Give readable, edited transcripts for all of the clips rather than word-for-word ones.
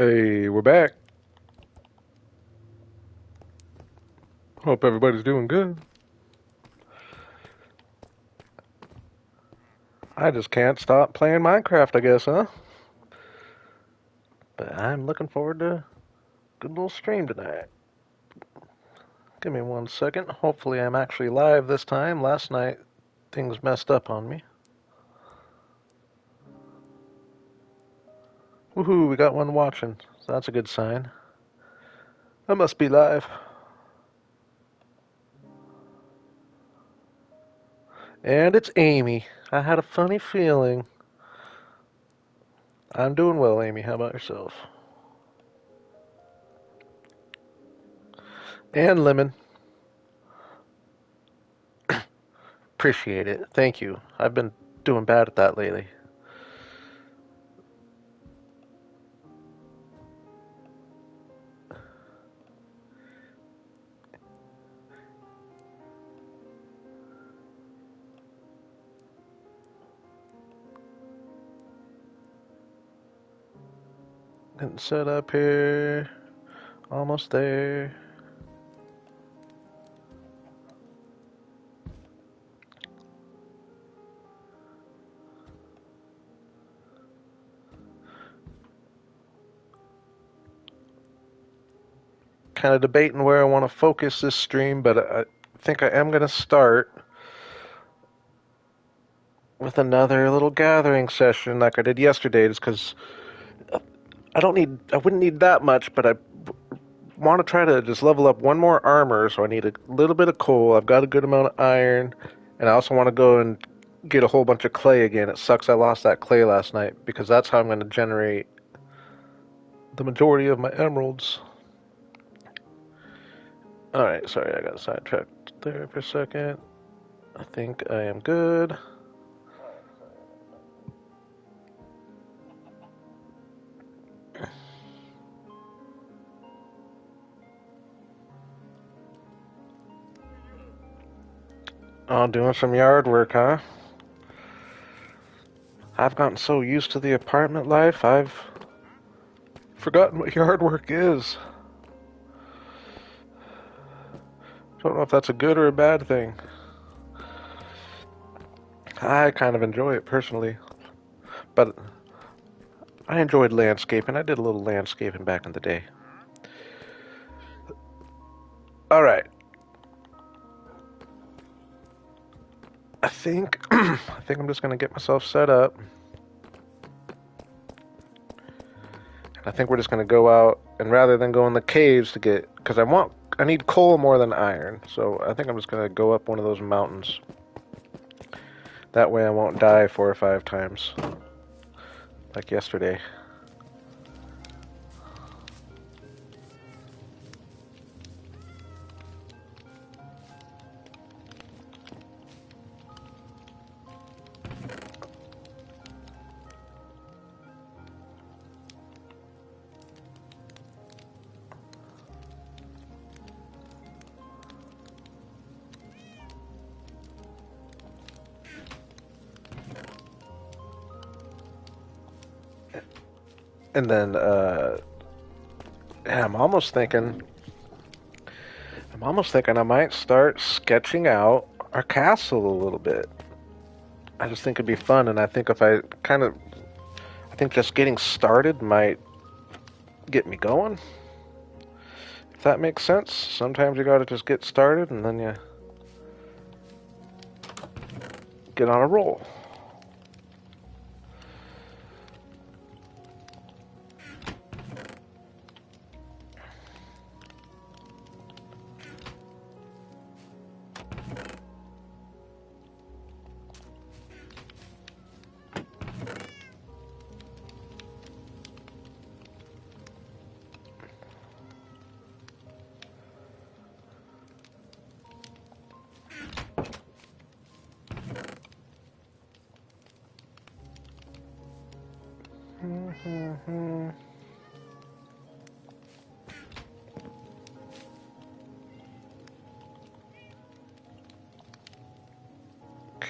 Hey, we're back. Hope everybody's doing good. I just can't stop playing Minecraft, I guess, huh? But I'm looking forward to a good little stream tonight. Give me 1 second. Hopefully, I'm actually live this time. Last night, things messed up on me. Woohoo, we got one watching. So that's a good sign. I must be live. And it's Amy. I had a funny feeling. I'm doing well, Amy. How about yourself? And Lemon. Appreciate it. Thank you. I've been doing bad at that lately. Getting set up here. Almost there. Kind of debating where I want to focus this stream, but I think I am going to start with another little gathering session like I did yesterday, just because I wouldn't need that much, but I want to try to just level up one more armor, so I need a little bit of coal. I've got a good amount of iron, and I also want to go and get a whole bunch of clay again. It sucks I lost that clay last night, because that's how I'm going to generate the majority of my emeralds. Alright, sorry, I got sidetracked there for a second. I think I am good. Oh, doing some yard work, huh? I've gotten so used to the apartment life, I've forgotten what yard work is. Don't know if that's a good or a bad thing. I kind of enjoy it personally, but I enjoyed landscaping. I did a little landscaping back in the day. All right. I think I think I'm just gonna get myself set up. I think we're just gonna go out and rather than go in the caves to get, because I need coal more than iron. So I think I'm just gonna go up one of those mountains. That way I won't die 4 or 5 times like yesterday. And then yeah, I'm almost thinking I might start sketching out our castle a little bit. I just think it'd be fun, and I think I think just getting started might get me going. If that makes sense. Sometimes you gotta just get started, and then you get on a roll.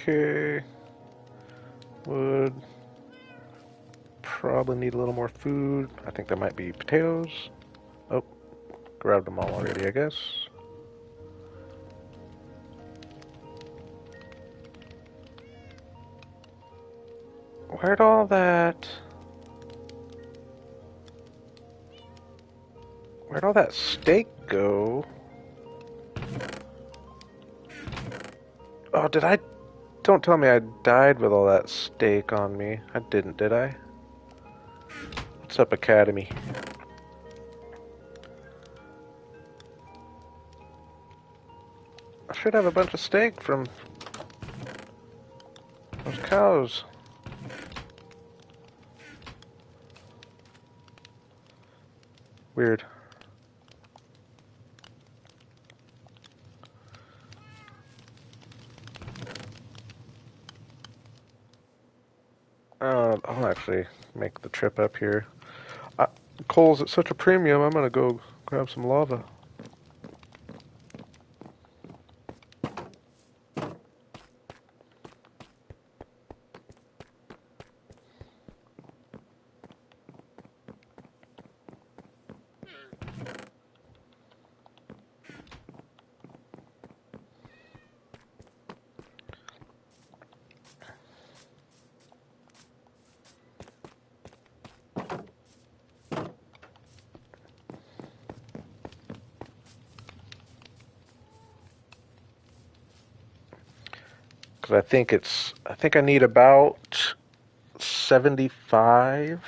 Okay. Wood. probably need a little more food. I think there might be potatoes. Oh, grabbed them all already, I guess. Where'd all that steak go? Oh, did I? Don't tell me I died with all that steak on me. I didn't, did I? What's up, Academy? I should have a bunch of steak from those cows. Weird. I'll actually make the trip up here. Coal's at such a premium, I'm gonna go grab some lava. Because I think I need about 75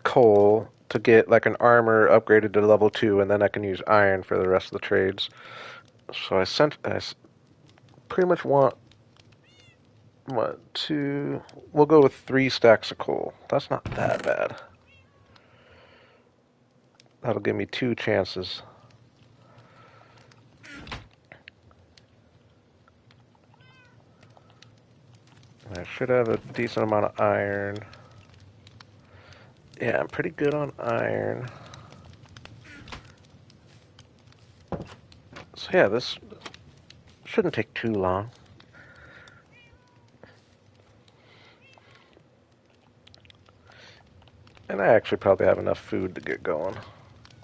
coal to get like an armor upgraded to level 2, and then I can use iron for the rest of the trades. So I pretty much want, what, two, we'll go with 3 stacks of coal. That's not that bad. That'll give me 2 chances. I should have a decent amount of iron. Yeah, I'm pretty good on iron. So yeah, this shouldn't take too long. And I actually probably have enough food to get going.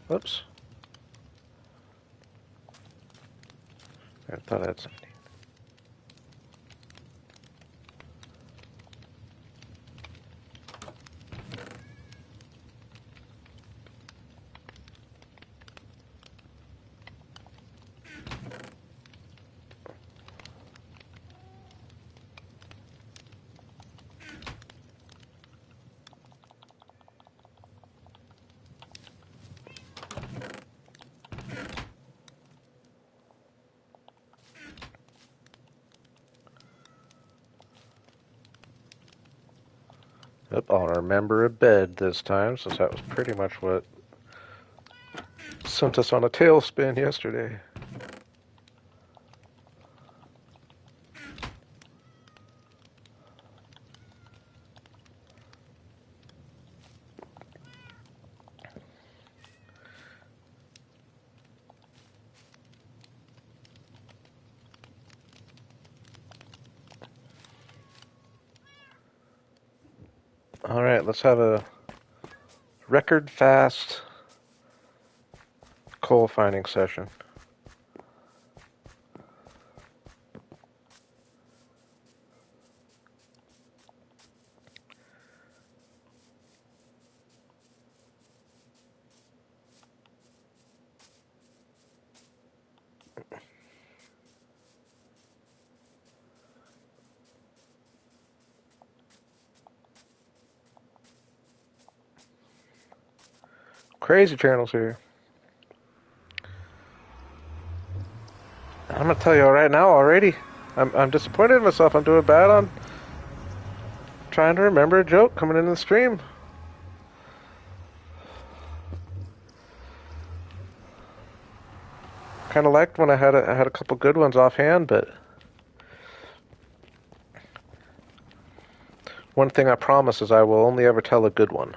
Whoops. I thought I had something. Yep, I'll remember a bed this time, since that was pretty much what sent us on a tailspin yesterday. Alright, let's have a record fast coal finding session. Crazy channels here. I'm gonna tell you right now already. I'm disappointed in myself. I'm doing bad on trying to remember a joke coming into the stream. Kind of liked when I had a couple good ones offhand, but one thing I promise is I will only ever tell a good one.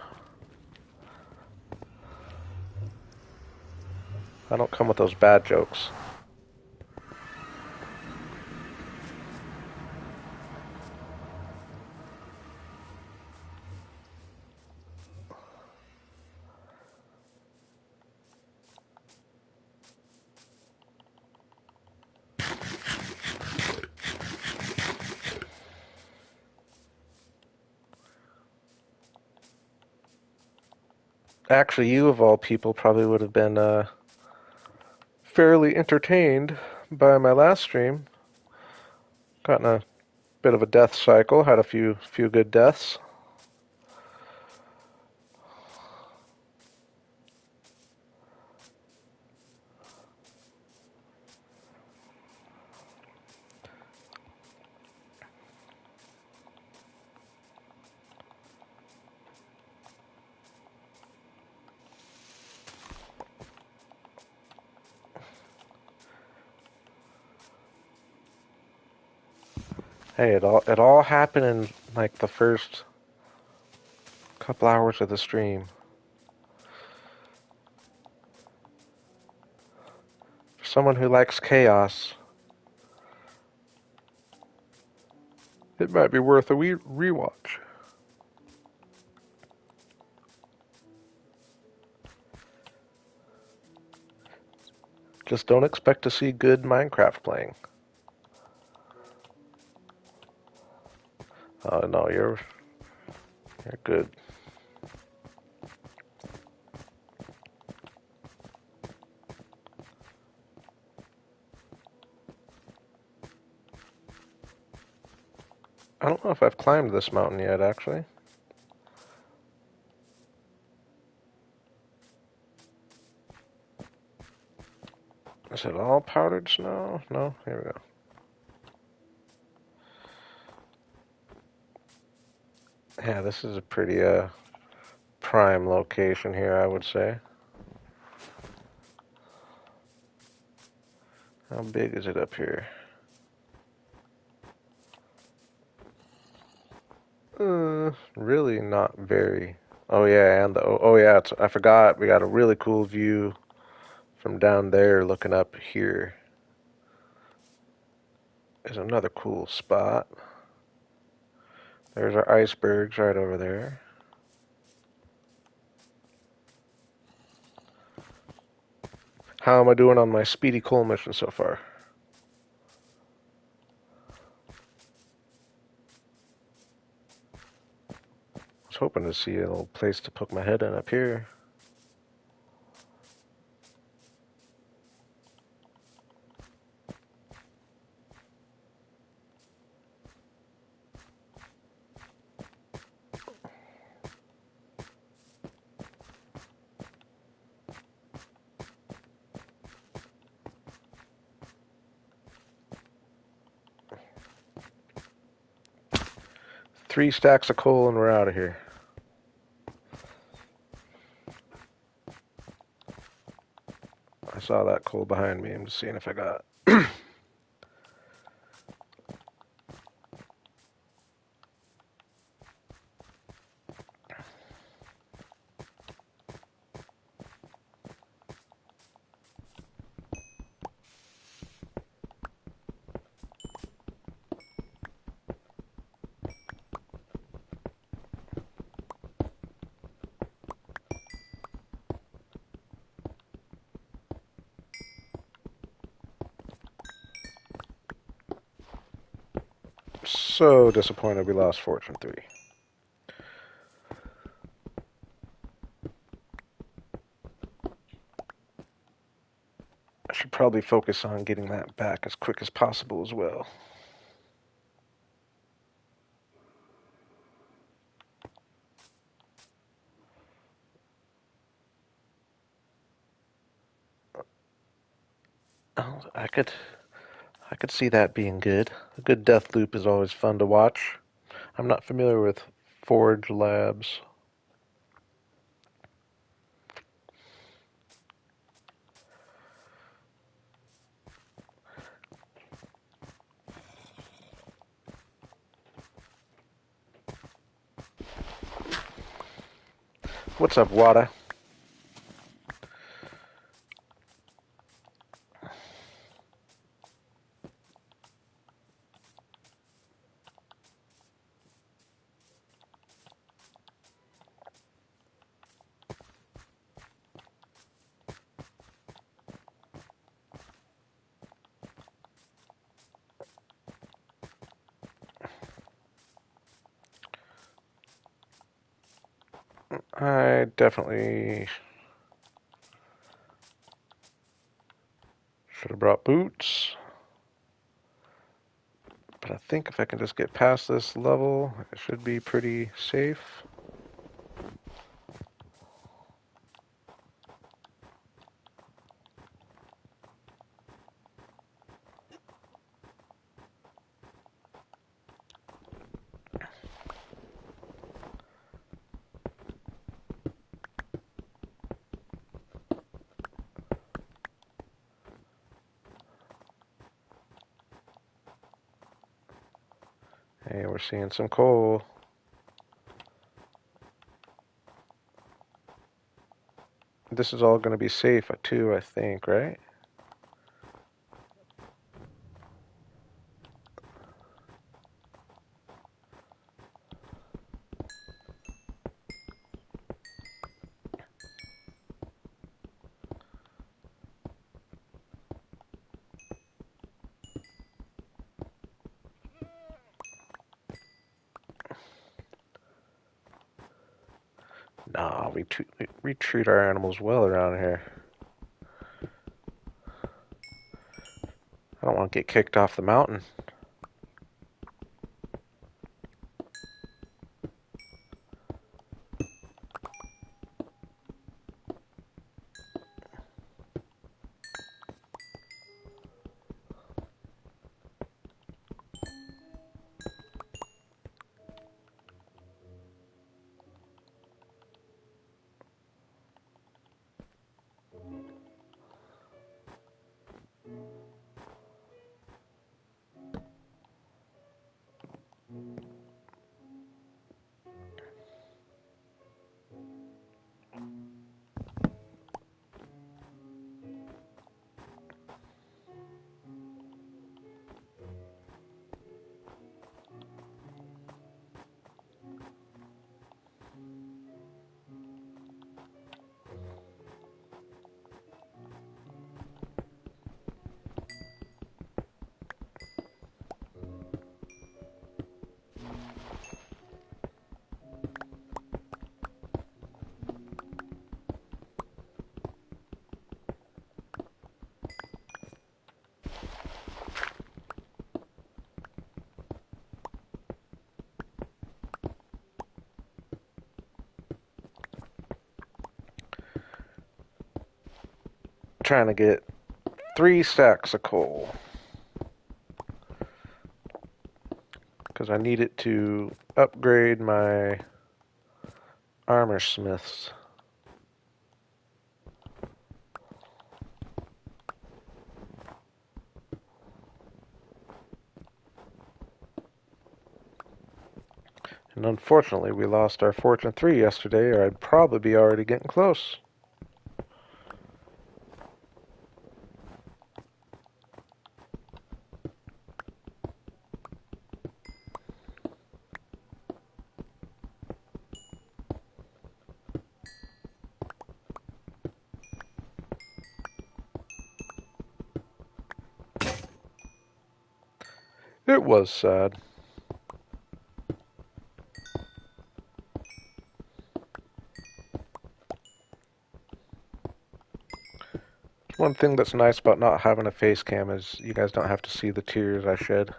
I don't come with those bad jokes. Actually, you of all people probably would have been fairly entertained by my last stream. Got in a bit of a death cycle, had a few good deaths. Hey, it all happened in like the first couple hours of the stream. For someone who likes chaos, it might be worth a rewatch. Just don't expect to see good Minecraft playing. Oh no, you're good. I don't know if I've climbed this mountain yet, actually. Is it all powdered snow? No? Here we go. Yeah, this is a pretty prime location here, I would say. How big is it up here? Really not very. Oh yeah, and oh yeah, I forgot. We got a really cool view from down there looking up here. There's another cool spot. There's our icebergs right over there. How am I doing on my speedy coal mission so far? I was hoping to see a little place to poke my head in up here. Three stacks of coal and we're out of here. I saw that coal behind me. I'm just seeing if I got it. 'So disappointed we lost Fortune 3. I should probably focus on getting that back as quick as possible as well. Oh, I could see that being good. A good death loop is always fun to watch. I'm not familiar with Forge Labs. What's up, Wada? I definitely should have brought boots. But I think if I can just get past this level, it should be pretty safe. Hey, we're seeing some coal. This is all going to be safe too, I think, right? Nah, we treat our animals well around here. I don't want to get kicked off the mountain. Trying to get 3 stacks of coal because I need it to upgrade my armor smiths. And unfortunately, we lost our Fortune 3 yesterday, or I'd probably be already getting close. It was sad. One thing that's nice about not having a face cam is you guys don't have to see the tears I shed.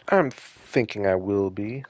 I'm thinking I will be.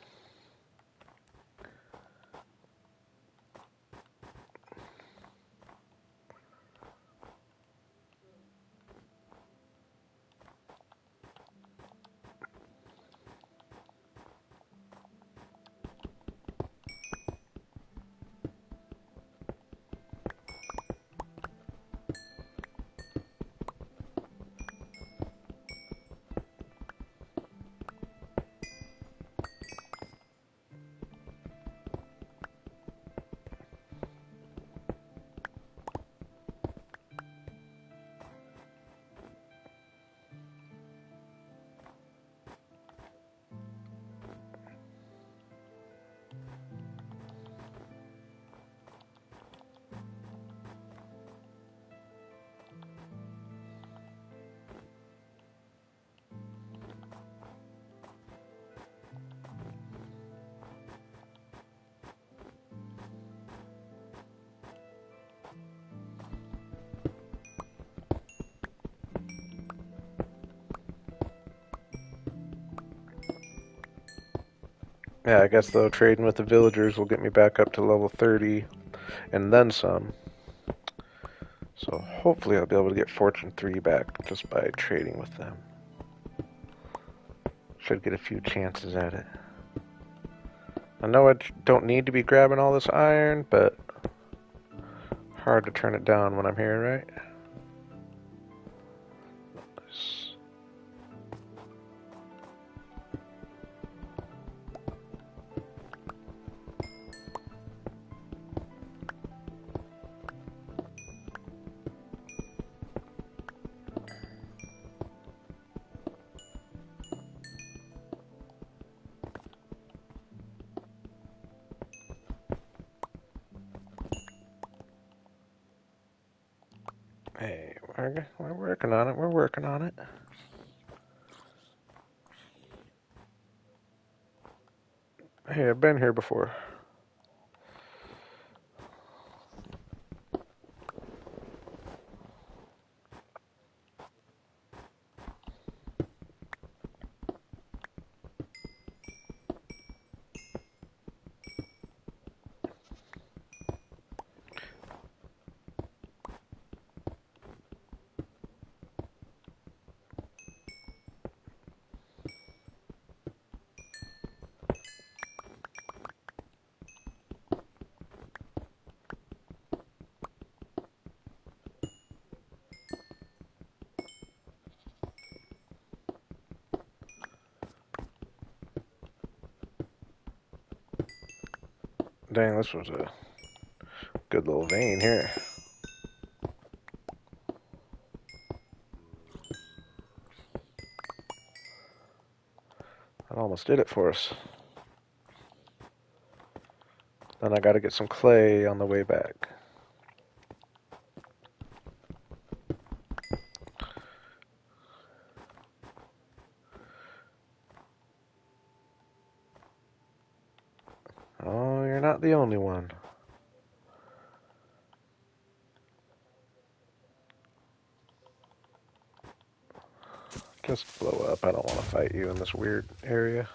Yeah, I guess though trading with the villagers will get me back up to level 30 and then some. So hopefully I'll be able to get Fortune 3 back just by trading with them. Should get a few chances at it. I know I don't need to be grabbing all this iron, but hard to turn it down when I'm here, right? Hey, we're working on it. We're working on it. Hey, I've been here before. Dang, this was a good little vein here. That almost did it for us. Then I gotta get some clay on the way back. Oh, you're not the only one. Just blow up. I don't want to fight you in this weird area.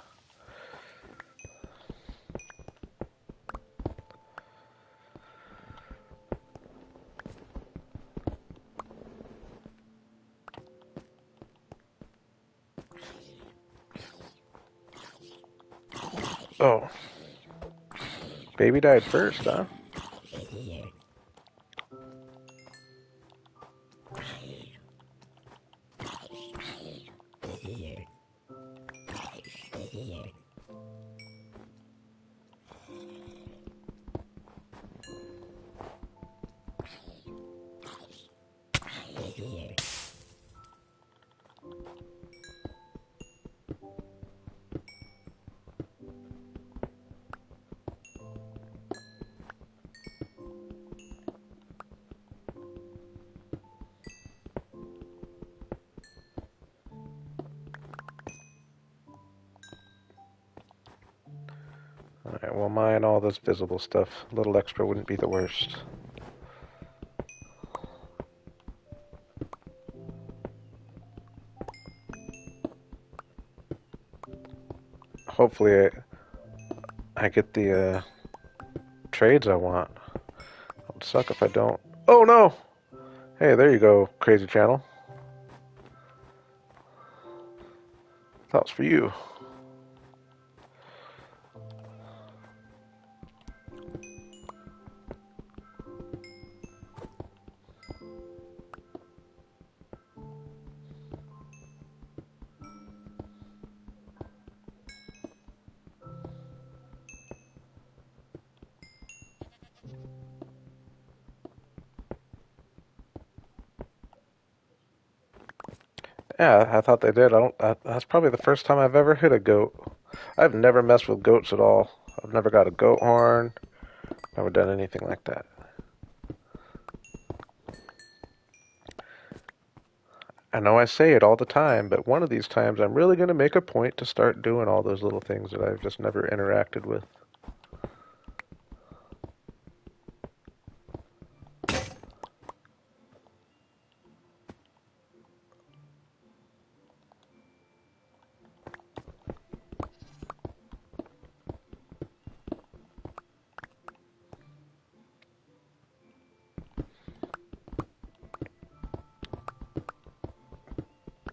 Oh. Baby died first, huh? Alright, we'll mine all this visible stuff. A little extra wouldn't be the worst. hopefully I get the trades I want. It would suck if I don't. Oh no! Hey, there you go, crazy channel. That was for you. Yeah, I thought they did. That's probably the first time I've ever hit a goat. I've never messed with goats at all. I've never got a goat horn. Never done anything like that. I know I say it all the time, but one of these times I'm really going to make a point to start doing all those little things that I've just never interacted with.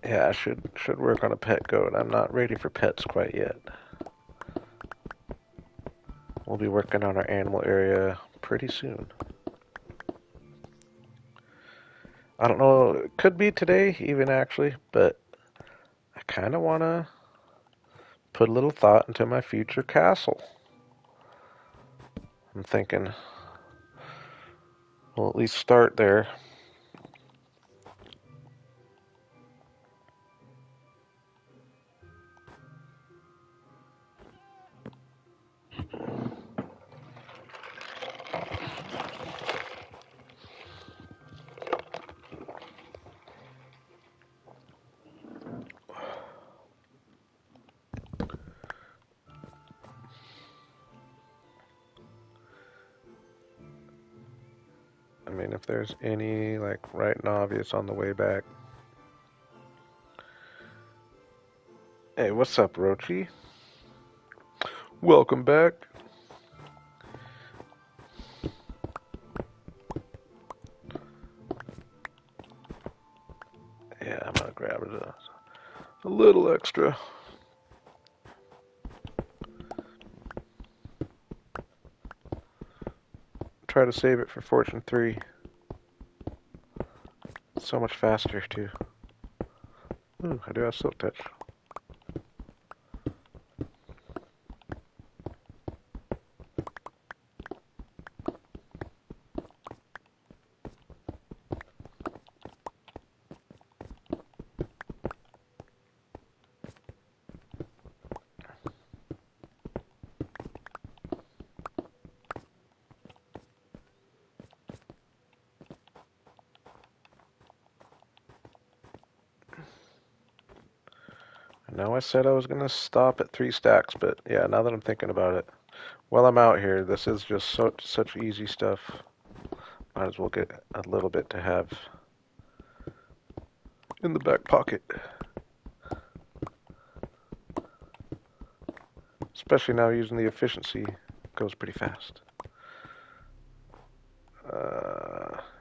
Yeah, I should work on a pet goat. I'm not ready for pets quite yet. We'll be working on our animal area pretty soon. I don't know, it could be today even actually, but I kind of want to put a little thought into my future castle. I'm thinking we'll at least start there. I mean, if there's any, like, right and obvious on the way back. Hey, what's up, Rochi? Welcome back. Yeah, I'm gonna grab it a little extra. Try to save it for Fortune 3. It's so much faster, too. Ooh, I do have Silk Touch. I know I said I was gonna stop at 3 stacks, but yeah, now that I'm thinking about it, while I'm out here, this is just such easy stuff. Might as well get a little bit to have in the back pocket. Especially now using the efficiency, goes pretty fast.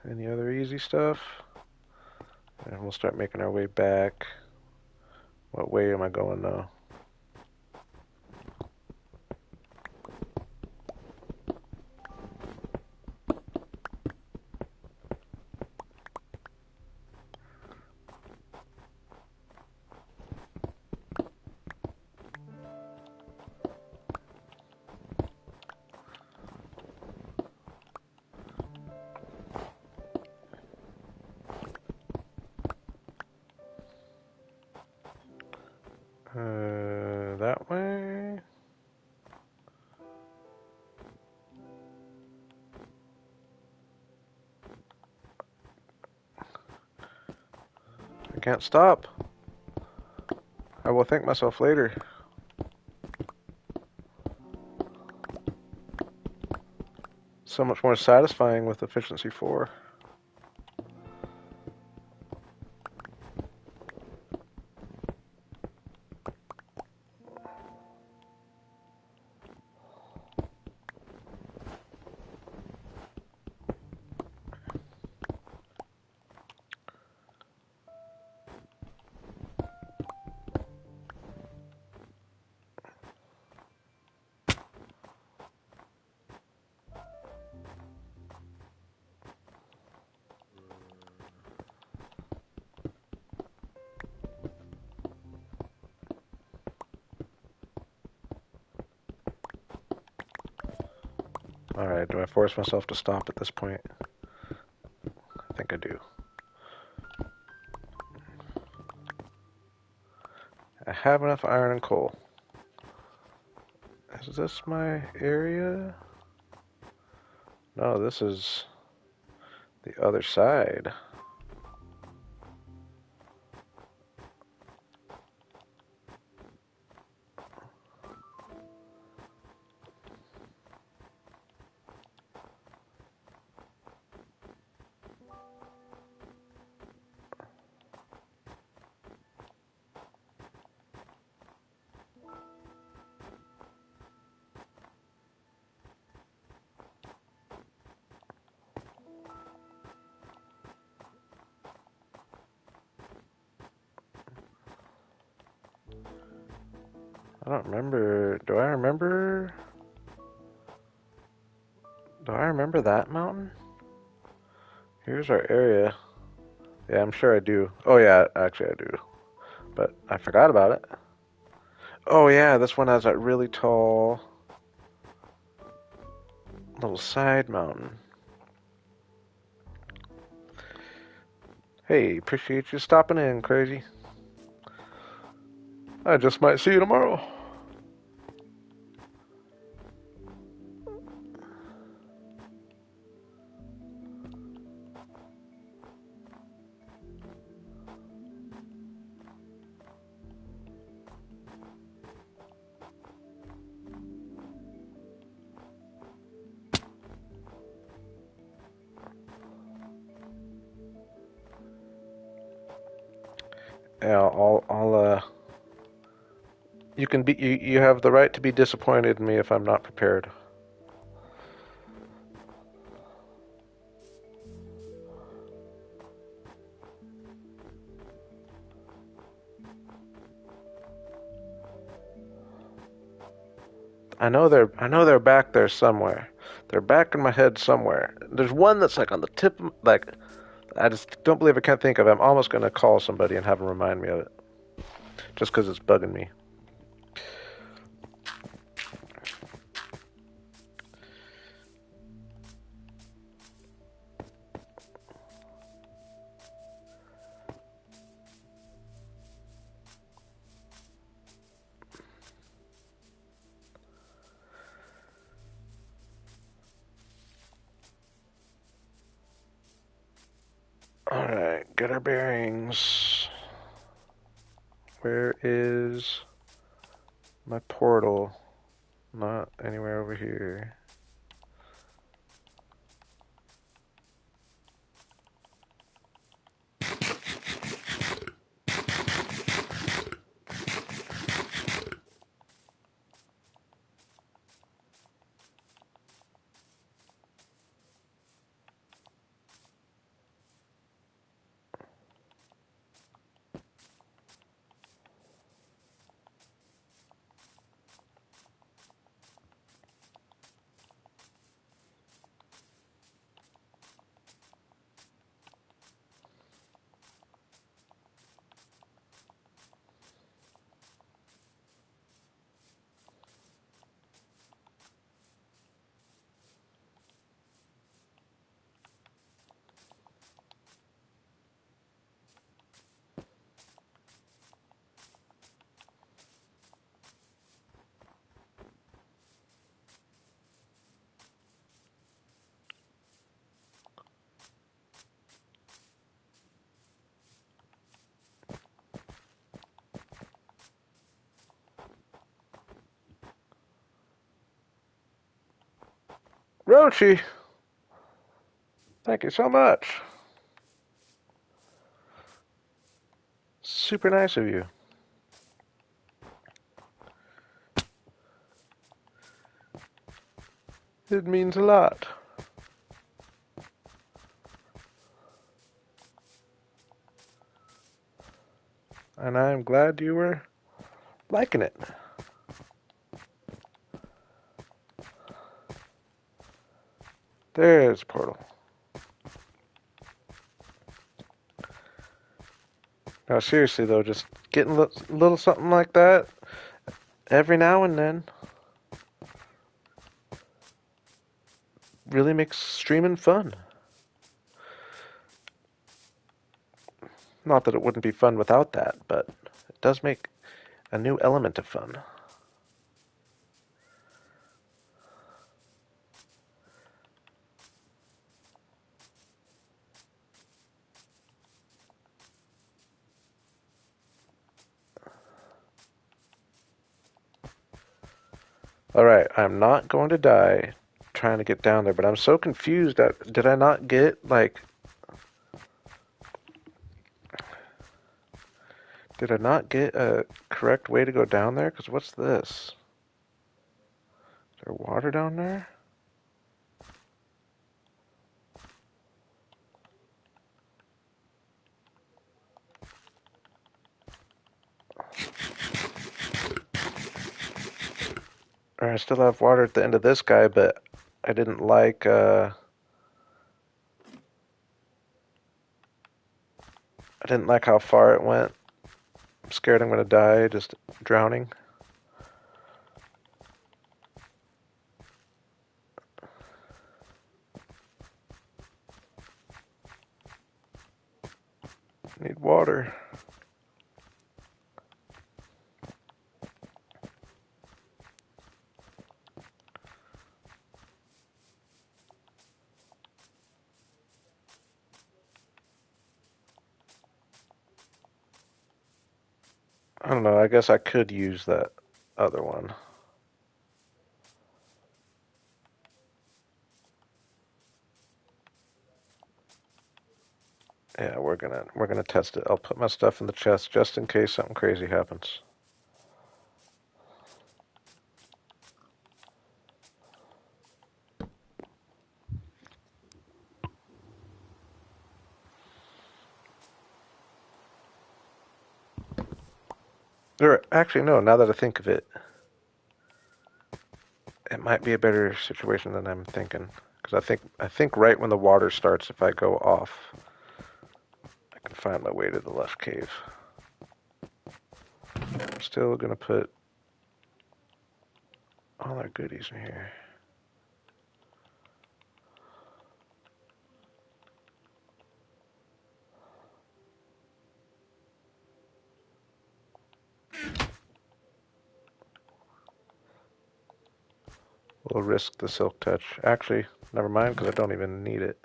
Any other easy stuff? And we'll start making our way back. What way am I going now? That way? I can't stop. I will thank myself later. So much more satisfying with efficiency 4. Alright, do I force myself to stop at this point? I think I do. I have enough iron and coal. Is this my area? No, this is the other side. I don't remember. Do I remember? Do I remember that mountain? Here's our area. Yeah, I'm sure I do. Oh yeah, actually I do. But I forgot about it. Oh yeah, this one has that really tall little side mountain. Hey, appreciate you stopping in, Crazy. I just might see you tomorrow. Yeah, you can be, you have the right to be disappointed in me if I'm not prepared. I know they're back there somewhere. They're back in my head somewhere. There's one that's like on the tip, like, I just don't believe I can't think of it. I'm almost gonna call somebody and have them remind me of it. Just because it's bugging me. Alright, get our bearings. Where is my portal? Not anywhere over here. Rochi! Thank you so much. Super nice of you. It means a lot. And I'm glad you were liking it. There's a portal. Now, seriously, though, just getting a little something like that every now and then. really makes streaming fun. Not that it wouldn't be fun without that, but it does make a new element of fun. Alright, I'm not going to die trying to get down there, but I'm so confused that did I not get did I not get a correct way to go down there? Because what's this? Is there water down there? Or I still have water at the end of this guy, but I didn't I didn't like how far it went. I'm scared I'm gonna die just drowning. Need water. I don't know, I guess I could use that other one. Yeah, we're gonna test it. I'll put my stuff in the chest just in case something crazy happens. Or actually, no. Now that I think of it, it might be a better situation than I'm thinking. Because I think right when the water starts, if I go off, I can find my way to the left cave. I'm still gonna put all our goodies in here. We'll risk the silk touch. Actually, never mind, because I don't even need it.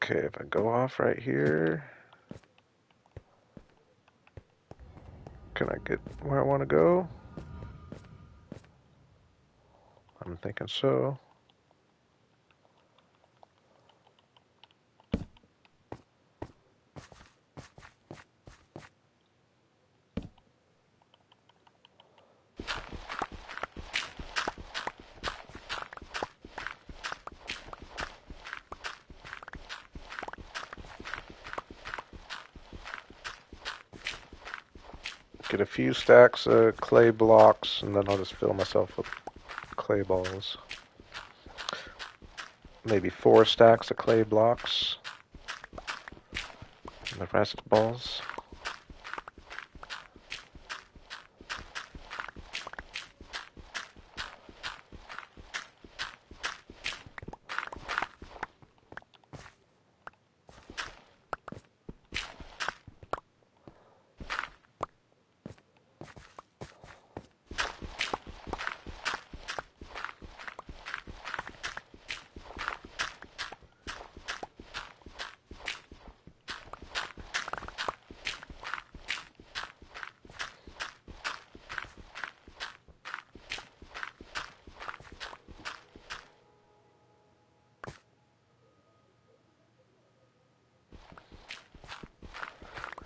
Okay, if I go off right here, can I get where I want to go? I'm thinking so. Get a few stacks of clay blocks, and then I'll just fill myself with clay balls. Maybe 4 stacks of clay blocks, and the rest balls.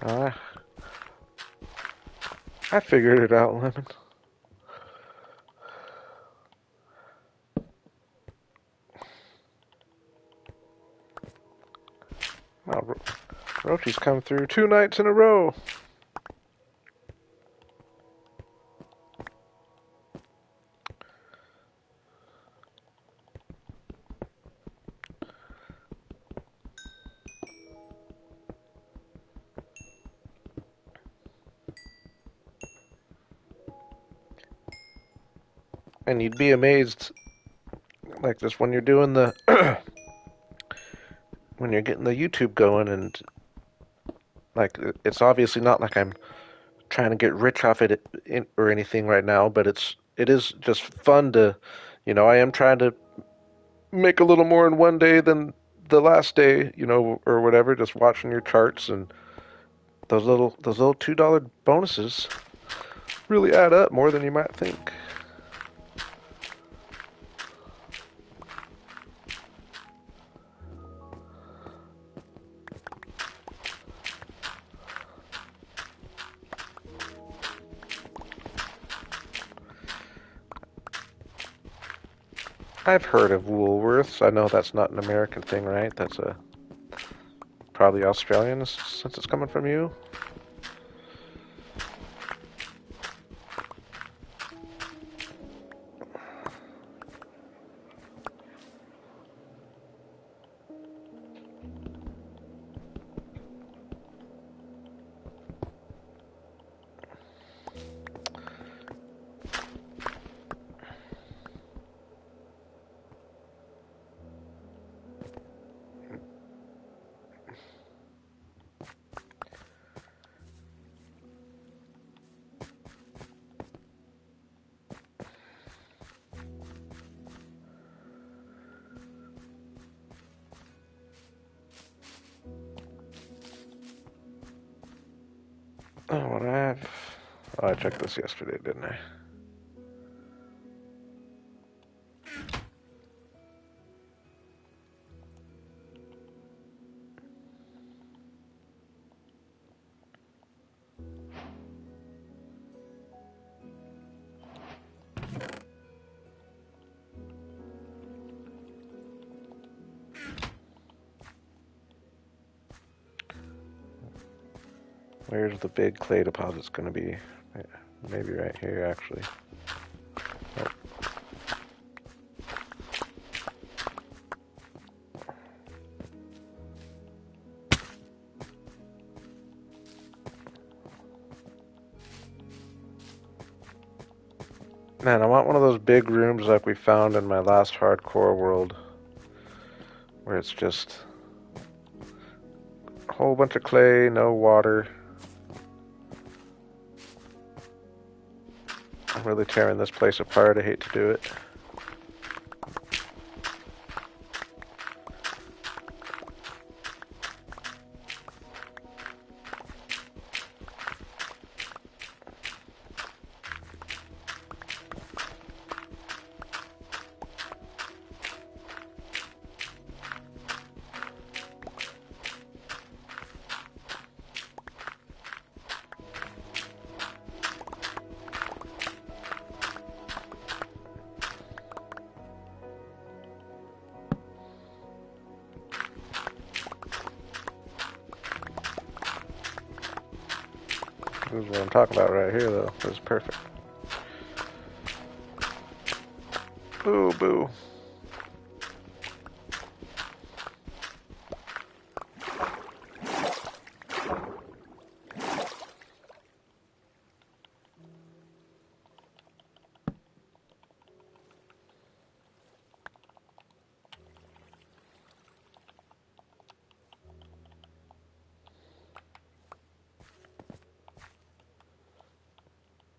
Uh, I figured it out, Lemon. Oh, Rochi's come through 2 nights in a row. And you'd be amazed, like just when you're doing the when you're getting the YouTube going, and like it's obviously not like I'm trying to get rich off it or anything right now, but it is just fun to, I am trying to make a little more in one day than the last day, or whatever. Just watching your charts and those little $2 bonuses really add up more than you might think. I've heard of Woolworths. I know that's not an American thing, right? That's a probably Australian since it's coming from you. Oh, what I have? Oh, I checked this yesterday, didn't I? Where's the big clay deposit's going to be? Maybe right here, actually. Oh. Man, I want one of those big rooms like we found in my last hardcore world, where it's just a whole bunch of clay, no water. I'm really tearing this place apart. I hate to do it. This is what I'm talking about right here, though. This is perfect. Boo, boo.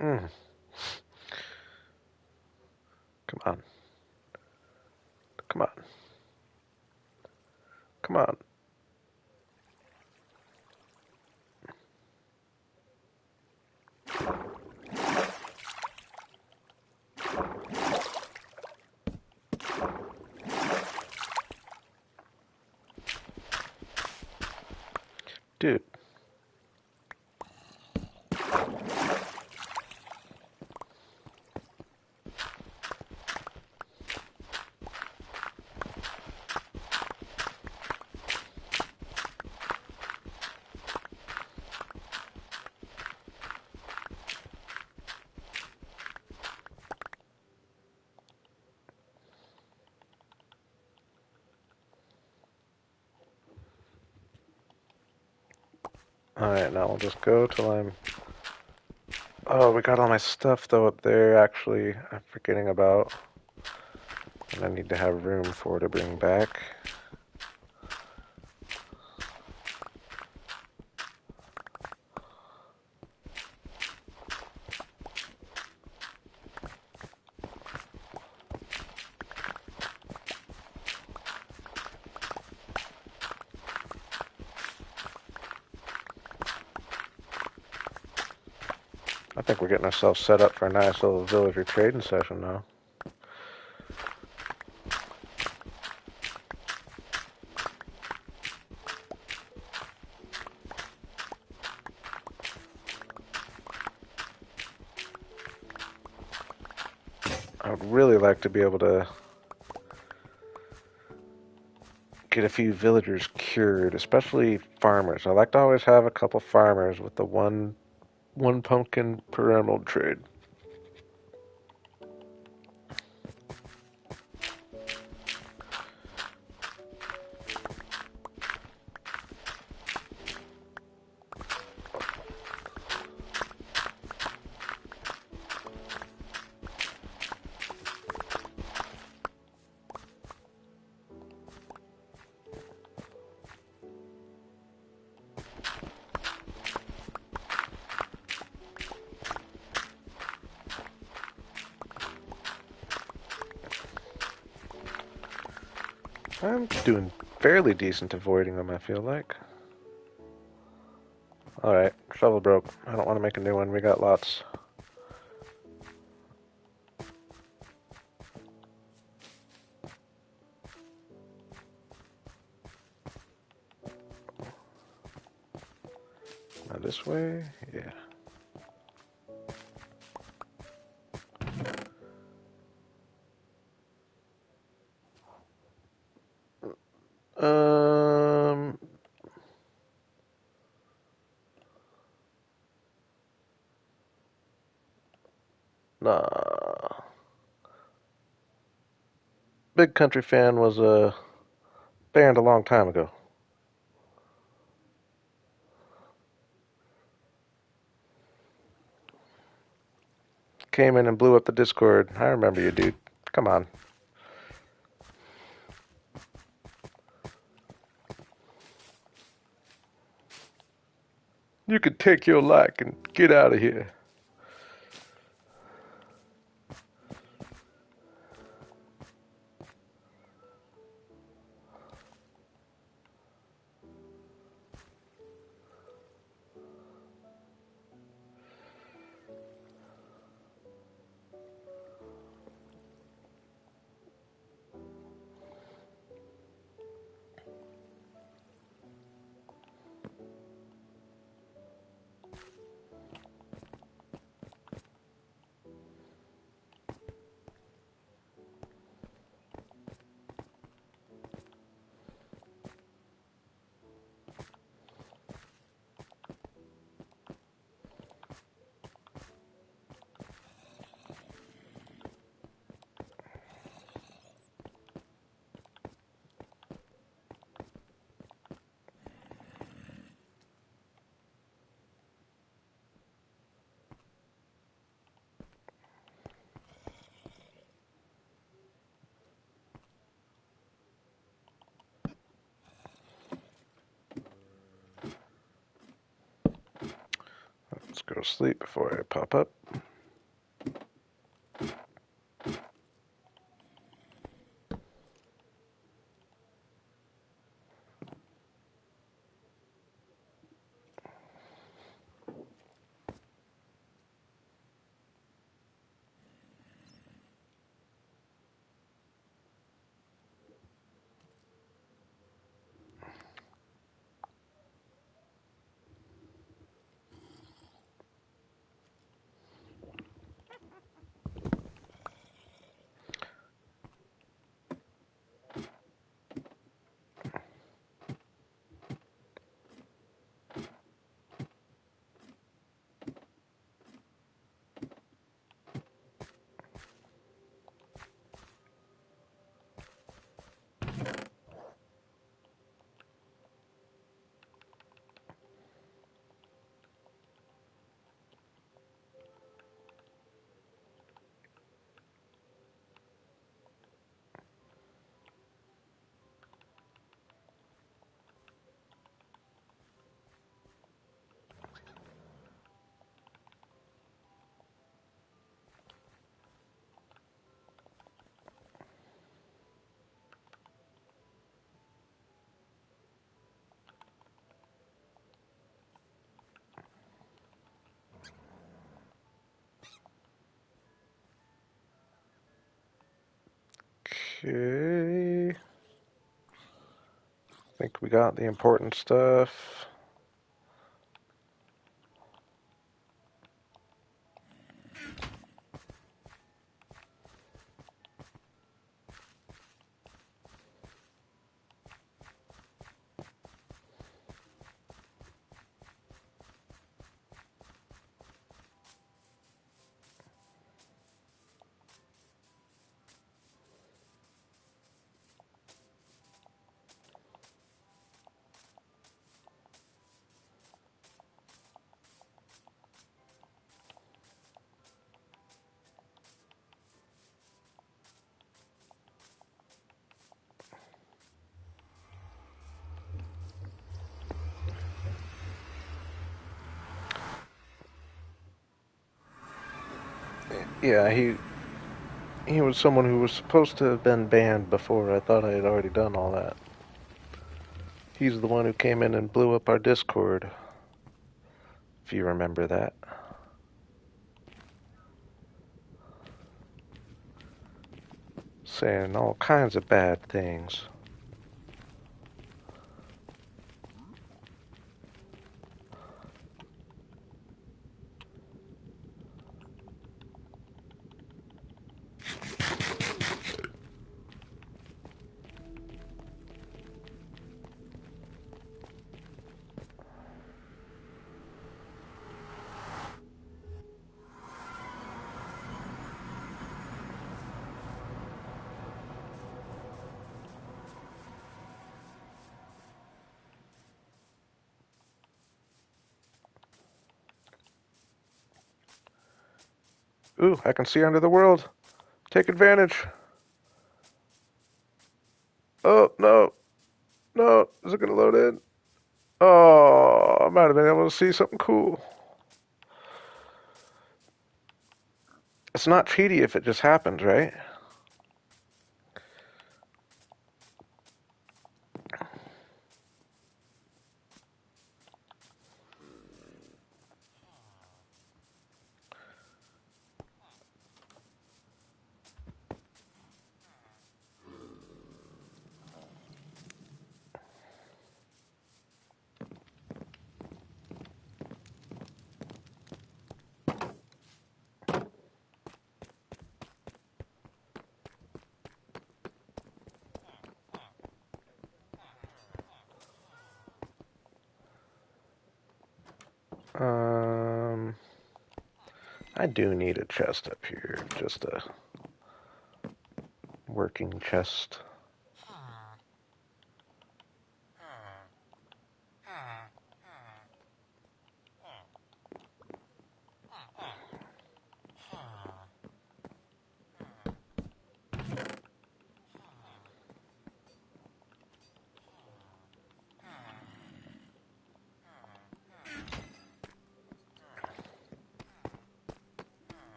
Mm. Come on. Come on. Come on. Dude. Alright, now we'll just go till I'm... Oh, we got all my stuff, though, up there, actually. I'm forgetting about. And I need to have room for to bring back. I think we're getting ourselves set up for a nice little villager trading session now. I would really like to be able to get a few villagers cured, especially farmers. I like to always have a couple farmers with the one pumpkin per emerald trade. I'm doing fairly decent avoiding them, I feel like. Alright, shovel broke. I don't want to make a new one. We got lots. Now this way? Yeah. Um... Nah. Big Country Fan was banned a long time ago. Came in and blew up the Discord. I remember you, dude. Come on. You could take your like and get out of here. Let's go to sleep before I pop up. Okay. I think we got the important stuff. Yeah, he was someone who was supposed to have been banned before. I thought I had already done all that. He's the one who came in and blew up our Discord, if you remember that. Saying all kinds of bad things. Ooh, I can see under the world. Take advantage. Oh, no. No. Is it going to load in? Oh, I might have been able to see something cool. It's not cheaty if it just happens, right? Um, I do need a chest up here. Just a working chest.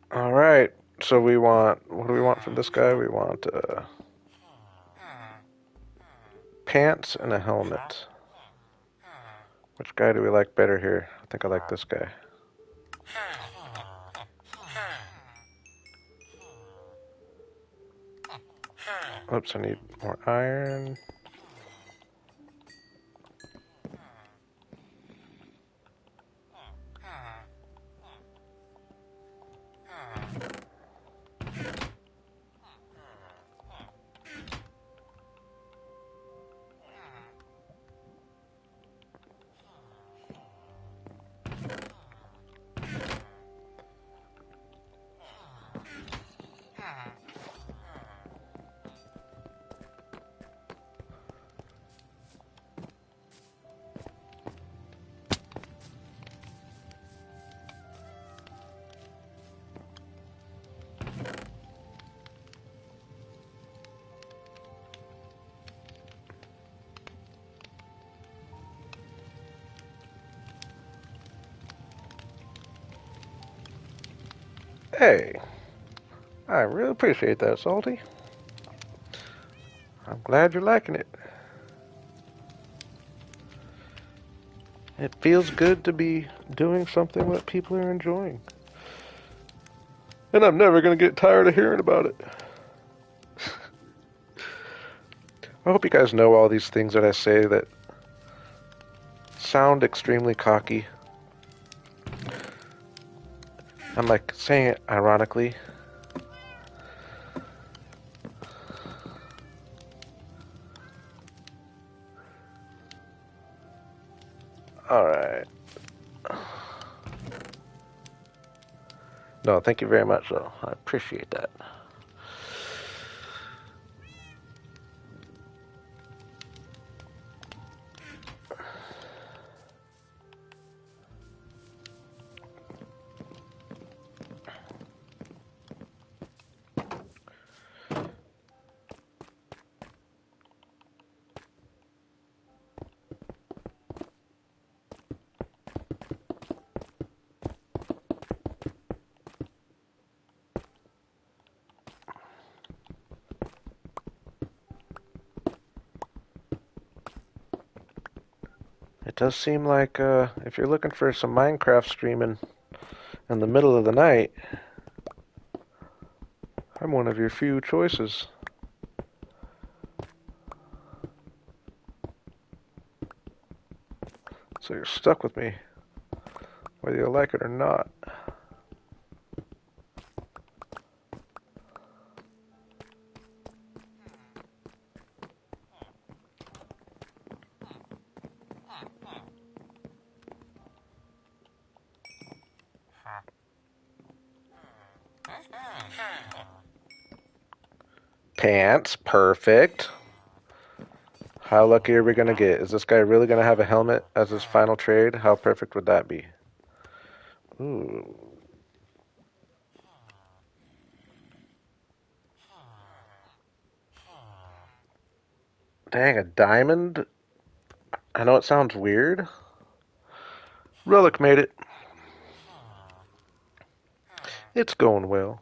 All right. So we want, what do we want from this guy? We want pants and a helmet. Which guy do we like better here? I think I like this guy. Oops, I need more iron. Hey, I really appreciate that, Salty. I'm glad you're liking it. It feels good to be doing something that people are enjoying. And I'm never going to get tired of hearing about it. I hope you guys know all these things that I say that sound extremely cocky. I'm like saying it ironically. Alright. No, thank you very much, though. I appreciate that. It does seem like if you're looking for some Minecraft streaming in the middle of the night, I'm one of your few choices. So you're stuck with me, whether you like it or not. Pants, perfect. How lucky are we gonna get? Is this guy really gonna have a helmet as his final trade? How perfect would that be? Ooh. Dang, a diamond? I know it sounds weird. Relic made it. It's going well.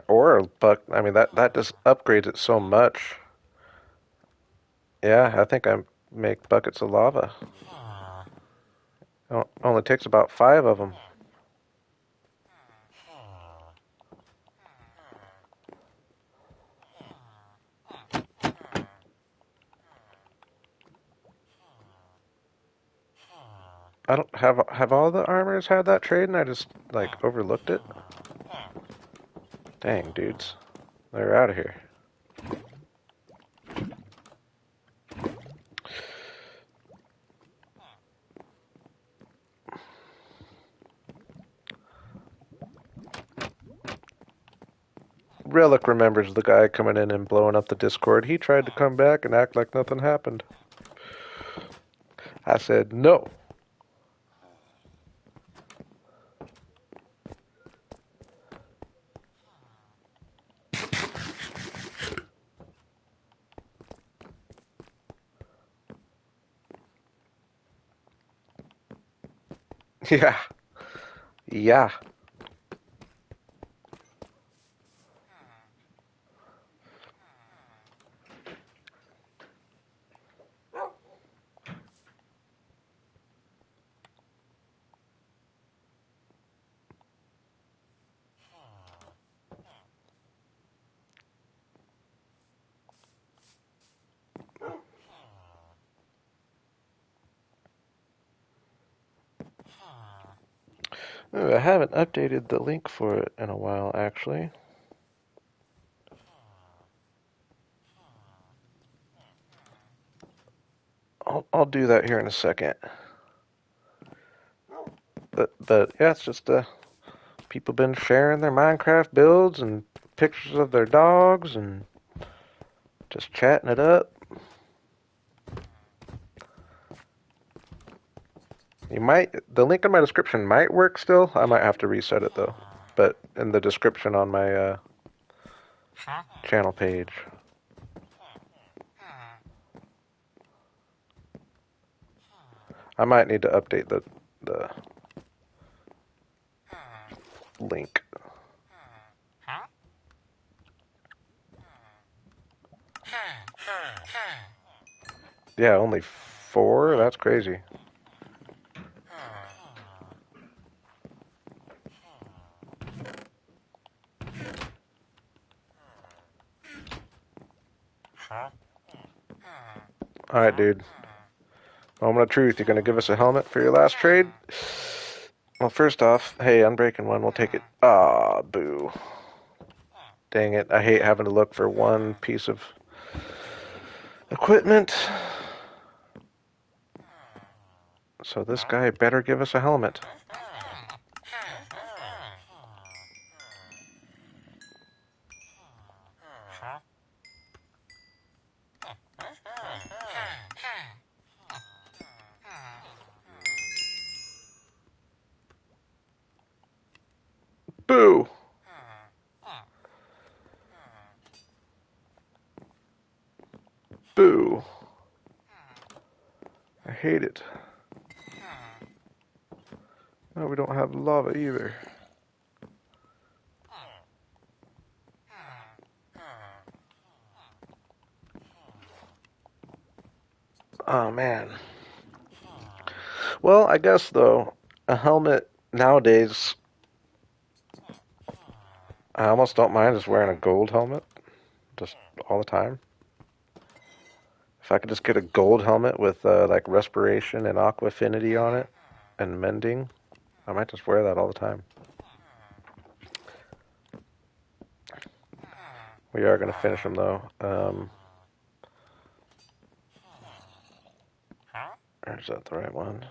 Or a buck. I mean, that just upgrades it so much. Yeah, I think I make buckets of lava. Only takes about 5 of them. I don't have all the armors had that trade, and I just like overlooked it. Dang, dudes, they're out of here. Relic remembers the guy coming in and blowing up the Discord. He tried to come back and act like nothing happened. I said no. Yeah, yeah. Ooh, I haven't updated the link for it in a while, actually. I'll do that here in a second. But yeah, it's just people been sharing their Minecraft builds and pictures of their dogs and just chatting it up. The link in my description might work still. I might have to reset it though. But in the description on my channel page. I might need to update the link. Yeah, only 4? That's crazy. Alright, dude. Moment of truth. You're gonna give us a helmet for your last trade? Well, first off, hey, unbreaking one, we'll take it. Ah, boo. Dang it. I hate having to look for one piece of equipment. So this guy better give us a helmet. Boo! Boo. I hate it. No, we don't have lava either. Oh, man. Well, I guess, though, a helmet nowadays, I almost don't mind just wearing a gold helmet. Just all the time. If I could just get a gold helmet with, like, respiration and aqua affinity on it and mending, I might just wear that all the time. We are going to finish them, though. Or is that the right one?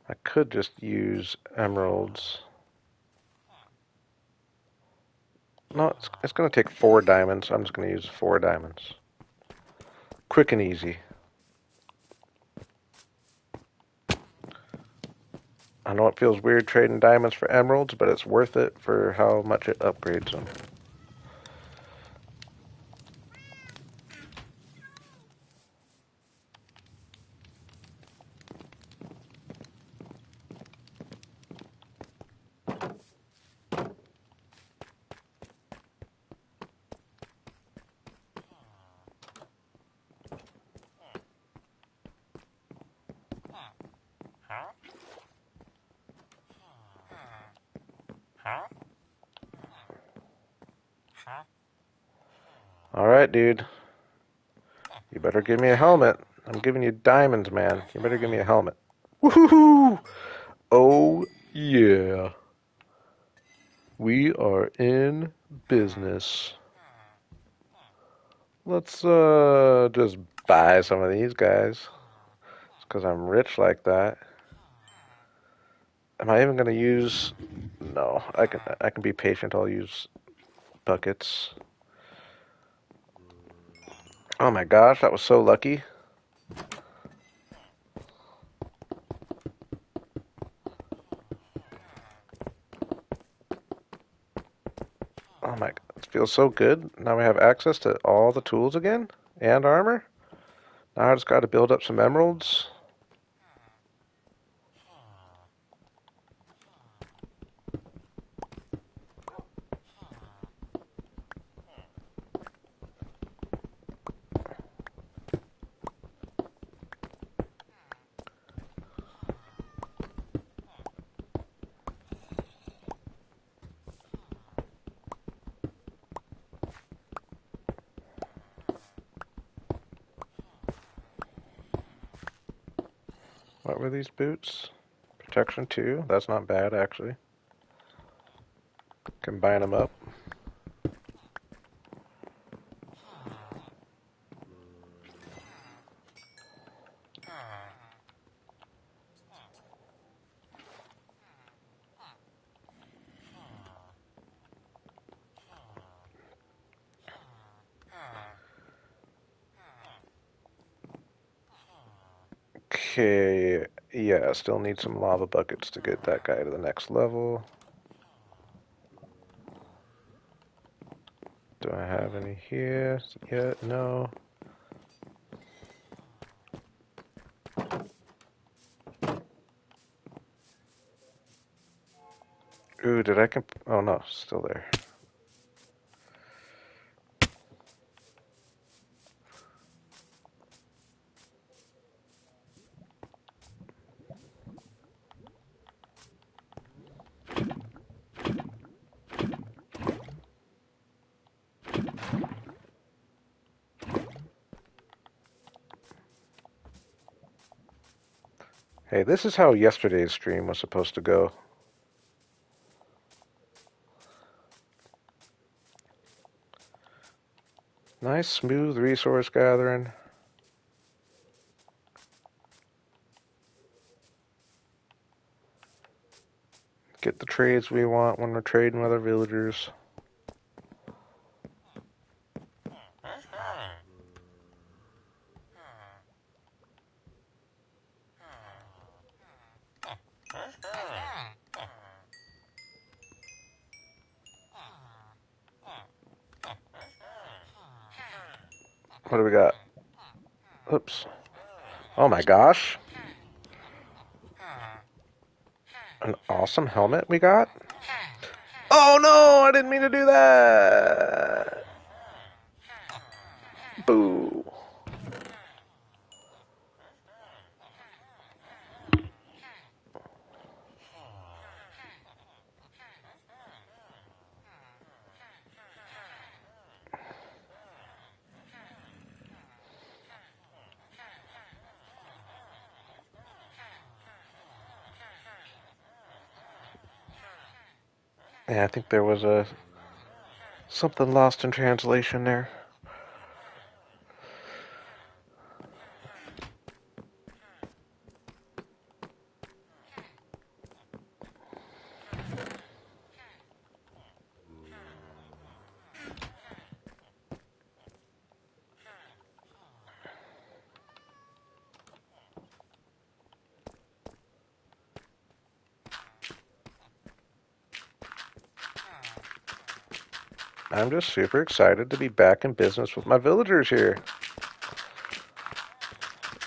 I could just use emeralds. No, it's going to take 4 diamonds. I'm just going to use 4 diamonds. Quick and easy. I know it feels weird trading diamonds for emeralds, but it's worth it for how much it upgrades them. Alright, dude. You better give me a helmet. I'm giving you diamonds, man. You better give me a helmet. Woohoo! Oh, yeah. We are in business. Let's, just buy some of these guys. It's because I'm rich like that. Am I even going to use... No, I can be patient. I'll use buckets. Oh my gosh, that was so lucky. Oh my, it feels so good. Now we have access to all the tools again and armor. Now I just got to build up some emeralds. What were these boots? Protection 2. That's not bad, actually. Combine them up. Okay, yeah, still need some lava buckets to get that guy to the next level. Do I have any here yet? No. Ooh, did I oh no, still there. Hey, this is how yesterday's stream was supposed to go. Nice, smooth resource gathering. Get the trades we want when we're trading with our villagers. What do we got? Oops. Oh my gosh. An awesome helmet we got? Oh no, I didn't mean to do that. Boo. Yeah, I think there was something lost in translation there. I'm just super excited to be back in business with my villagers here.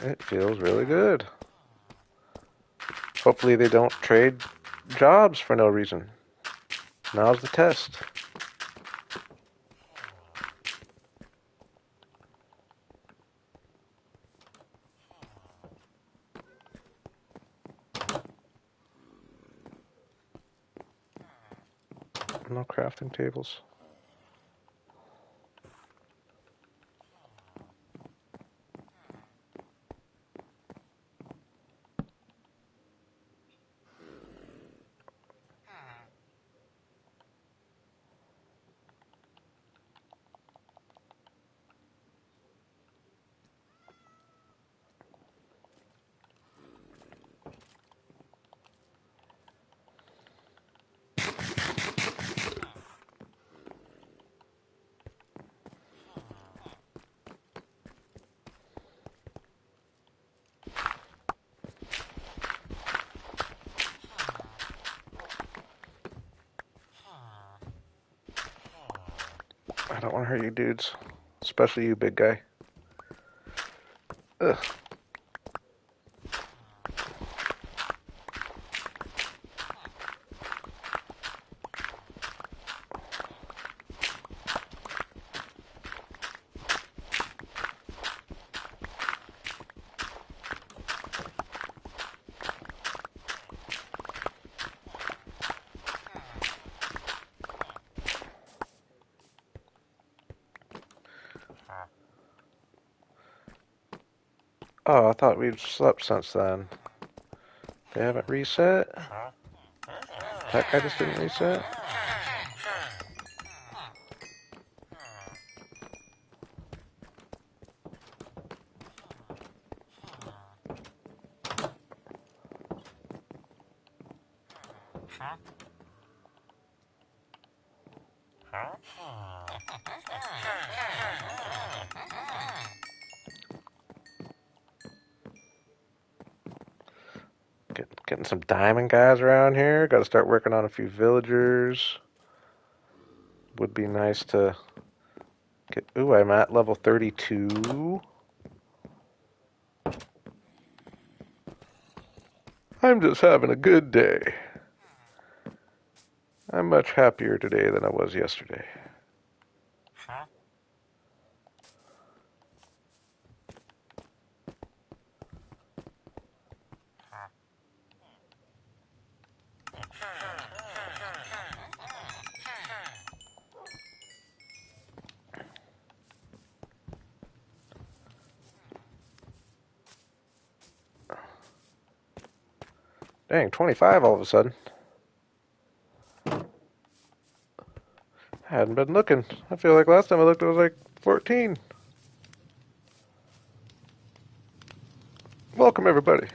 It feels really good. Hopefully they don't trade jobs for no reason. Now's the test. No crafting tables. I don't want to hurt you dudes. Especially you, big guy. Ugh. Oh, I thought we'd slept since then. They haven't reset? That guy just didn't reset? Getting some diamond guys around here. Got to start working on a few villagers. Would be nice to get. Ooh, I'm at level 32. I'm just having a good day. I'm much happier today than I was yesterday. Dang, 25 all of a sudden. I hadn't been looking. I feel like last time I looked it was like 14. Welcome everybody.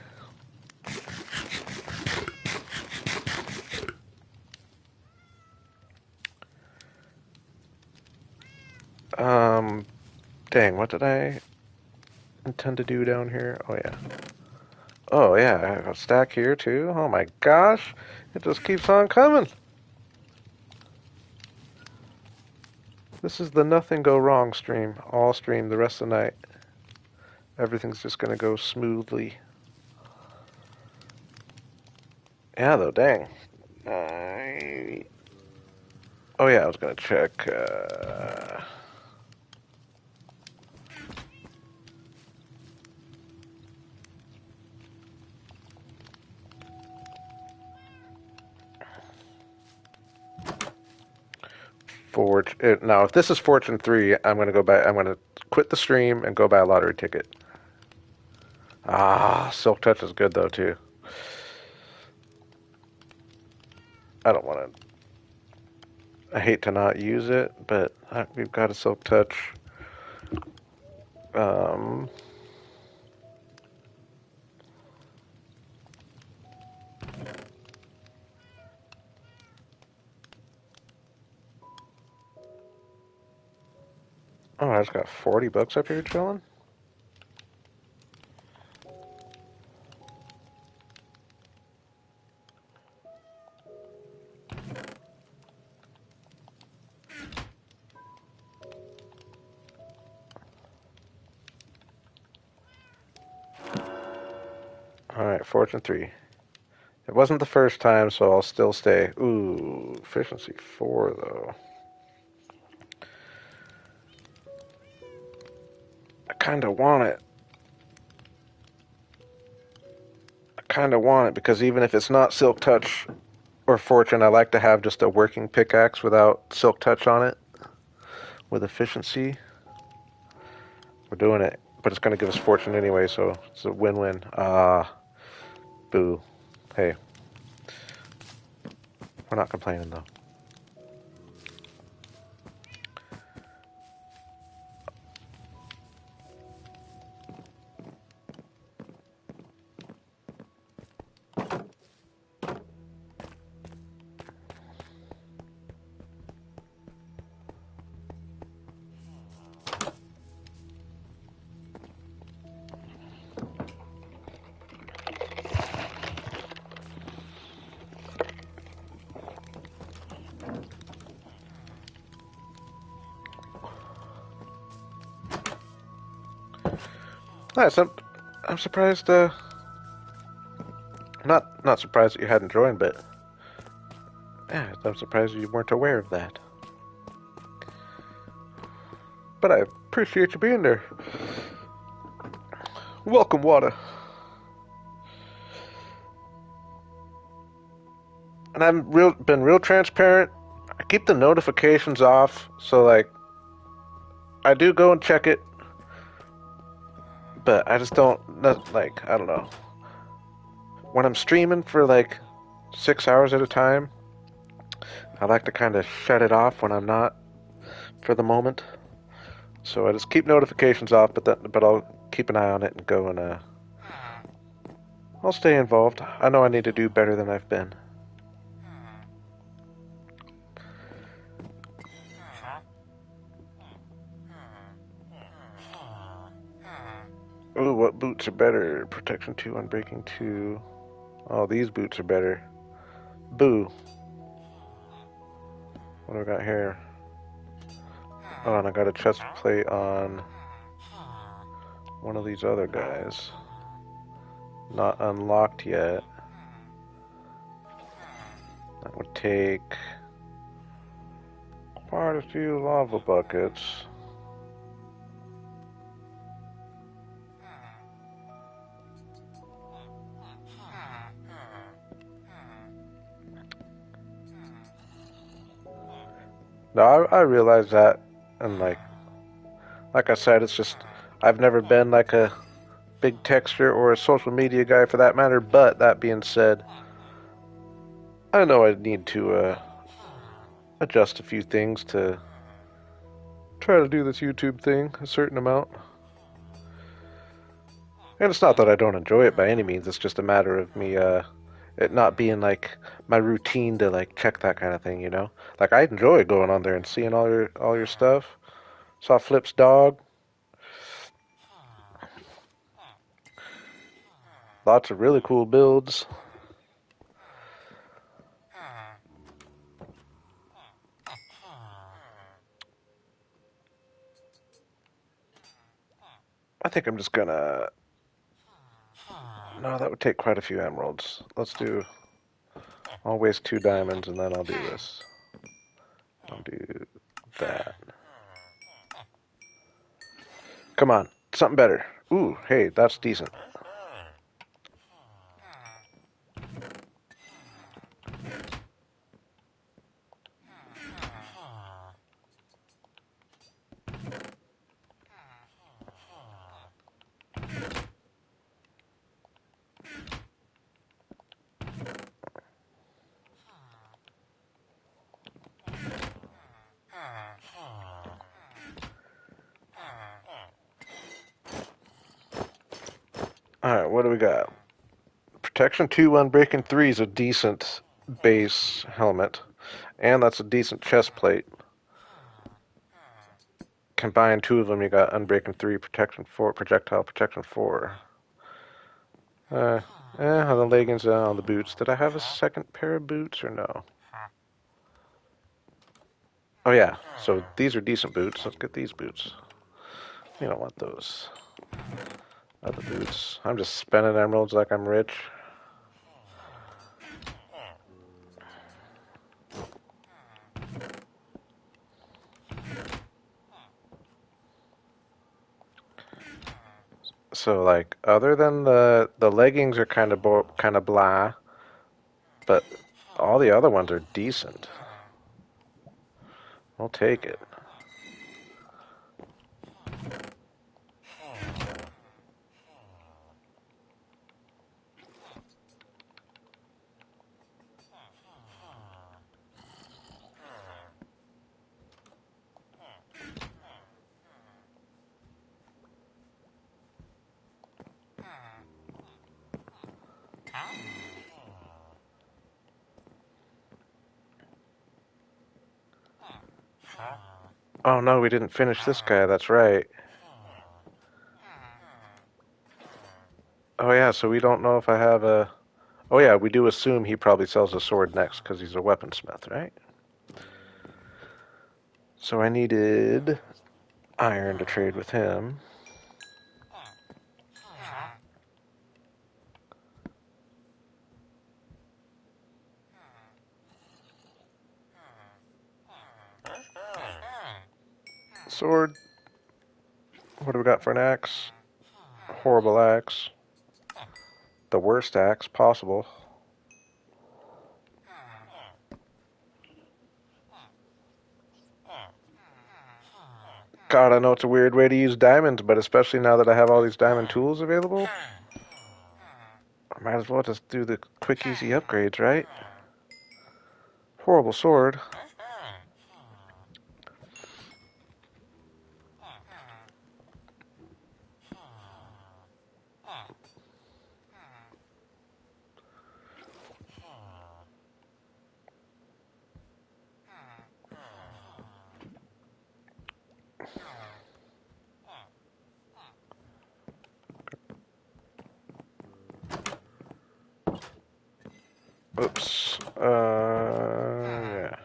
Um, Dang, what did I intend to do down here? Oh yeah. Oh yeah, I have a stack here too. Oh my gosh. It just keeps on coming. This is the nothing go wrong stream. All stream the rest of the night. Everything's just gonna go smoothly. Yeah though, dang. Oh yeah, I was gonna check. Now, if this is Fortune 3, I'm gonna go buy. I'm gonna quit the stream and go buy a lottery ticket. Ah, Silk Touch is good though too. I don't want to. I hate to not use it, but we've got a Silk Touch. Um, oh, I just got 40 bucks up here chilling. All right, Fortune 3. It wasn't the first time, so I'll still stay. Ooh, efficiency 4 though. I kind of want it. I kind of want it because even if it's not Silk Touch or Fortune, I like to have just a working pickaxe without Silk Touch on it with efficiency. We're doing it, but it's going to give us Fortune anyway, so it's a win-win. Boo. Hey, we're not complaining though. Nice. I'm surprised. Not surprised that you hadn't joined, but yeah, I'm surprised you weren't aware of that. But I appreciate you being there. Welcome, Wada. And been real transparent. I keep the notifications off, so like I do go and check it, but I just don't like I don't know. When I'm streaming for like 6 hours at a time, I like to kind of shut it off when I'm not for the moment. So I just keep notifications off, but I'll keep an eye on it and go and I'll stay involved. I know I need to do better than I've been. Ooh, what boots are better? Protection 2, Unbreaking 2. Oh, these boots are better. Boo. What do I got here? Oh, and I got a chest plate on one of these other guys. Not unlocked yet. That would take Quite a few lava buckets. No, I realize that, and like I said, it's just I've never been like a big texter or a social media guy for that matter. But that being said, I know I need to adjust a few things to try to do this YouTube thing a certain amount. And it's not that I don't enjoy it by any means. It's just a matter of me it not being like my routine to like check that kind of thing, you know? Like I enjoy going on there and seeing all your stuff. Saw Flip's dog. Lots of really cool builds. I think I'm just gonna. No, that would take quite a few emeralds. Let's do. I'll waste 2 diamonds and then I'll do this. I'll do that. Come on, something better. Ooh, hey, that's decent. Alright, what do we got? Protection 2, Unbreaking 3 is a decent base helmet. And that's a decent chest plate. Combine 2 of them, you got Unbreaking 3, Protection 4, Projectile Protection 4. On the leggings and on the boots. Did I have a second pair of boots or no? Oh yeah, so these are decent boots. Let's get these boots. You don't want those other boots. I'm just spending emeralds like I'm rich. So like, other than the leggings are kind of blah, but all the other ones are decent. I'll take it. Oh no, we didn't finish this guy. That's right. Oh yeah, so we don't know if I have a. Oh yeah, we do assume he probably sells a sword next because he's a weaponsmith, right? So I needed iron to trade with him. Sword. What do we got for an axe? Horrible axe. The worst axe possible. God, I know it's a weird way to use diamonds, but especially now that I have all these diamond tools available, I might as well just do the quick, easy upgrades, right? Horrible sword. Oops. Yeah.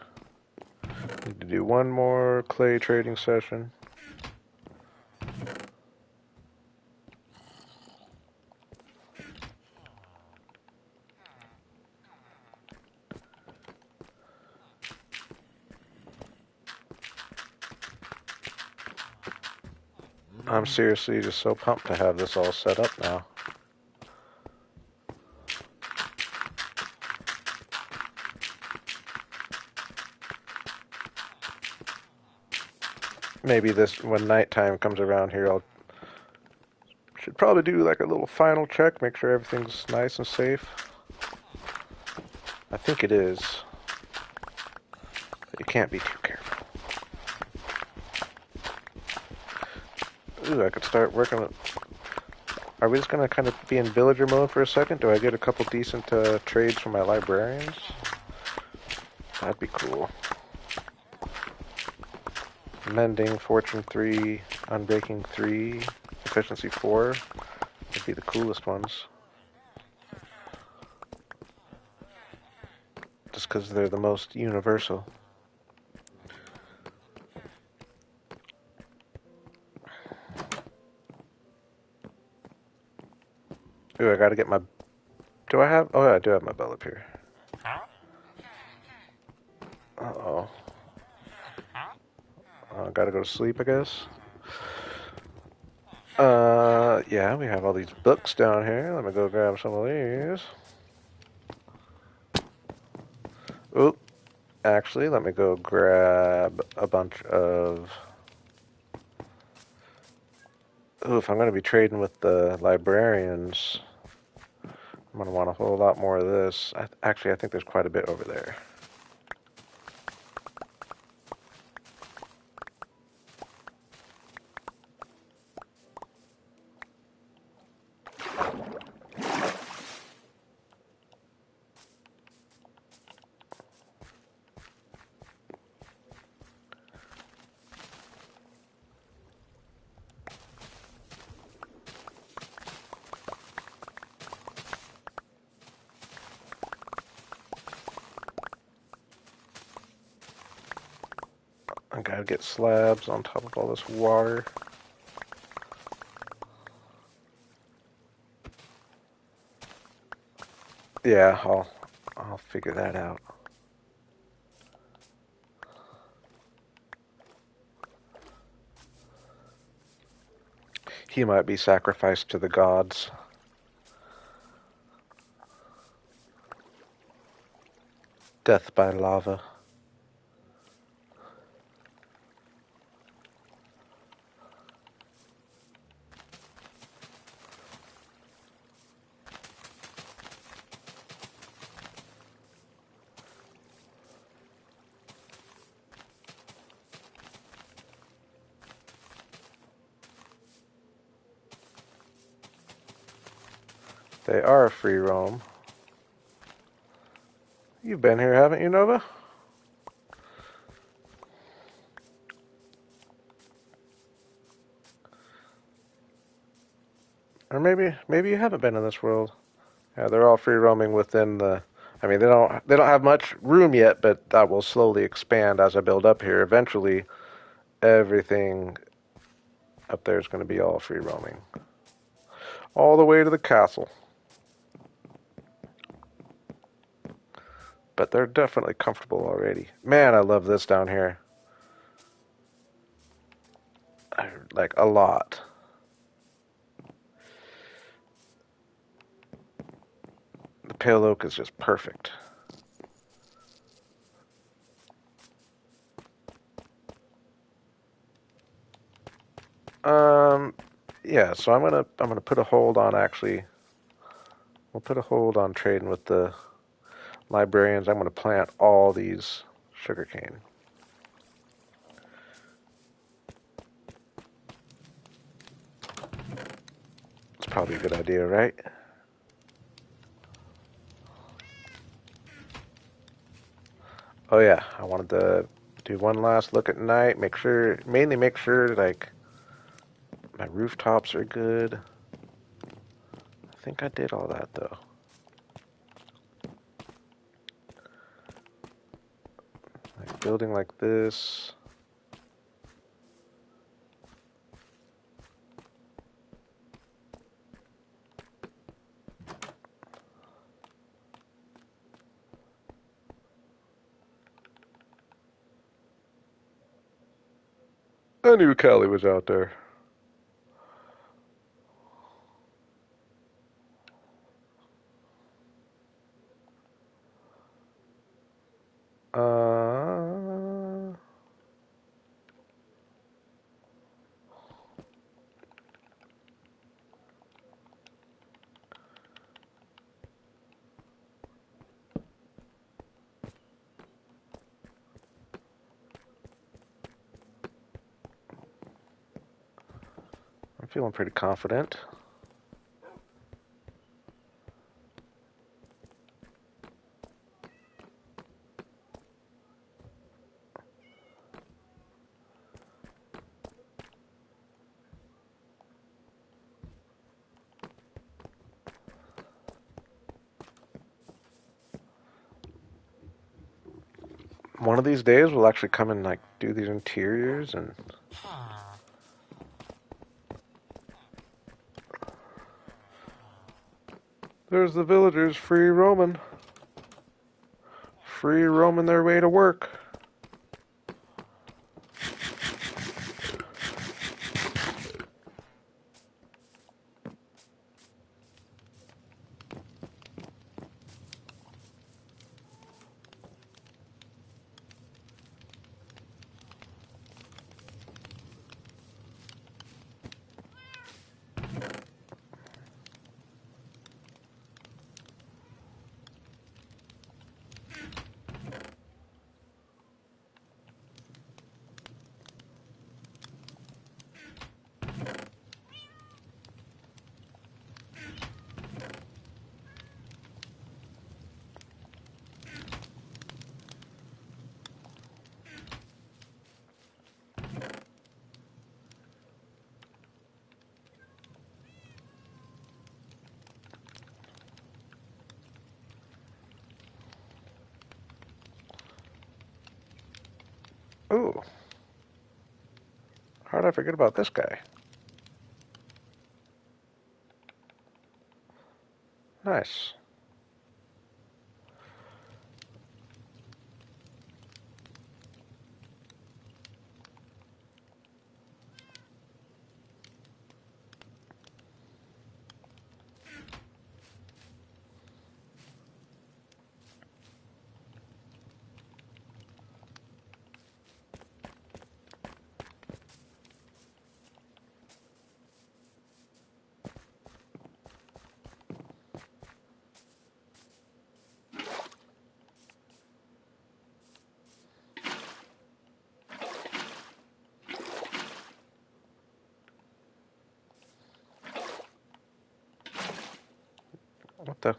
Need to do one more clay trading session. I'm seriously just so pumped to have this all set up now. Maybe this, when nighttime comes around here, I'll should probably do like a little final check, make sure everything's nice and safe. I think it is. But you can't be too careful. Ooh, I could start working with... Are we just going to kind of be in villager mode for a second? Do I get a couple decent trades from my librarians? That'd be cool. Mending, Fortune 3, Unbreaking 3, Efficiency 4 would be the coolest ones. Just because they're the most universal. Ooh, I gotta get my... Do I have... Oh, yeah, I do have my bell up here. Uh-oh. Gotta go to sleep, I guess. Yeah, we have all these books down here. Let me go grab some of these. Oop. Actually, let me go grab a bunch of... Ooh, if I'm going to be trading with the librarians, I'm going to want a whole lot more of this. Actually, I think there's quite a bit over there. I gotta get slabs on top of all this water. Yeah, I'll figure that out. He might be sacrificed to the gods. Death by lava. They are free roam. You've been here, haven't you, Nova? Or maybe you haven't been in this world. Yeah, they're all free roaming within the... I mean, they don't have much room yet, but that will slowly expand as I build up here. Eventually, everything up there is going to be all free roaming. All the way to the castle. But they're definitely comfortable already. Man, I love this down here. Like, a lot. The pale oak is just perfect. Yeah, so I'm gonna put a hold on we'll put a hold on trading with the librarians. I'm gonna plant all these sugarcane. It's probably a good idea, right? Oh yeah, I wanted to do one last look at night, mainly make sure like my rooftops are good. I think I did all that though. Like building like this. I knew Callie was out there. I'm feeling pretty confident. One of these days we'll actually come and like do these interiors and there's the villagers free roaming. Free roaming their way to work. Ooh. How did I forget about this guy? Nice. What the?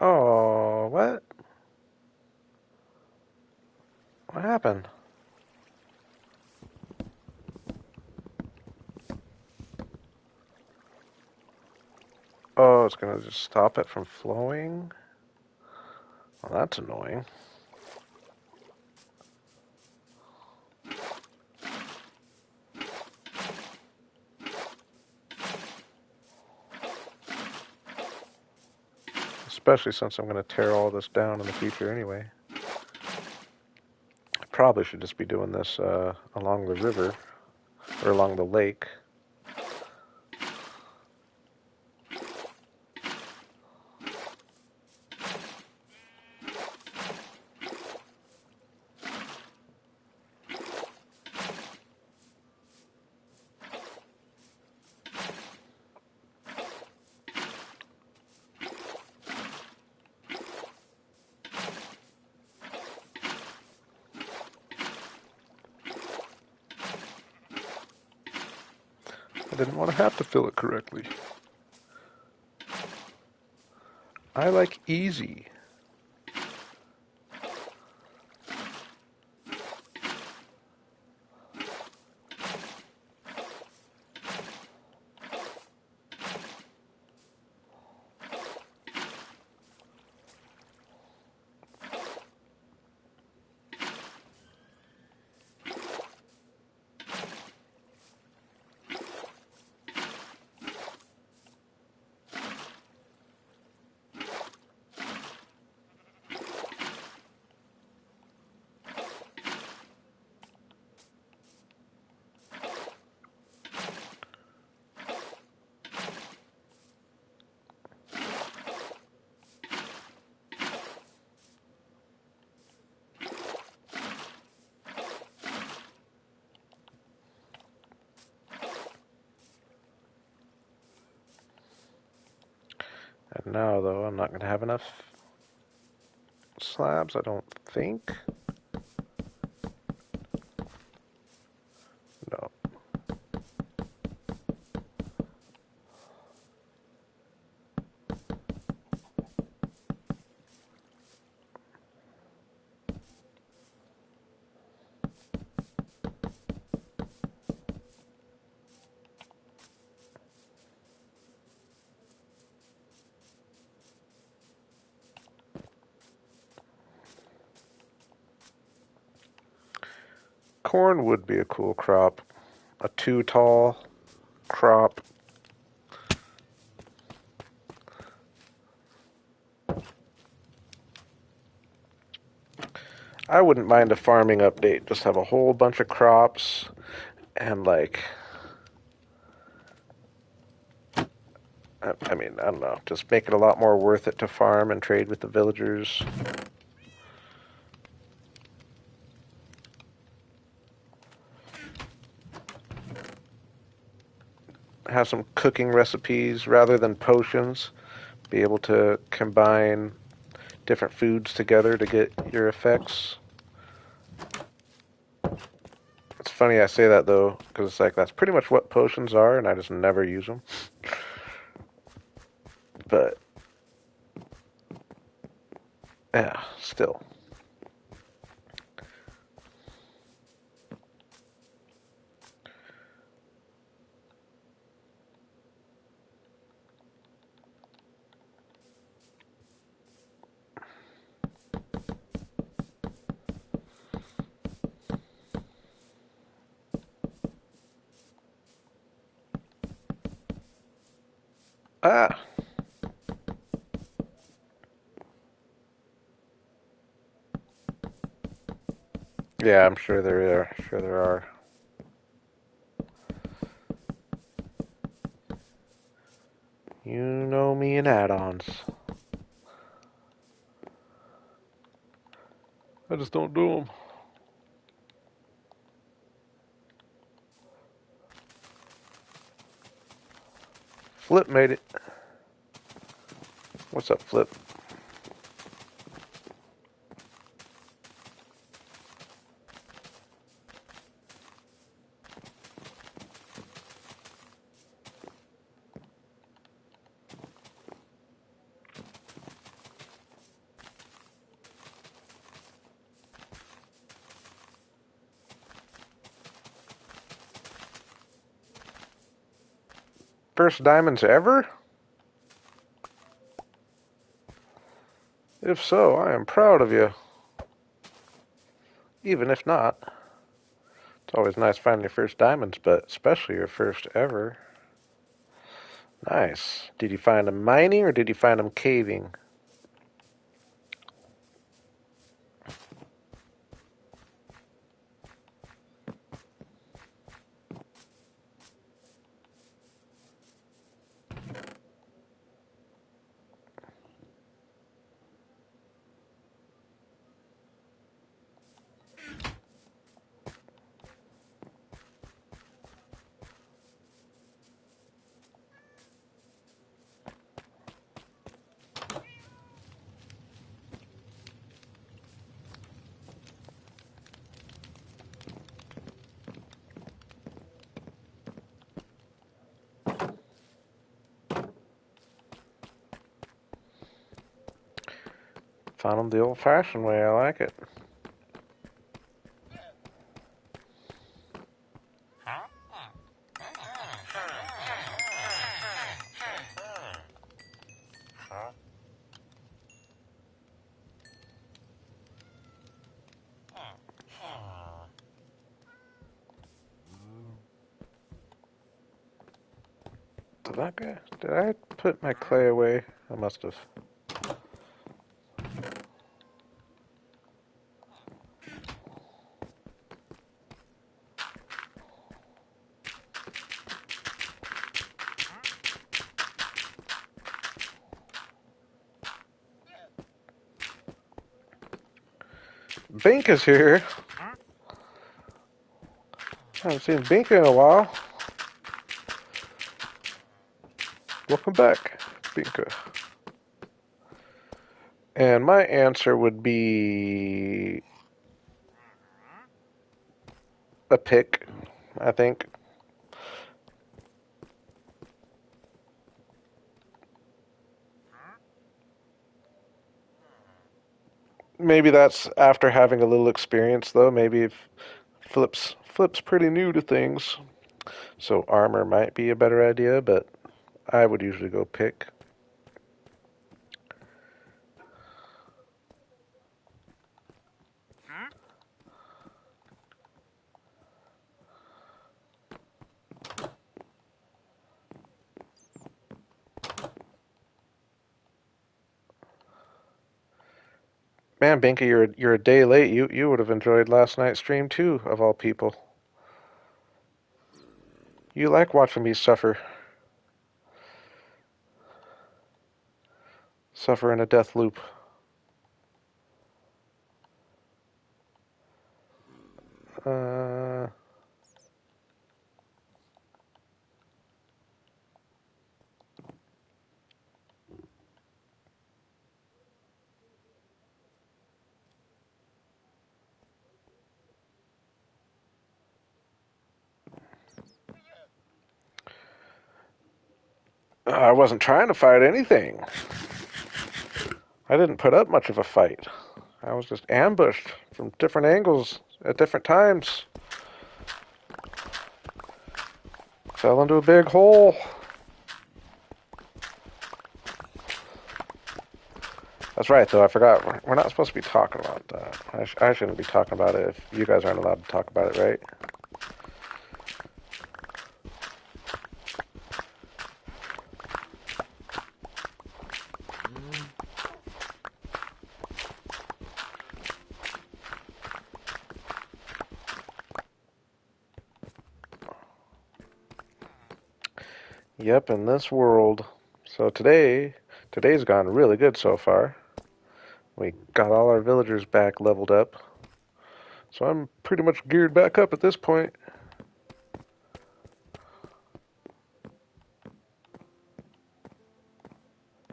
Oh, what? What happened? Oh, it's gonna just stop it from flowing? Well, that's annoying. especially since I'm going to tear all this down in the future anyway. I probably should just be doing this along the river, or along the lake. I didn't want to have to fill it correctly. I like easy. And now, though, I'm not going to have enough slabs, I don't think. No. Corn would be a cool crop. A too tall crop. I wouldn't mind a farming update. Just have a whole bunch of crops and like, I mean, I don't know. Just make it a lot more worth it to farm and trade with the villagers. Have some cooking recipes rather than potions. Be able to combine different foods together to get your effects. It's funny I say that though, because it's like that's pretty much what potions are, and I just never use them. But yeah, still. Ah, yeah, I'm sure there are. Sure there are. You know me and add-ons. I just don't do them. Flip made it. What's up, Flip? First diamonds ever? If so, I am proud of you. Even if not. It's always nice finding your first diamonds, but especially your first ever. Nice. Did you find them mining or did you find them caving? Found them the old-fashioned way. I like it. Did I put my clay away? I must have. Bink is here. I haven't seen Bink in a while. Welcome back, Binka. And my answer would be a pick, I think. Maybe that's after having a little experience, though. Maybe if Flip's pretty new to things, so armor might be a better idea, but I would usually go pick. Man, Binka, you're a day late. You would have enjoyed last night's stream too, of all people. You like watching me suffer in a death loop. Uh, I wasn't trying to fight anything. I didn't put up much of a fight. I was just ambushed from different angles at different times. Fell into a big hole. That's right, though. I forgot. We're not supposed to be talking about that. I shouldn't be talking about it if you guys aren't allowed to talk about it, right? Yep, in this world. So today's gone really good so far. We got all our villagers back leveled up. So I'm pretty much geared back up at this point.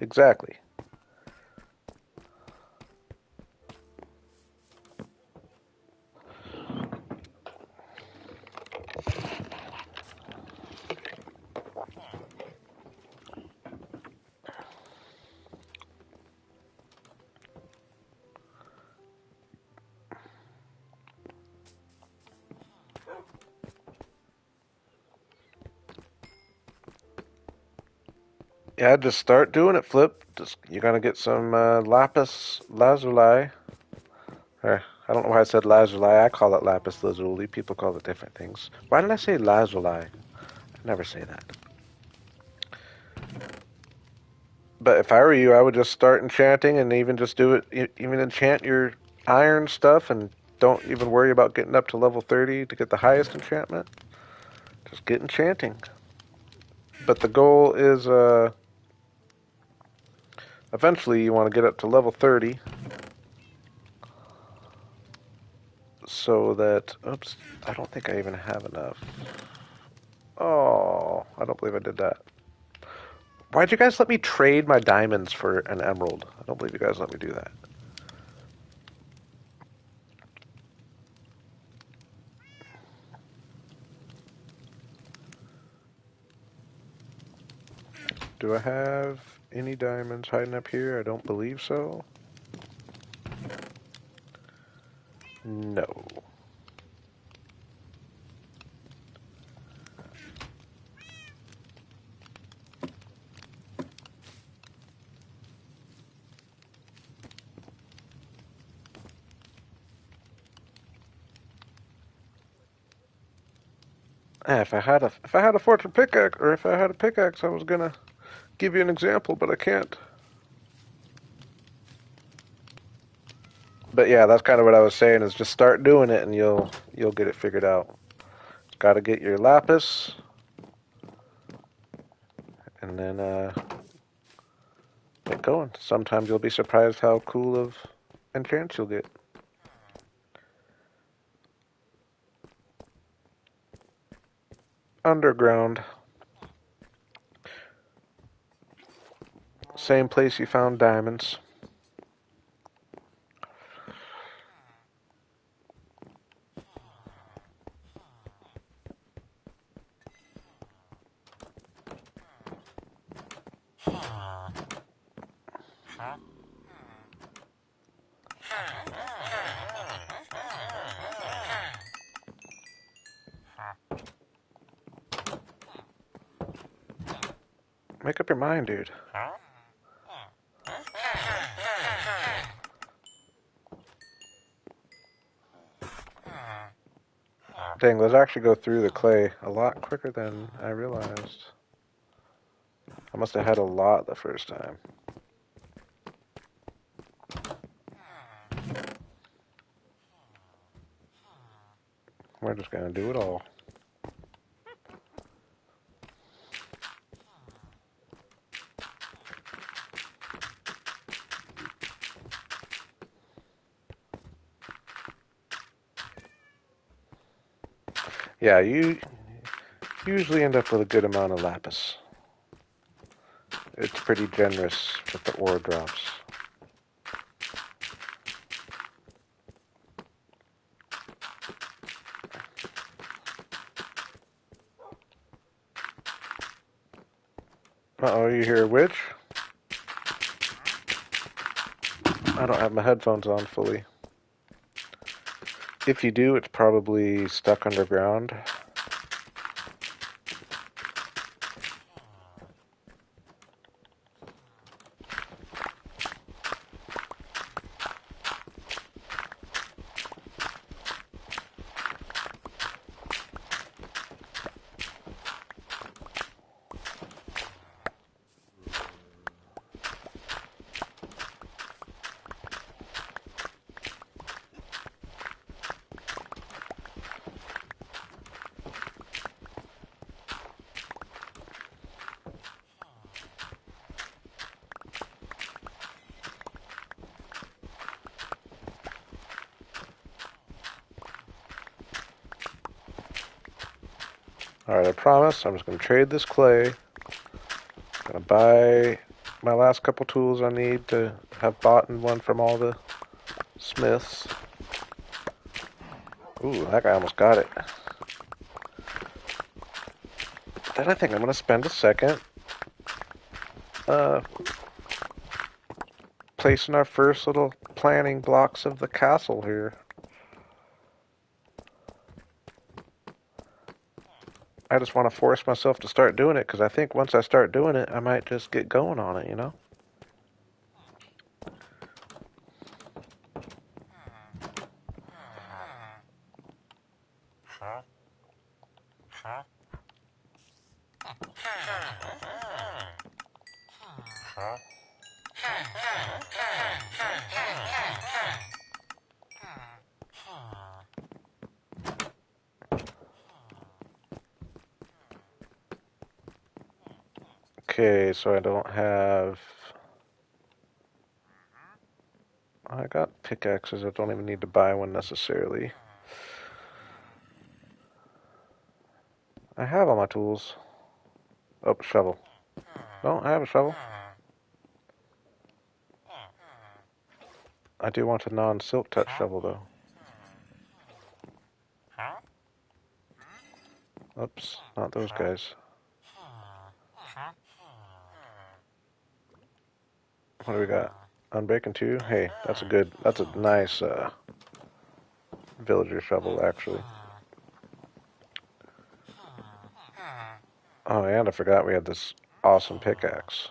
Exactly. Yeah, just start doing it, Flip. Just you gotta get some lapis lazuli. I don't know why I said lazuli. I call it lapis lazuli. People call it different things. Why did I say lazuli? I never say that. But if I were you, I would just start enchanting and even just do it. Even enchant your iron stuff and don't even worry about getting up to level 30 to get the highest enchantment. Just get enchanting. But the goal is eventually you want to get up to level 30 so that. Oops, I don't think I even have enough. Oh, I don't believe I did that. Why'd you guys let me trade my diamonds for an emerald? I don't believe you guys let me do that. Do I have any diamonds hiding up here? I don't believe so. No. If I had a fortune pickaxe, or if I had a pickaxe, I was gonna give you an example, but I can't. But yeah, that's kind of what I was saying. Is just start doing it, and you'll get it figured out. Got to get your lapis, and then get going. Sometimes you'll be surprised how cool of enchants you'll get. Underground, same place you found diamonds. Make up your mind, dude. Dang, those actually go through the clay a lot quicker than I realized. I must have had a lot the first time. We're just gonna do it all. Yeah, you usually end up with a good amount of lapis. It's pretty generous with the ore drops. Uh-oh, you hear a witch? I don't have my headphones on fully. If you do, it's probably stuck underground. Alright, I promise I'm just going to trade this clay. I'm going to buy my last couple tools I need to have bought one from all the smiths. Ooh, that guy almost got it. Then I think I'm going to spend a second placing our first little planning blocks of the castle here. I just want to force myself to start doing it because I think once I start doing it, I might just get going on it, you know? Okay, so I don't have... I got pickaxes. I don't even need to buy one necessarily. I have all my tools. Oh, shovel. No, I have a shovel. I do want a non-silk touch shovel, though. Oops, not those guys. What do we got? Unbreaking 2? Hey, that's a nice, villager shovel, actually. Oh, and I forgot we had this awesome pickaxe.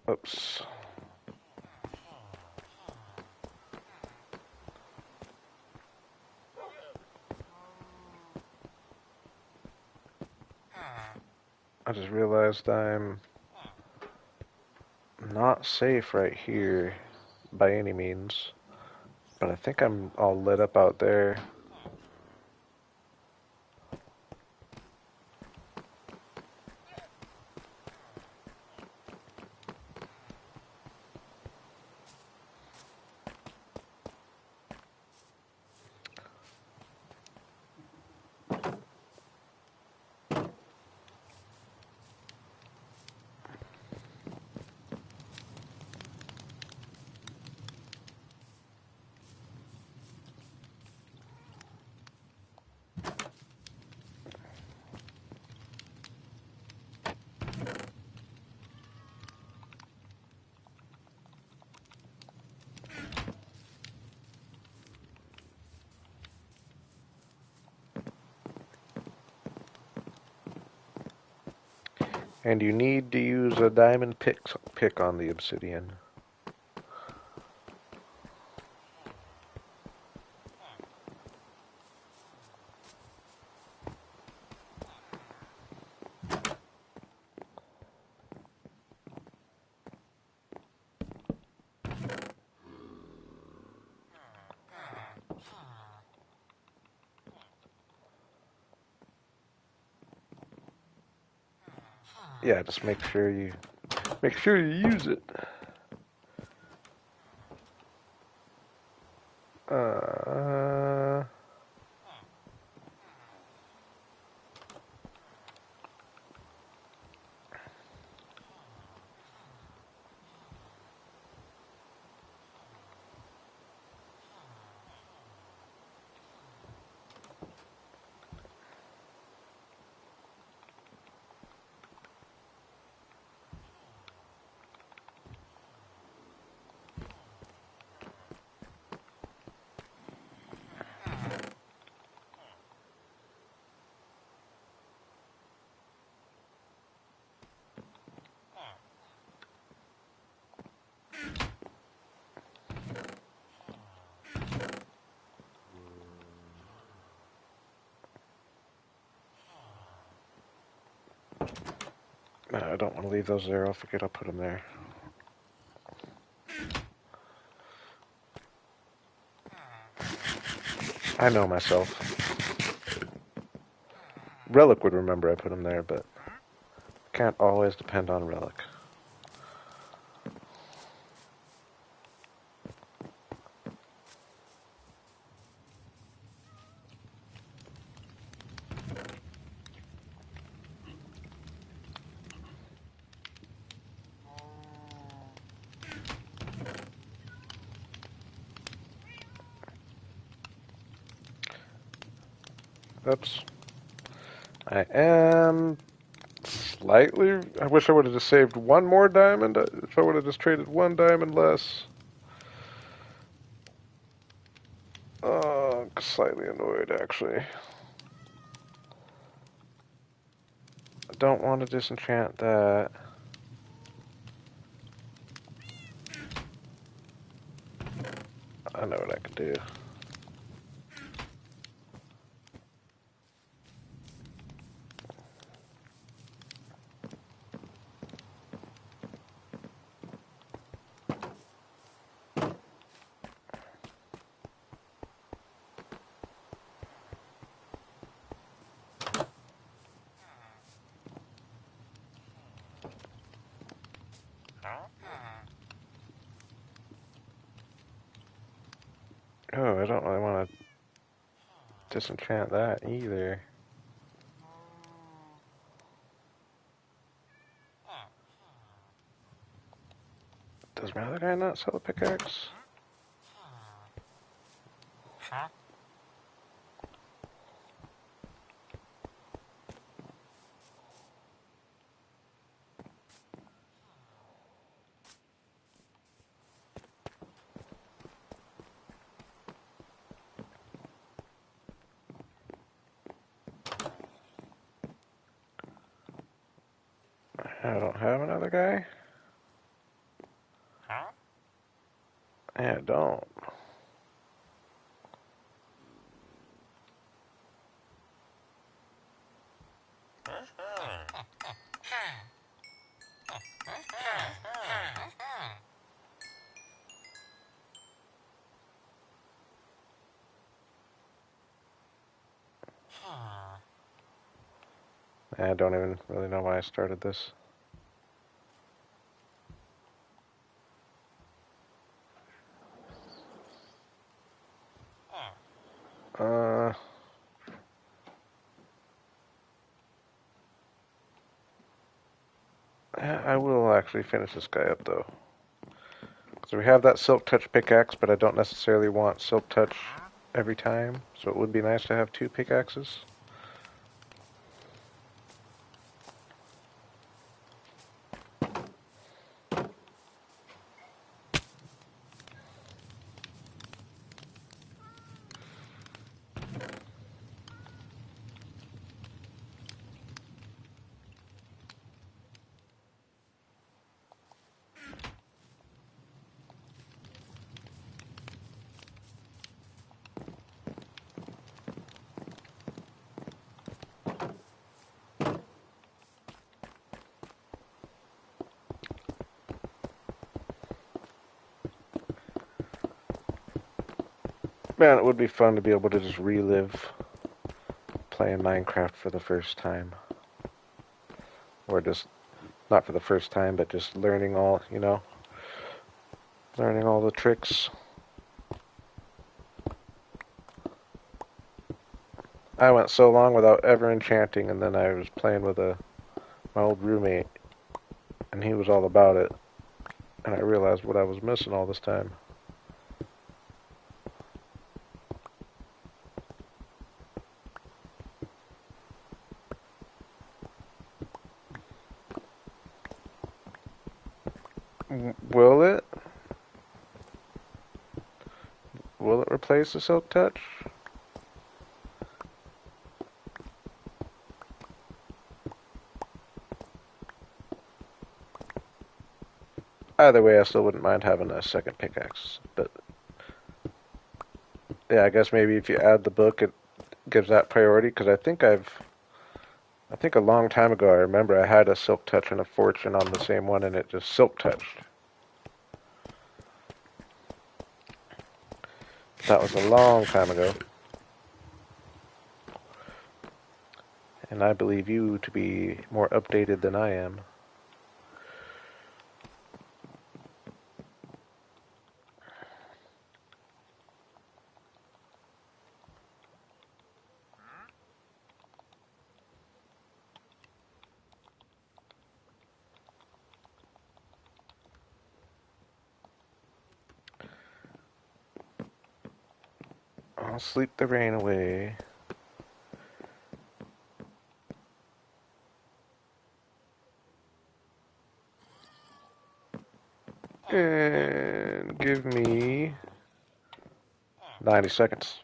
Oops. I just realized I'm not safe right here by any means, but I think I'm all lit up out there. And you need to use a diamond pick on the obsidian. Yeah, just make sure you use it. Uh, I don't want to leave those there. I'll forget I'll put them there. I know myself. Relic would remember I put them there, but can't always depend on Relic. Oops. I am slightly... I wish I would have just saved one more diamond. If I would have just traded one diamond less. Slightly annoyed, actually. I don't want to disenchant that. I know what I can do. Oh, I don't really want to disenchant that either. Does my other guy not sell a pickaxe? I don't have another guy? Yeah, I don't. I don't even really know why I started this. Uh, yeah, I will actually finish this guy up though. So we have that Silk Touch pickaxe, but I don't necessarily want Silk Touch every time, so it would be nice to have two pickaxes. Man, it would be fun to be able to just relive playing Minecraft for the first time. Or just, not for the first time, but just learning all, learning all the tricks. I went so long without ever enchanting, and then I was playing with my old roommate, and he was all about it, and I realized what I was missing all this time. Will it? Will it replace the Silk Touch? Either way, I still wouldn't mind having a second pickaxe. But yeah, I guess maybe if you add the book, it gives that priority. Because I think a long time ago, I remember I had a Silk Touch and a Fortune on the same one, and it just Silk Touched. That was a long time ago. And I believe you to be more updated than I am. I'll sleep the rain away. And give me 90 seconds.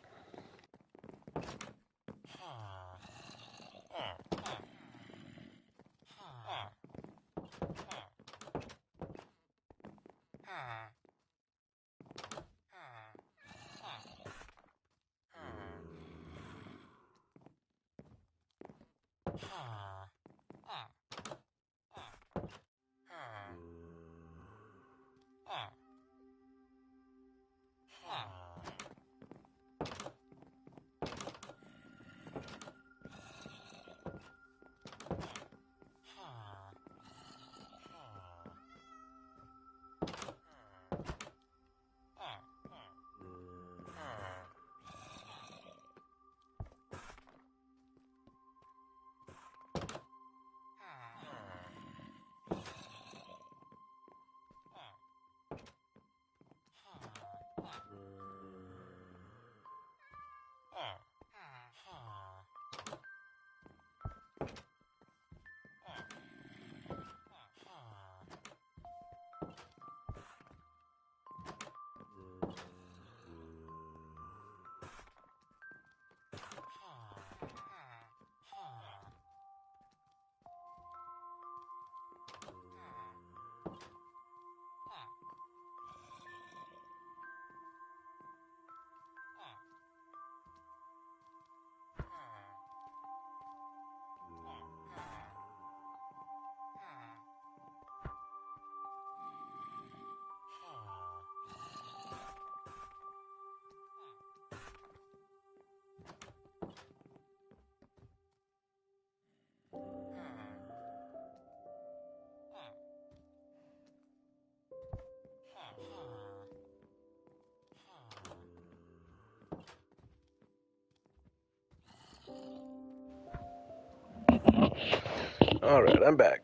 Alright, I'm back.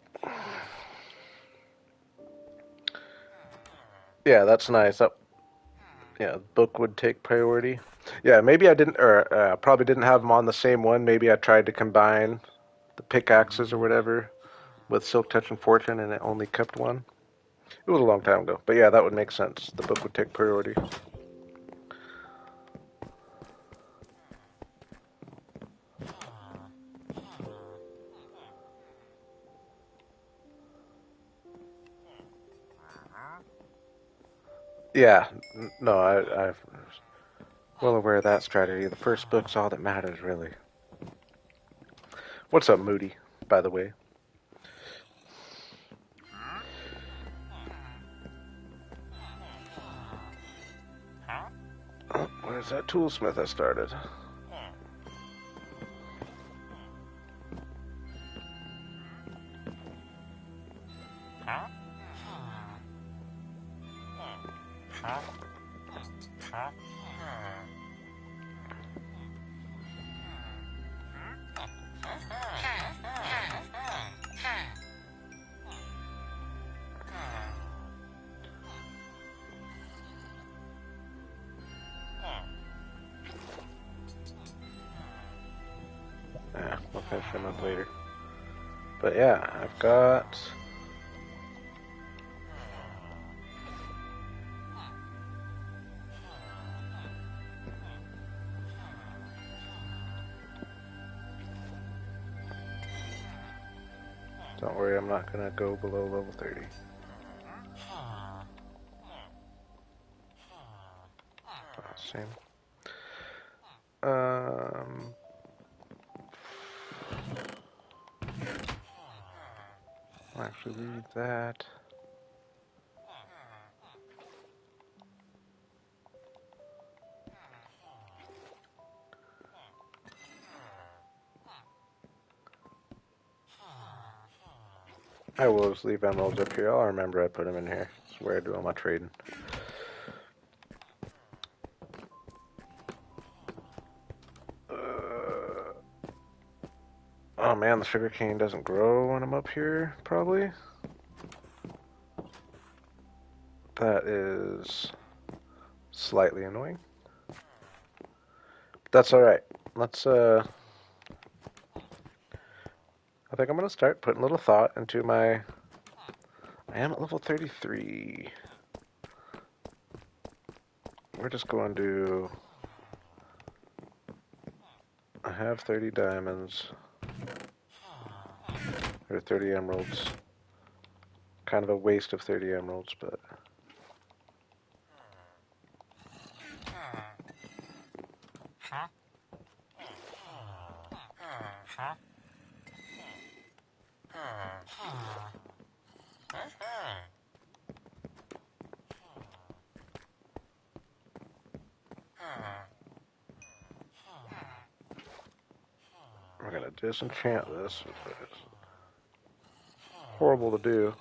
Yeah, that's nice. Yeah, book would take priority. Yeah, maybe I didn't, or probably didn't have them on the same one. Maybe I tried to combine the pickaxes or whatever with Silk Touch and Fortune, and it only kept one. It was a long time ago, but yeah, that would make sense. The book would take priority. Yeah, no, I'm well aware of that strategy. The first book's all that matters, really. What's up, Moody, by the way? Oh, where's that toolsmith I started? Yeah, we'll finish him up later. But yeah, I've got... Don't worry, I'm not gonna go below level 30. Same. Um... I'll actually leave that. I will just leave emeralds up here. I'll remember I put them in here. That's where I do all my trading. Oh man, the sugarcane doesn't grow when I'm up here, probably. That is slightly annoying. But that's alright. Let's, I think I'm gonna start putting a little thought into my... I am at level 33. We're just going to... I have 30 diamonds. Or 30 emeralds. Kind of a waste of 30 emeralds, but... We're gonna disenchant this. It's horrible to do.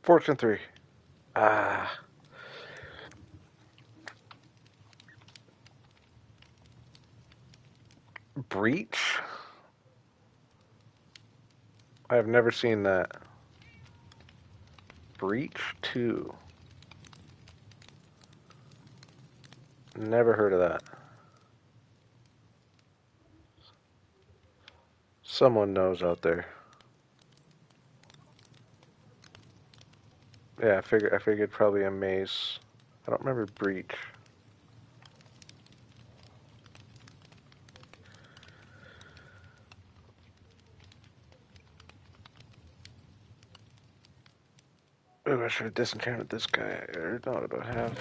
Fortune 3. Ah. Breach? I have never seen that. Breach 2. Never heard of that. Someone knows out there. Yeah, I figured probably a mace. I don't remember breach. Ooh, I should have disenchanted this guy. Or no, do I have?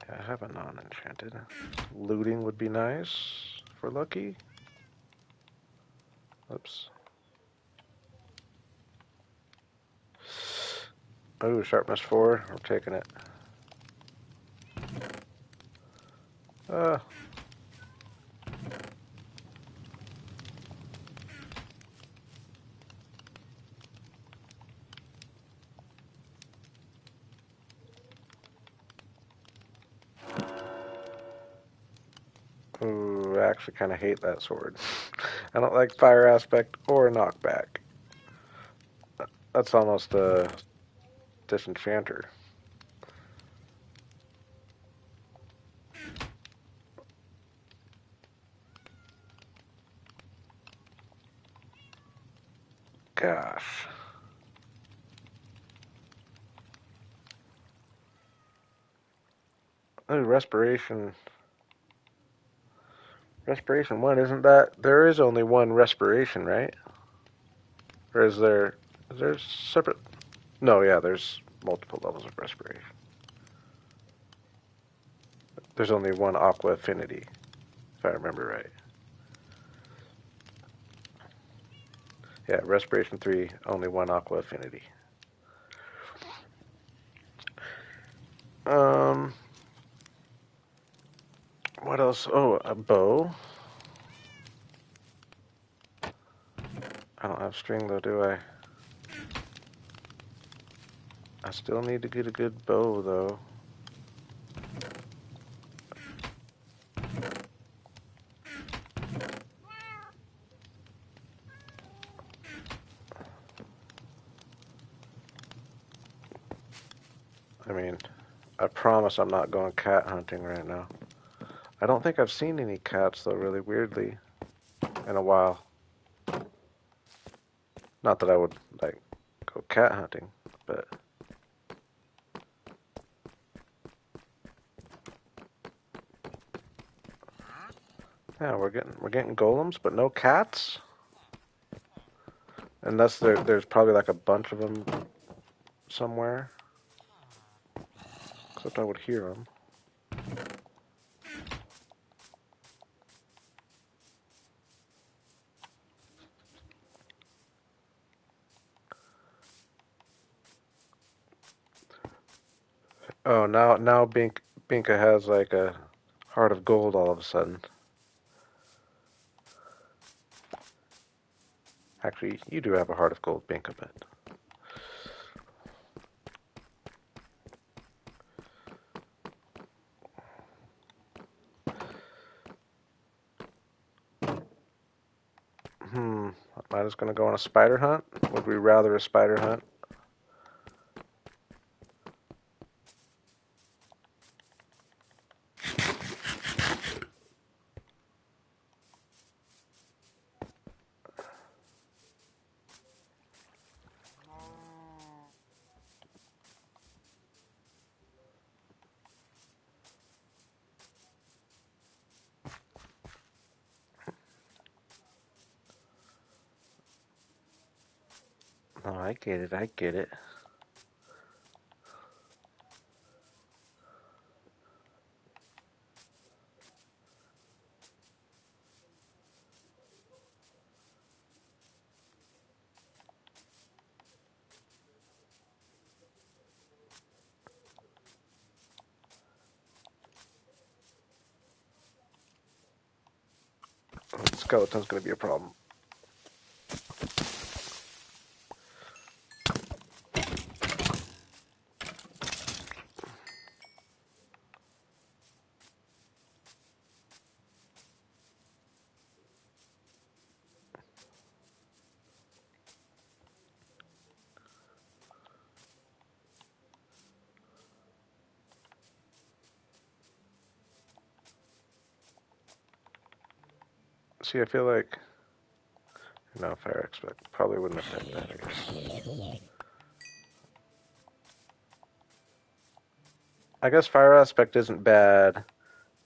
Yeah, I have a non-enchanted. Looting would be nice if we're lucky. Oops. Ooh, sharpness 4. I'm taking it. Uh, ooh, I actually kind of hate that sword. I don't like fire aspect or knockback. That's almost a disenchanter. Gosh. Ooh, respiration. Respiration 1, isn't that? There is only one respiration, right? Or is there? Is there separate? No, yeah, there's multiple levels of respiration. There's only one aqua affinity, if I remember right. Yeah, respiration 3, only one aqua affinity. Um, what else? Oh, a bow. I don't have string though, do I? I still need to get a good bow though. I mean, I promise I'm not going cat hunting right now. I don't think I've seen any cats though, really weirdly, in a while. Not that I would like go cat hunting, but yeah, we're getting golems, but no cats. Unless there's probably like a bunch of them somewhere. Except I would hear them. Oh, now Binka has like a heart of gold all of a sudden. Actually, you do have a heart of gold, Binka, but am I just gonna go on a spider hunt? Would we rather a spider hunt? Oh, I get it, I get it. Skeleton's gonna be a problem. See, I feel like no fire expect probably wouldn't affect that, I guess. I guess fire aspect isn't bad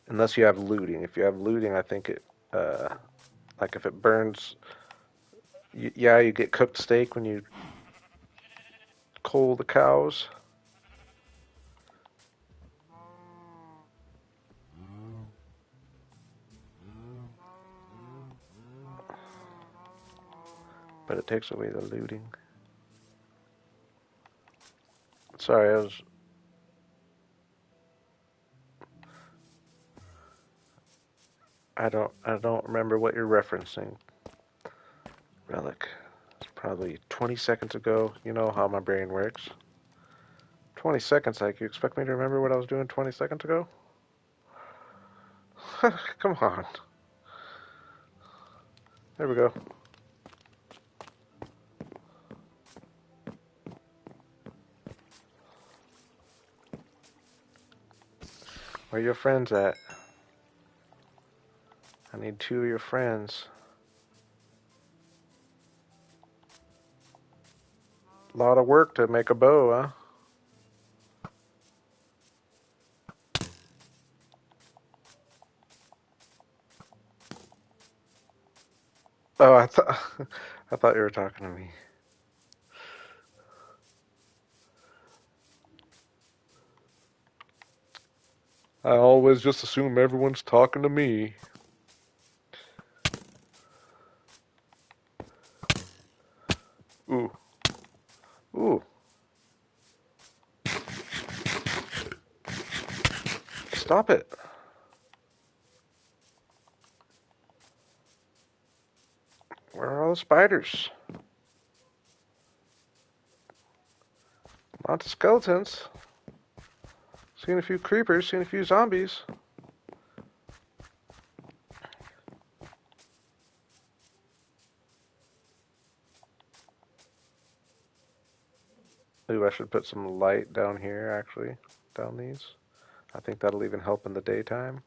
unless you have looting. If you have looting, I think it like if it burns, yeah, you get cooked steak when you coal the cows. But it takes away the looting. Sorry, I was. I don't remember what you're referencing. Relic. It's probably 20 seconds ago. You know how my brain works. 20 seconds, like, you expect me to remember what I was doing 20 seconds ago? Come on. There we go. Where your friends at? I need two of your friends. A lot of work to make a bow, huh? Oh, I thought I thought you were talking to me. I always just assume everyone's talking to me. Ooh, ooh, stop it. Where are all the spiders? Lots of skeletons. Seen a few creepers, seen a few zombies. Ooh, I should put some light down here, actually. Down these. I think that'll even help in the daytime.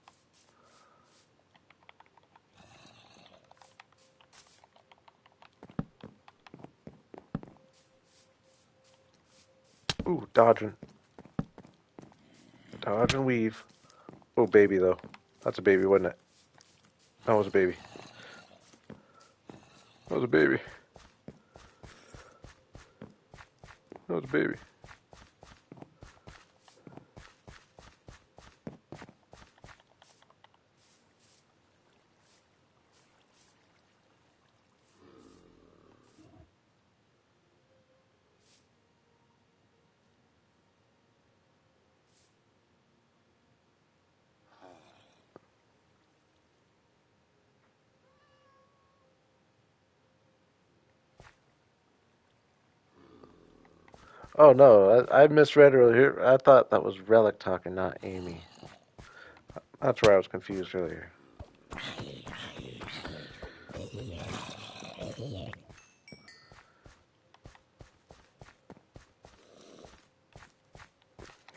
Ooh, dodging. Dodge and weave. Oh, baby, though. That's a baby, wasn't it? That was a baby. That was a baby. That was a baby. Oh, no, I misread earlier. I thought that was Relic talking, not Amy. That's where I was confused earlier.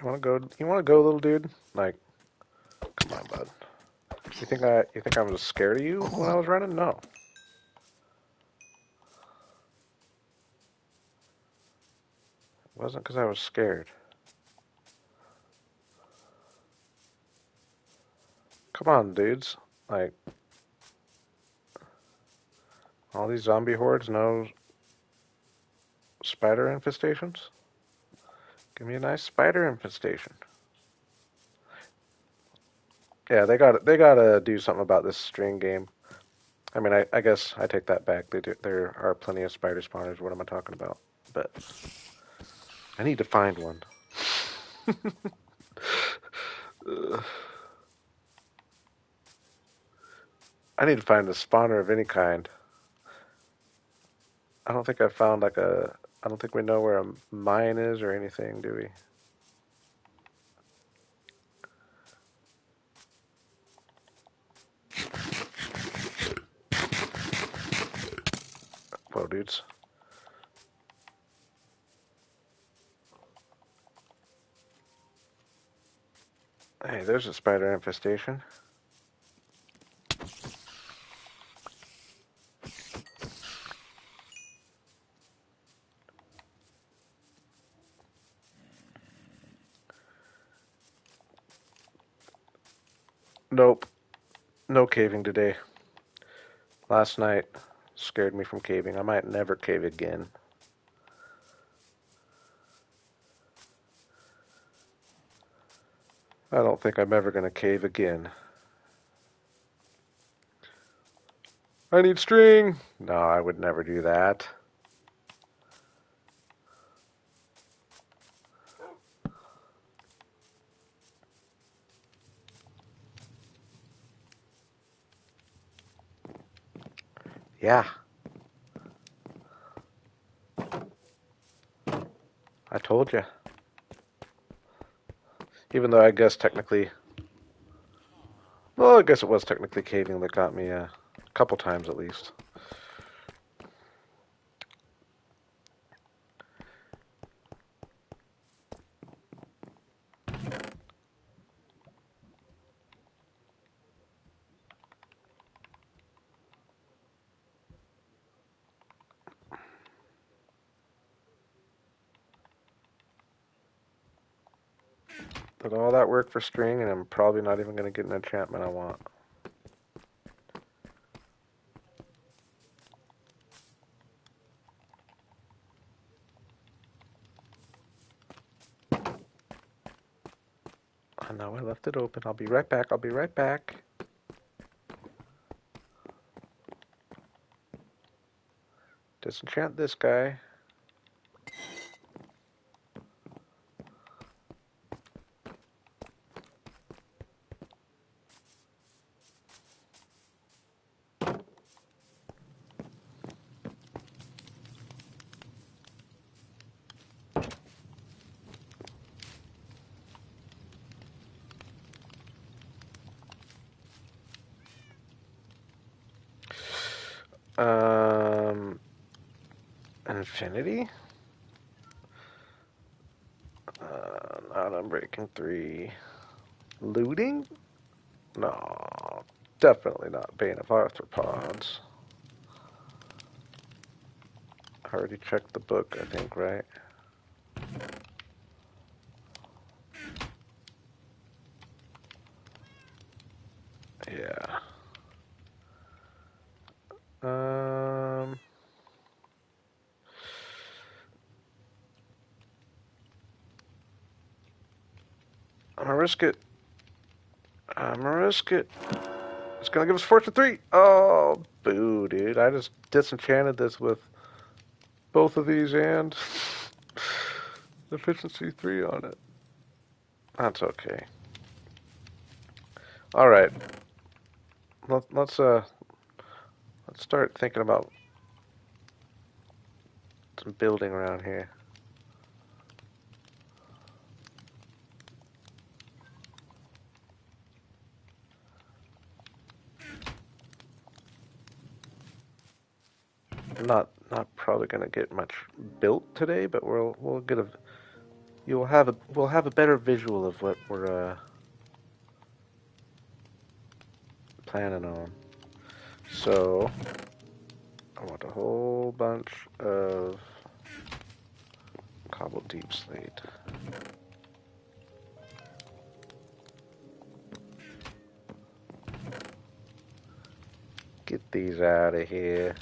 You wanna go? You wanna go, little dude? Like, come on, bud. You think I was scared of you when I was running? No, it wasn't because I was scared. Come on, dudes. Like, all these zombie hordes, no spider infestations? Give me a nice spider infestation. Yeah, they gotta do something about this string game. I mean, I guess I take that back. There are plenty of spider spawners. What am I talking about? But I need to find one. I need to find a spawner of any kind. I don't think I found like a. I don't think we know where a mine is or anything, do we? Whoa, dudes. Hey, there's a spider infestation. Nope. No caving today. Last night scared me from caving. I might never cave again. I don't think I'm ever gonna cave again. I need string! No, I would never do that. Yeah, I told you. Even though I guess technically, well, I guess it was technically caving that got me a couple times at least. Did all that work for string, and I'm probably not even going to get an enchantment I want. I know I left it open. I'll be right back. I'll be right back. Disenchant this guy. Um, Infinity? Not Unbreaking 3. Looting? No, definitely not Bane of Arthropods. I already checked the book, I think, right? Yeah. Um, I'm gonna risk it. I'm gonna risk it. It's gonna give us Fortune 3. Oh, boo, dude. I just disenchanted this with both of these and efficiency 3 on it. That's okay. All right. Let's start thinking about some building around here. Not probably gonna get much built today, but we'll get a we'll have a better visual of what we're planning on. So I want a whole bunch of cobbled deep slate. Get these out of here.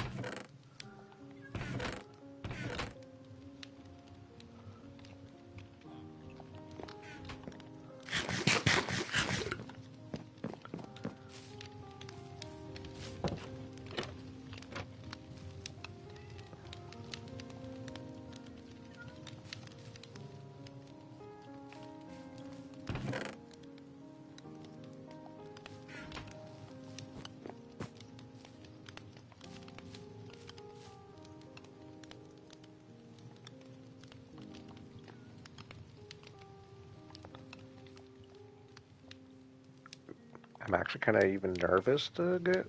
I'm actually kind of even nervous to get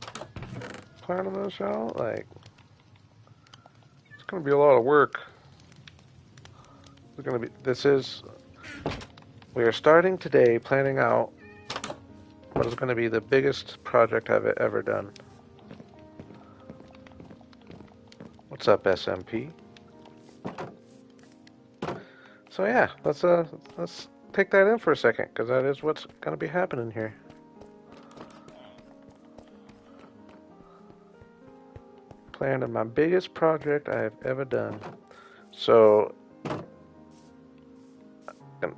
planning this out. Like, it's gonna be a lot of work. It's gonna be. This is. We are starting today planning out what is going to be the biggest project I've ever done. What's up, SMP? So yeah, let's take that in for a second, because that is what's going to be happening here. Planning my biggest project I have ever done. So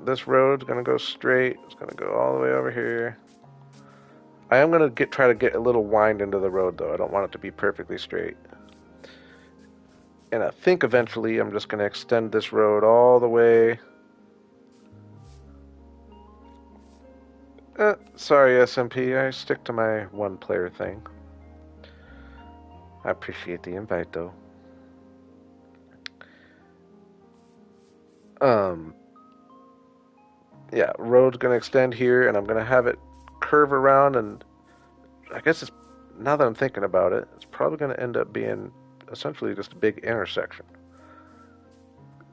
this road's going to go straight. It's going to go all the way over here. I am going to try to get a little wind into the road, though. I don't want it to be perfectly straight. And I think eventually I'm just going to extend this road all the way. Sorry, SMP, I stick to my one-player thing. I appreciate the invite, though. Um, yeah, road's gonna extend here, and I'm gonna have it curve around, and I guess it's now that I'm thinking about it, it's probably gonna end up being essentially just a big intersection.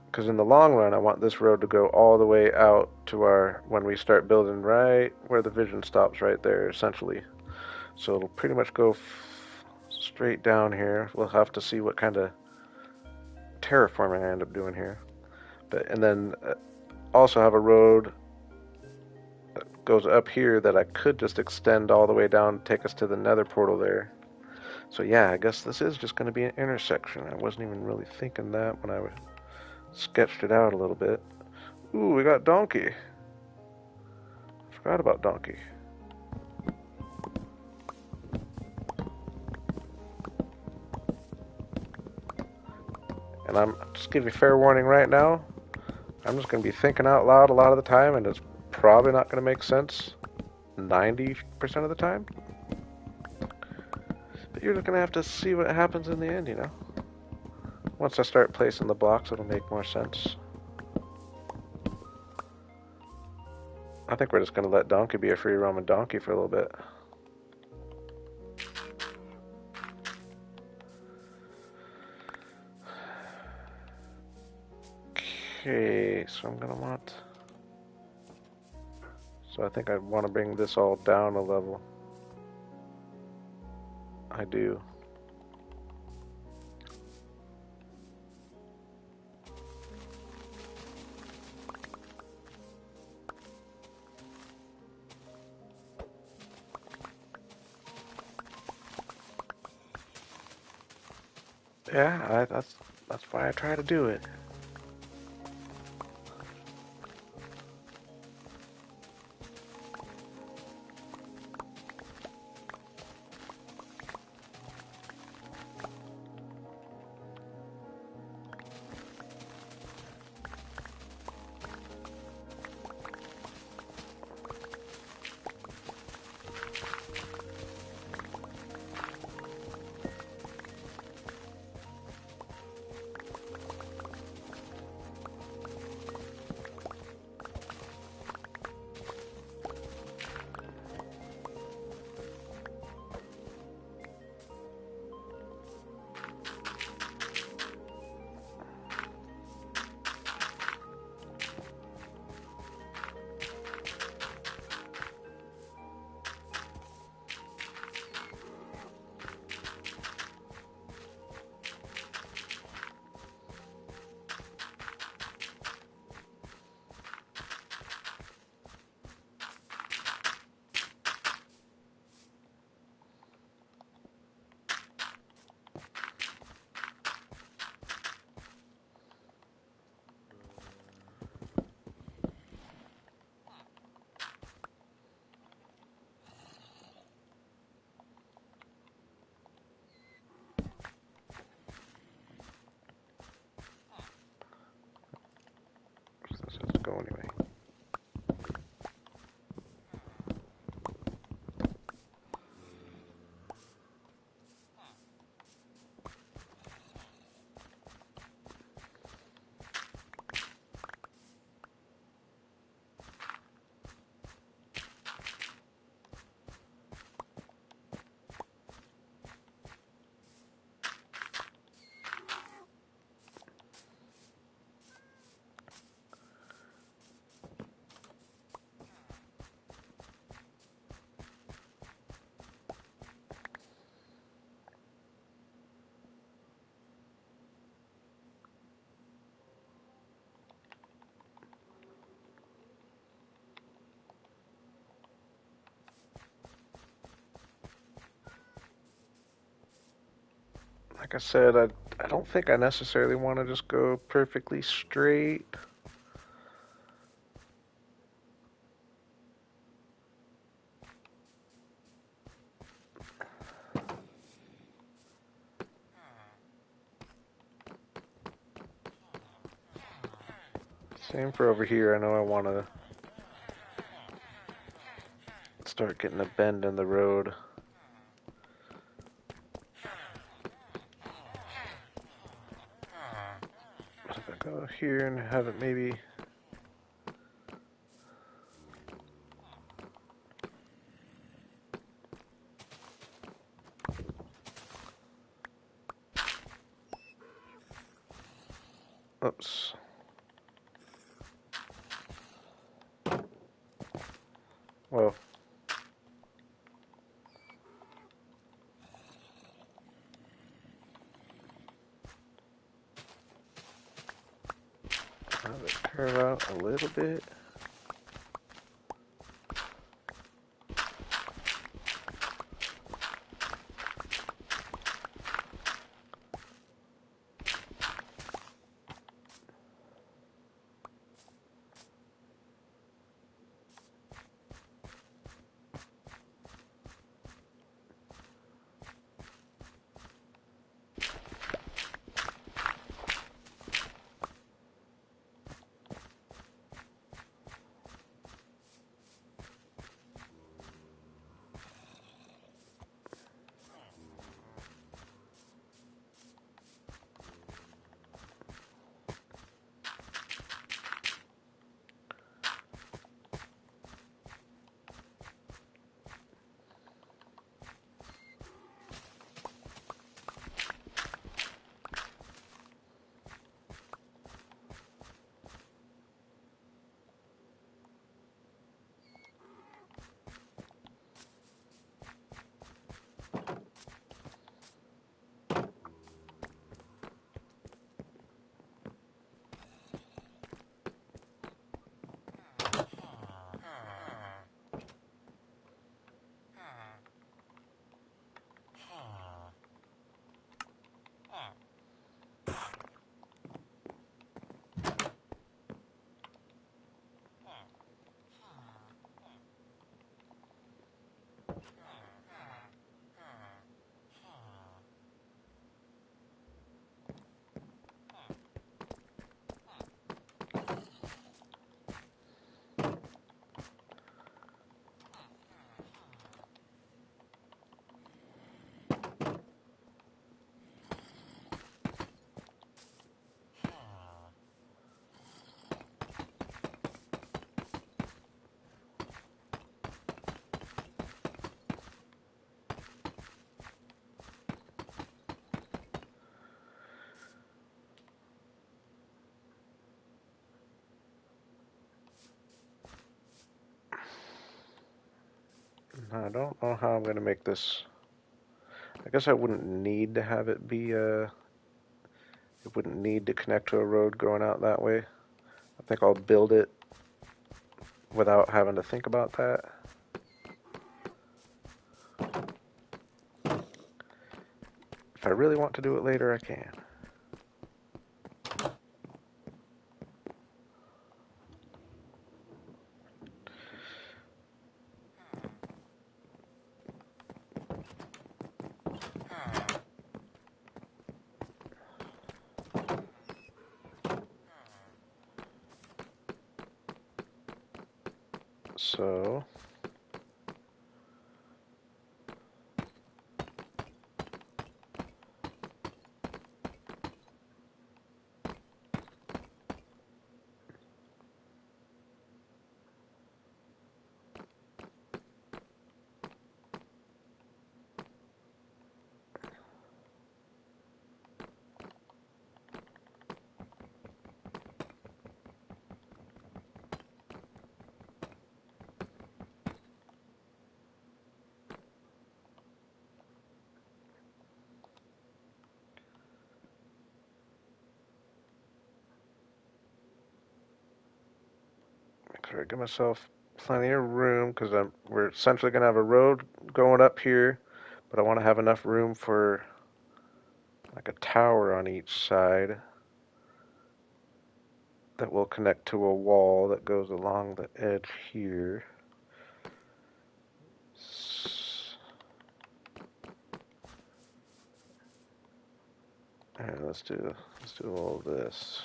Because in the long run, I want this road to go all the way out to our when we start building right where the vision stops right there, essentially. So it'll pretty much go straight down here. We'll have to see what kind of terraforming I end up doing here. But and then also have a road that goes up here that I could just extend all the way down, take us to the nether portal there. So yeah, I guess this is just going to be an intersection. I wasn't even really thinking that when I sketched it out a little bit. Ooh, we got Donkey. Forgot about Donkey. And I'm just give you fair warning right now. I'm just going to be thinking out loud a lot of the time, and it's probably not going to make sense 90% of the time. But you're just going to have to see what happens in the end, you know. Once I start placing the blocks, it'll make more sense. I think we're just going to let Donkey be a free roaming donkey for a little bit. Okay, so I'm going to want... So I think I want to bring this all down a level. I do. Yeah, that's why I try to do it. This has to go anyway. Like I said, I don't think I necessarily want to just go perfectly straight. Same for over here. I know I want to start getting a bend in the road. here and have it maybe... Oops. Well... Have it curve out a little bit. I don't know how I'm going to make this. I guess I wouldn't need to have it be it wouldn't need to connect to a road going out that way. I think I'll build it without having to think about that. If I really want to do it later, I can. So... Sure, give myself plenty of room because we're essentially going to have a road going up here, but I want to have enough room for like a tower on each side that will connect to a wall that goes along the edge here. And let's do all of this.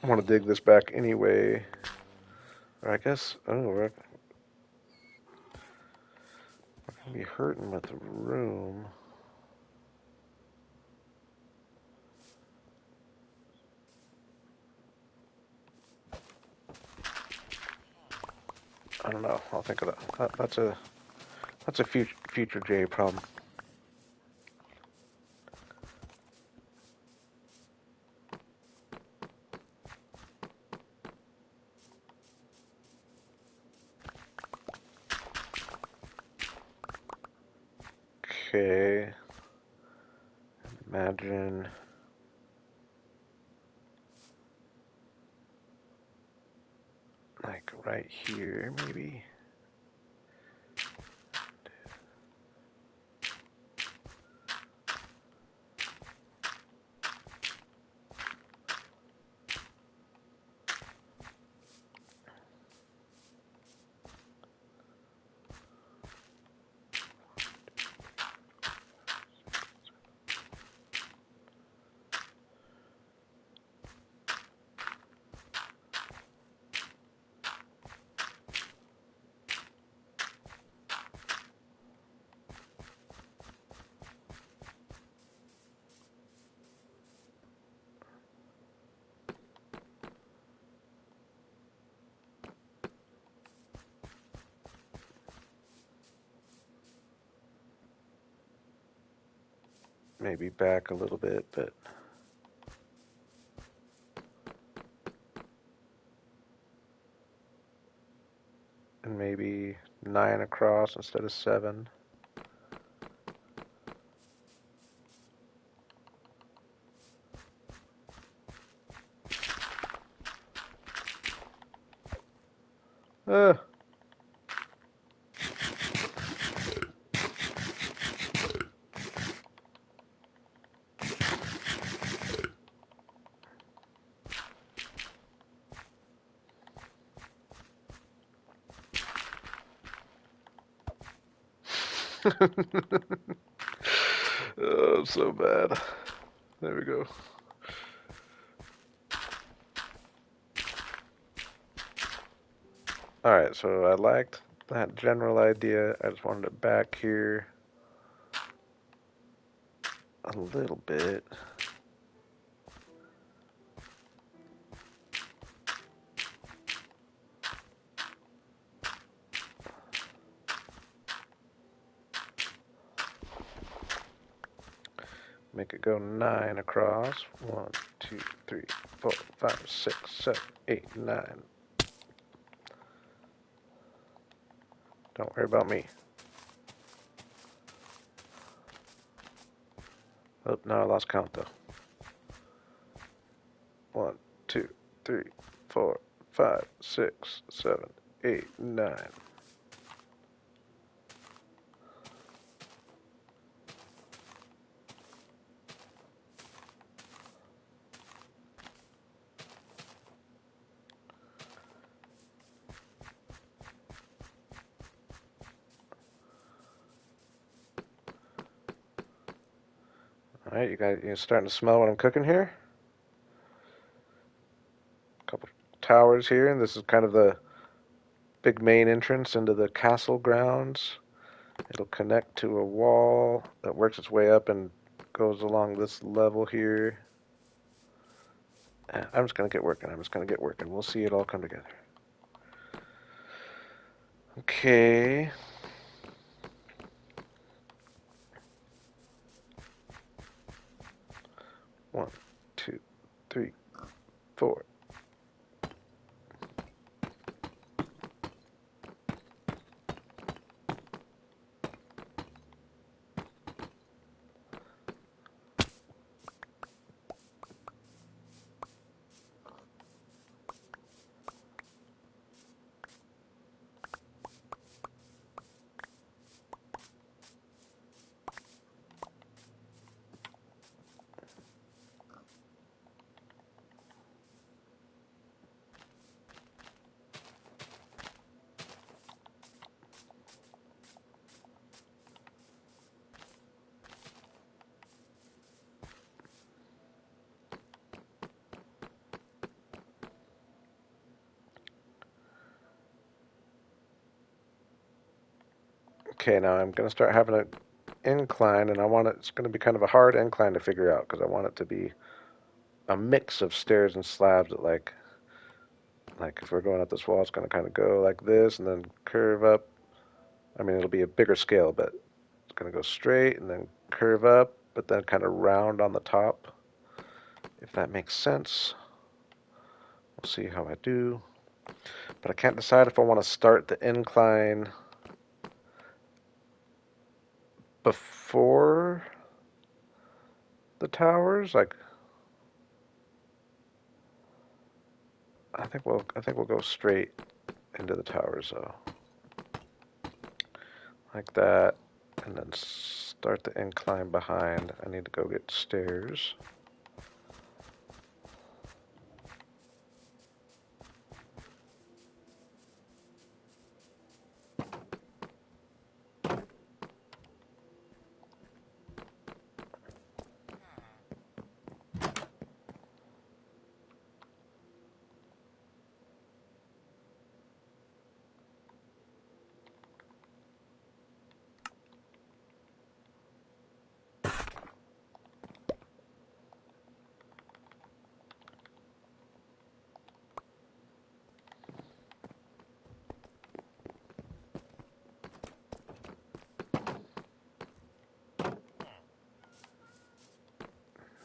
I want to dig this back anyway. Or I guess, oh, we're going to be hurting with the room. I don't know. I'll think of that. That's a future J problem. Okay. Imagine. Like right here, maybe. Maybe back a little bit, but and maybe 9 across instead of 7. Uh, oh, so bad. There we go. Alright, so I liked that general idea. I just wanted it back here a little bit. Make it go 9 across. 1, 2, 3, 4, 5, 6, 7, 8, 9. Don't worry about me. Oh, now I lost count though. 1, 2, 3, 4, 5, 6, 7, 8, 9. Alright, you starting to smell what I'm cooking here? A couple towers here, and this is kind of the big main entrance into the castle grounds. It'll connect to a wall that works its way up and goes along this level here. I'm just going to get working. I'm just going to get working. We'll see it all come together. Okay. One, two, three, 4. Okay, now I'm going to start having an incline, and it's going to be kind of a hard incline to figure out because I want it to be a mix of stairs and slabs that like if we're going up this wall, it's going to kind of go like this and then curve up. I mean, it'll be a bigger scale, but it's going to go straight and then curve up, but then kind of round on the top, if that makes sense. We'll see how I do. But I can't decide if I want to start the incline before the towers. Like, I think we'll go straight into the towers, though. Like that, and then start the incline behind. I need to go get stairs.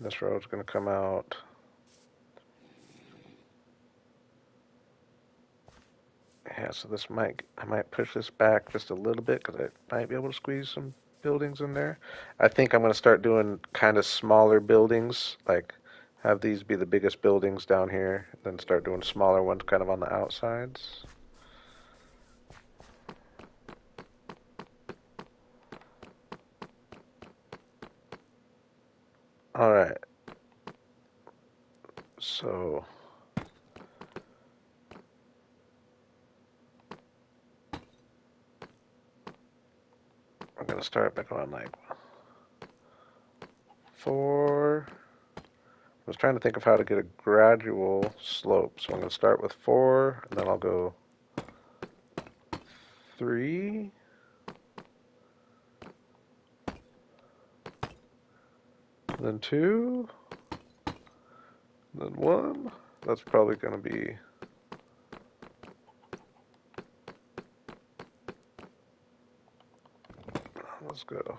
This road's going to come out. Yeah, so I might push this back just a little bit because I might be able to squeeze some buildings in there. I think I'm going to start doing kind of smaller buildings, like have these be the biggest buildings down here, then start doing smaller ones kind of on the outsides. All right. So I'm going to start by going like 4. I was trying to think of how to get a gradual slope. So I'm going to start with 4, and then I'll go 3, then 2, then 1. That's probably going to be... Let's go.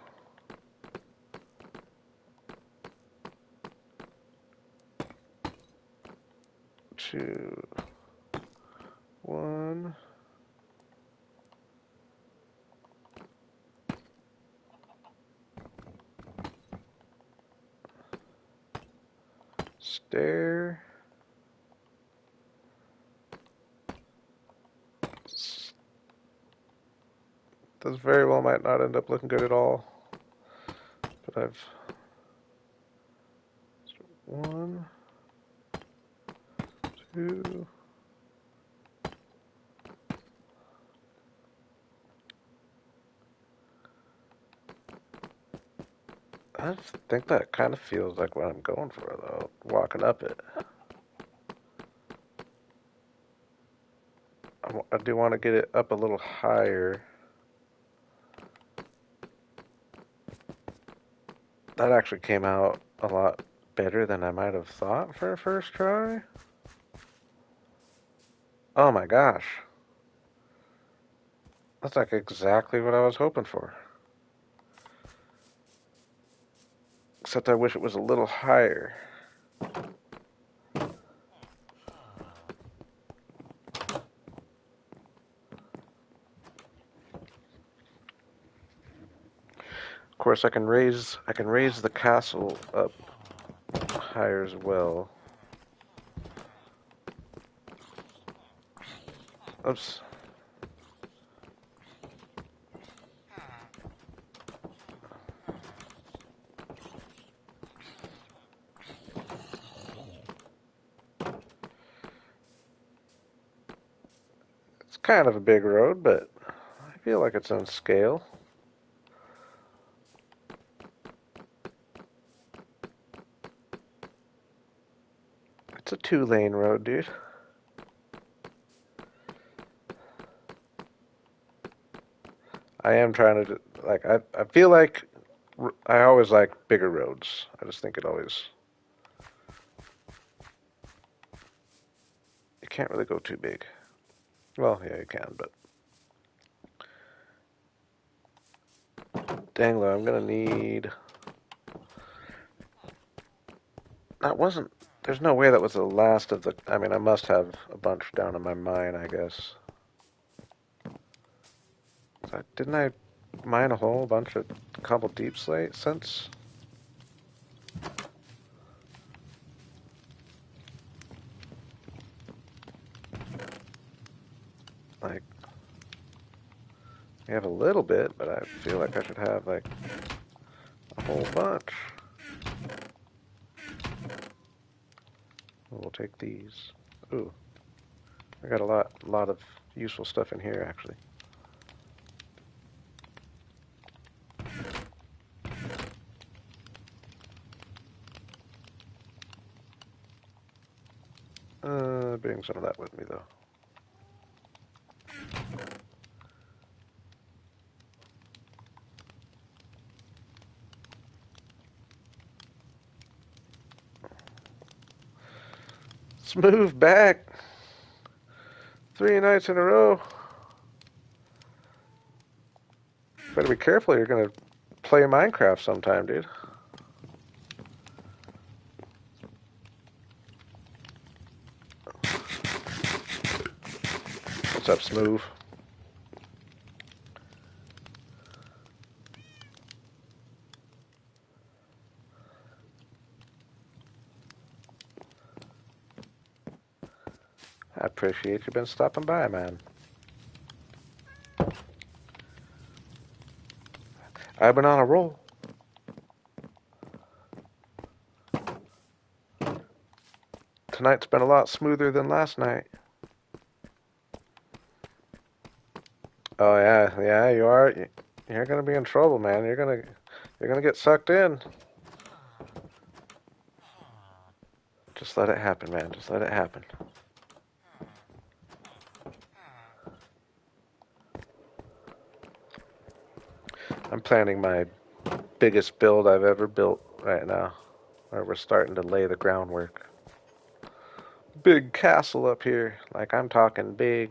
2, 1. Stair. This very well might not end up looking good at all. But I've... 1, 2... I think that kind of feels like what I'm going for, though, walking up it. I do want to get it up a little higher. That actually came out a lot better than I might have thought for a first try. Oh my gosh. That's like exactly what I was hoping for. Except I wish it was a little higher. Of course, I can raise the castle up higher as well. Oops. It's kind of a big road, but I feel like it's on scale. It's a 2-lane road, dude. I am trying to like I feel like I always like bigger roads. I just think it always you can't really go too big. Well, yeah, you can, but Dangler, I'm gonna need. That wasn't. There's no way that was the last of the. I mean, I must have a bunch down in my mine, I guess. Didn't I mine a whole bunch of couple deep slate since? Like, we have a little bit, but I feel like I should have like a whole bunch. We'll take these. Ooh, I got a lot of useful stuff in here actually. Bring some of that with me though. Let's move back. 3 nights in a row. Better be careful. You're gonna play Minecraft sometime, dude. What's up, Smooth? I appreciate you been stopping by, man. I've been on a roll. Tonight's been a lot smoother than last night. Oh yeah, yeah, you are. You're gonna be in trouble, man. You're gonna get sucked in. Just let it happen, man. Just let it happen. I'm planning my biggest build I've ever built right now, where we're starting to lay the groundwork. Big castle up here, like I'm talking big.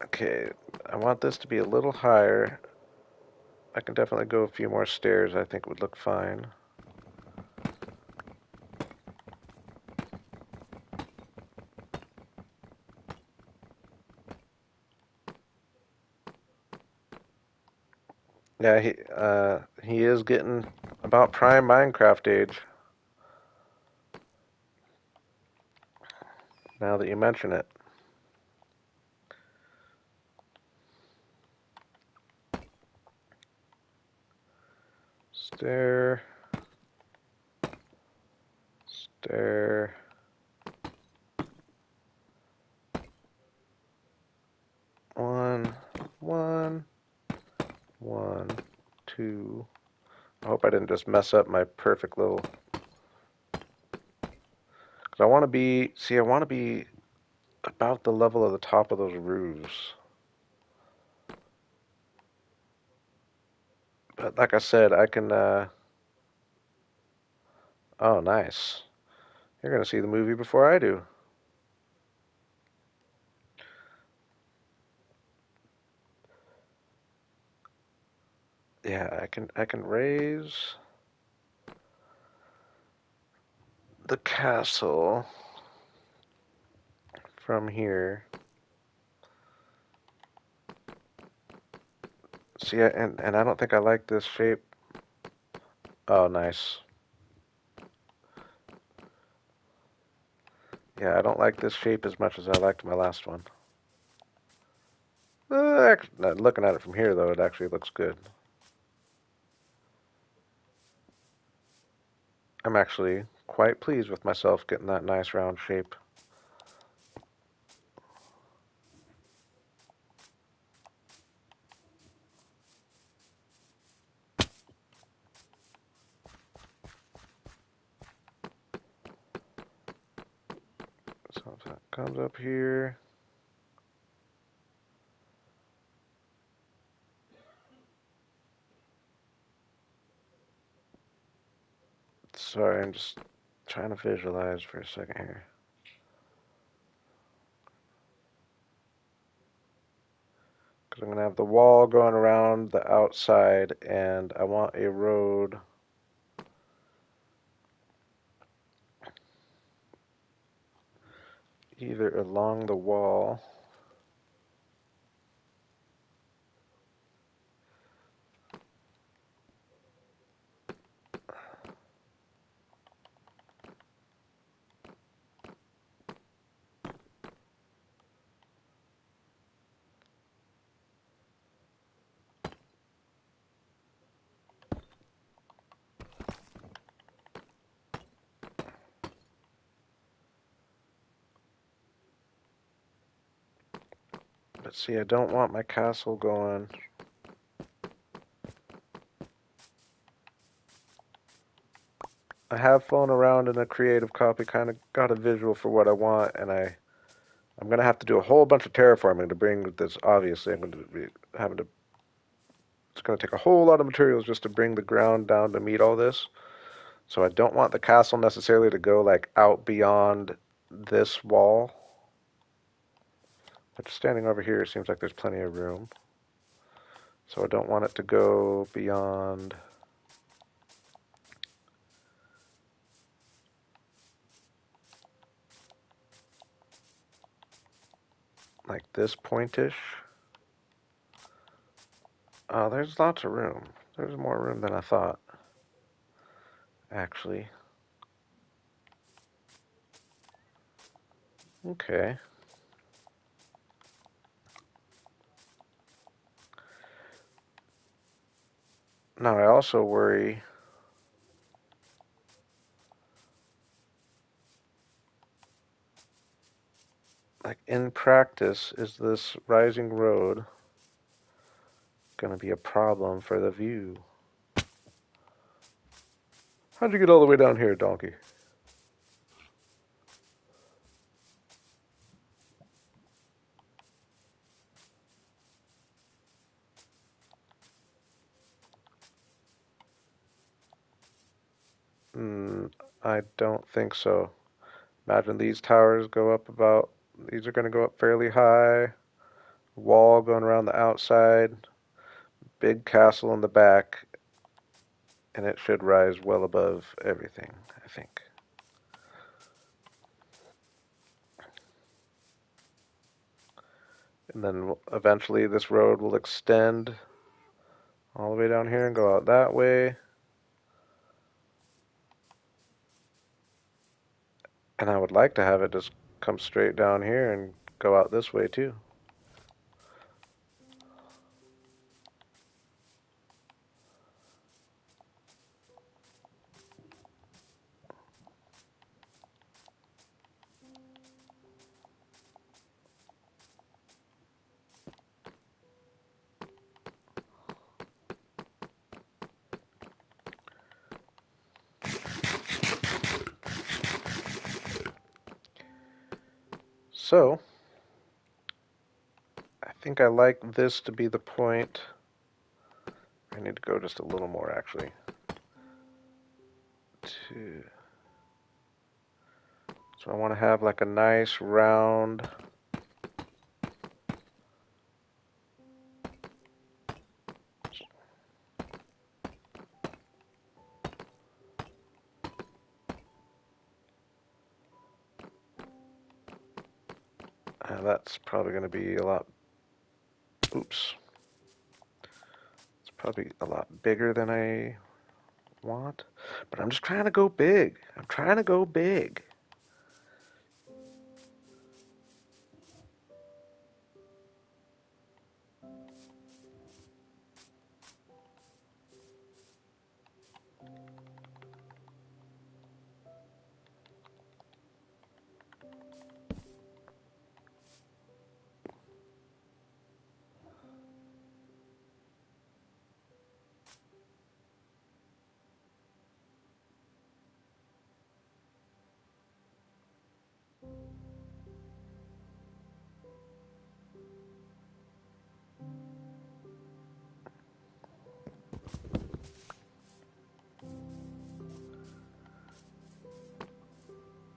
Okay, I want this to be a little higher. I can definitely go a few more stairs. I think would look fine. Yeah, he is getting about prime Minecraft age. Now that you mention it. Stair. Stair. One. One. One. Two. I hope I didn't just mess up my perfect little. Cause I want to be. See, I want to be about the level of the top of those roofs. But like I said, I can. Oh, nice. You're gonna see the movie before I do. Yeah, I can raise the castle from here. See, and I don't think I like this shape. Oh, nice. Yeah, I don't like this shape as much as I liked my last one. Looking at it from here, though, it actually looks good. I'm actually quite pleased with myself getting that nice round shape. So Comes up here. Sorry, I'm just trying to visualize for a second here. Because I'm going to have the wall going around the outside, and I want a road either along the wall But see, I don't want my castle going. I have flown around in a creative copy, kind of got a visual for what I want, and I'm going to have to do a whole bunch of terraforming to bring this. Obviously, I'm going to be having to. It's going to take a whole lot of materials just to bring the ground down to meet all this. So I don't want the castle necessarily to go like out beyond this wall. But just standing over here, it seems like there's plenty of room. So I don't want it to go beyond like this pointish. Oh, there's lots of room. There's more room than I thought, actually. Okay. Now I also worry, like in practice, is this rising road going to be a problem for the view? How'd you get all the way down here, donkey? I don't think so. Imagine these towers go up about, these are going to go up fairly high. Wall going around the outside. Big castle in the back. And it should rise well above everything, I think. And then eventually this road will extend all the way down here and go out that way. And I would like to have it just come straight down here and go out this way too. So, I think I like this to be the point. I need to go just a little more actually. So I want to have like a nice round that's probably going to be a lot, oops, it's probably a lot bigger than I want, but I'm just trying to go big. I'm trying to go big.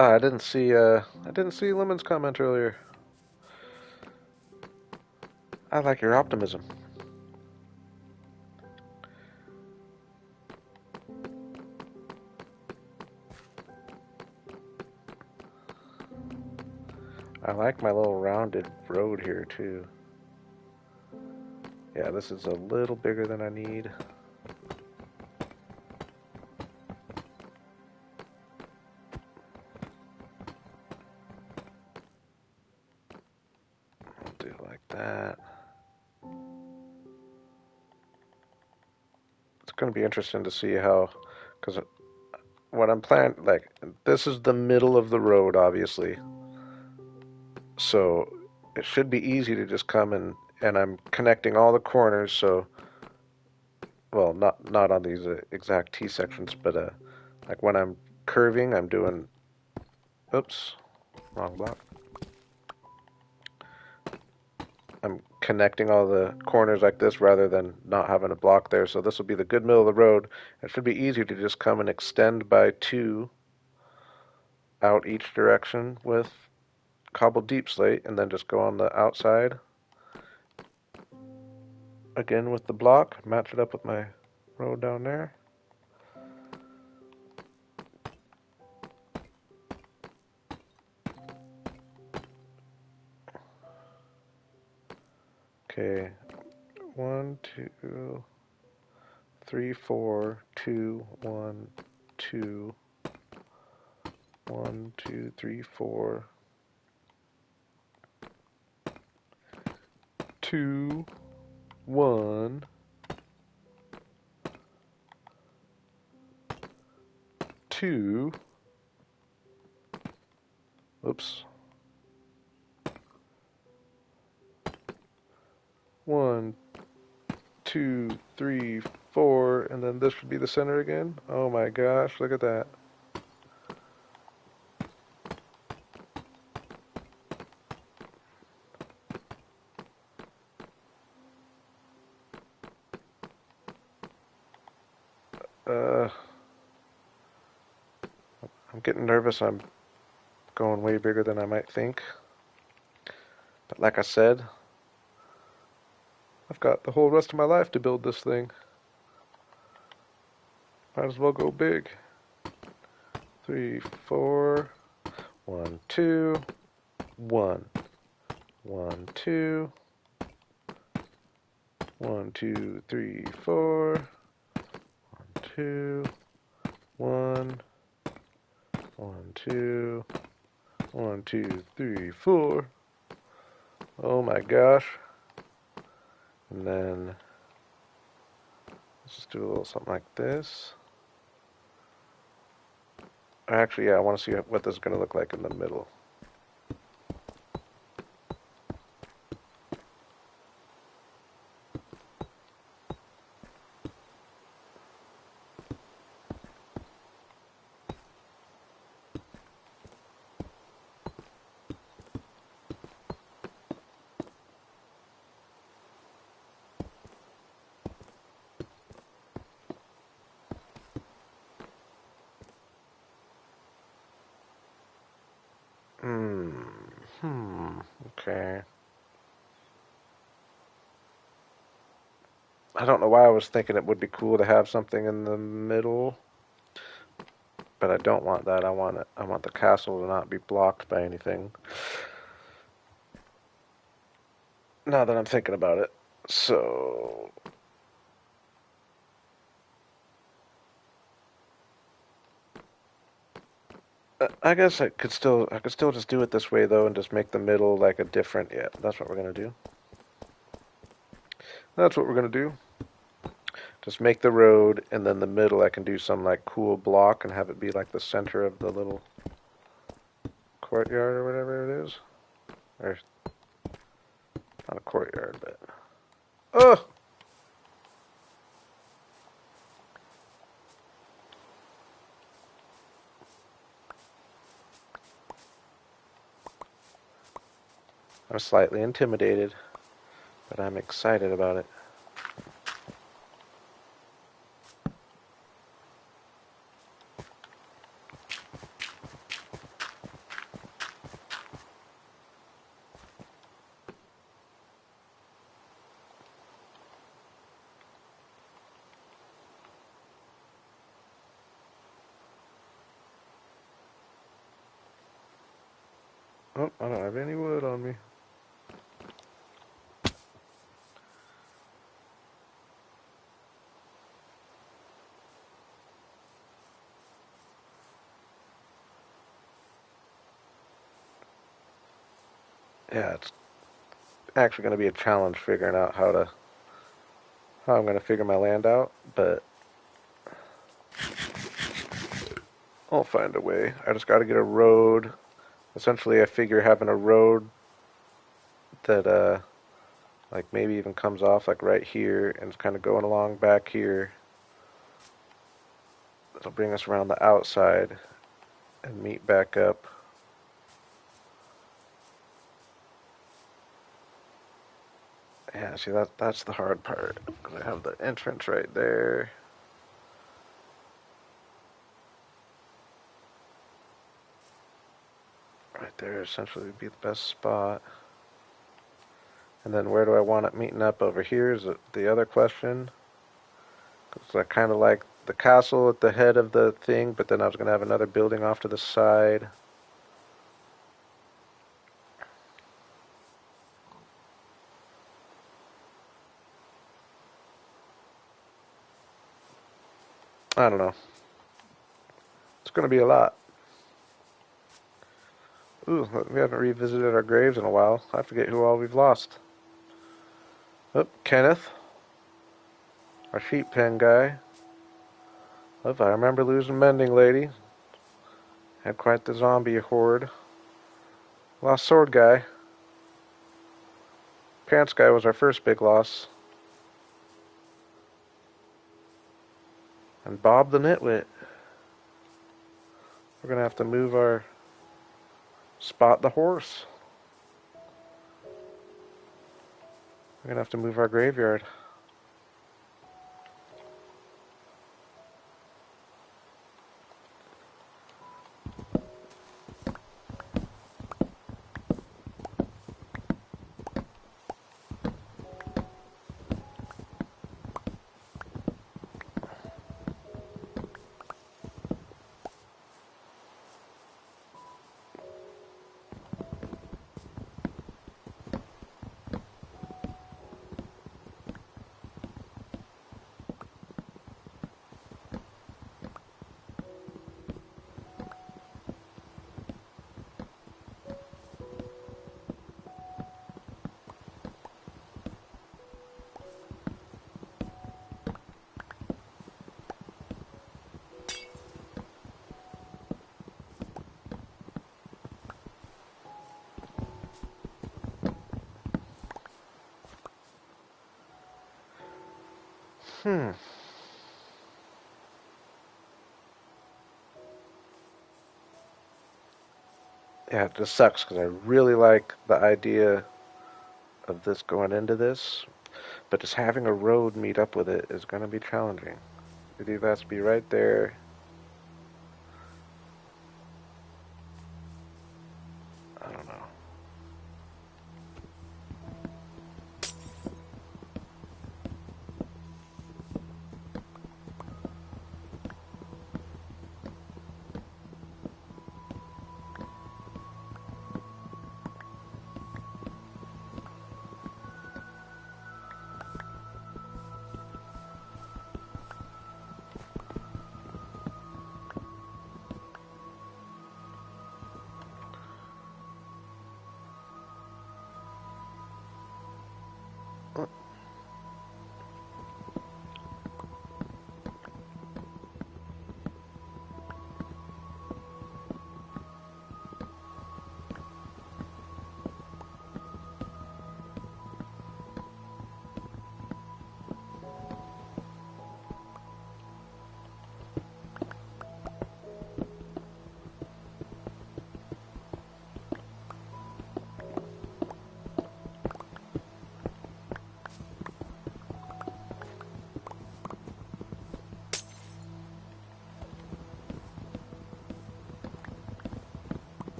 I didn't see Lemon's comment earlier. I like your optimism. I like my little rounded road here too. Yeah, this is a little bigger than I need. I'll do it like that. It's going to be interesting to see how, because what I'm planning, like, this is the middle of the road, obviously. So it should be easy to just come and I'm connecting all the corners, so, well, not on these exact T sections, but like when I'm curving, I'm doing, oops, wrong block. I'm connecting all the corners like this rather than not having a block there. So this will be the good middle of the road. It should be easy to just come and extend by 2 out each direction with cobbled deep slate and then just go on the outside again with the block, match it up with my road down there. Okay, 1, 2, 3, 4, 2, 1, 2, 1, 2, 3, 4, 2, 1, 2. Oops. 1, 2, 3, 4, and then this should be the center again. Oh my gosh, look at that. Uh, I'm getting nervous. I'm going way bigger than I might think. But like I said, I've got the whole rest of my life to build this thing. Might as well go big. 3, 4, 1, 2, 1, 1, 2, 1, 2, 3, 4, 1, 2, 1, 1, 2, 1, 2, 3, 4. Oh my gosh. And then let's just do a little something like this. Actually, yeah, I want to see what this is going to look like in the middle. Okay. I don't know why I was thinking it would be cool to have something in the middle, but I don't want that. I want it. I want the castle to not be blocked by anything. Now that I'm thinking about it, so I guess I could still just do it this way though, and just make the middle like a different. Yeah, that's what we're gonna do. That's what we're gonna do. Just make the road, and then the middle I can do some like cool block and have it be like the center of the little courtyard or whatever it is. Or not a courtyard, but oh, I'm slightly intimidated, but I'm excited about it. Oh, I don't have any wood on me. Yeah, it's actually going to be a challenge figuring out how I'm going to figure my land out, but I'll find a way. I just got to get a road. Essentially, I figure having a road that like maybe even comes off like right here and it's kind of going along back here. It'll bring us around the outside and meet back up. Yeah, see that's the hard part because I have the entrance right there. Right there essentially would be the best spot. And then where do I want it meeting up over here is the other question. Because I kind of like the castle at the head of the thing, but then I was going to have another building off to the side. I don't know. It's going to be a lot. Ooh, we haven't revisited our graves in a while. I forget who all we've lost. Oh, Kenneth, our sheep pen guy. Oh, I remember losing Mending Lady. Had quite the zombie horde. Lost Sword guy. Pants guy was our first big loss. And Bob the Nitwit. We're going to have to move our Spot the horse. We're going to have to move our graveyard. Hmm. Yeah, it just sucks because I really like the idea of this going into this, but just having a road meet up with it is going to be challenging. It either has to be right there. I don't know.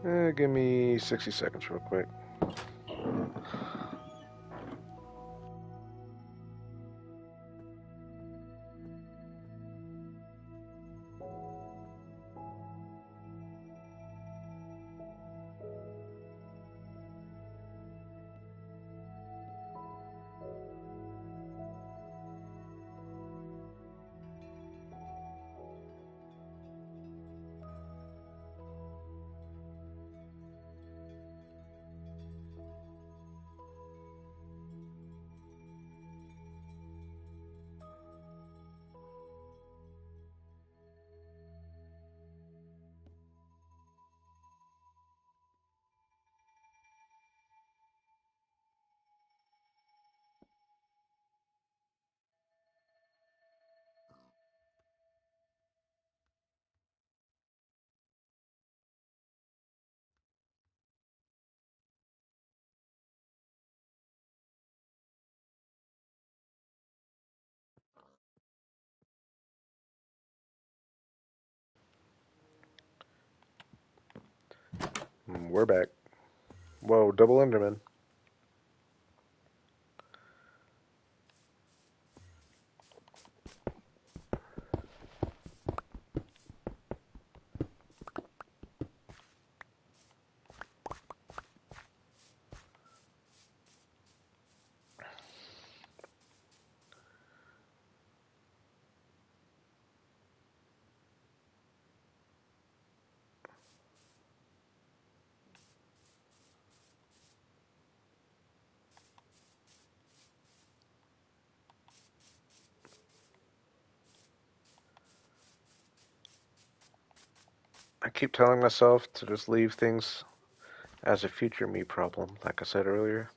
Give me 60 seconds real quick. We're back. Whoa, double Enderman. I keep telling myself to just leave things as a future me problem, like I said earlier.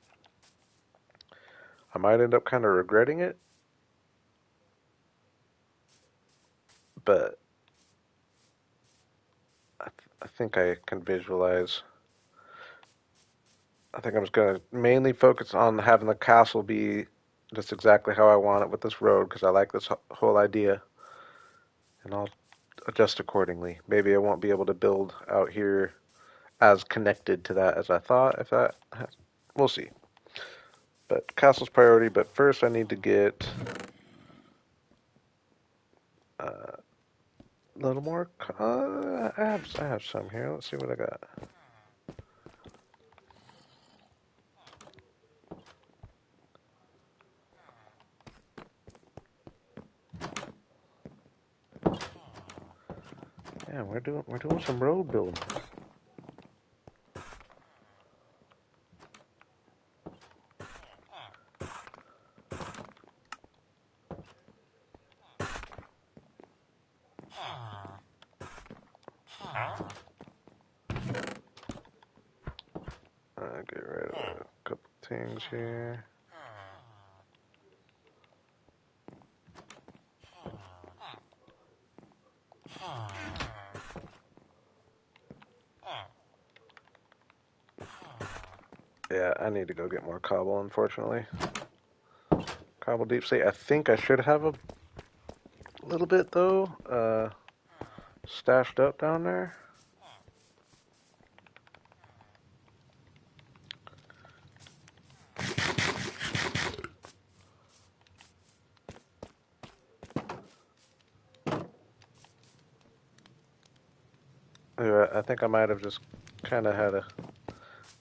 I might end up kind of regretting it, but I think I can visualize. I think I'm just going to mainly focus on having the castle be just exactly how I want it with this road because I like this whole idea, and I'll adjust accordingly. Maybe I won't be able to build out here as connected to that as I thought. If that, we'll see. But castle's priority. But first, I need to get a little more. I have some here. Let's see what I got. Yeah, we're doing some road building. Get rid of a couple things here. Yeah, I need to go get more cobble, unfortunately. Cobble deep sea. I think I should have a little bit, though, stashed up down there. Yeah, I think I might have just kind of had a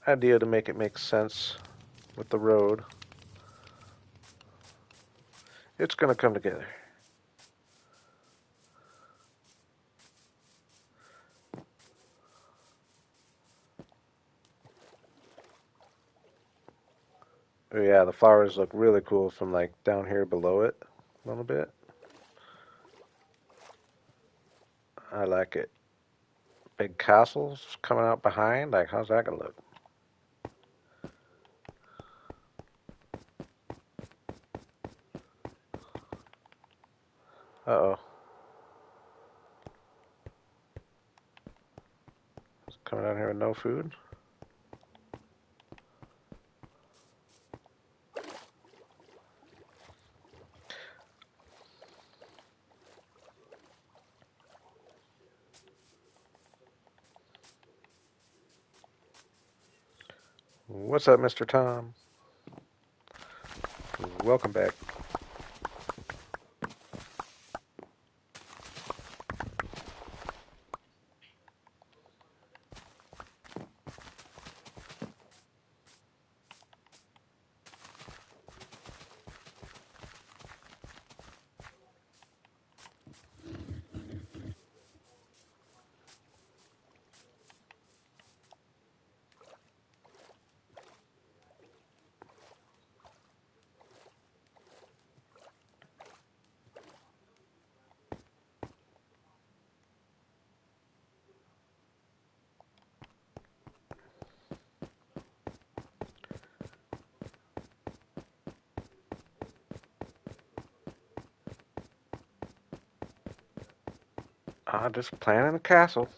idea to make it make sense with the road. It's gonna come together. Oh, yeah, the flowers look really cool from like down here below it a little bit. I like it. Big castles coming out behind. Like, how's that gonna look? Uh-oh. It's coming down here with no food. What's up, Mr. Tom? Welcome back. Just planning a castle.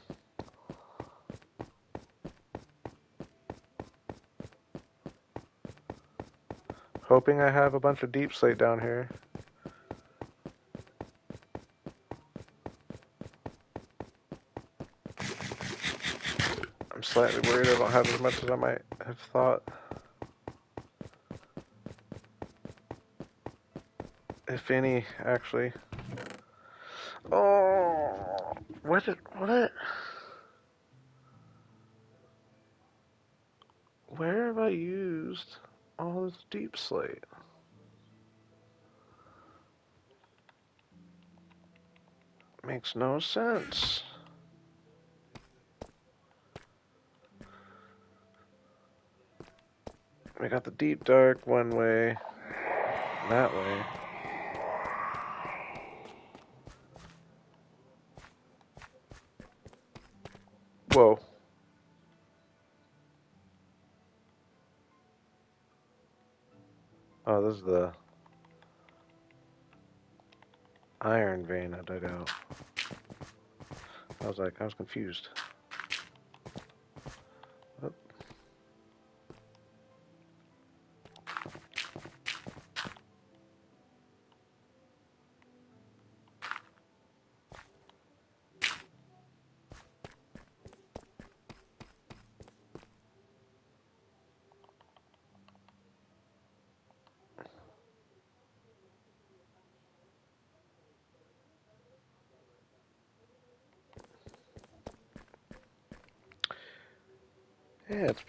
Hoping I have a bunch of deep slate down here. I'm slightly worried I don't have as much as I might have thought. If any, actually. Oh, what? Where have I used all this deep slate? Makes no sense. We got the deep dark one way, that way. Whoa. Oh, this is the iron vein I dug out. I was confused. Oh. Yeah, it's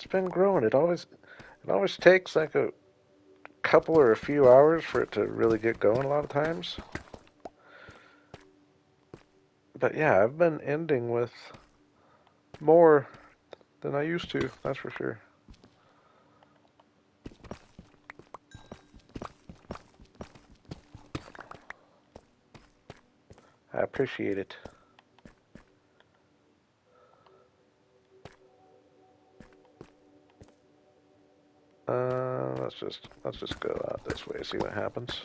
been growing. It always takes like a couple or a few hours for it to really get going a lot of times. But yeah, I've been ending with more than I used to, that's for sure. I appreciate it. Let's just go out this way, see what happens.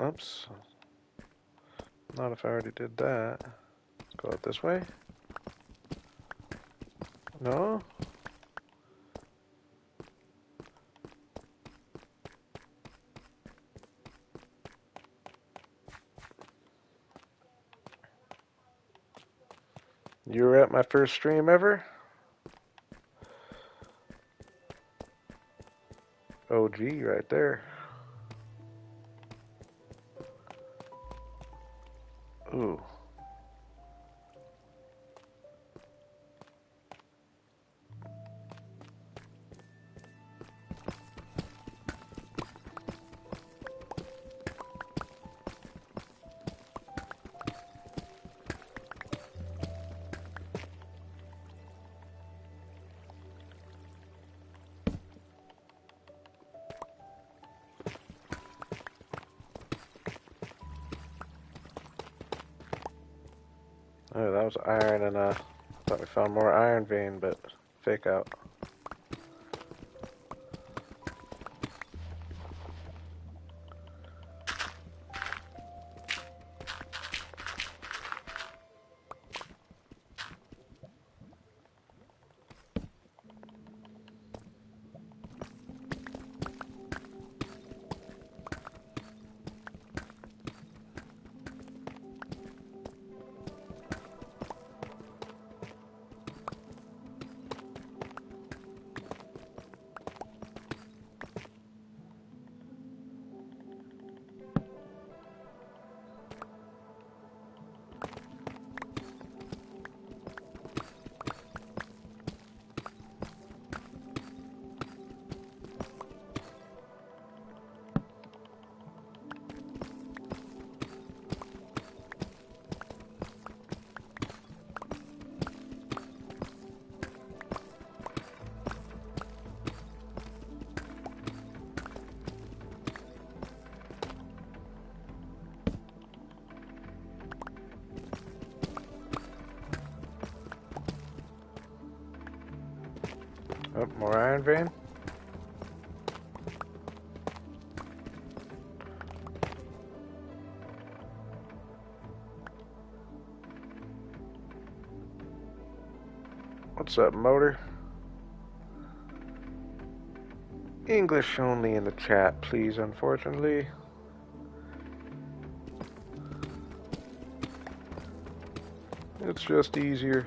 Oops. Not if I already did that. Let's go out this way. No? You were at my first stream ever? OG right there. Ooh. Oh, that was iron, and thought we found more iron vein, but fake out. Oh, more iron vein. What's up, motor? English only in the chat, please, unfortunately. It's just easier.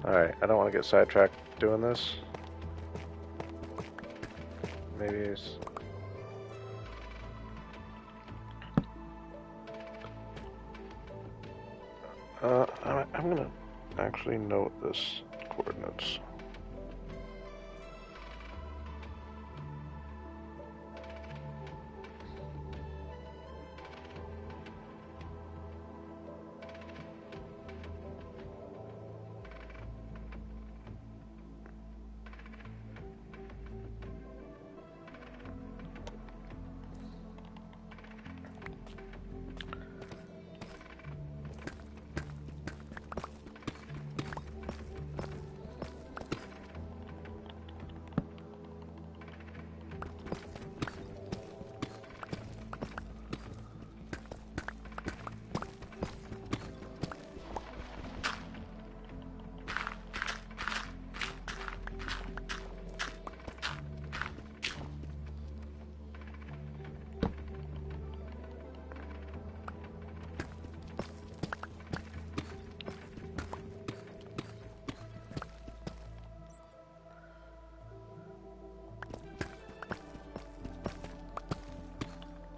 Alright, I don't want to get sidetracked doing this. Maybe it's... I'm gonna actually note this coordinates.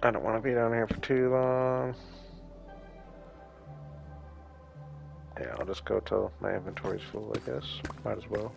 I don't want to be down here for too long. Yeah, I'll just go till my inventory's full, I guess. Might as well.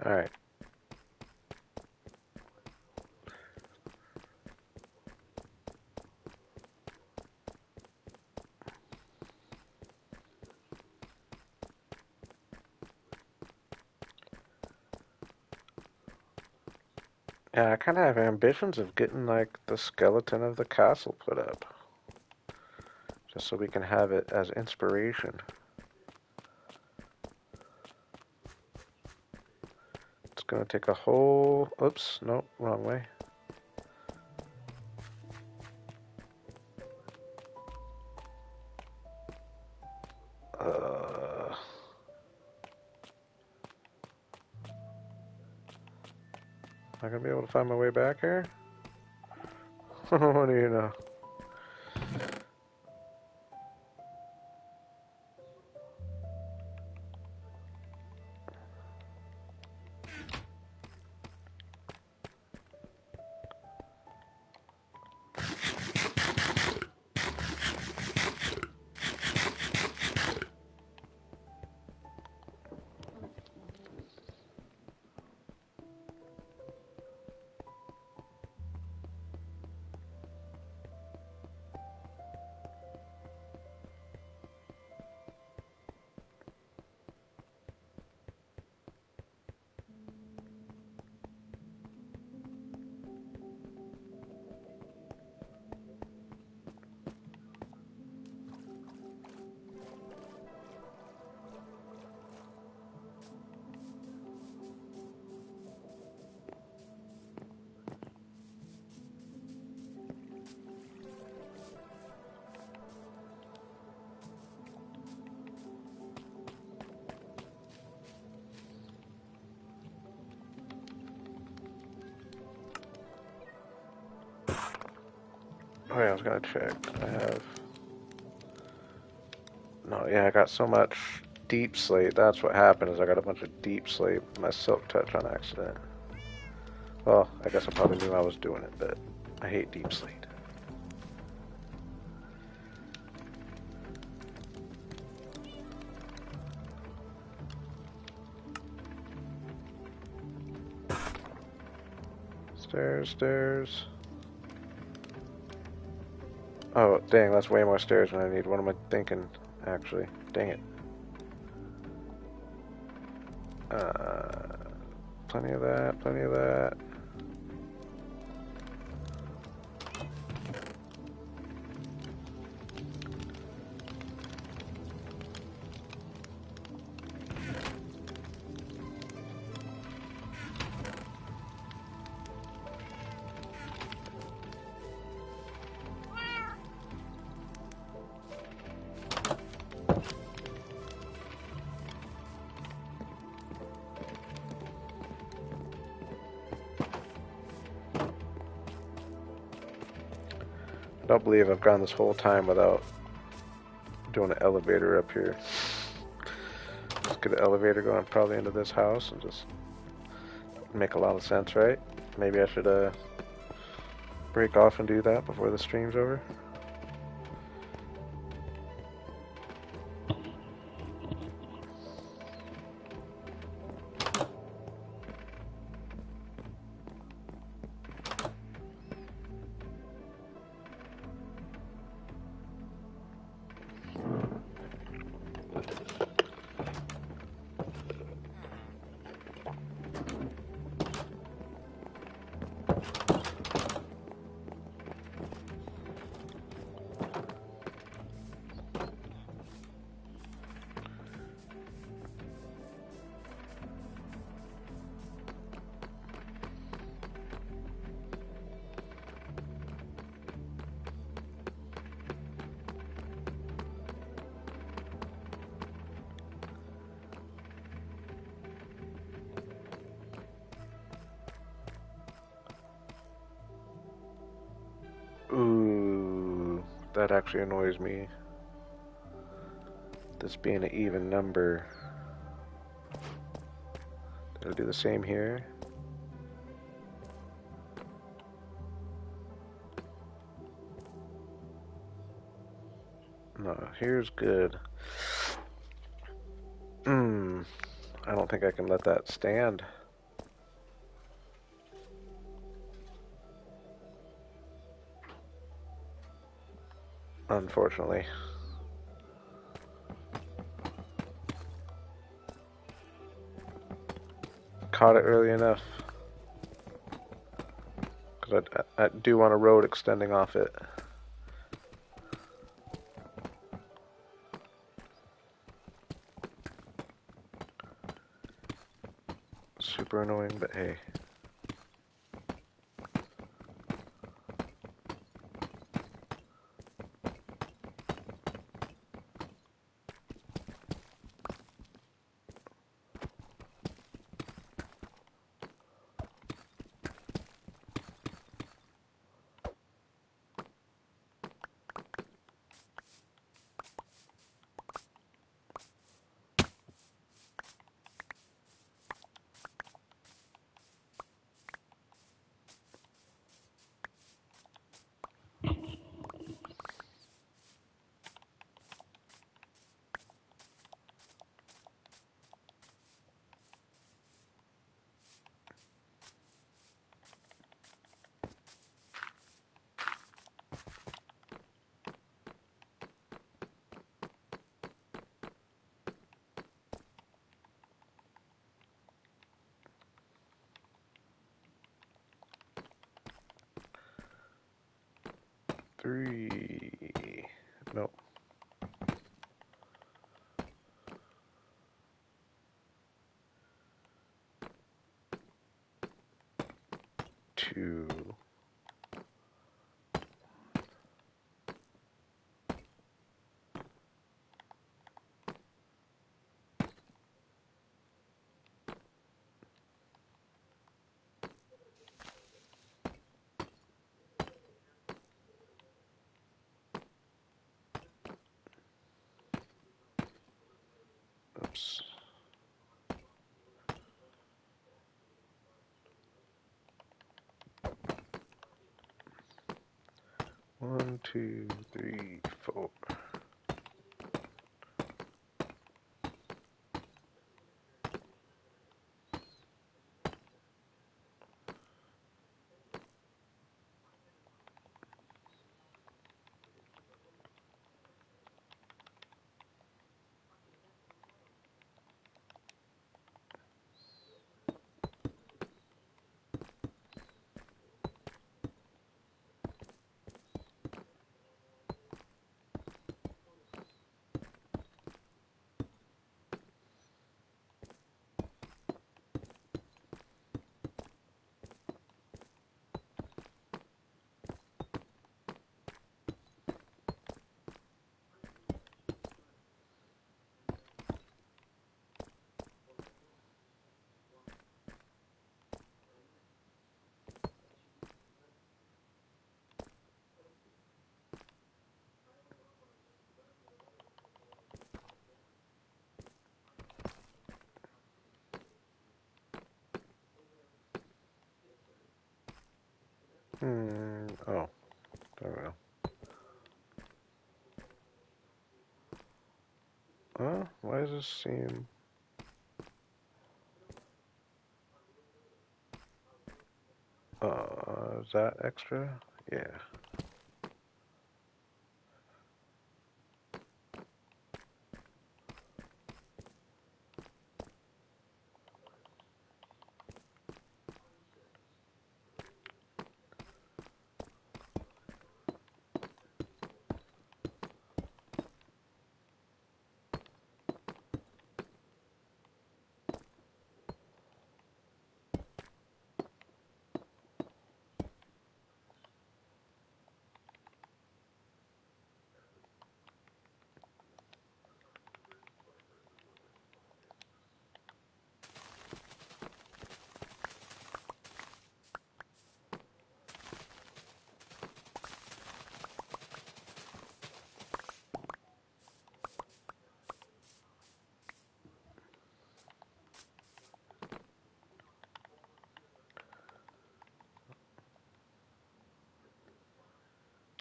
Alright. Yeah, I kind of have ambitions of getting, like, the skeleton of the castle put up. Just so we can have it as inspiration. It's gonna take a whole... Oops, no, wrong way. Am I gonna be able to find my way back here? What do you know? Oh yeah, I was gonna check. I have. No, yeah, I got so much deep slate. That's what happened. Is I got a bunch of deep slate with my silk touch on accident. Well, I guess I probably knew I was doing it, but I hate deep slate. Stairs, stairs. Oh, dang, that's way more stairs than I need. What am I thinking, actually? Dang it. Plenty of that, plenty of that. I don't believe I've gone this whole time without doing an elevator up here. Let's get an elevator going probably into this house and just make a lot of sense, right? Maybe I should break off and do that before the stream's over. Ooh, that actually annoys me. This being an even number. I'll do the same here. No, here's good. I don't think I can let that stand. Unfortunately. Caught it early enough. Because I do want a road extending off it. Super annoying, but hey. Three. Nope. Two. Oops. One, two, three, four. Oh, there we go. Why does this seem... is that extra? Yeah.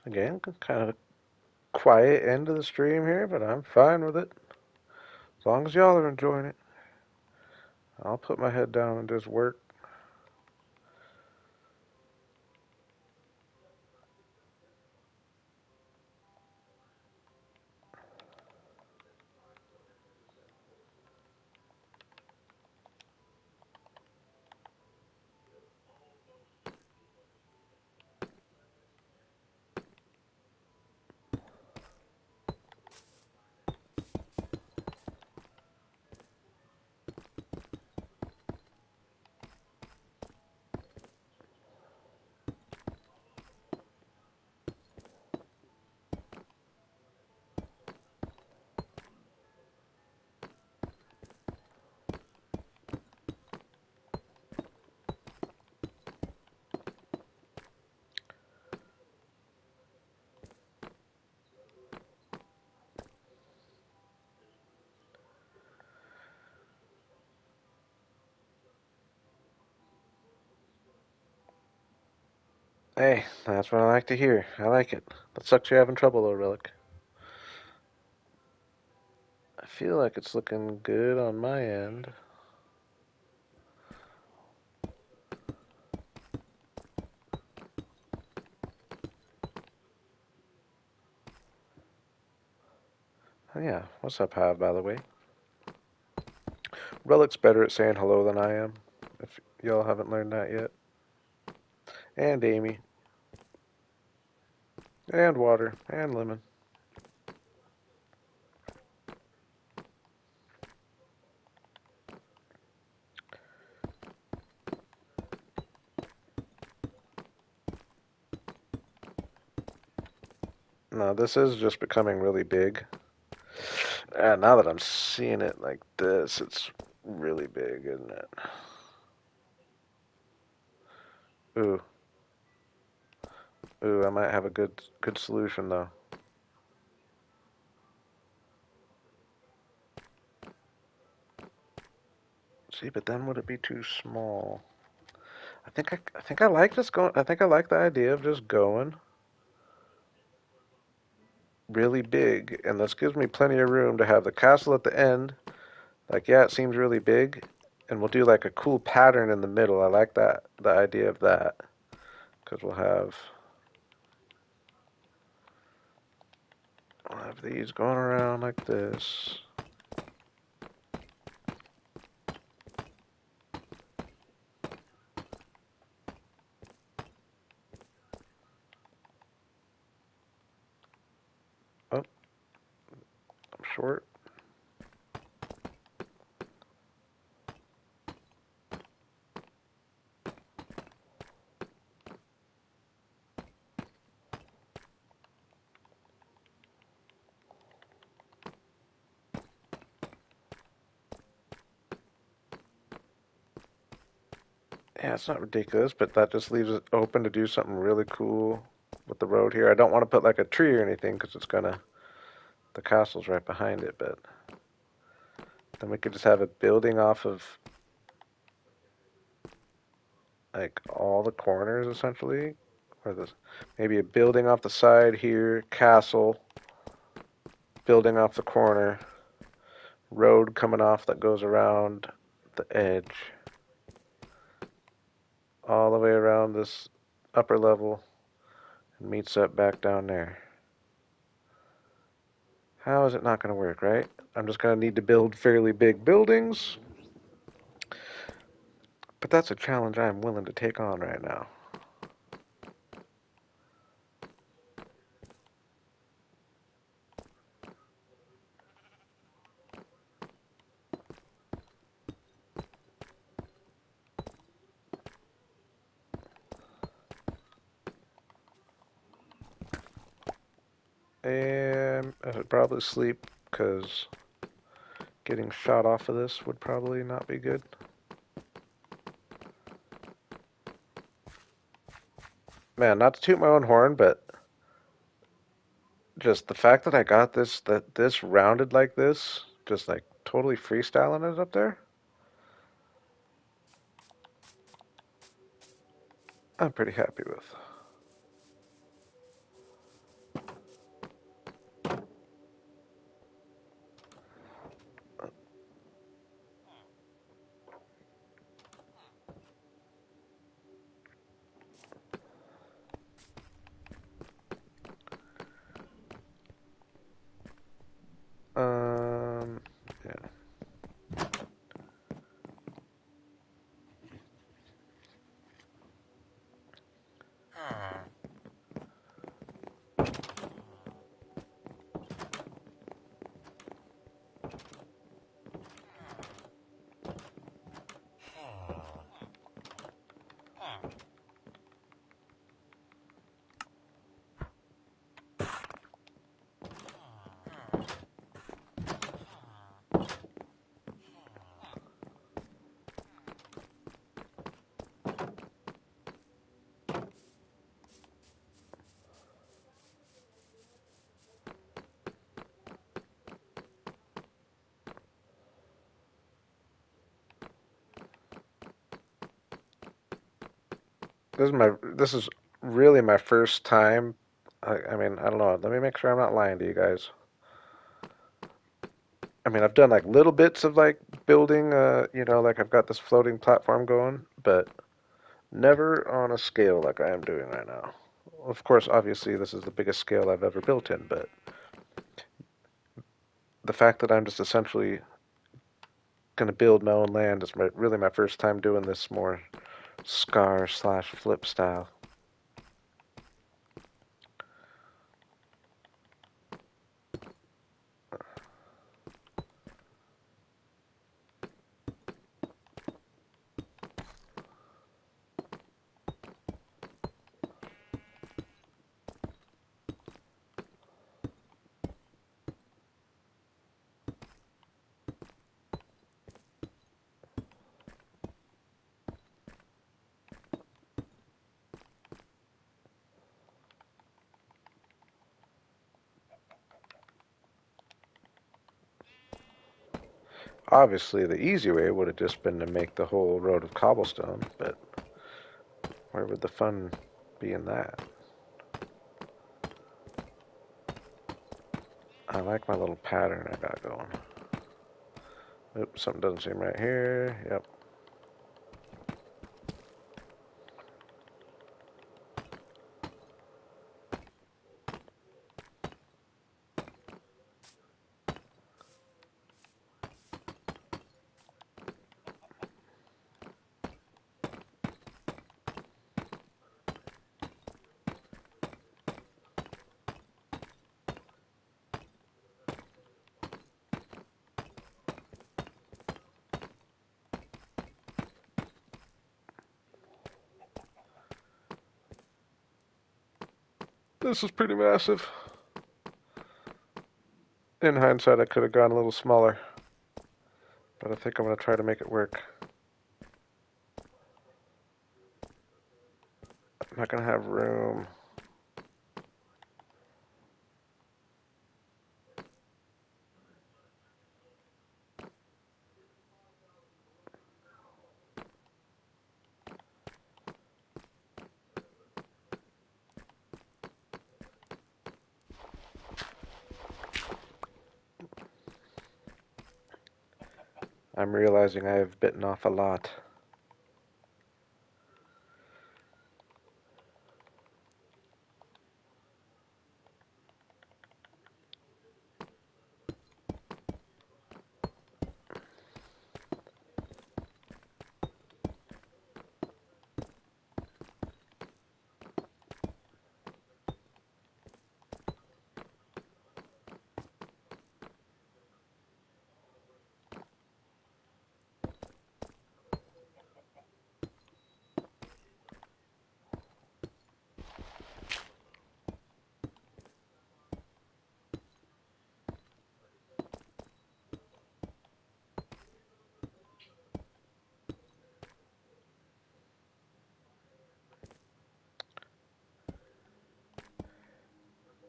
Again, kind of a quiet end of the stream here, but I'm fine with it. As long as y'all are enjoying it. I'll put my head down and just work. Hey, that's what I like to hear. I like it. That sucks you're having trouble though, Relic. I feel like it's looking good on my end. Oh yeah, what's up, Hive, by the way? Relic's better at saying hello than I am, if y'all haven't learned that yet. And Amy. And Water. And Lemon. No, this is just becoming really big. And now that I'm seeing it like this, it's really big, isn't it? Ooh. Ooh, I might have a good solution though. See, but then would it be too small? I think I like just going. I think I like the idea of just going really big, and this gives me plenty of room to have the castle at the end. Like, yeah, it seems really big, and we'll do like a cool pattern in the middle. I like that, the idea of that, because we'll have these going around like this. Oh, I'm short. Yeah, it's not ridiculous, but that just leaves it open to do something really cool with the road here. I don't want to put like a tree or anything because the castle's right behind it, but then we could just have a building off of like all the corners essentially, or maybe a building off the side here, castle, building off the corner, road coming off that goes around the edge, all the way around this upper level and meets up back down there. How is it not going to work, right? I'm just going to need to build fairly big buildings, but that's a challenge I'm willing to take on right now. And I should probably sleep because getting shot off of this would probably not be good. Man, not to toot my own horn, but just the fact that I got this rounded like this, just like totally freestyling it up there, I'm pretty happy with. Yeah. This is really my first time. I mean, I don't know. Let me make sure I'm not lying to you guys. I mean, I've done like little bits of like building, like I've got this floating platform going, but never on a scale like I am doing right now. Of course, obviously, this is the biggest scale I've ever built in, but the fact that I'm just essentially going to build my own land is really my first time doing this more scar/flip style. Obviously, the easy way would have just been to make the whole road of cobblestone, but where would the fun be in that? I like my little pattern I got going. Oops, something doesn't seem right here. Yep. This is pretty massive. In hindsight, I could have gone a little smaller, but I think I'm going to try to make it work. I'm not going to have room. I'm realizing I have bitten off a lot.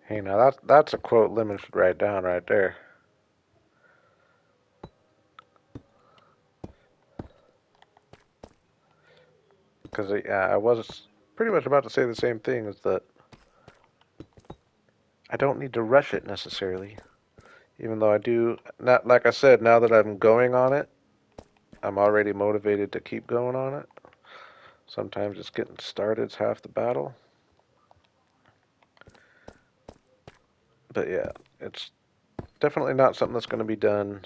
Hey, now that's a quote Lemon should write down right there. Because I was pretty much about to say the same thing, is that I don't need to rush it necessarily. Even though I do, not like I said, now that I'm going on it, I'm already motivated to keep going on it. Sometimes just getting started is half the battle. But yeah, it's definitely not something that's going to be done.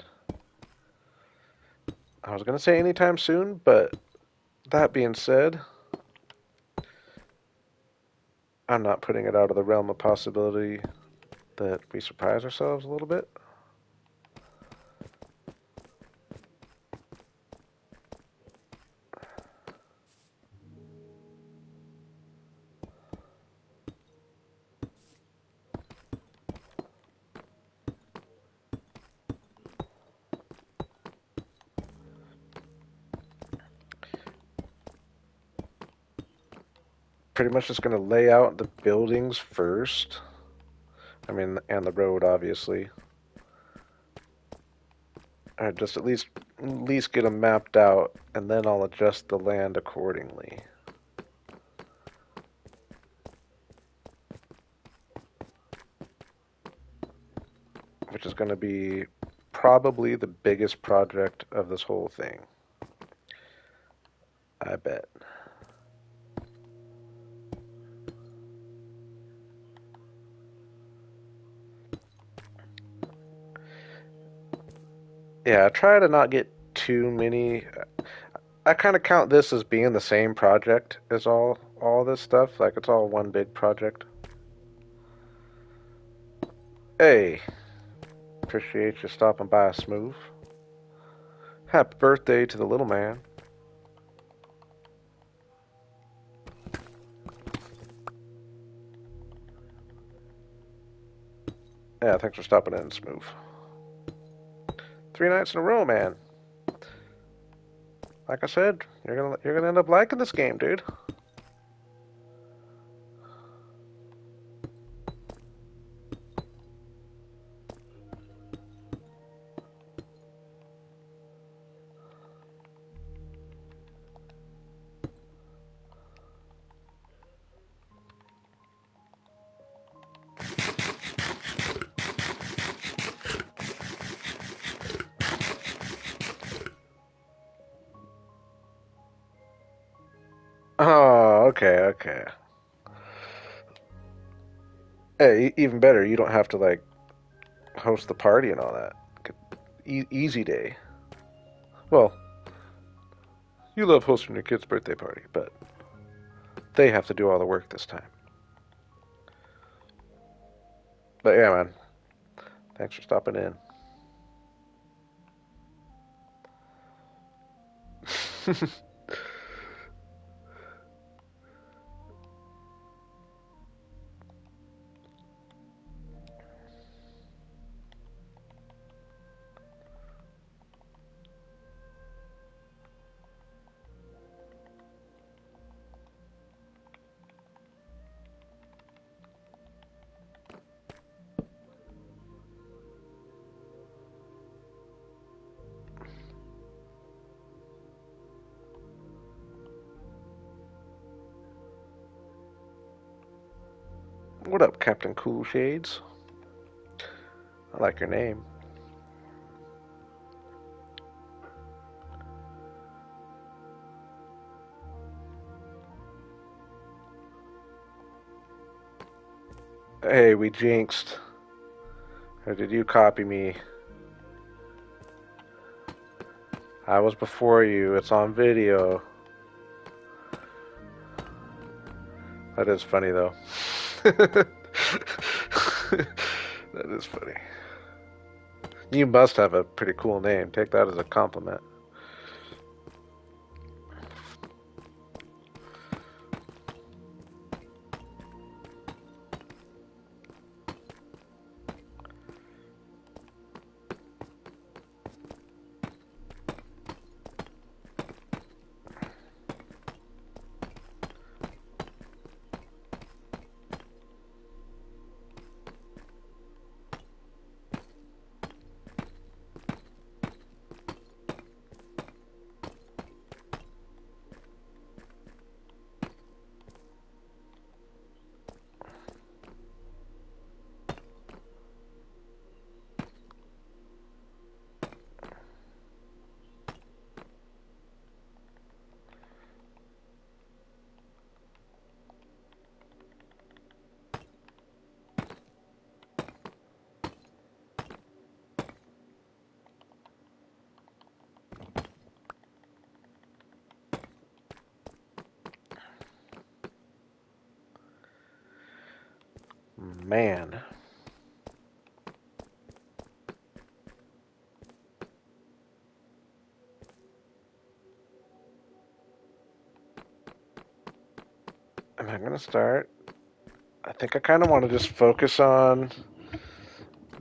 I was going to say anytime soon, but that being said, I'm not putting it out of the realm of possibility that we surprise ourselves a little bit. Pretty much just going to lay out the buildings first. I mean, and the road, obviously. Or just at least get them mapped out, and then I'll adjust the land accordingly. Which is going to be probably the biggest project of this whole thing. I bet. Yeah, I try to not get too many. I kind of count this as being the same project as all this stuff. Like it's all one big project. Hey, appreciate you stopping by, Smooth. Happy birthday to the little man. Yeah, thanks for stopping in, Smooth. 3 nights in a row, man. Like I said, you're gonna end up liking this game, dude. Oh, okay, okay. Hey, even better, you don't have to like host the party and all that. Easy day. Well, you love hosting your kid's birthday party, but they have to do all the work this time. But yeah, man, thanks for stopping in. What up, Captain Cool Shades? I like your name. Hey, we jinxed. Or did you copy me? I was before you. It's on video. That is funny, though. That is funny. You must have a pretty cool name. Take that as a compliment. Man. Am I going to start? I think I kind of want to just focus on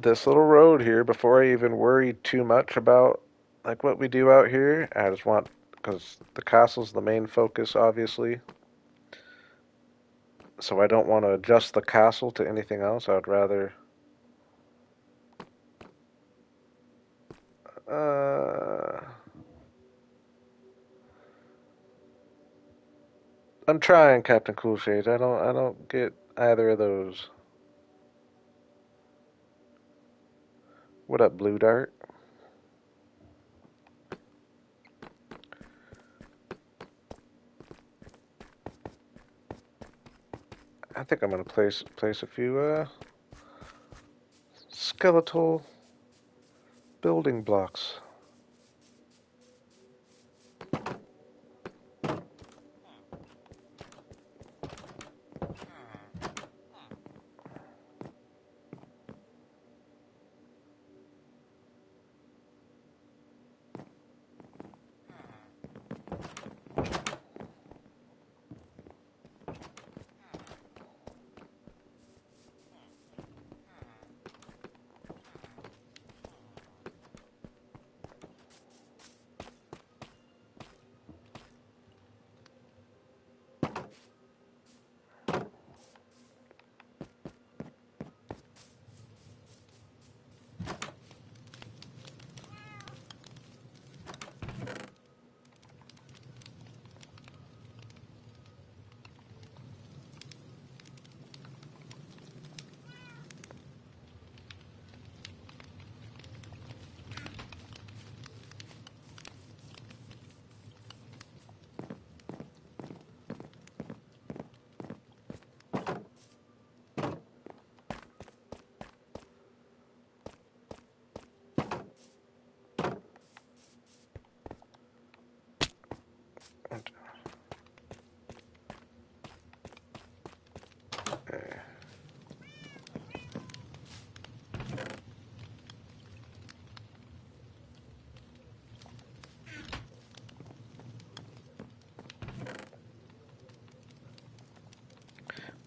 this little road here before I even worry too much about like what we do out here. I just want, because the castle's the main focus, obviously. So I don't want to adjust the castle to anything else. I would rather. Uh, I'm trying, Captain Cool Shades. I don't get either of those. What up, Blue Dart? I think I'm gonna place a few skeletal building blocks.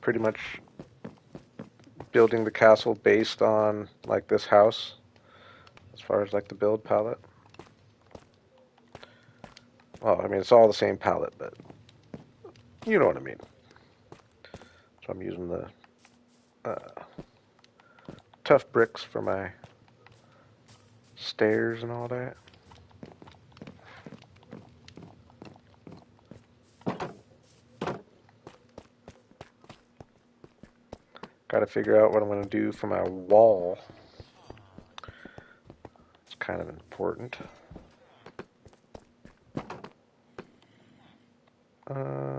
pretty much building the castle based on like this house, as far as like the build palette. Well, I mean it's all the same palette, but you know what I mean. So I'm using the tough bricks for my stairs and all that. Got to figure out what I'm going to do for my wall. It's kind of important. Uh,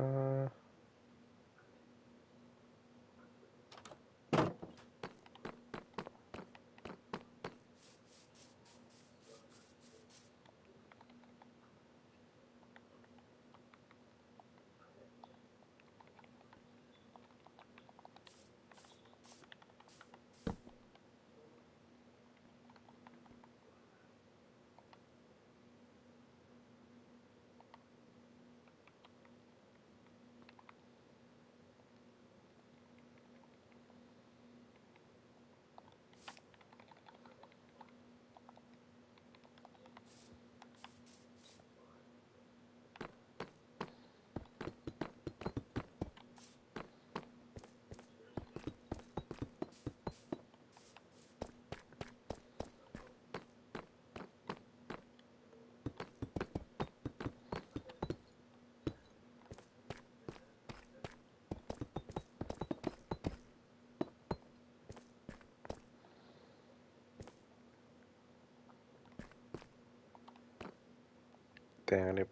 Dang, I need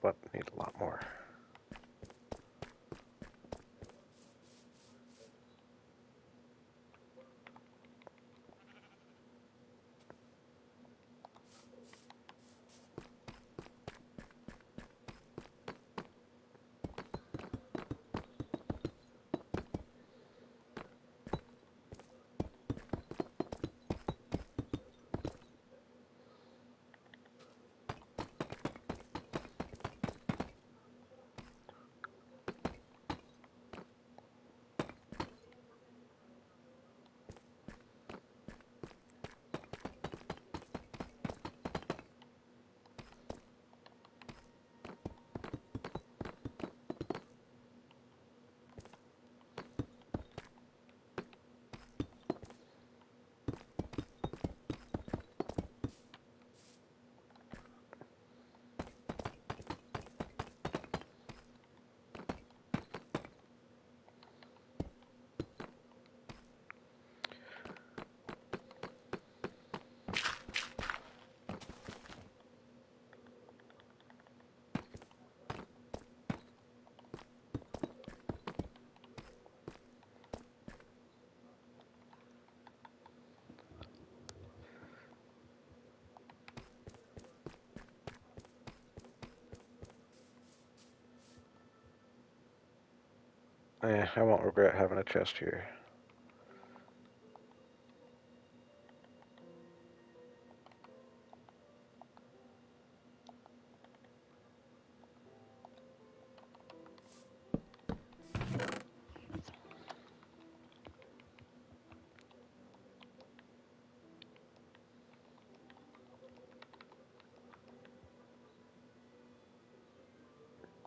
a lot more. I won't regret having a chest here.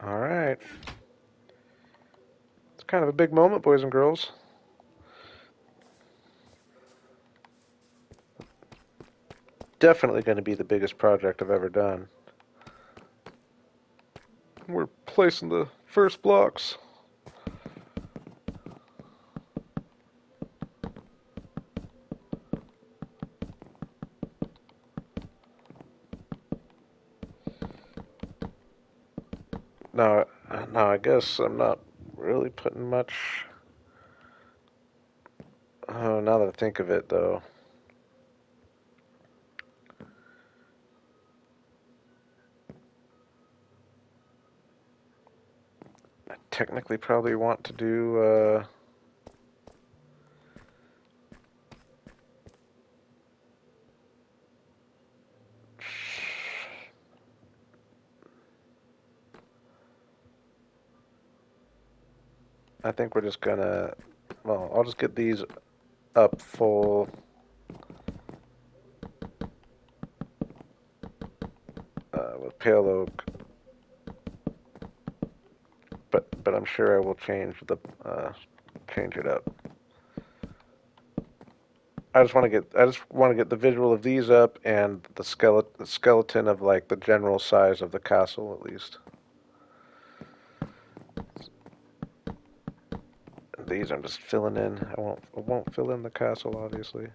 All right. It's kind of a big moment, boys and girls. Definitely going to be the biggest project I've ever done. We're placing the first blocks. Now, now I guess I'm not really putting much. Oh, now that I think of it, though, I technically probably want to do. I think we're just gonna Well, I'll just get these up full. With pale oak, but I'm sure I will change it up. I just want to get the visual of these up and the skeleton of like the general size of the castle at least. These I'm just filling in. I won't fill in the castle obviously.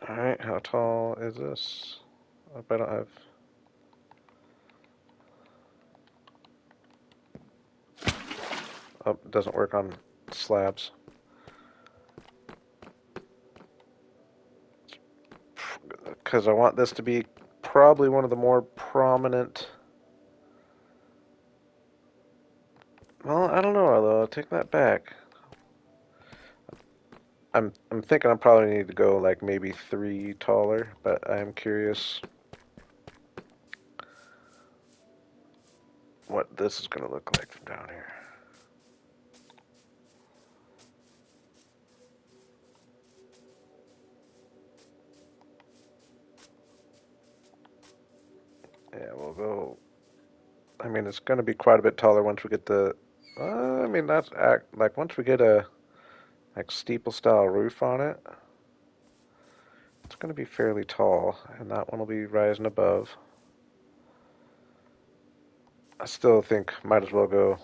All right, how tall is this? I hope I don't have. Oh, it doesn't work on slabs. Because I want this to be probably one of the more prominent. Well, I don't know, although I'll take that back. I'm thinking I probably need to go like maybe 3 taller, but I'm curious what this is going to look like from down here. Yeah, we'll go. I mean, it's going to be quite a bit taller once we get the. I mean, that's like once we get a like steeple style roof on it, it's going to be fairly tall, and that one will be rising above. I still think might as well go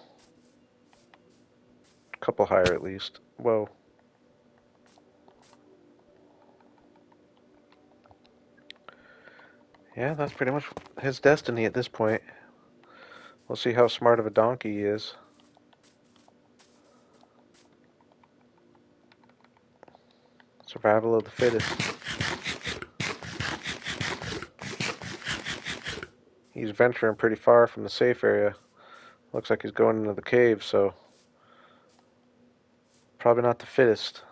a couple higher at least. Whoa. Yeah, that's pretty much his destiny at this point. We'll see how smart of a donkey he is. Survival of the fittest. He's venturing pretty far from the safe area. Looks like he's going into the cave, so probably not the fittest.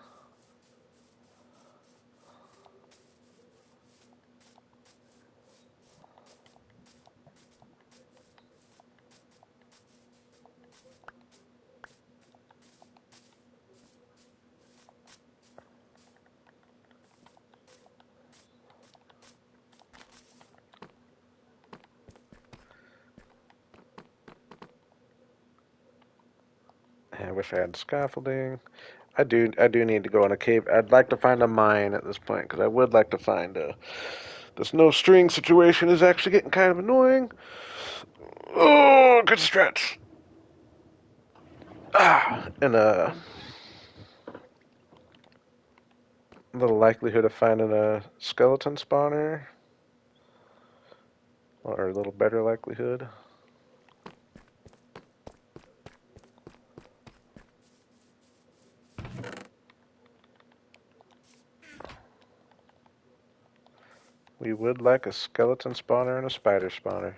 I wish I had scaffolding. I do need to go in a cave. I'd like to find a mine at this point because I would like to find a. This no string situation is actually getting kind of annoying. Oh, good stretch. And a little likelihood of finding a skeleton spawner, or a little better likelihood. We would like a skeleton spawner and a spider spawner.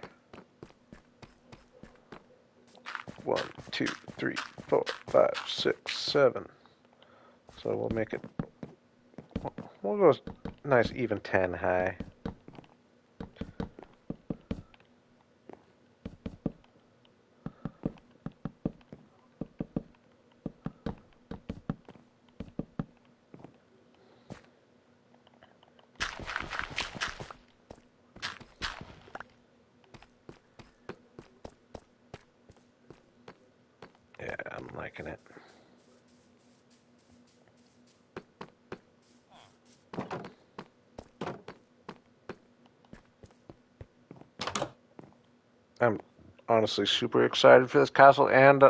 1, 2, 3, 4, 5, 6, 7. So we'll make it. We'll go nice even 10 high. Yeah, I'm liking it. I'm honestly super excited for this castle, and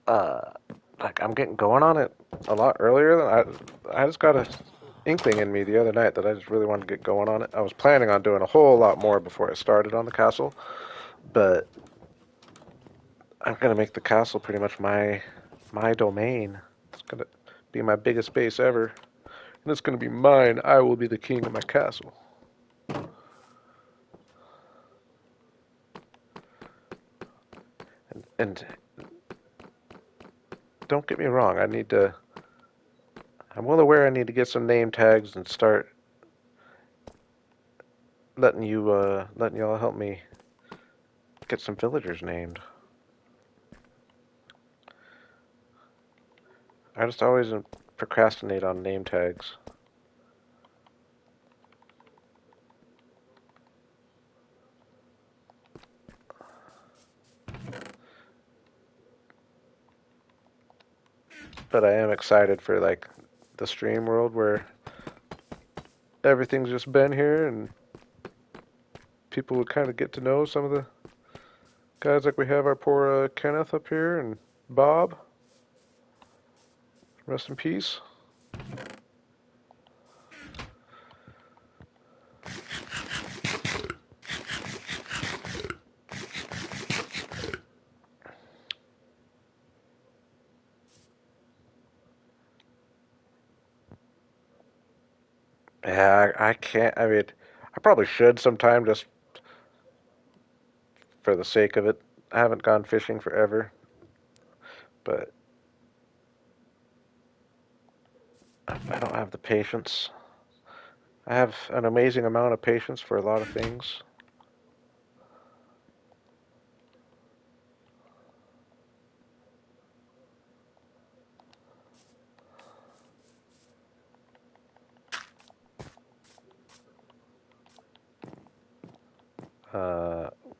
uh, like I'm getting going on it a lot earlier than I just got a inkling in me the other night that I just really wanted to get going on it. I was planning on doing a whole lot more before I started on the castle, but I'm gonna make the castle pretty much my domain. It's gonna be my biggest base ever, and it's gonna be mine. I will be the king of my castle. And don't get me wrong, I need to. I'm well aware I need to get some name tags and start letting y'all help me get some villagers named. I just always procrastinate on name tags. But I am excited for like the stream world where everything's just been here and people would kind of get to know some of the guys, like we have our poor Kenneth up here and Bob. Rest in peace. Yeah, I can't. I mean, I probably should sometime just for the sake of it. I haven't gone fishing forever, but I don't have the patience. I have an amazing amount of patience for a lot of things.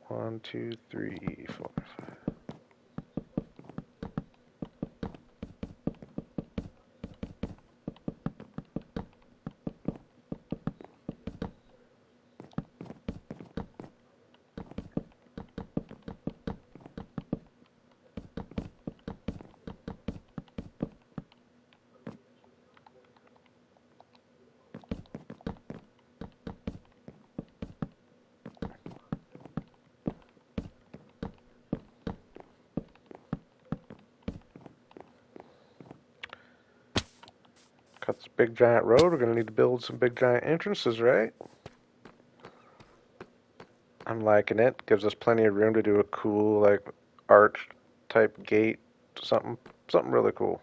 1, 2, 3, 4. Cut this big giant road. We're gonna need to build some big giant entrances, right? I'm liking it. Gives us plenty of room to do a cool like arch type gate. Something really cool.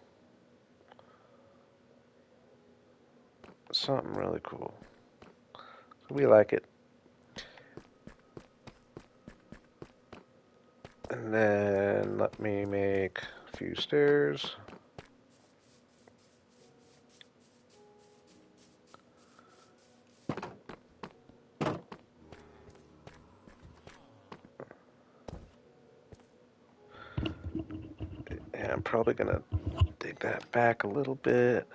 Something really cool. We like it. And then let me make a few stairs. And I'm probably gonna dig that back a little bit.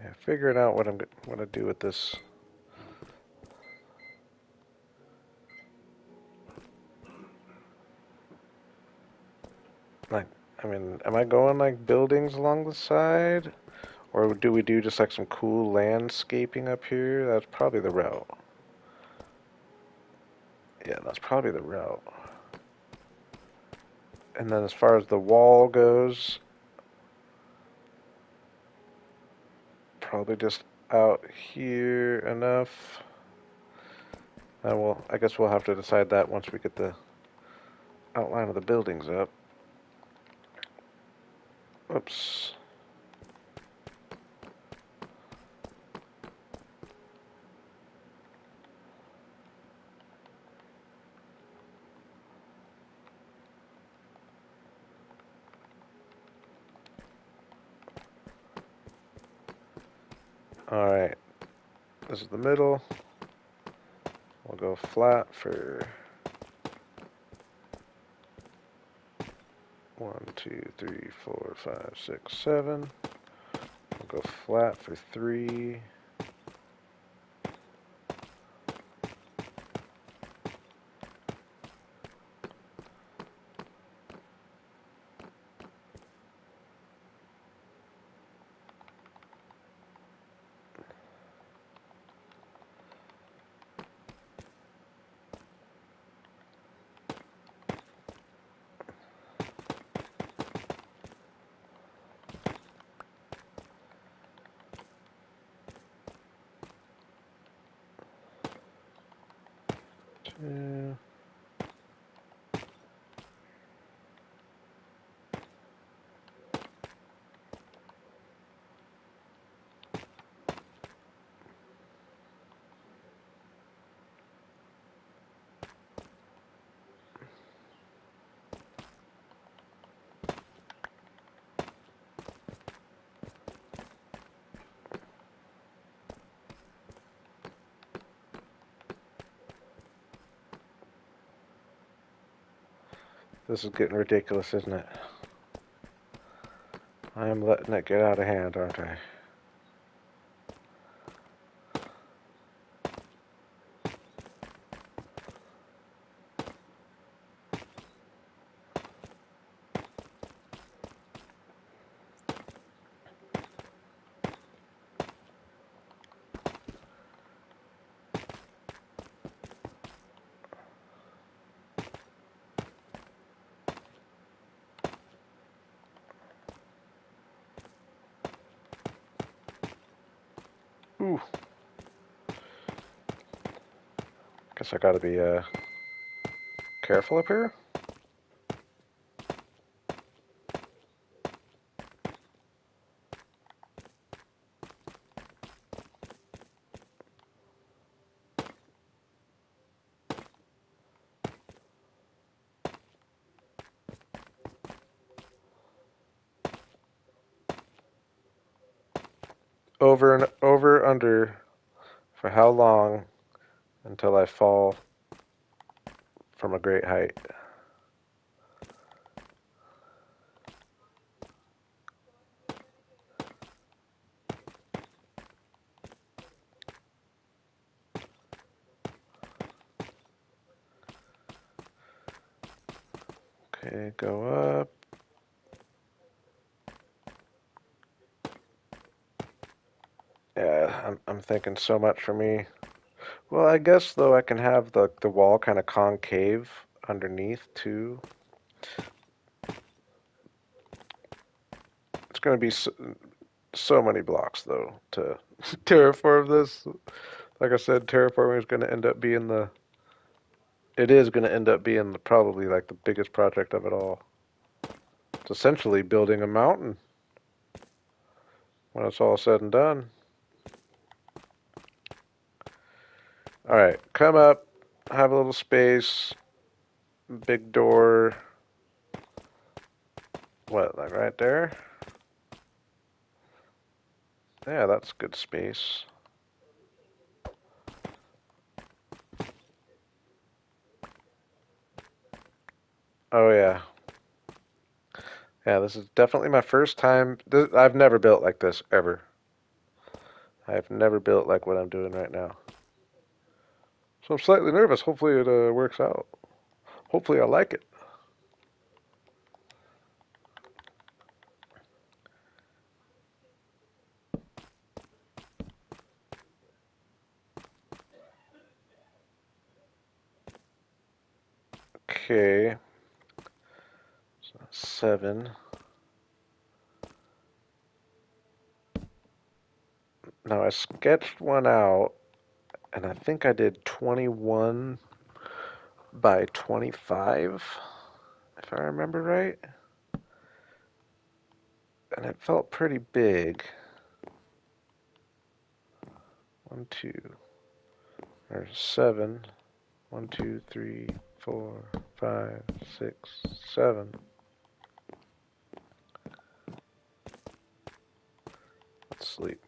Yeah, figuring out what I'm gonna do with this. Like, I mean, am I going like buildings along the side? Or do we do just like some cool landscaping up here? That's probably the route. Yeah, that's probably the route. And then as far as the wall goes, probably just out here enough. I guess we'll have to decide that once we get the outline of the buildings up. Oops. Alright, this is the middle. We'll go flat for 1, 2, 3, 4, 5, 6, 7. We'll go flat for 3. This is getting ridiculous, isn't it? I am letting it get out of hand, aren't I? Ooh. Guess I gotta be careful up here. Over and over under for how long until I fall from a great height? Okay, go up. Yeah, I'm thinking so much for me. Well, I guess though I can have the wall kind of concave underneath too. It's going to be so many blocks though to terraform this. Like I said, terraforming is going to end up being it is going to end up being probably like the biggest project of it all. It's essentially building a mountain when it's all said and done. All right, come up, have a little space, big door. What, like right there? Yeah, that's good space. Oh yeah. Yeah, this is definitely my first time. I've never built like this ever. I've never built like what I'm doing right now. So I'm slightly nervous. Hopefully it works out. Hopefully I like it. Okay. So 7. Now I sketched one out, and I think I did 21 by 25, if I remember right. And it felt pretty big. 1, 2, or 7. 1, 2, 3, 4, 5, 6, 7. Let's sleep.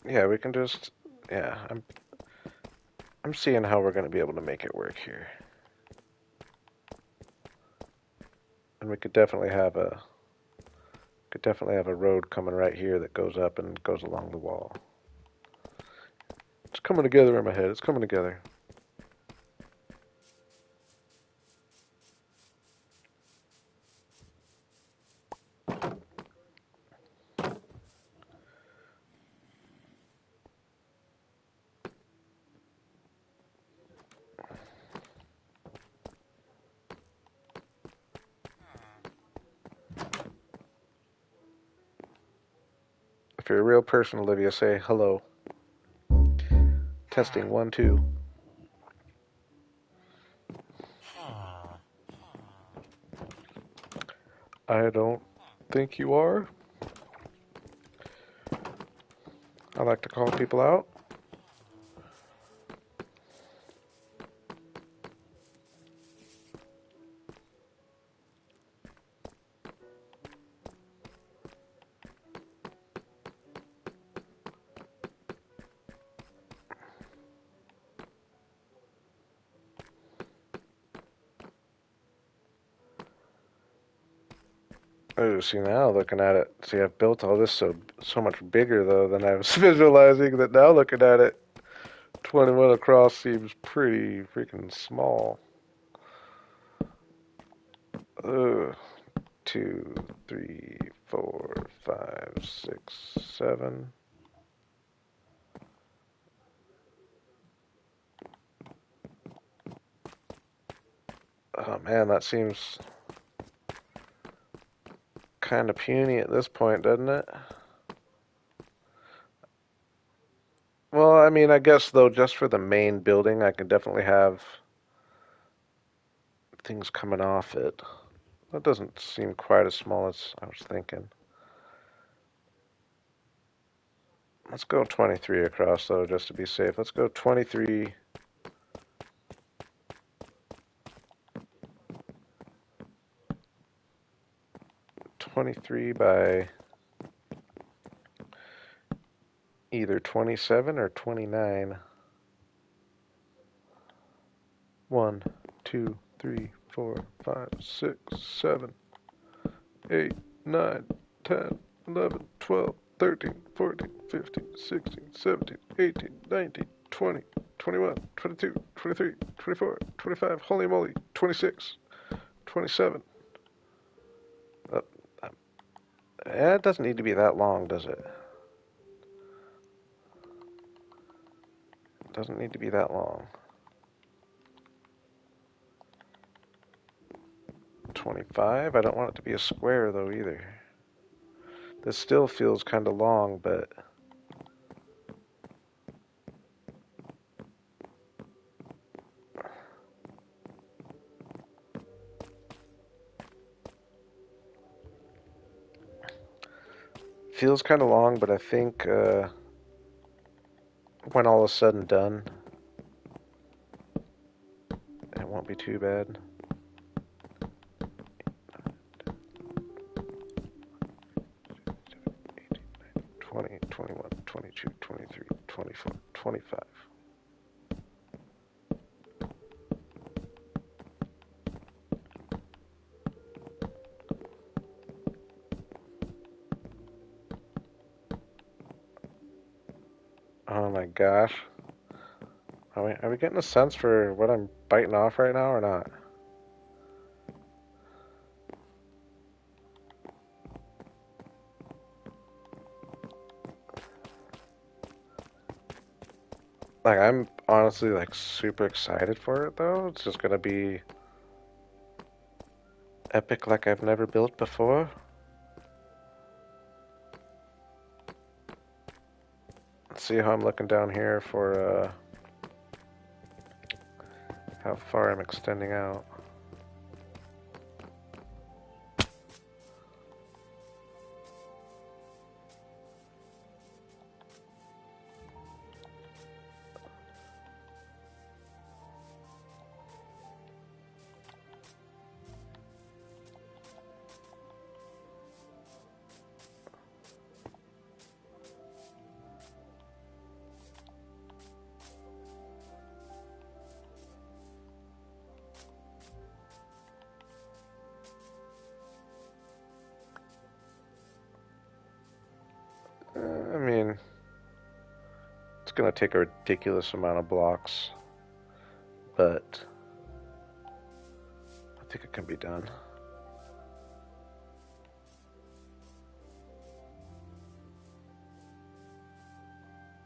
Yeah, we can just, yeah, I'm seeing how we're going to be able to make it work here. And we could definitely have a road coming right here that goes up and goes along the wall. It's coming together in my head. It's coming together. If you're a real person, Olivia, say hello. Testing 1, 2. I don't think you are. I like to call people out. Oh, see now looking at it. See, I've built all this so much bigger though than I was visualizing. That now looking at it, 21 across seems pretty freaking small. Ugh. 2, 3, 4, 5, 6, 7. Oh man, that seems kind of puny at this point, doesn't it? Well, I mean, I guess though, just for the main building, I can definitely have things coming off it. That doesn't seem quite as small as I was thinking. Let's go 23 across though, just to be safe. Let's go 23. 23 by either 27 or 29. 1, 2, 3, 4, 5, 6, 7, 8, 9, 10, 11, 12, 13, 14, 15, 16, 17, 18, 19, 20, 21, 22, 23, 24, 25, holy moly, 26, 27. Uh, it doesn't need to be that long, does it? It doesn't need to be that long. 25. I don't want it to be a square though either. This still feels kind of long, but feels kind of long. But I think when all is said and done, it won't be too bad. 20, 21, 22, 23, 24, 25. Oh my gosh. Are we getting a sense for what I'm biting off right now or not? Like, I'm honestly like super excited for it though. It's just gonna be epic like I've never built before. Let's see how I'm looking down here for how far I'm extending out. I mean, it's gonna take a ridiculous amount of blocks, but I think it can be done.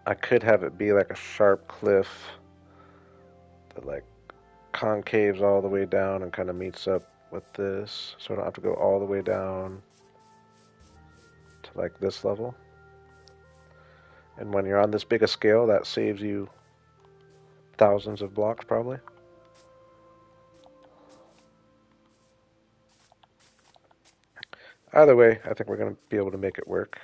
I could have it be like a sharp cliff that like concaves all the way down and kind of meets up with this, so I don't have to go all the way down to like this level. And when you're on this big a scale, that saves you thousands of blocks probably. Either way, I think we're going to be able to make it work.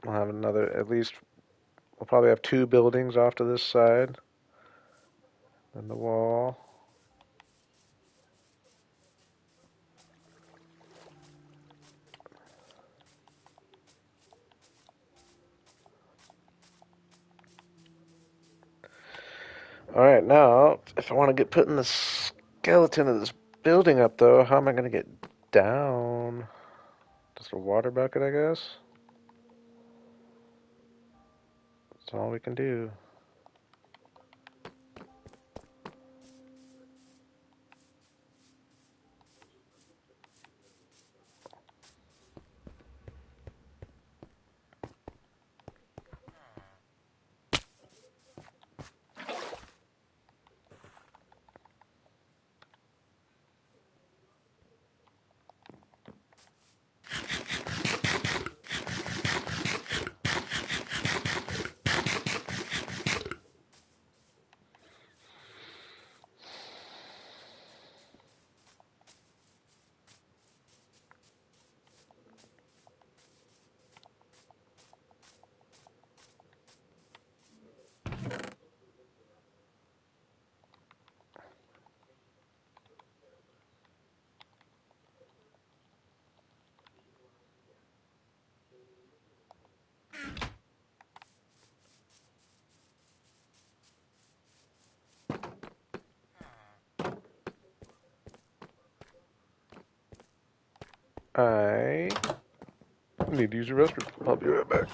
We'll have another, at least, we'll probably have two buildings off to this side. And the wall. Alright, now, if I want to get putting the skeleton of this building up, though, how am I going to get down? Just a water bucket, I guess? That's all we can do. I need to use the restroom. I'll be right back.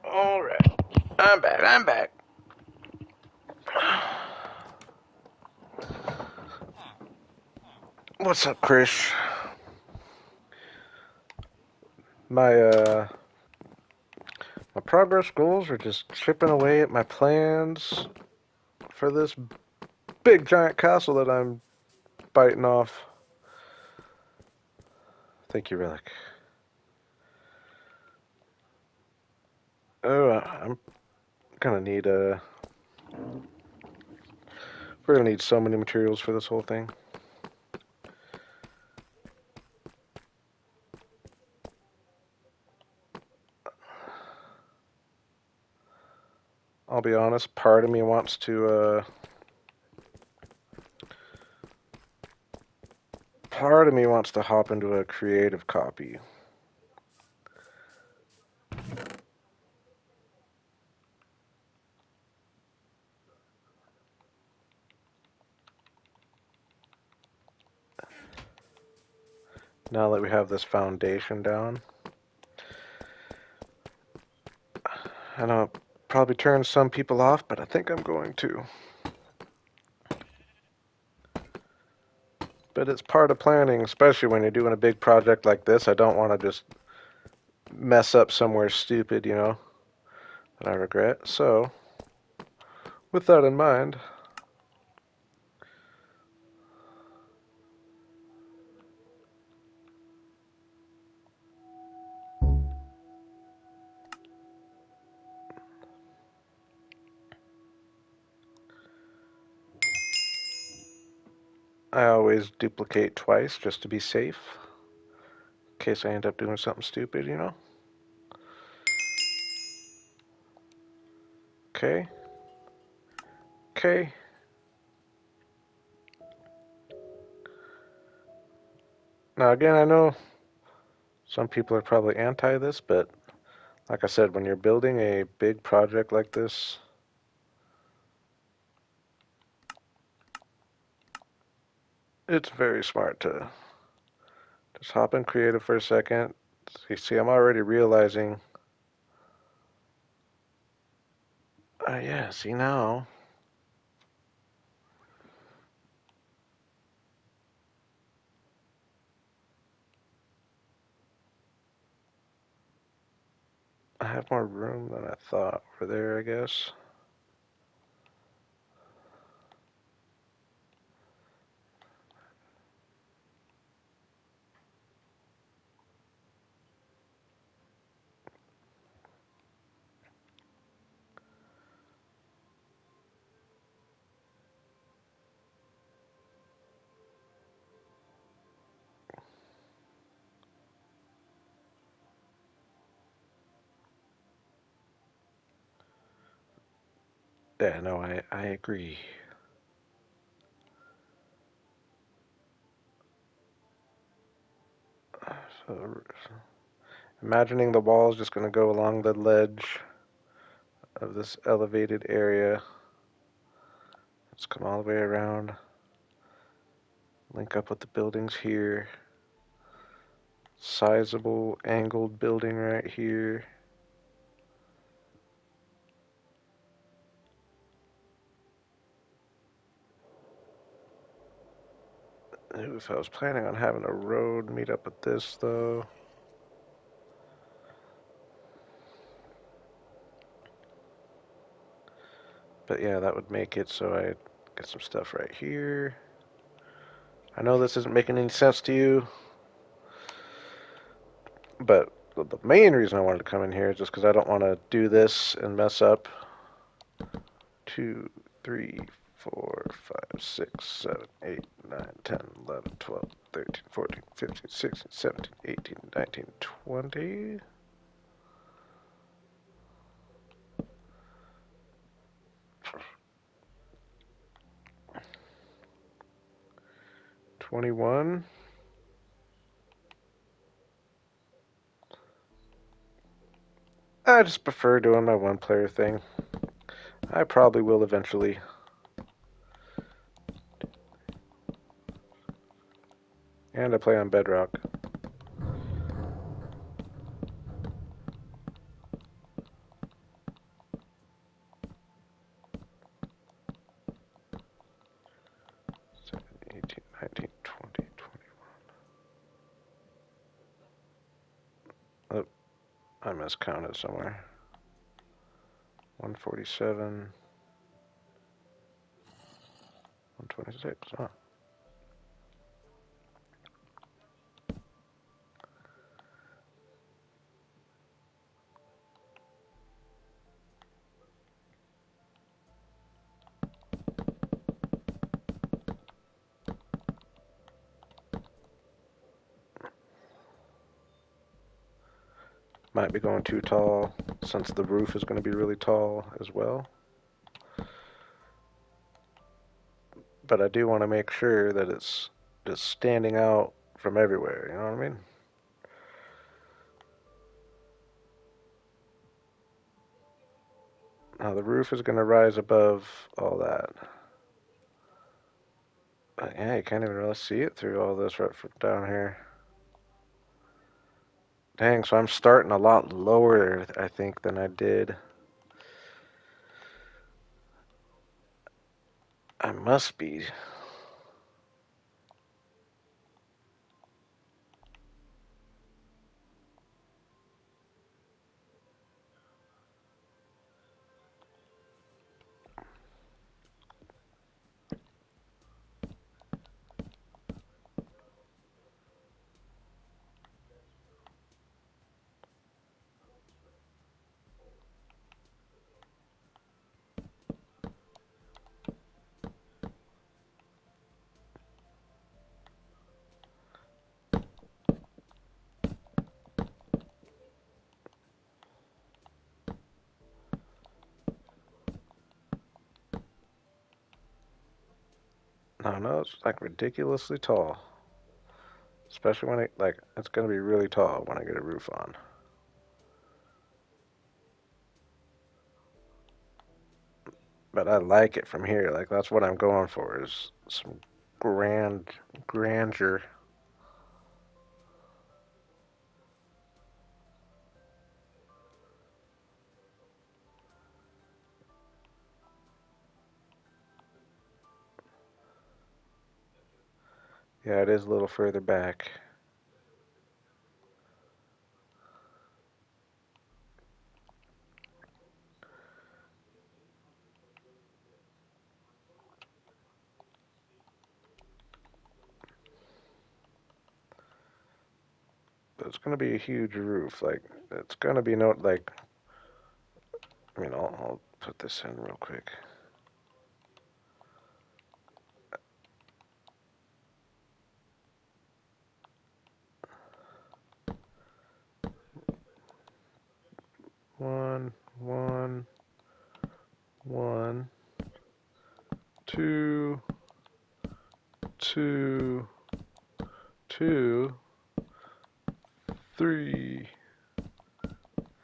Alright. I'm back. What's up, Chris? My my progress goals are just chipping away at my plans for this big giant castle that I'm biting off. Thank you, Relic. Oh, I'm gonna need we're gonna need so many materials for this whole thing. I'll be honest, part of me wants to part of me wants to hop into a creative copy. Now that we have this foundation down. I know it probably turns some people off, but I think I'm going to. But it's part of planning, especially when you're doing a big project like this. I don't want to just mess up somewhere stupid, that I regret. So, with that in mind, I always duplicate twice just to be safe, in case I end up doing something stupid, you know? Okay. Okay. Now, again, I know some people are probably anti this, but like I said, when you're building a big project like this, it's very smart to just hop in creative for a second. You see, I'm already realizing. Yeah, see now. I have more room than I thought over there, I guess. Yeah, no, I agree. So, imagining the wall is just going to go along the ledge of this elevated area. Let's come all the way around, link up with the buildings here. Sizable angled building right here. If I was planning on having a road meet up with this, though. But yeah, that would make it so I get some stuff right here. I know this isn't making any sense to you, but the main reason I wanted to come in here is just because I don't want to do this and mess up 2, 3, 4, 5, 6, 7, 8, 9, 10, 11, 12, 13, 14, 15, 16, 17, 18, 19, 20. 21. I just prefer doing my one player thing. I probably will eventually. And I play on Bedrock. Seventeen, 18, 19, 20, 21. Oh, I miscounted somewhere. 147. 126. Huh. Might be going too tall since the roof is going to be really tall as well. But I do want to make sure that it's just standing out from everywhere, you know what I mean? Now the roof is going to rise above all that. But yeah, you can't even really see it through all this right from down here. Dang, so I'm starting a lot lower, I think, than I did. I must be. No, no, it's like ridiculously tall. Especially when it's gonna be really tall when I get a roof on. But I like it from here. Like that's what I'm going for is some grand grandeur. Yeah, it is a little further back. But it's gonna be a huge roof. Like it's gonna be no like I'll put this in real quick. One, one, one, two, two, two, three,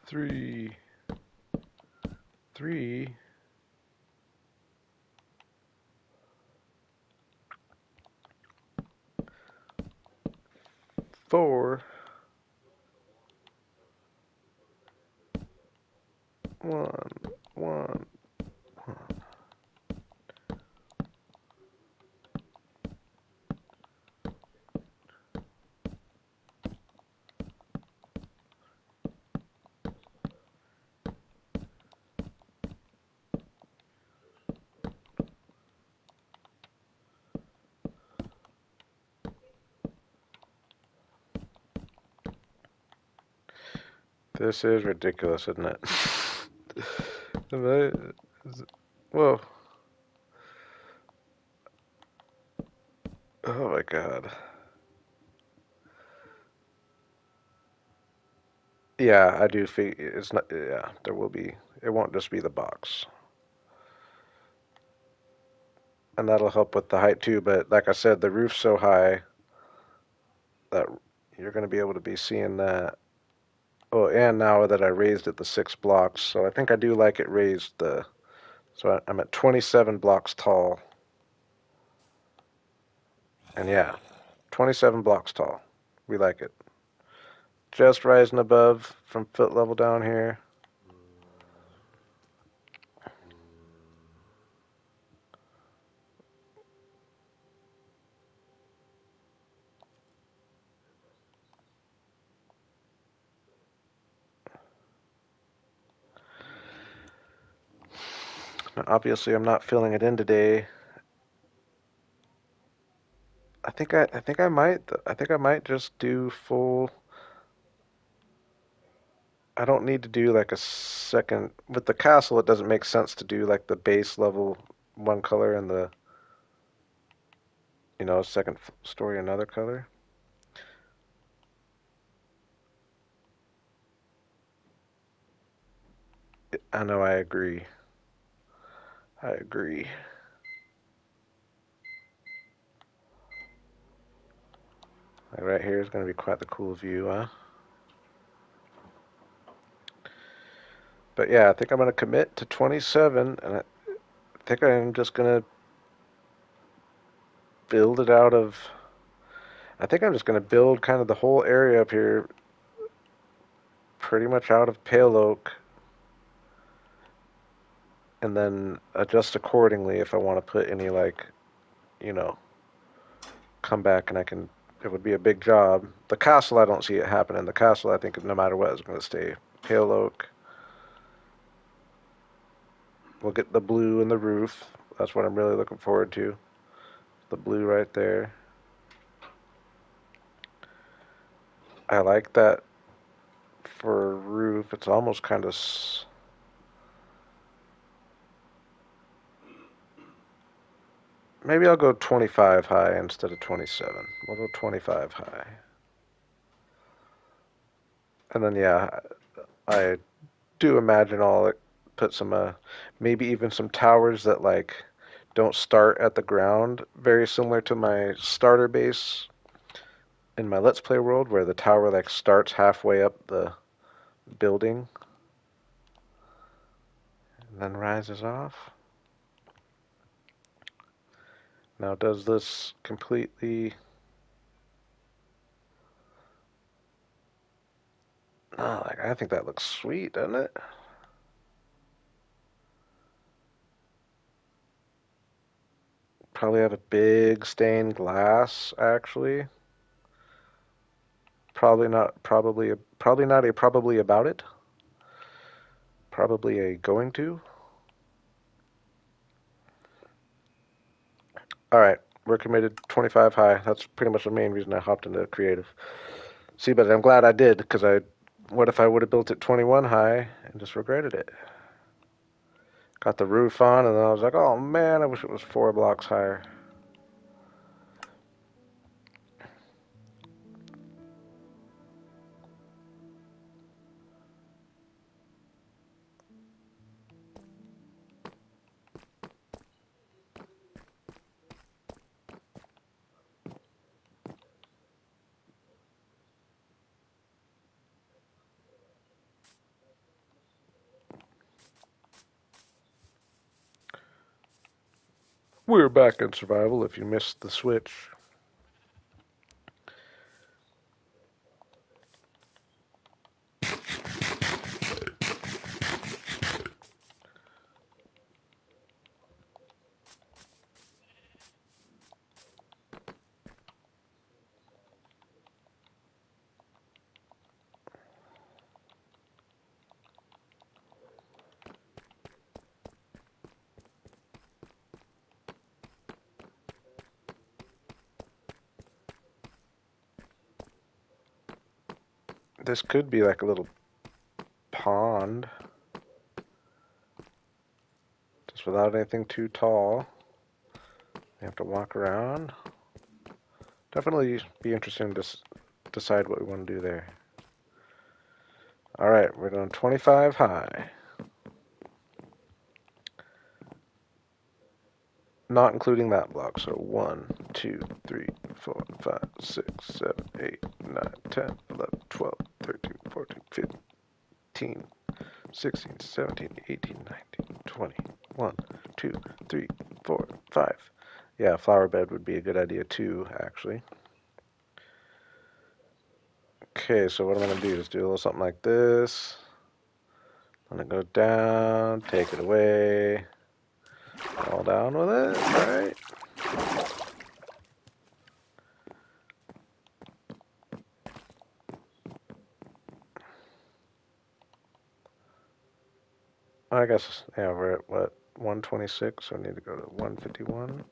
three, three, four, one, one. This is ridiculous, isn't it? Whoa. Oh my god. Yeah, I do think it's not. Yeah, there will be. It won't just be the box, and that'll help with the height too. But like I said, the roof's so high that you're going to be able to be seeing that. Oh, and now that I raised it the 6 blocks, so I think I do like it raised the. So I'm at 27 blocks tall, and yeah, 27 blocks tall. We like it. Just rising above from foot level down here. Now, obviously, I'm not filling it in today. I think I might just do full. I don't need to do like a second with the castle. It doesn't make sense to do like the base level one color and the second story another color. I know. I agree. I agree. Like right here is going to be quite the cool view, huh? But yeah, I think I'm going to commit to 27, and I think I'm just going to build it out of. I think I'm just going to build kind of the whole area up here pretty much out of pale oak and then adjust accordingly if I want to put any you know, come back and I can. It would be a big job. The castle, I don't see it happening. The castle, I think, no matter what, is going to stay pale oak. We'll get the blue in the roof. That's what I'm really looking forward to. The blue right there. I like that for a roof. It's almost kind of. Maybe I'll go 25 high instead of 27. We'll go 25 high. And then, yeah, I do imagine I'll put some, maybe even some towers that don't start at the ground. Very similar to my starter base in my Let's Play world, where the tower like starts halfway up the building and then rises off. Now does this completely... Oh, like, I think that looks sweet, doesn't it? Probably have a big stained glass, actually. Probably not, probably not a probably about it. Probably a going to. Alright, we're committed 25 high. That's pretty much the main reason I hopped into creative. See, but I'm glad I did, because what if I would have built it 21 high and just regretted it? Got the roof on, and then I was like, oh man, I wish it was 4 blocks higher. We're back in survival if you missed the switch. This could be like a little pond. Just without anything too tall. You have to walk around. Definitely be interesting to decide what we want to do there. Alright, we're doing 25 high. Not including that block. So 1, 2, 3, 4, 5, 6, 7, 8, 9, 10, 11, 12, 13, 14, 15, 16, 17, 18, 19, 20. 1, 2, 3, 4, 5. Yeah, flower bed would be a good idea too, actually. Okay, so what I'm going to do is do a little something like this. I'm going to go down, take it away. All down with it, alright. I guess, yeah, we're at what, 126, so I need to go to 151.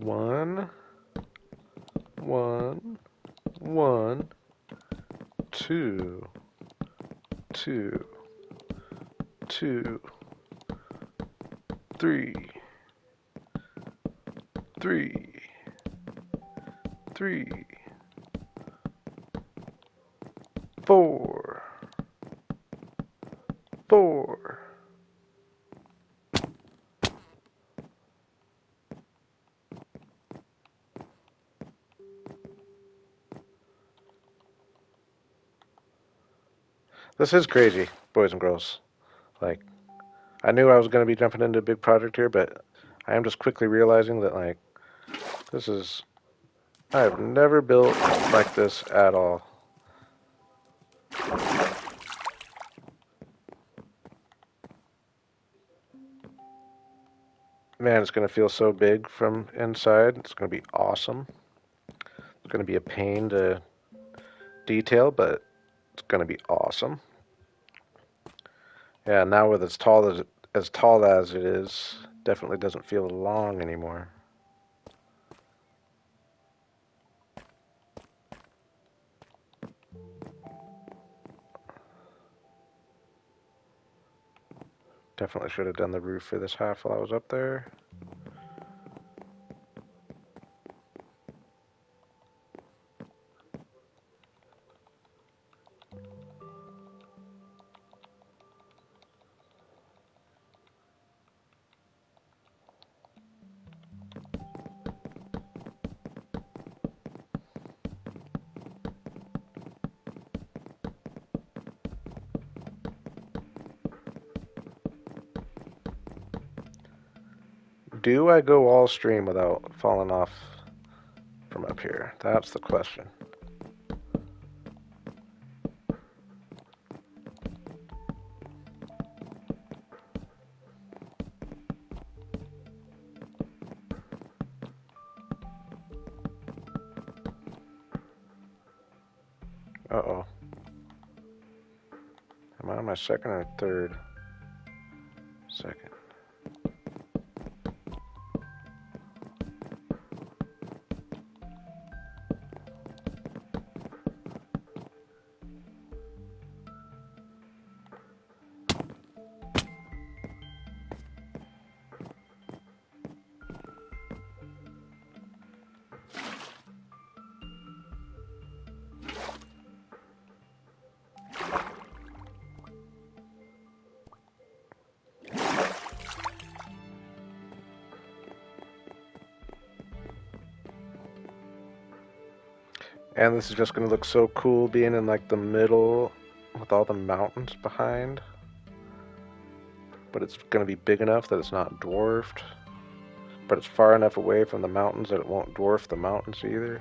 One, one, one, two, two, two, three, three, three, four, four. This is crazy, boys and girls. Like, I knew I was going to be jumping into a big project here, but I am just quickly realizing that, like, this is... I have never built like this at all. Man, it's going to feel so big from inside. It's going to be awesome. It's going to be a pain to detail, but it's going to be awesome. Yeah, now with as tall as it is, definitely doesn't feel long anymore. Definitely should have done the roof for this half while I was up there. Do I go all stream without falling off from up here? That's the question. Uh-oh. Am I on my second or third? Second. And this is just going to look so cool being in like the middle with all the mountains behind. But it's going to be big enough that it's not dwarfed. But it's far enough away from the mountains that it won't dwarf the mountains either.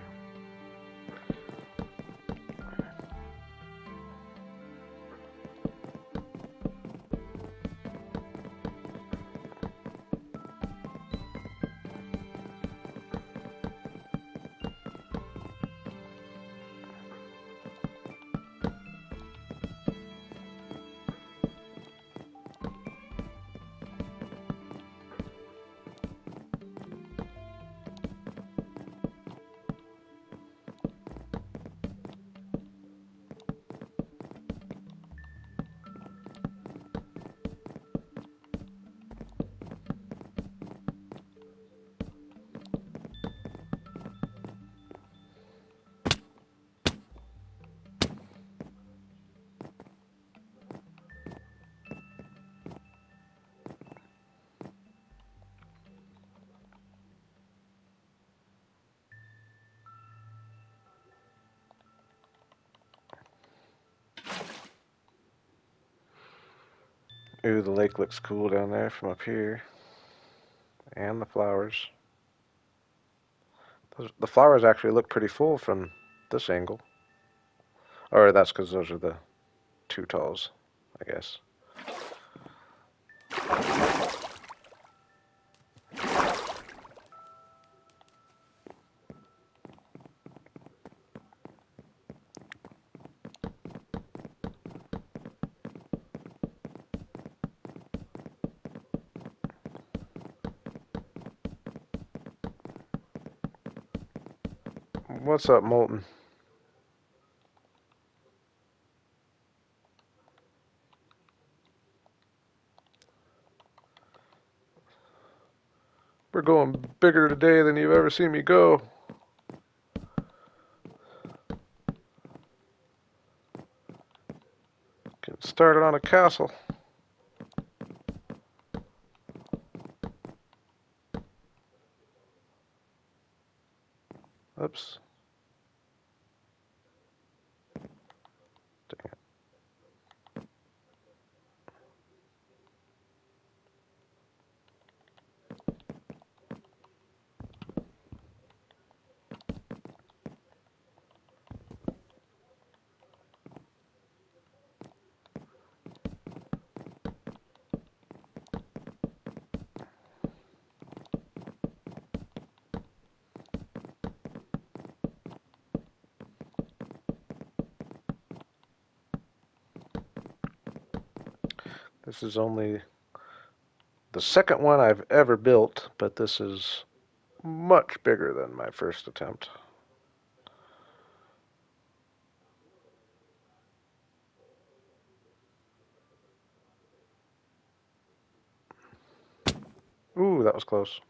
Ooh, the lake looks cool down there from up here. And the flowers. The flowers actually look pretty full from this angle. Or that's because those are the two talls, I guess. What's up, Molten? We're going bigger today than you've ever seen me go. Getting started on a castle. Oops. Dang it. This is only the second one I've ever built, but this is much bigger than my first attempt. that was close.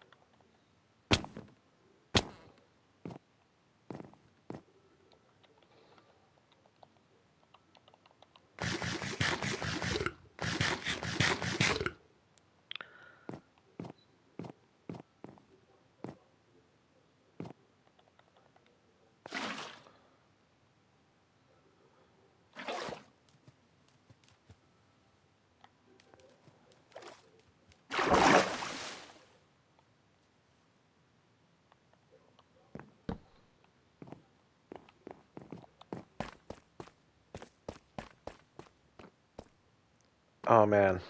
Oh man,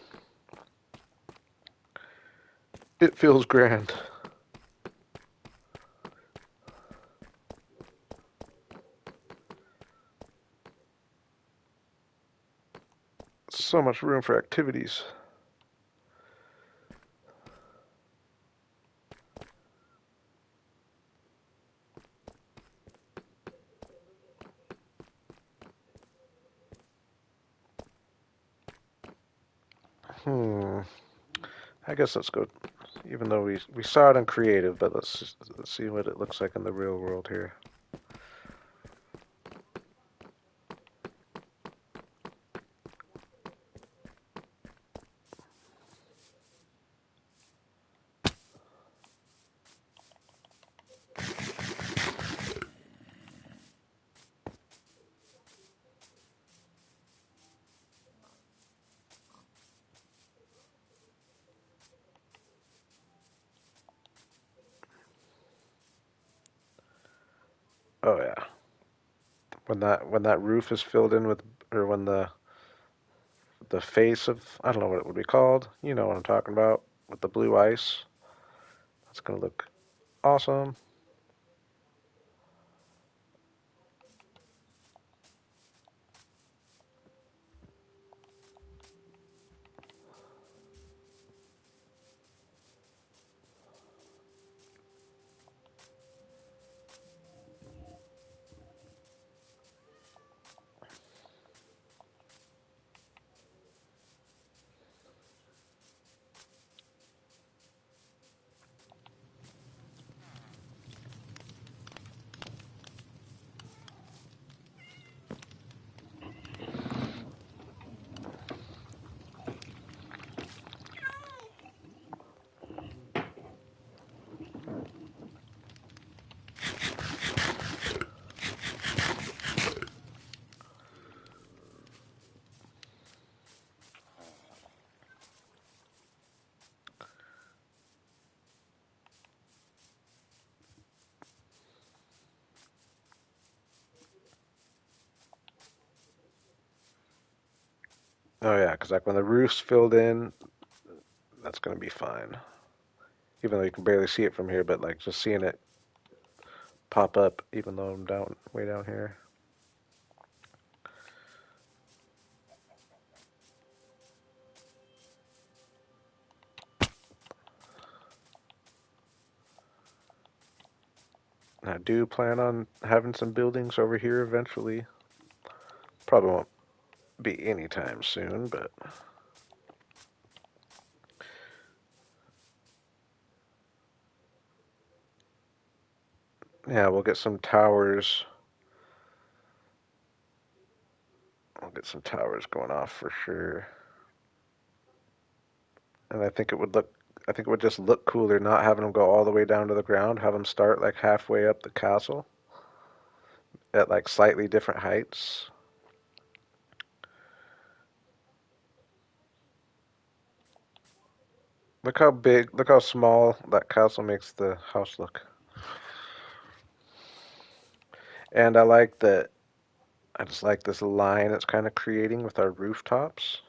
it feels grand. So much room for activities. Hmm. I guess let's go. Even though we saw it in creative, but let's see what it looks like in the real world here. Oh yeah. When that roof is filled in with, or when the face of, I don't know what it would be called. You know what I'm talking about, with the blue ice. That's gonna look awesome. Oh yeah, because like when the roof's filled in, that's gonna be fine. Even though you can barely see it from here, but like just seeing it pop up, even though I'm down way down here. And I do plan on having some buildings over here eventually. Probably won't be anytime soon, but yeah, we'll get some towers. We'll get some towers going off for sure. And I think it would just look cooler not having them go all the way down to the ground, have them start like halfway up the castle at like slightly different heights. Look how small that castle makes the house look. And I just like this line it's kind of creating with our rooftops.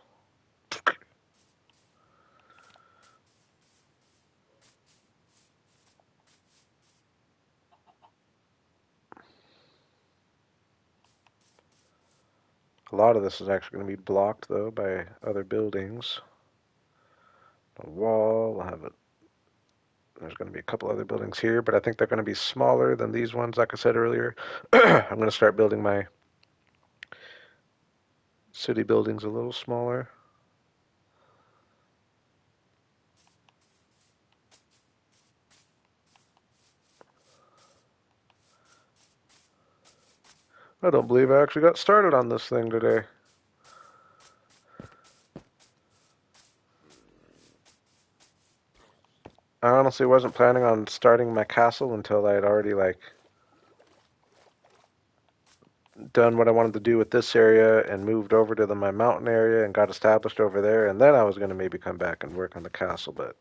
A lot of this is actually going to be blocked though by other buildings. A wall, I'll have it. There's going to be a couple other buildings here, but I think they're going to be smaller than these ones, like I said earlier. I'm going to start building my city buildings a little smaller. I don't believe I actually got started on this thing today. I honestly wasn't planning on starting my castle until I had already like done what I wanted to do with this area and moved over to my mountain area and got established over there, and then I was going to maybe come back and work on the castle, but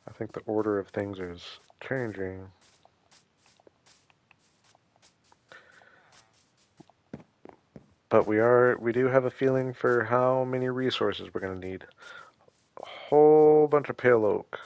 I think the order of things is changing. But we do have a feeling for how many resources we're going to need. A whole bunch of pale oak.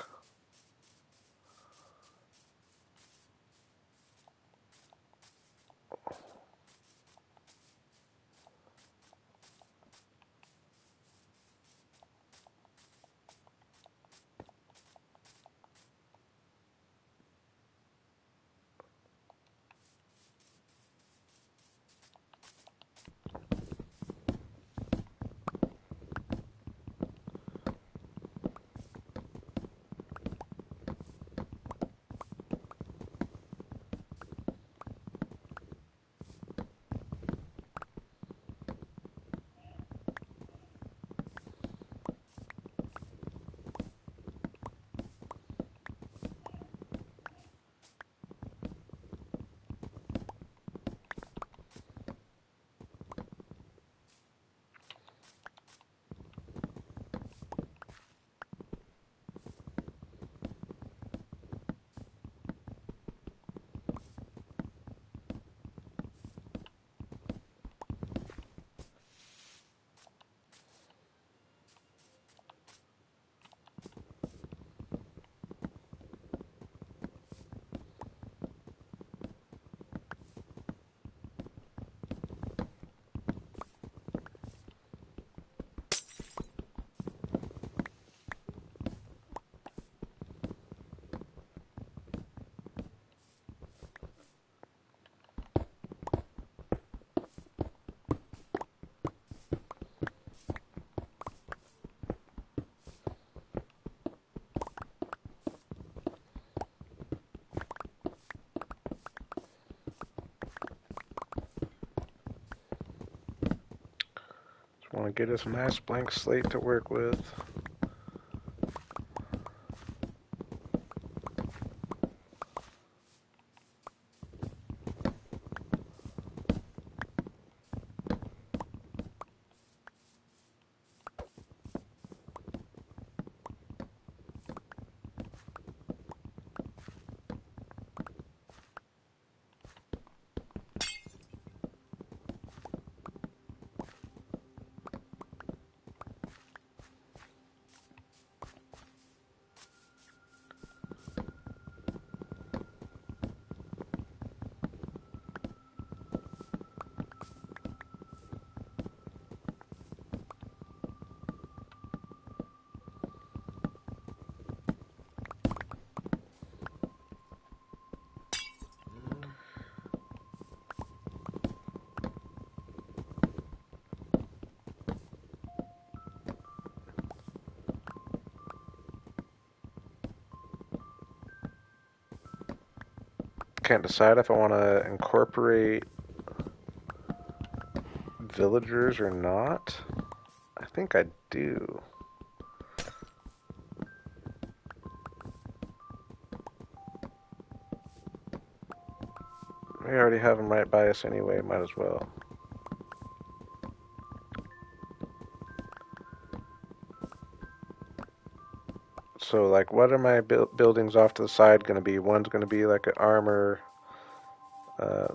Just want to get us a nice blank slate to work with. Can't decide if I want to incorporate villagers or not. I think I do. We already have them right by us anyway, might as well. So, like, what are my buildings off to the side going to be? One's going to be like an armor. Uh,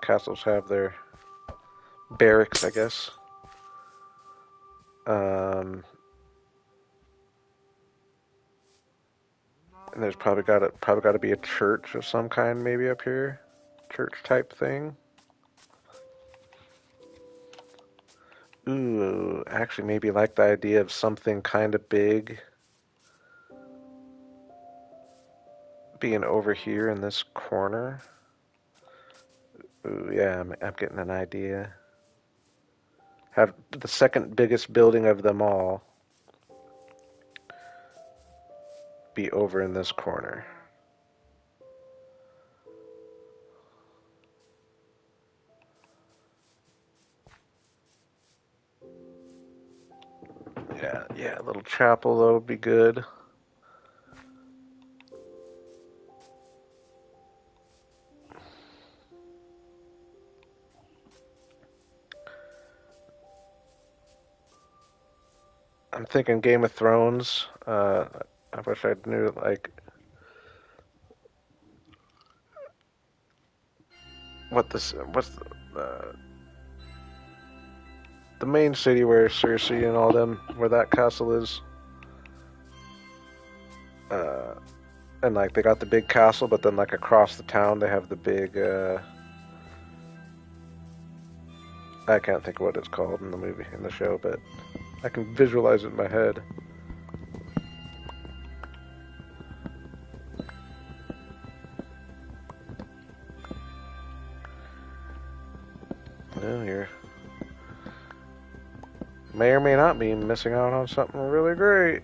castles have their barracks, I guess. Um, and there's probably got to be a church of some kind, maybe up here, church type thing. Ooh, actually, maybe like the idea of something kind of big being over here in this corner. Ooh, yeah, I'm getting an idea. Have the second biggest building of them all be over in this corner. Yeah, a little chapel though would be good. I'm thinking Game of Thrones. I wish I knew like what's the main city where Cersei and all them where that castle is. Uh, and like they got the big castle, but then like across the town they have the big. I can't think of what it's called in the movie in the show, but I can visualize it in my head. Yeah, you're may or may not be missing out on something really great,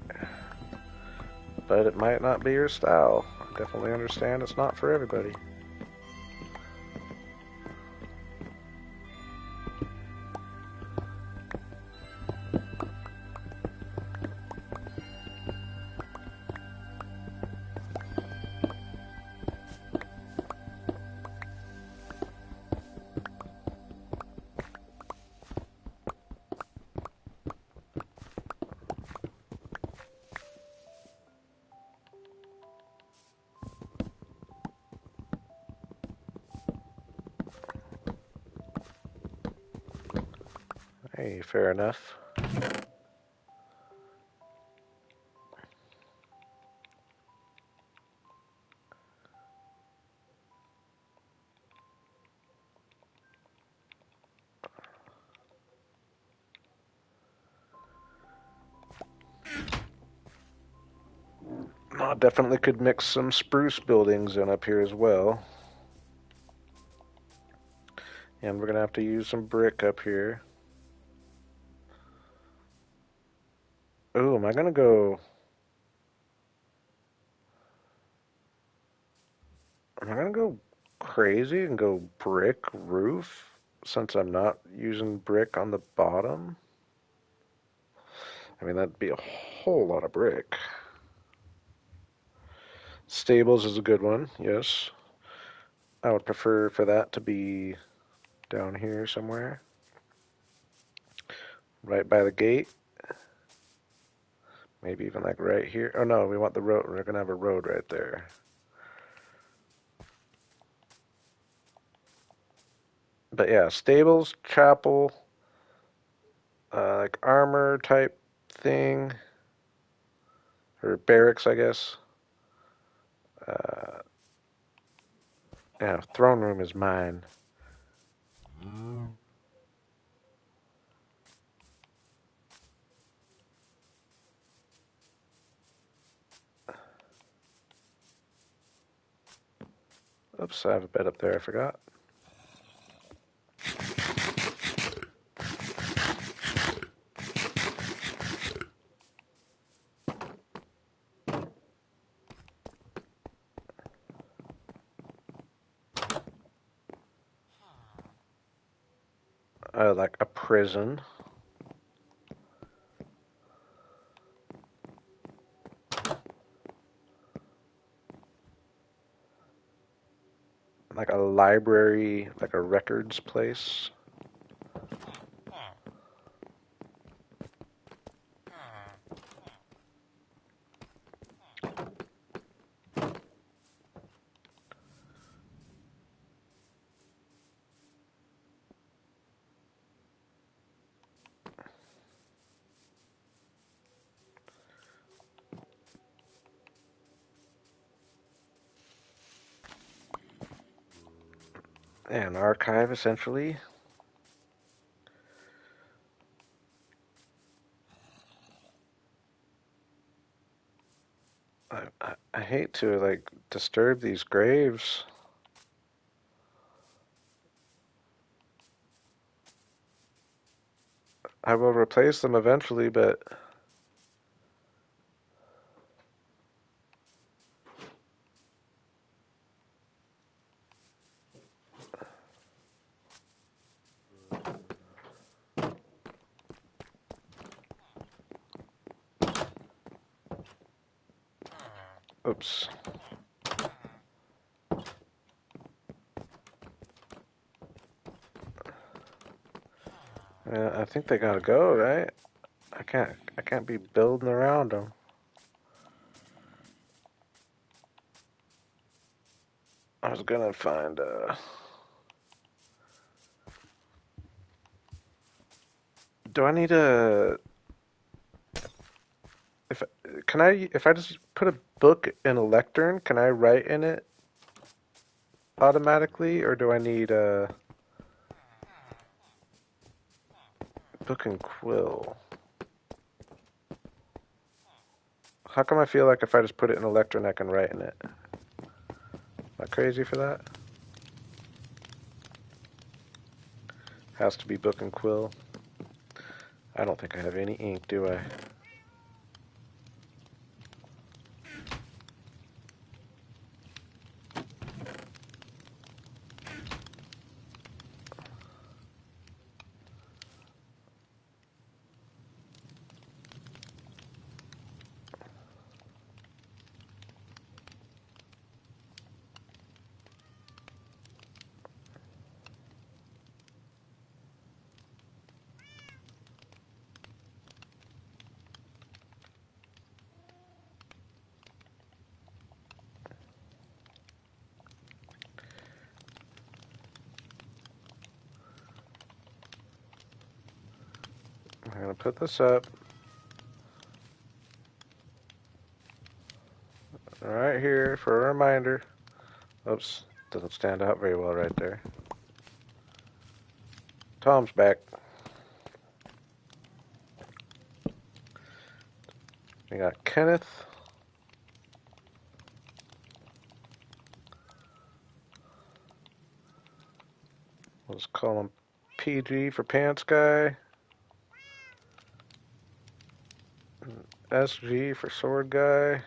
but it might not be your style. I definitely understand it's not for everybody. Hey, fair enough. Definitely could mix some spruce buildings in up here as well. And we're gonna have to use some brick up here. Oh, am I gonna go? Am I gonna go crazy and go brick roof since I'm not using brick on the bottom? I mean, that'd be a whole lot of brick. Stables is a good one, yes. I would prefer for that to be down here somewhere, right by the gate. Maybe even like right here. Oh no, we want the road. We're gonna have a road right there. But yeah, stables, chapel, like armor type thing, or barracks, I guess. Uh, yeah, throne room is mine. Oops, I have a bed up there. I forgot. Like a prison. Like a library, like a records place. An archive, essentially. I hate to like disturb these graves. I will replace them eventually, but Oops. I think they gotta go, right? I can't be building around them. I was gonna find do I need a if if I just put a book in a lectern, can I write in it automatically, or do I need a book and quill? How come I feel like if I just put it in a lectern, I can write in it? Am I crazy for that? Has to be book and quill. I don't think I have any ink, do I? I'm gonna put this up right here for a reminder. Oops, doesn't stand out very well right there. Tom's back. We got Kenneth. Let's call him PG for Pants Guy. SG for Sword Guy.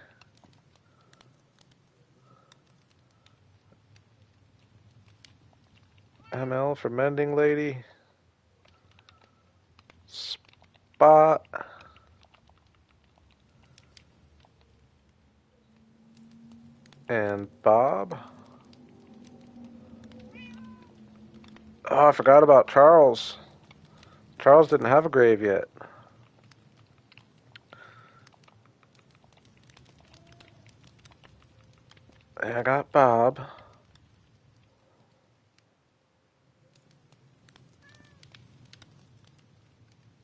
ML for Mending Lady. Spot. And Bob. Oh, I forgot about Charles. Charles didn't have a grave yet. And I got Bob.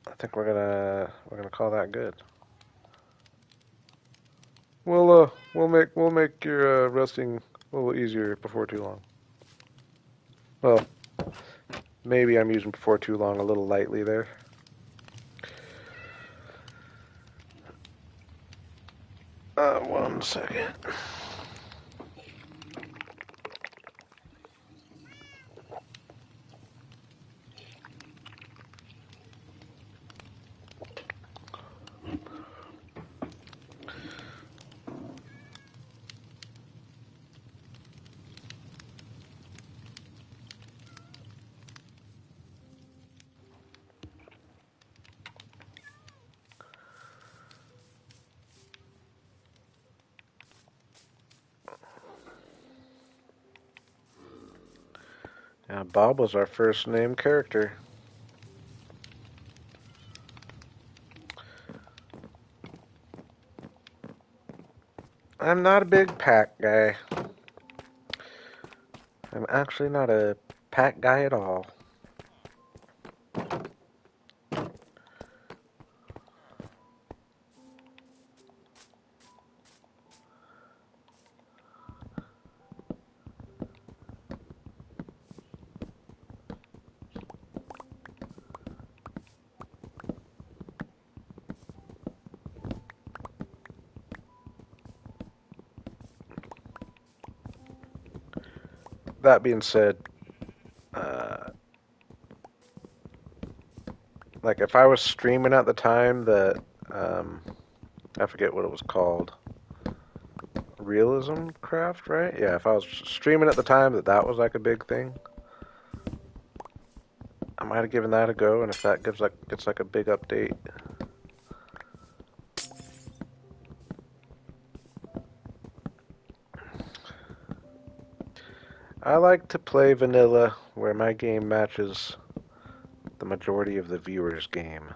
I think we're gonna call that good. We'll make your resting a little easier before too long. Well, maybe I'm using before too long a little lightly there. One second. Yeah, Bob was our first name character. I'm not a big pack guy. I'm actually not a pack guy at all. That being said, uh, like if I was streaming at the time that I forget what it was called, Realism Craft, right? Yeah, if I was streaming at the time that was like a big thing, I might have given that a go. And if that gets like a big update, I like to play vanilla where my game matches the majority of the viewers' game.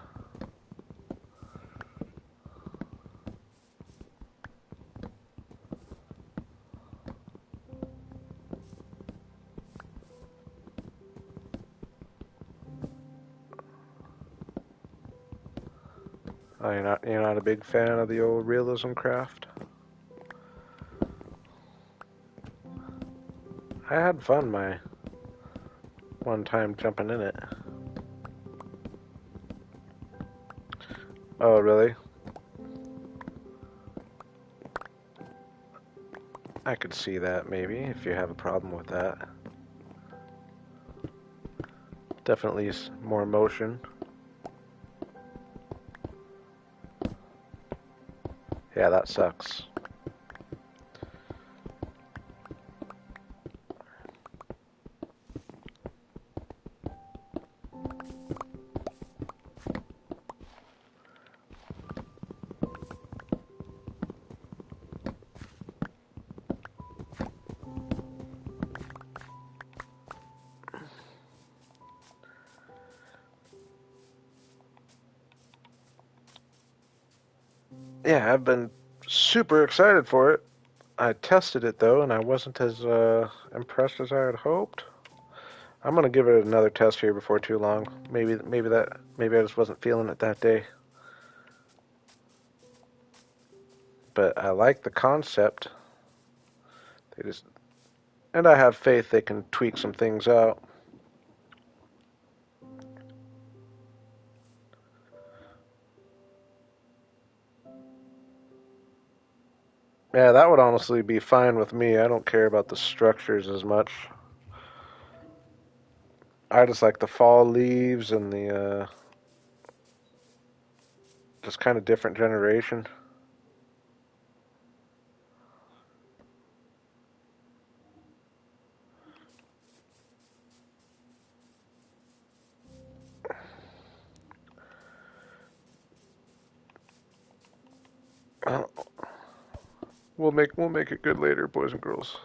Oh, you're not a big fan of the old realism craft? I had fun my one time jumping in it. Oh, really? I could see that maybe if you have a problem with that. Definitely more motion. Yeah, that sucks. Yeah, I've been super excited for it. I tested it though, and I wasn't as impressed as I had hoped. I'm gonna give it another test here before too long. Maybe I just wasn't feeling it that day. But I like the concept. They just and I have faith they can tweak some things out. Yeah, that would honestly be fine with me. I don't care about the structures as much. I just like the fall leaves and the just kind of different generation. Uh, we'll make it good later, boys and girls.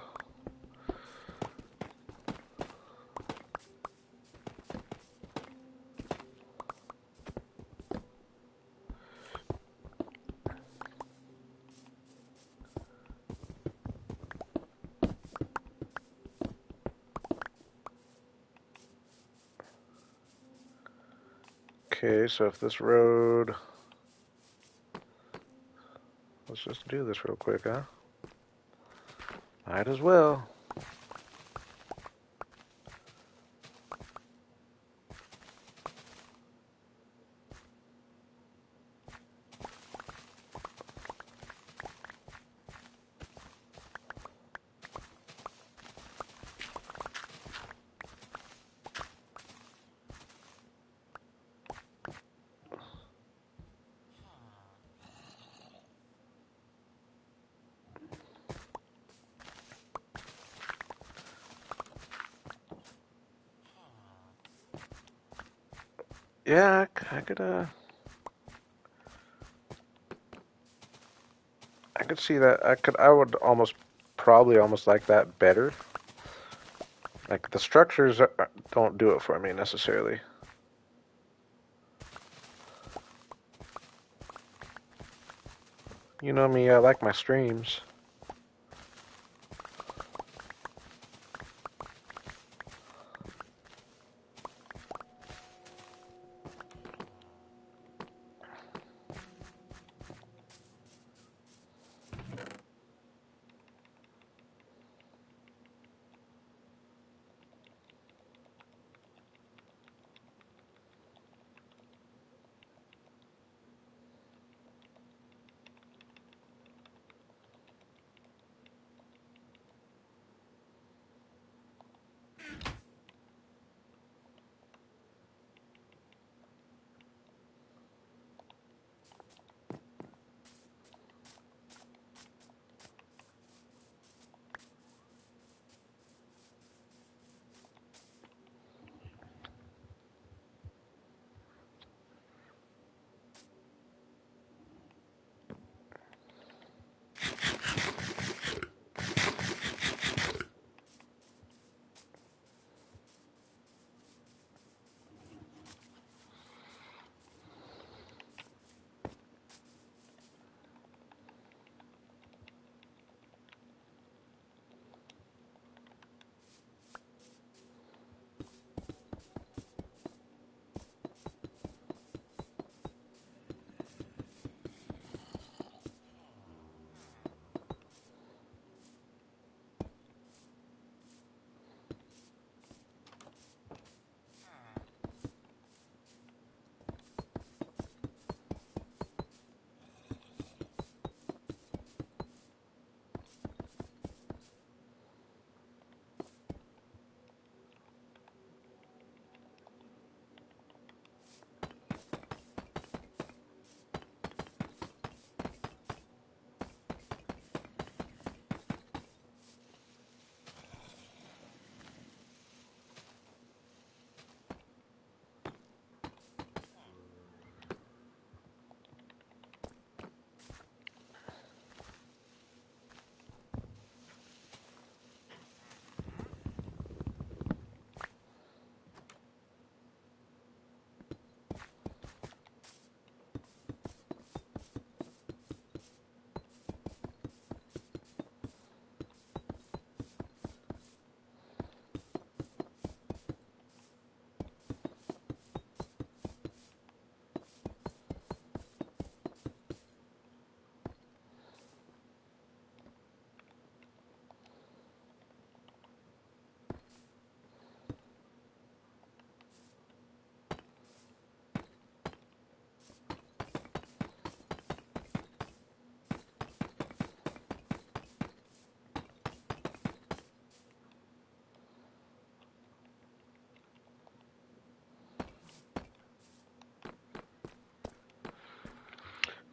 Okay, so if this road, let's just do this real quick, huh? Might as well. Yeah, I could see that. I would probably almost like that better. Like the structures don't do it for me necessarily. You know me, I like my streams.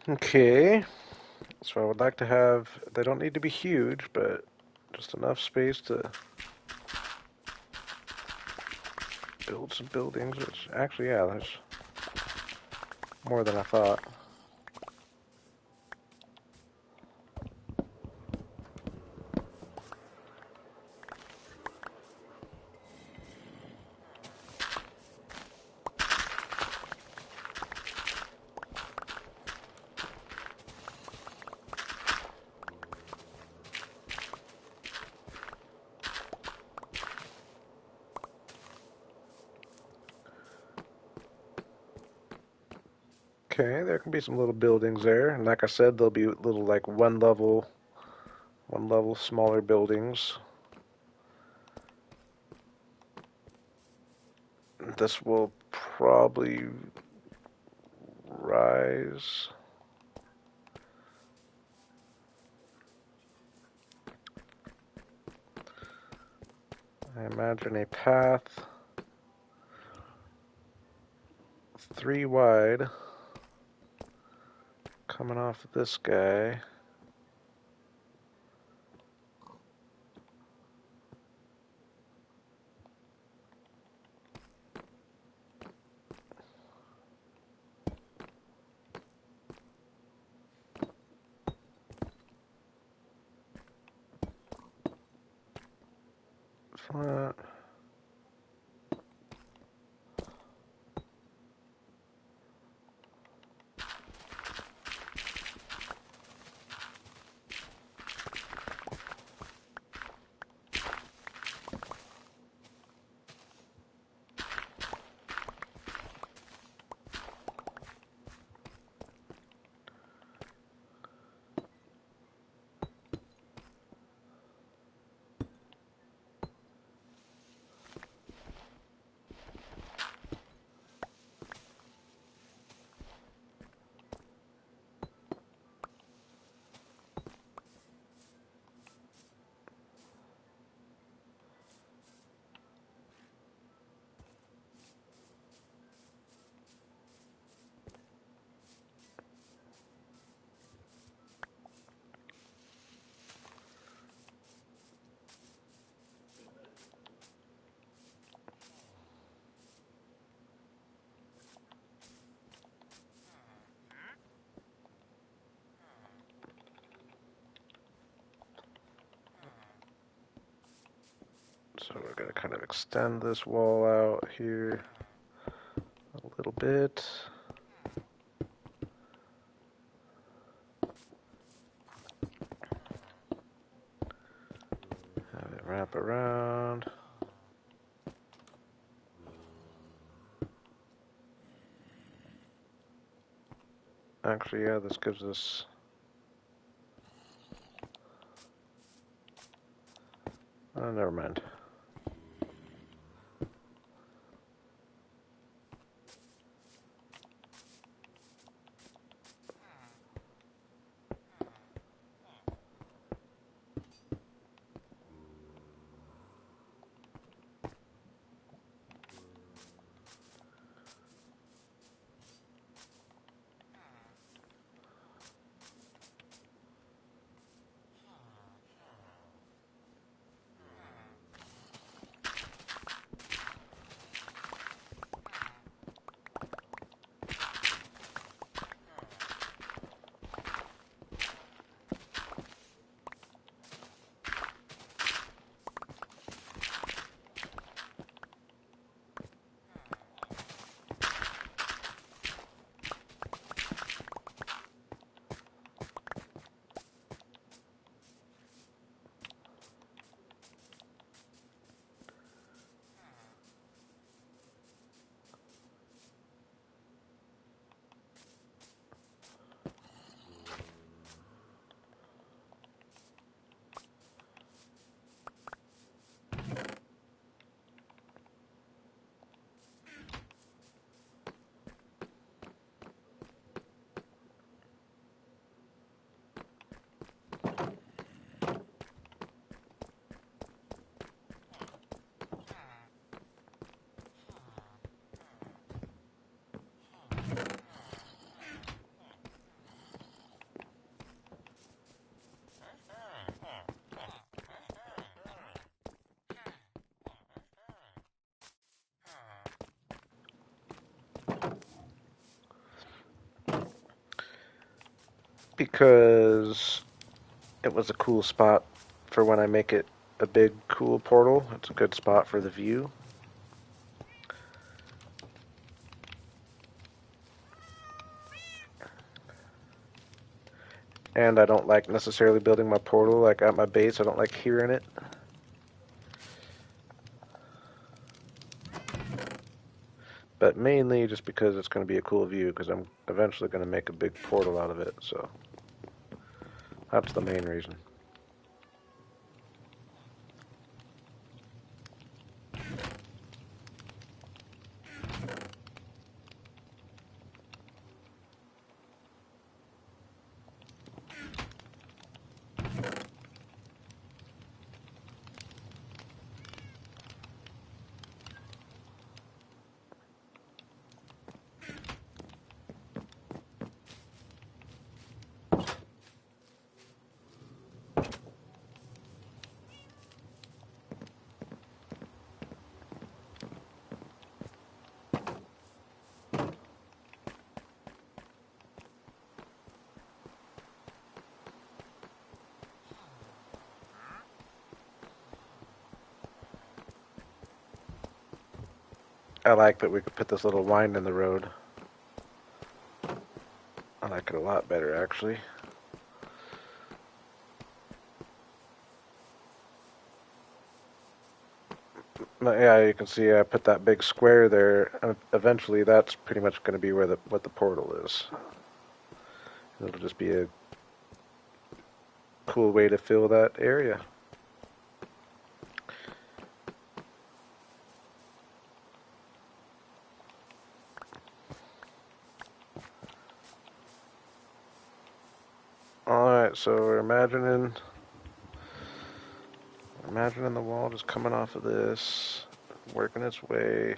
Okay, so I would like to have, they don't need to be huge, but just enough space to build some buildings, which actually, yeah, there's more than I thought. Okay, there can be some little buildings there, and like I said, there'll be little like one level smaller buildings. This will probably rise. I imagine a path 3 wide coming off of this guy. Flat. So we're going to kind of extend this wall out here a little bit. Have it wrap around. Actually, yeah, this gives us... Oh, never mind. because it was a cool spot for when I make it a big, cool portal. It's a good spot for the view. And I don't like necessarily building my portal like at my base. I don't like hearing it. But mainly just because it's going to be a cool view, because I'm eventually going to make a big portal out of it. So that's the main reason. I like that we could put this little wind in the road. I like it a lot better, actually. But yeah, you can see I put that big square there, and eventually that's pretty much going to be where what the portal is. It'll just be a cool way to fill that area. Alright, so we're imagining the wall just coming off of this, working its way.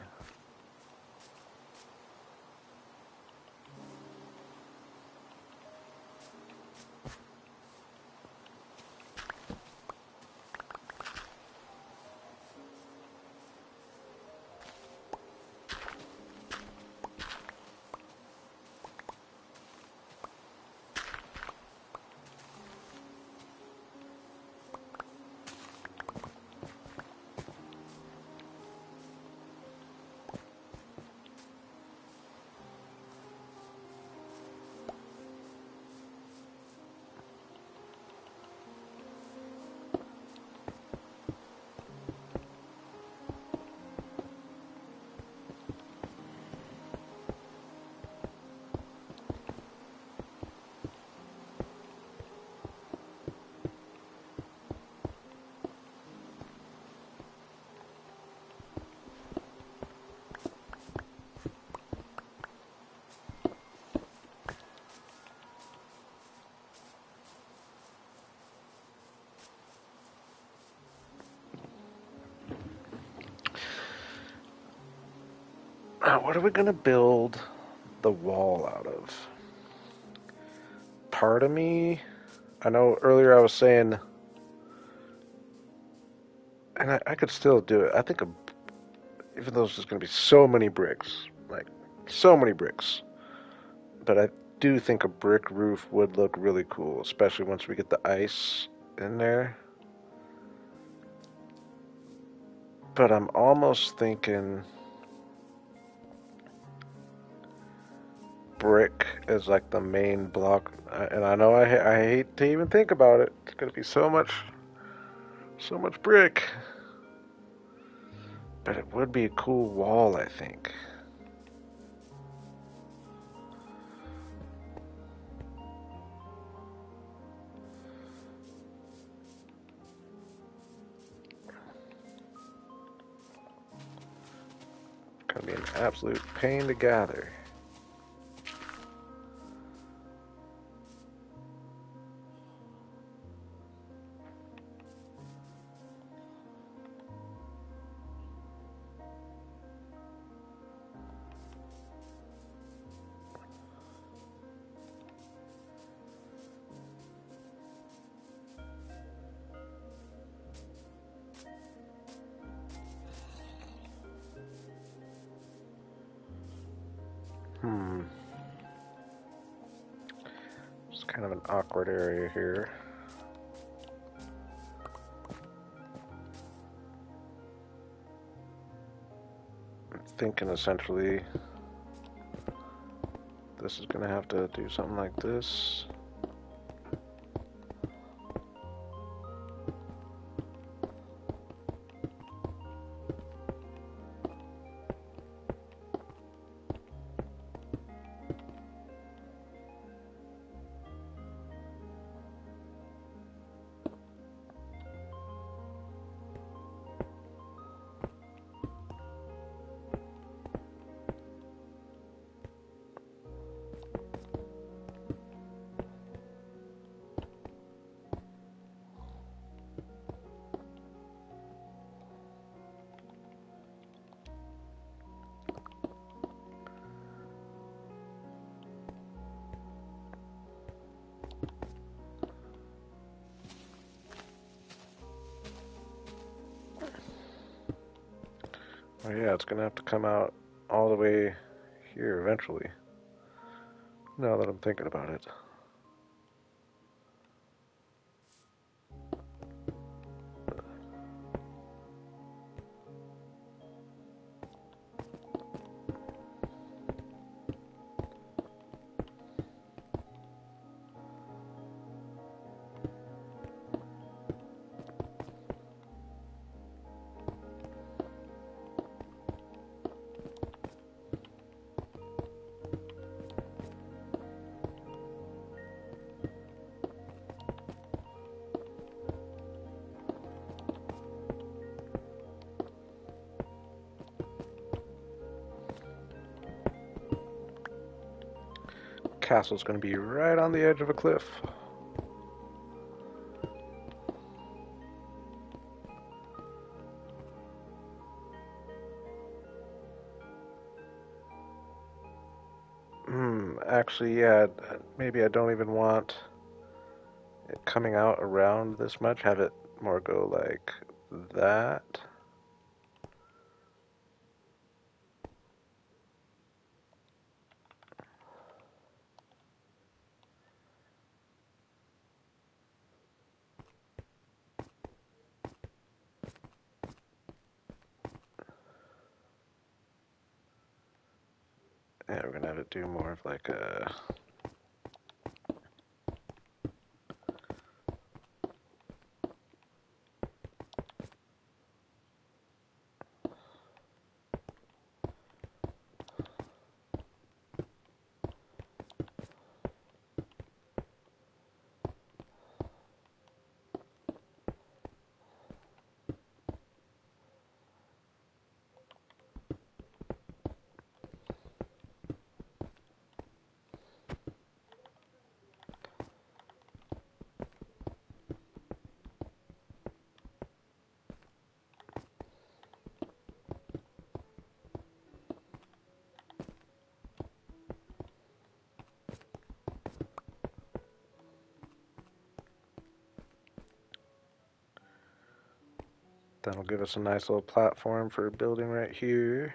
Now, what are we going to build the wall out of? Part of me, I know earlier I was saying, and I could still do it. I think, even though it's just going to be so many bricks, like so many bricks, but I do think a brick roof would look really cool, especially once we get the ice in there. But I'm almost thinking brick is like the main block, and I know I hate to even think about it. It's gonna be so much brick, but it would be a cool wall, I think. It's gonna be an absolute pain to gather. kind of an awkward area here. I'm thinking essentially this is going to have to do something like this. Oh yeah, it's going to have to come out all the way here eventually, now that I'm thinking about it. Castle's going to be right on the edge of a cliff. Actually, yeah, maybe I don't even want it coming out around this much. Have it more go like that. Yeah, we're gonna have it do more of like a... That'll give us a nice little platform for building right here.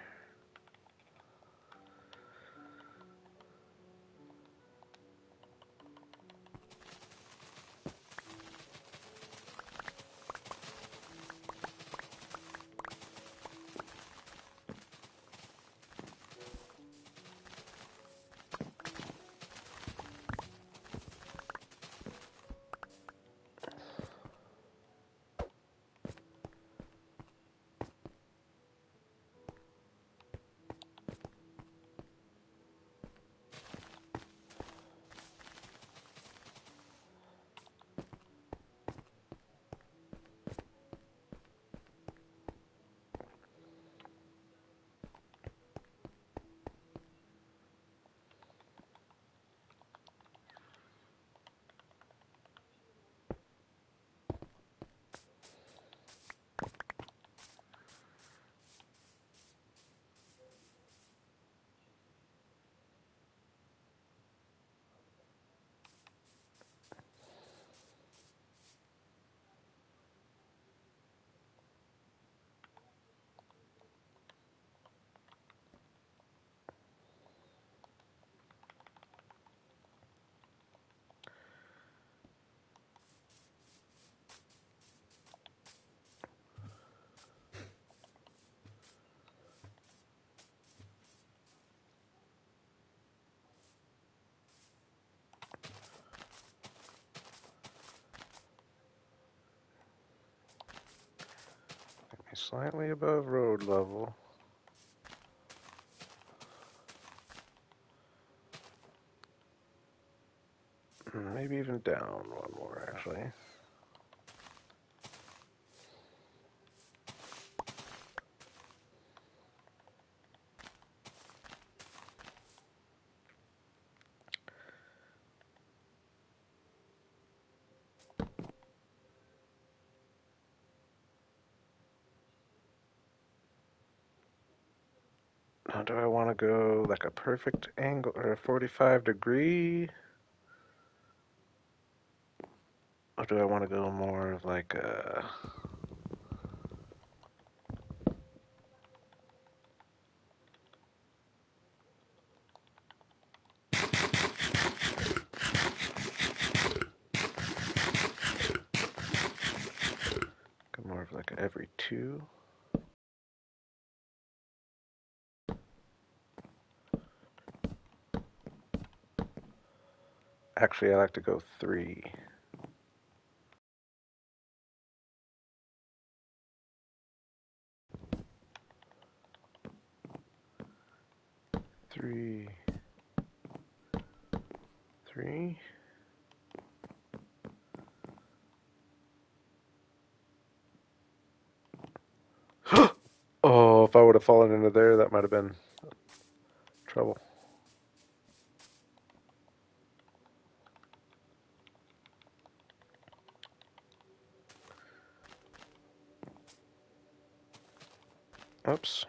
Slightly above road level. Maybe even down one more, actually. Now, do I want to go like a perfect angle or a 45-degree? Or do I want to go more of like a... more of like a every two? Actually, I like to go three. Three. Three. Oh, if I would have fallen into there, that might have been trouble. Oops.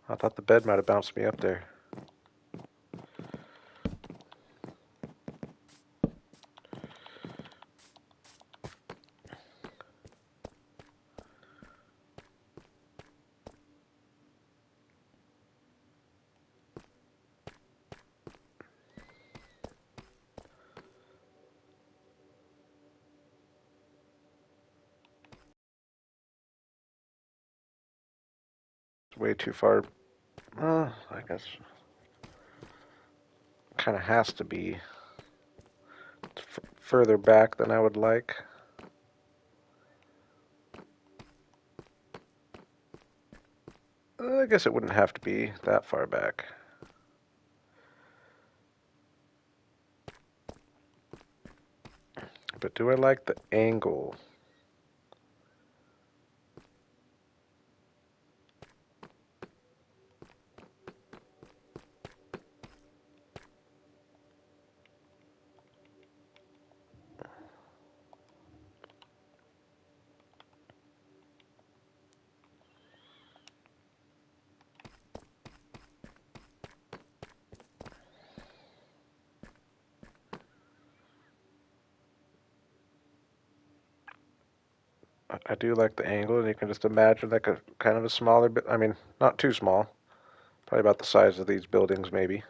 I thought the bed might have bounced me up there. It's way too far. I guess kind of has to be further back than I would like. I guess it wouldn't have to be that far back. But do I like the angle? I do like the angle, and you can just imagine like a kind of a smaller bit. I mean, not too small. Probably about the size of these buildings, maybe.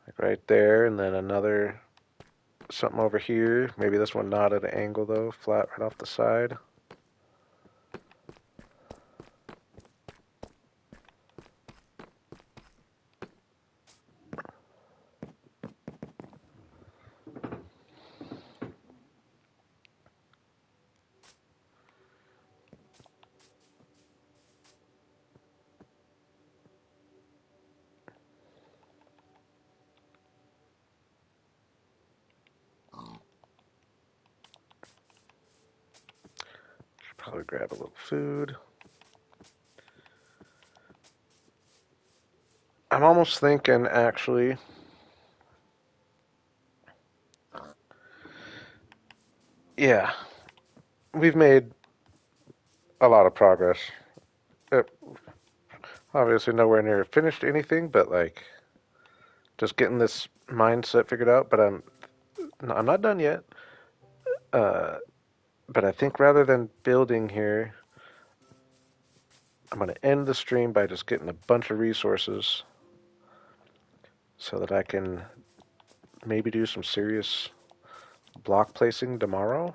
Like right there, and then another something over here. Maybe this one not at an angle though, flat right off the side. Should probably grab a little food. I'm almost thinking, actually, yeah, we've made a lot of progress. Uh, Obviously, nowhere near finished anything, but like just getting this mindset figured out. But I'm not done yet. Uh, but I think rather than building here, I'm going to end the stream by just getting a bunch of resources so that I can maybe do some serious block placing tomorrow.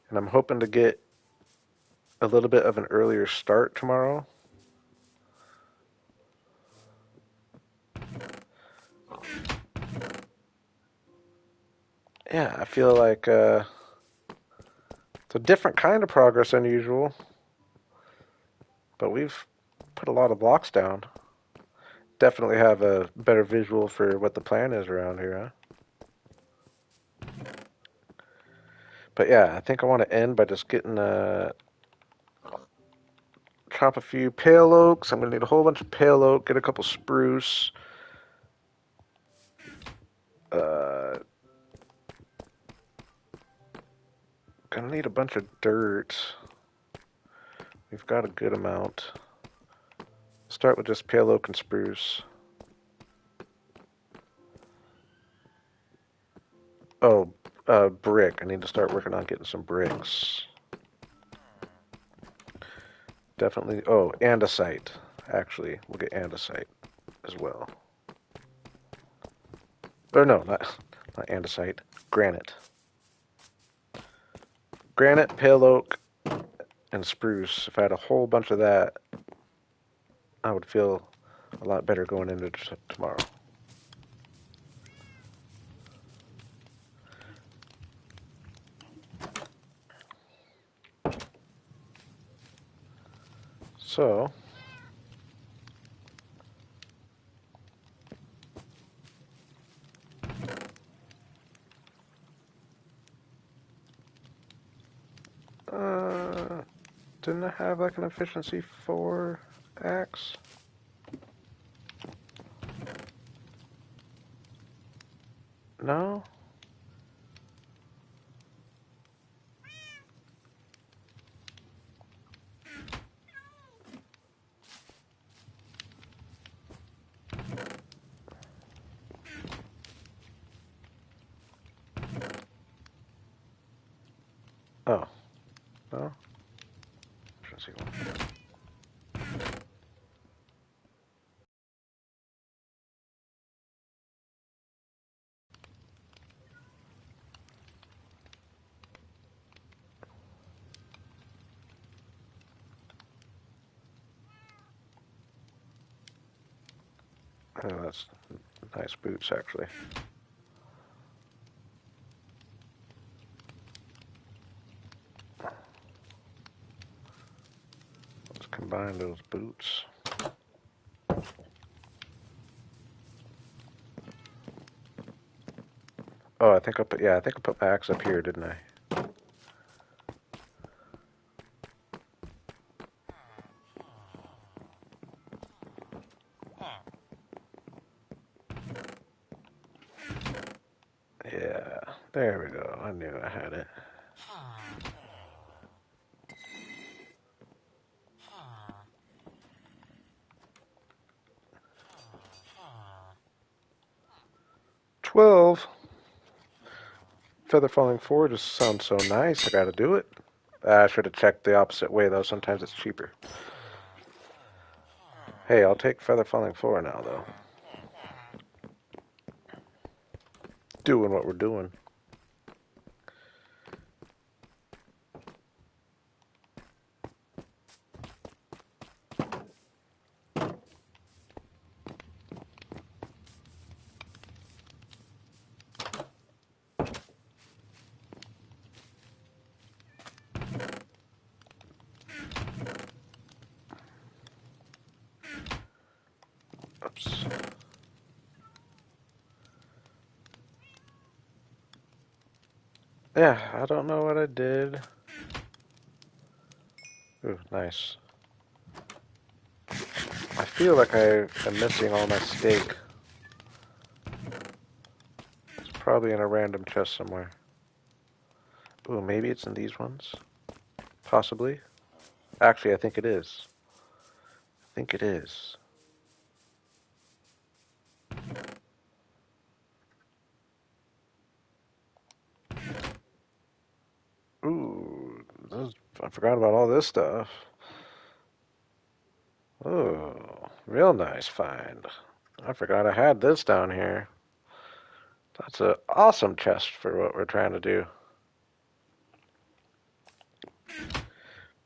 And I'm hoping to get a little bit of an earlier start tomorrow. Yeah, I feel like It's a different kind of progress than usual, but we've put a lot of blocks down. Definitely have a better visual for what the plan is around here, huh? But yeah, I think I want to end by just getting chop a few pale oaks. I'm gonna need a whole bunch of pale oak, get a couple spruce. Uh, gonna need a bunch of dirt. We've got a good amount. Start with just pale oak and spruce. Oh, brick. I need to start working on getting some bricks. Definitely. Oh, andesite. Actually, we'll get andesite as well. Or no, not andesite. Granite. Granite, pale oak, and spruce. If I had a whole bunch of that, I would feel a lot better going into tomorrow. So, didn't I have like an efficiency 4 axe? No? Oh, no? Efficiency 1. Oh, that's nice boots, actually. Let's combine those boots. Oh, I think I put my axe up here, didn't I? Yeah, there we go. I knew I had it. $12. Feather falling forward just sounds so nice. I gotta do it. I should have checked the opposite way, though. Sometimes it's cheaper. Hey, I'll take feather falling 4 now, though. Doing what we're doing. Oops. Yeah, I don't know what I did. Ooh, nice. I feel like I am missing all my steak. It's probably in a random chest somewhere. Ooh, maybe it's in these ones? Possibly. Actually, I think it is. I think it is. Ooh, I forgot about all this stuff. Ooh, real nice find. I forgot I had this down here. That's an awesome chest for what we're trying to do.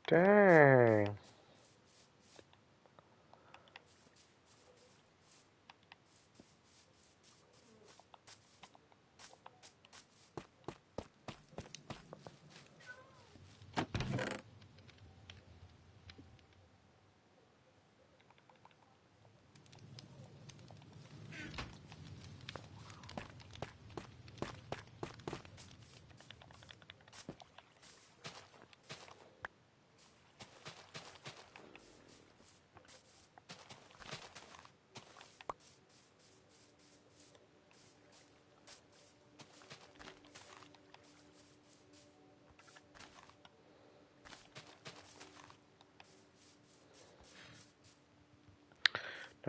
Dang.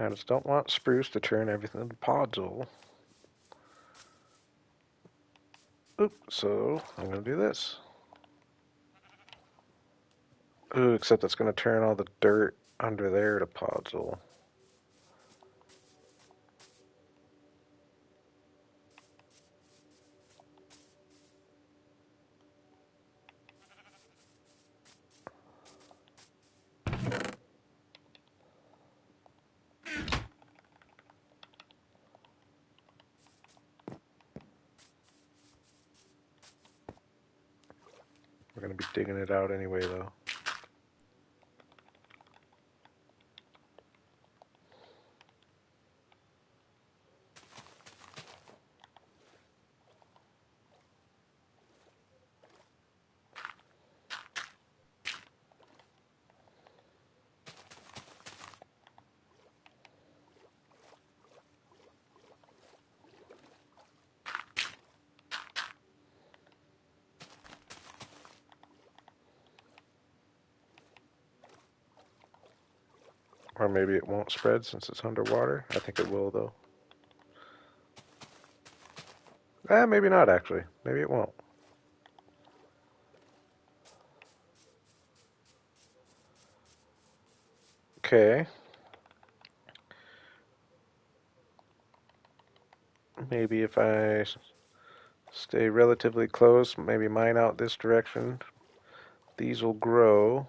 I just don't want spruce to turn everything into podzol. Oop, so I'm going to do this. Ooh, except it's going to turn all the dirt under there to podzol. We're going to be digging it out anyway, though. Or maybe it won't spread since it's underwater. I think it will, though. Maybe not, actually. Maybe it won't. Okay. Maybe if I stay relatively close, maybe mine out this direction, these will grow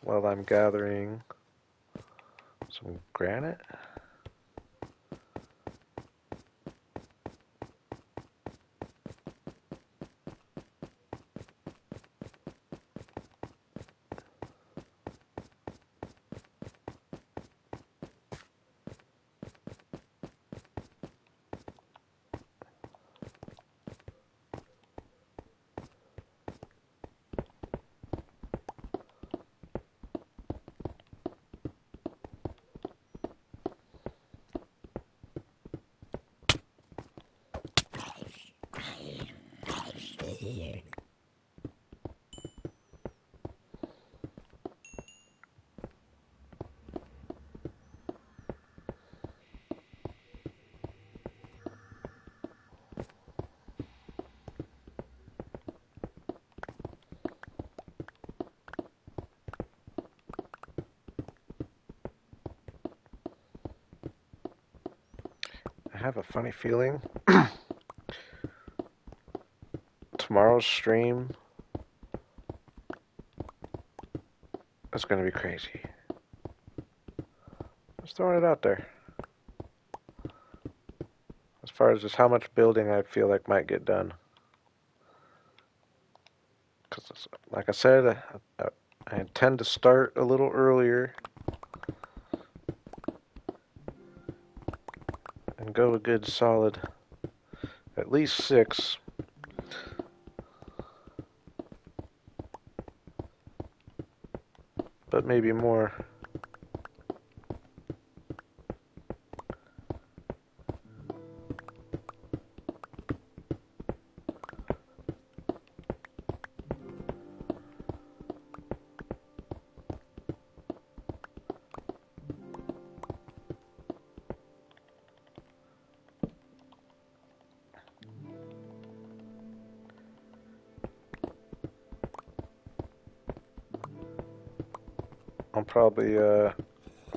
while I'm gathering some granite. I have a funny feeling tomorrow's stream is going to be crazy. Just throwing it out there. As far as just how much building I feel like might get done. Because, like I said, I intend to start a little earlier and go a good solid at least 6. But maybe more. I'll probably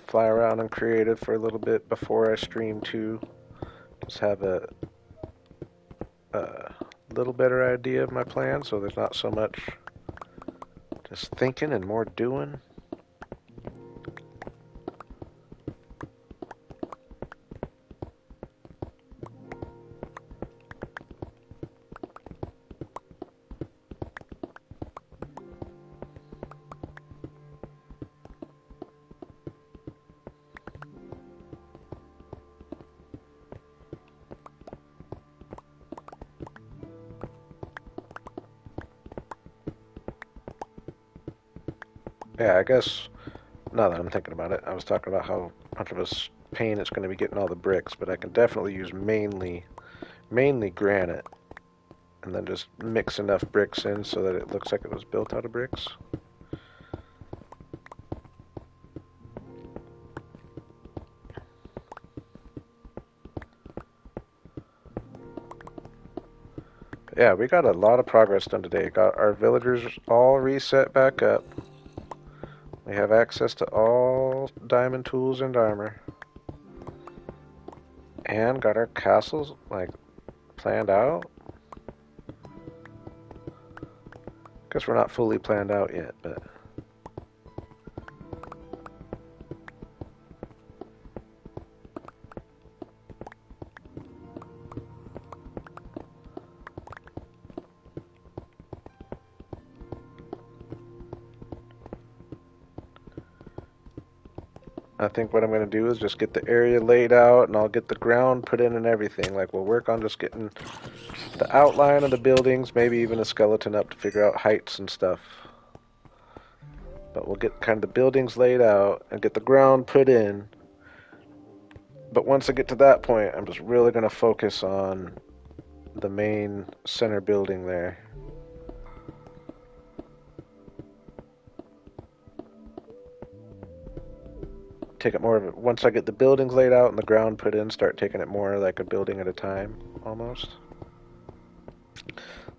fly around and create it for a little bit before I stream too. Just have a little better idea of my plan, so there's not so much just thinking and more doing. Yeah, I guess now that I'm thinking about it, I was talking about how much of a pain it's going to be getting all the bricks, but I can definitely use mainly granite, and then just mix enough bricks in so that it looks like it was built out of bricks. Yeah, we got a lot of progress done today. Got our villagers all reset back up. We have access to all diamond tools and armor. And got our castles, like, planned out. Guess we're not fully planned out yet, but... I think what I'm going to do is just get the area laid out, and I'll get the ground put in and everything. Like, we'll work on just getting the outline of the buildings, maybe even a skeleton up to figure out heights and stuff. But we'll get kind of the buildings laid out and get the ground put in. But once I get to that point, I'm just really going to focus on the main center building there. Take it more of it once I get the buildings laid out and the ground put in, start taking it more like a building at a time, almost.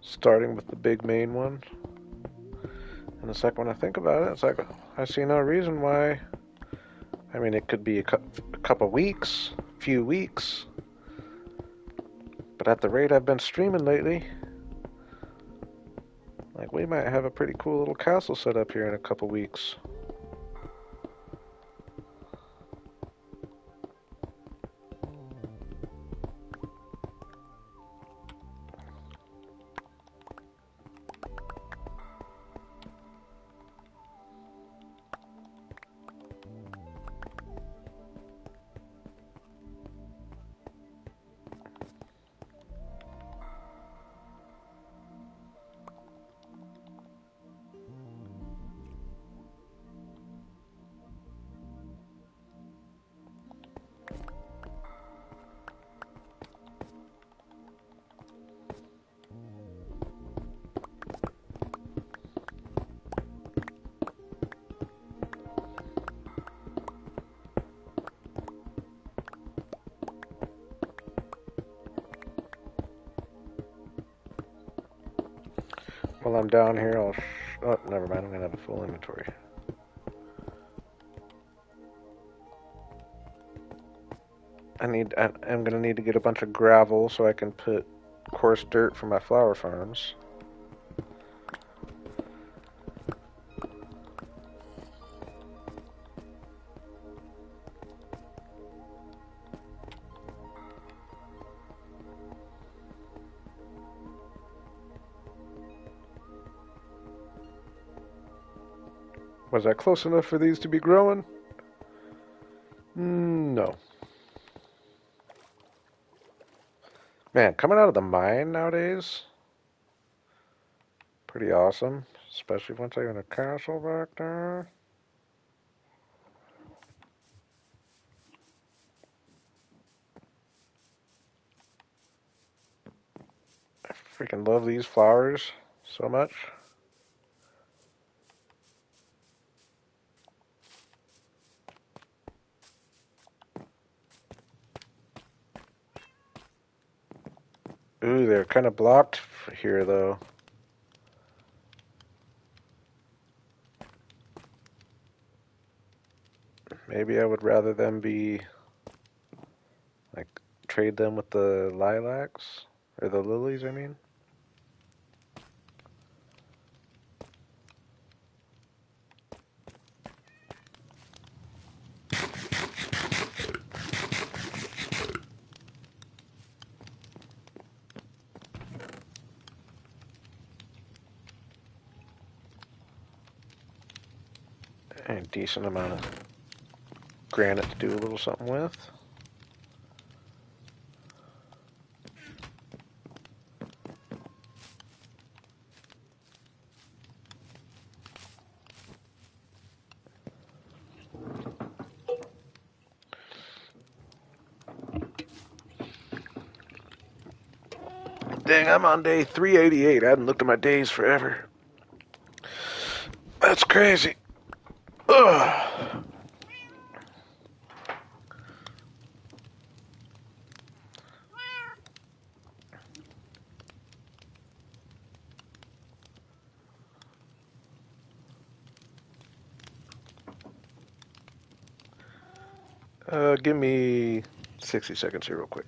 Starting with the big main one. And it's like, when I think about it, it's like, I see no reason why. I mean, it could be a couple weeks, few weeks. But at the rate I've been streaming lately, like, we might have a pretty cool little castle set up here in a couple weeks. While I'm down here, oh, never mind, I'm going to have a full inventory. I'm going to need to get a bunch of gravel so I can put coarse dirt for my flower farms. Was I close enough for these to be growing? No. Man, coming out of the mine nowadays, pretty awesome. Especially once I get a castle back there. I freaking love these flowers so much. Ooh, they're kind of blocked here, though. Maybe I would rather them be, like, trade them with the lilacs, or the lilies, I mean. A decent amount of granite to do a little something with. Dang, I'm on day 388. I hadn't looked at my days forever. That's crazy. Ugh. Give me 60 seconds here real quick.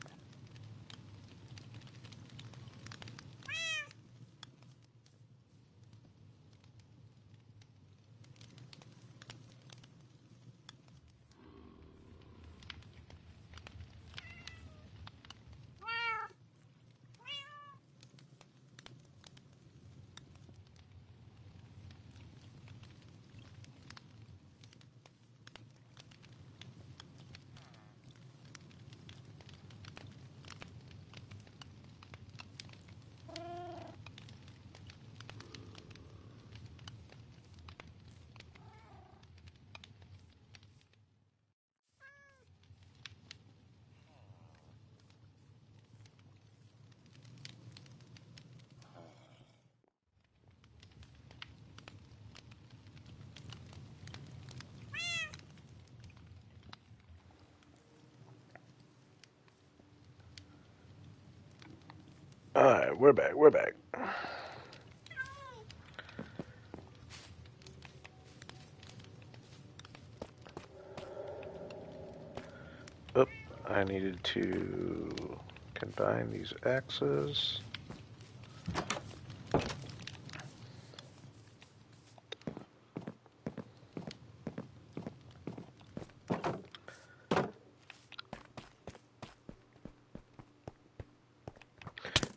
Alright, we're back, we're back. Oop, I needed to combine these axes.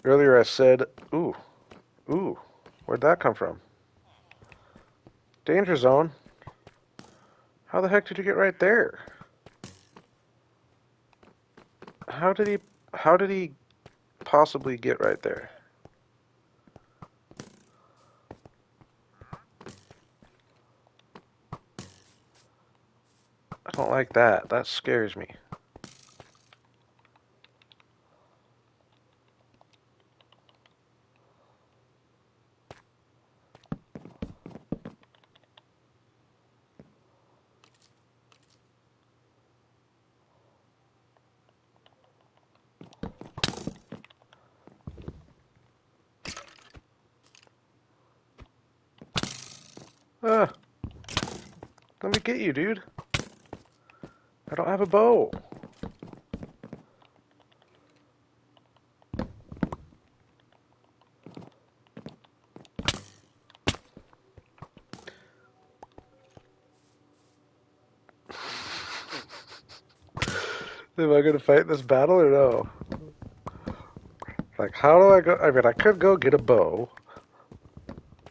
Earlier I said, ooh, where'd that come from? Danger zone? How the heck did you get right there? How did he possibly get right there? I don't like that. That scares me. Ah, let me get you, dude. I don't have a bow. Am I gonna fight this battle or no? Like, how do I go? I mean, I could go get a bow,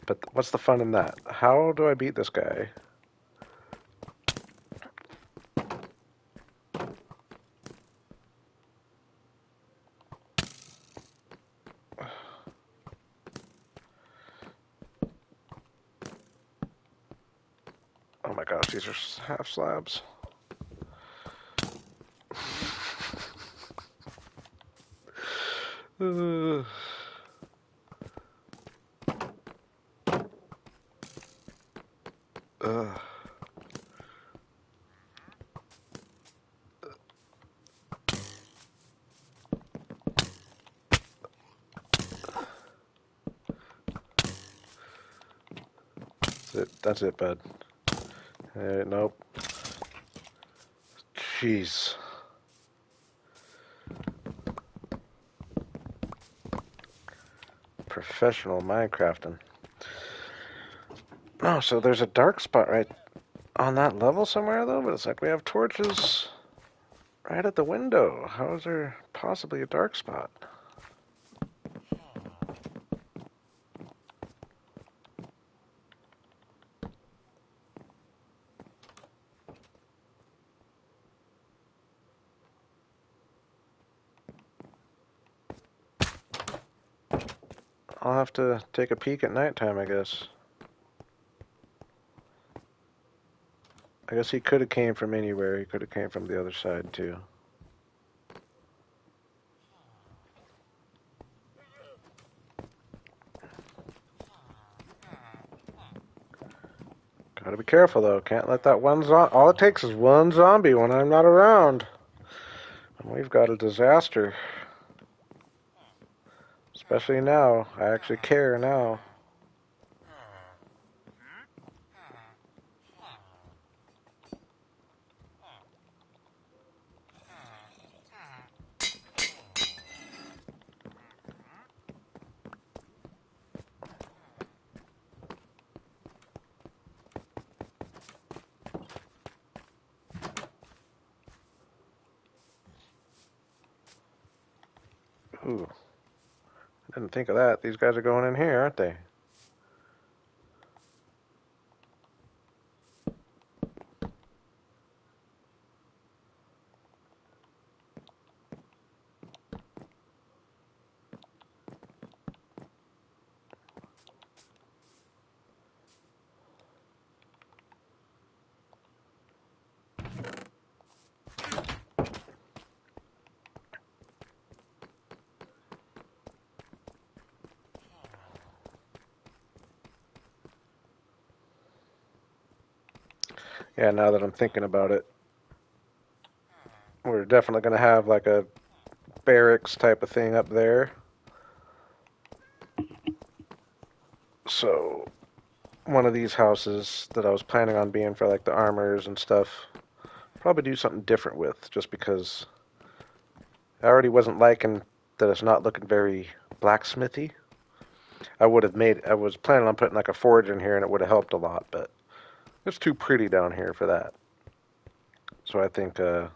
but what's the fun in that? How do I beat this guy? Oh my gosh, these are half slabs. Uh, uh. That's it, bud. Nope. Jeez. Professional Minecrafting. Oh, so there's a dark spot right on that level somewhere, though? But it's like we have torches right at the window. How is there possibly a dark spot? I'll have to take a peek at nighttime, I guess. I guess he could have came from anywhere. He could have came from the other side, too. Gotta be careful, though. Can't let that one zombie... All it takes is one zombie when I'm not around. And we've got a disaster. Especially now. I actually care now. Ooh, I didn't think of that. These guys are going in here, aren't they? Yeah, now that I'm thinking about it, we're definitely going to have like a barracks type of thing up there. So one of these houses that I was planning on being for like the armors and stuff, probably do something different with, just because I already wasn't liking that it's not looking very blacksmithy. I was planning on putting like a forge in here and it would have helped a lot, but it's too pretty down here for that. So I think our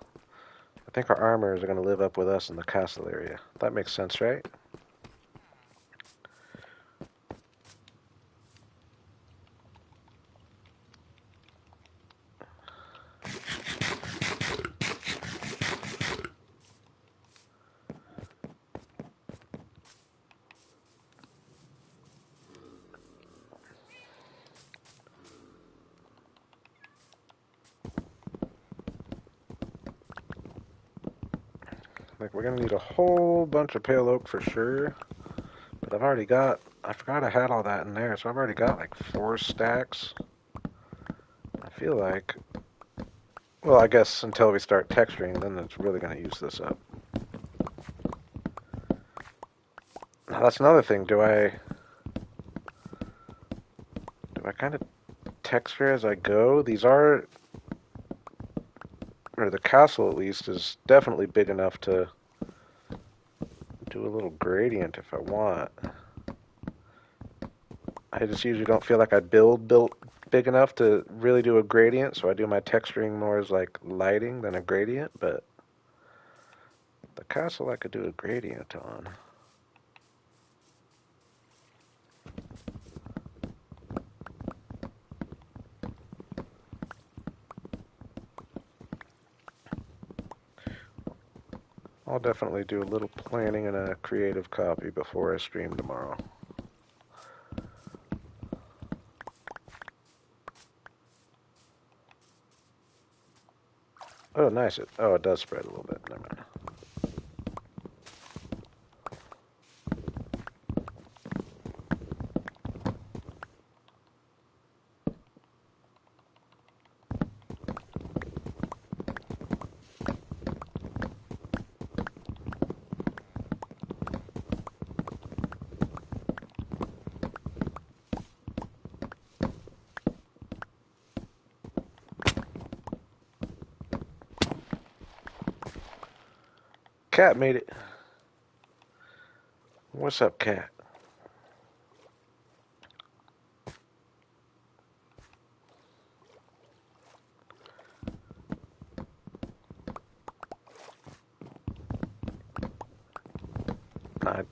armors are going to live up with us in the castle area. That makes sense, right? Like we're going to need a whole bunch of pale oak for sure. But I forgot I had all that in there, so I've already got like 4 stacks. I feel like, well, I guess until we start texturing, then it's really going to use this up. Now that's another thing. Do I kind of texture as I go? Or the castle at least is definitely big enough to do a little gradient if I want. I just usually don't feel like I built big enough to really do a gradient, so I do my texturing more as like lighting than a gradient, but the castle I could do a gradient on. I'll definitely do a little planning and a creative copy before I stream tomorrow. Oh, nice. It does spread a little bit. Never mind. Cat made it. What's up, Cat?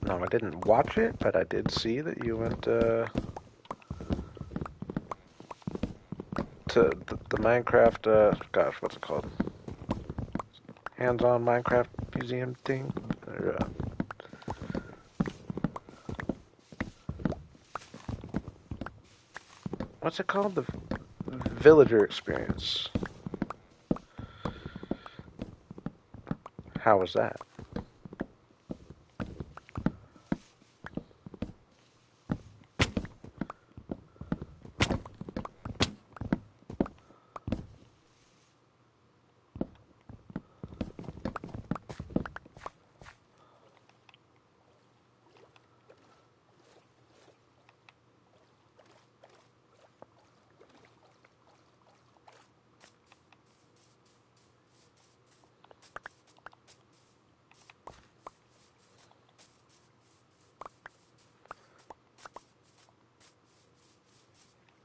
No, I didn't watch it, but I did see that you went to the Minecraft. Gosh, what's it called? Hands-on Minecraft museum thing. Or, what's it called? The Villager Experience. How was that?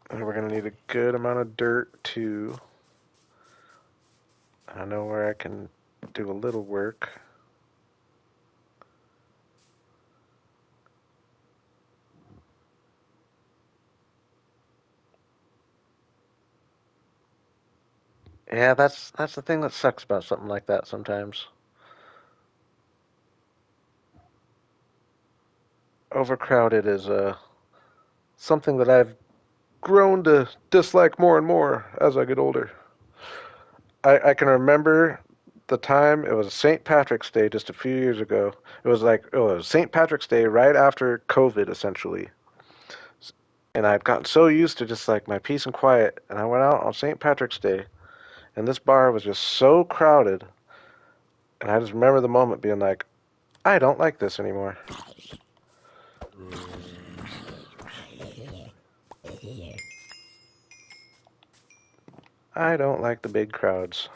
And we're gonna need a good amount of dirt too. I know where I can do a little work. Yeah, that's the thing that sucks about something like that sometimes. Overcrowded is something that I've grown to dislike more and more as I get older. I can remember the time it was St. Patrick's Day just a few years ago. It was like it was St. Patrick's Day right after COVID essentially. And I'd gotten so used to just like my peace and quiet, and I went out on St. Patrick's Day, and this bar was just so crowded, and I just remember the moment being like, I don't like this anymore. I don't like the big crowds.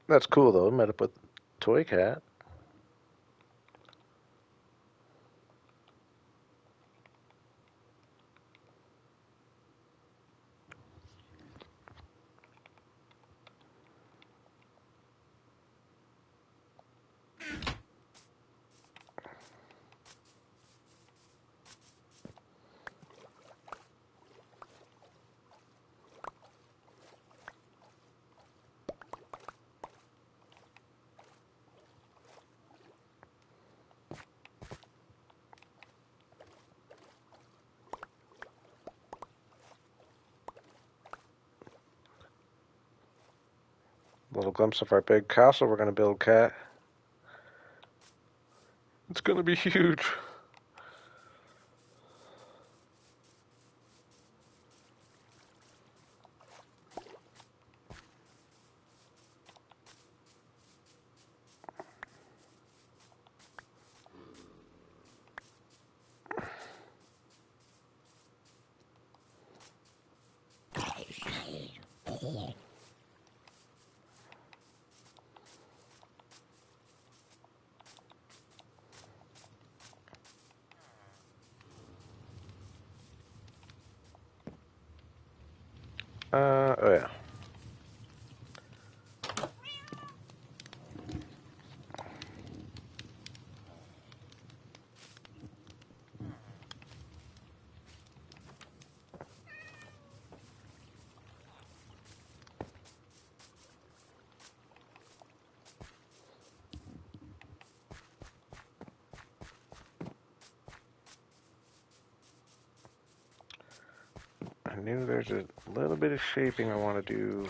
That's cool though. Met up with Toy Cat. Little glimpse of our big castle we're gonna build, Cat. It's gonna be huge. Oh yeah. I knew there's a little bit of shaping I want to do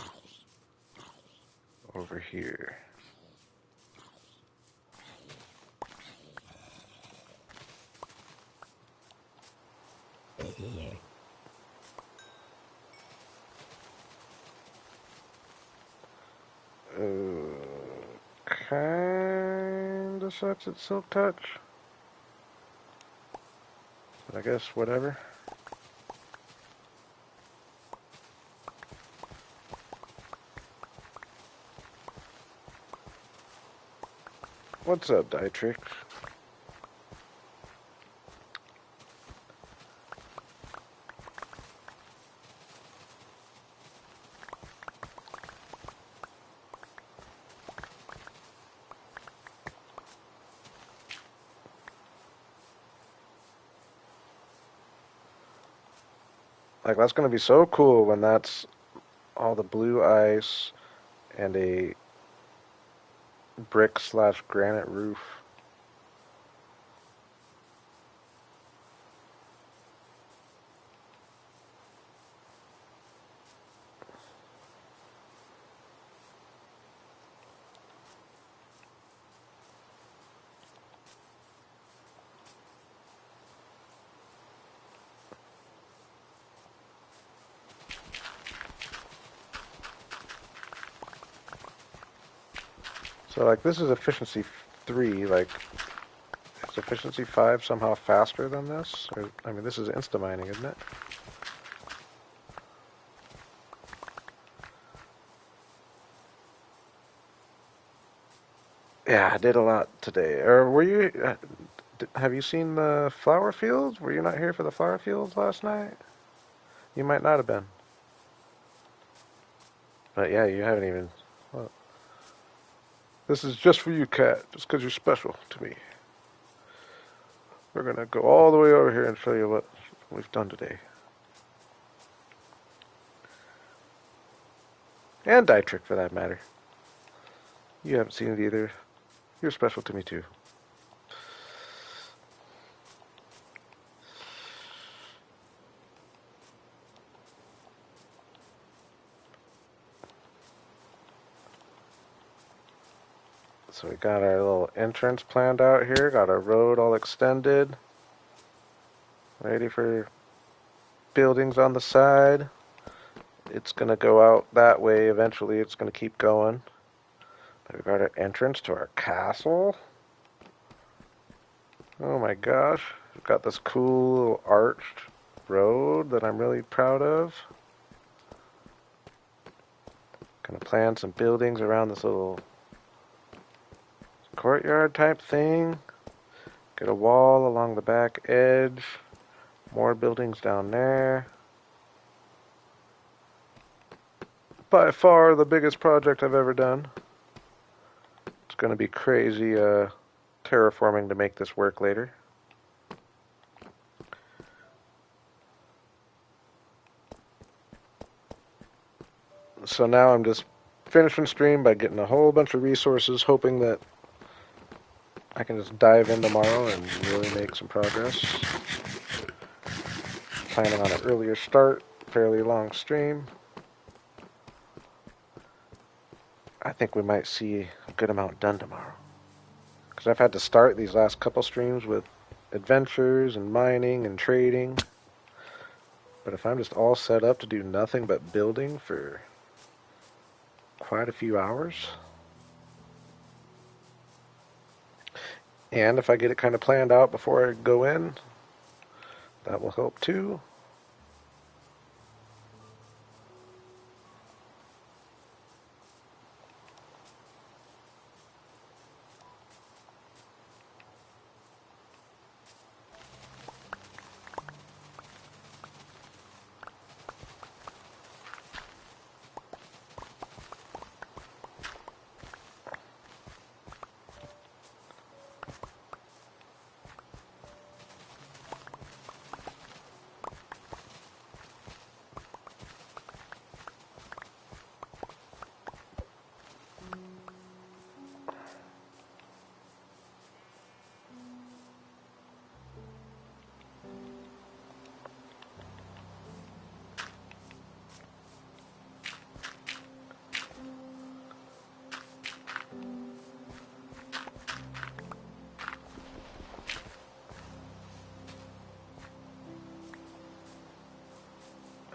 over here. Kinda sucks at Silk Touch, but I guess whatever. What's up, Dietrich? Like, that's gonna be so cool when that's all the blue ice and a brick slash granite roof. So, like, this is efficiency 3. Like, is efficiency 5 somehow faster than this? Or, I mean, this is insta mining, isn't it? Yeah, I did a lot today. Or were you? Have you seen the flower fields? Were you not here for the flower fields last night? You might not have been. But yeah, you haven't even. Well, This is just for you, Cat, just 'cause you're special to me. We're gonna go all the way over here and show you what we've done today. And Dietrich, for that matter. You haven't seen it either. You're special to me, too. So we got our little entrance planned out here. Got our road all extended. Ready for buildings on the side. It's going to go out that way eventually. It's going to keep going. We've got our entrance to our castle. Oh my gosh. We've got this cool little arched road that I'm really proud of. Gonna plan some buildings around this little courtyard type thing. Get a wall along the back edge. More buildings down there. By far the biggest project I've ever done. It's gonna be crazy terraforming to make this work later. So now I'm just finishing stream by getting a whole bunch of resources, hoping that I can just dive in tomorrow and really make some progress. Planning on an earlier start, fairly long stream. I think we might see a good amount done tomorrow. Because I've had to start these last couple streams with adventures and mining and trading. But if I'm just all set up to do nothing but building for quite a few hours, and if I get it kind of planned out before I go in, that will help too.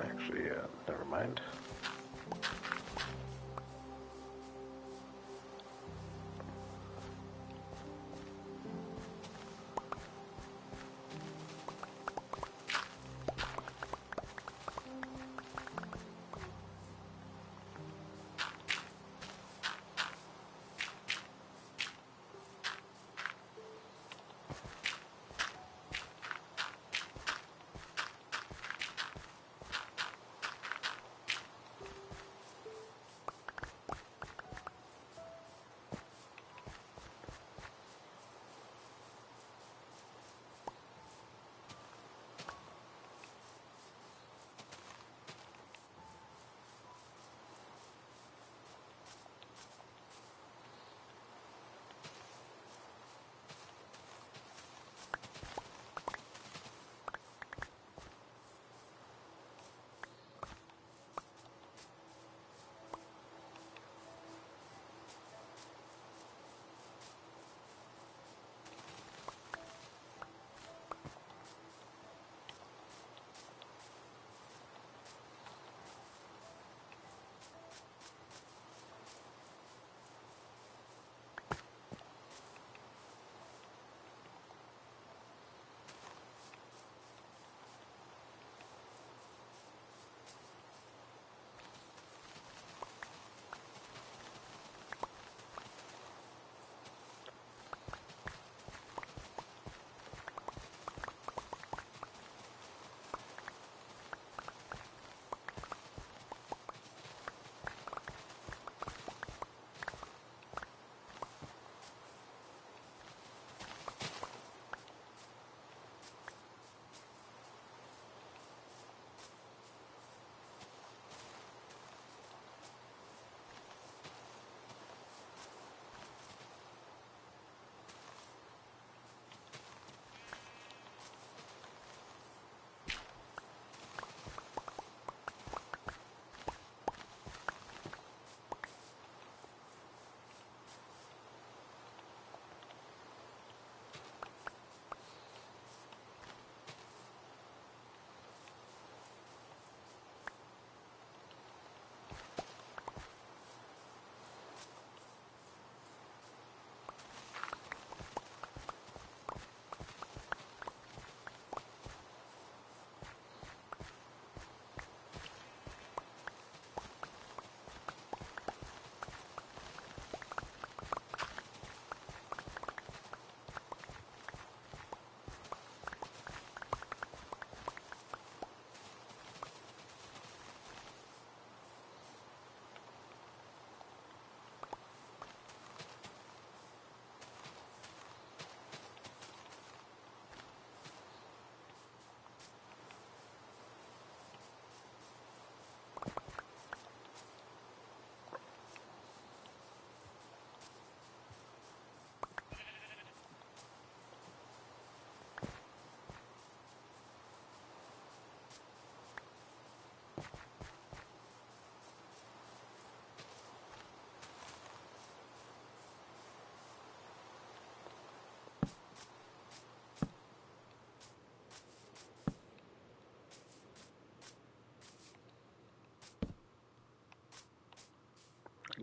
Actually, never mind.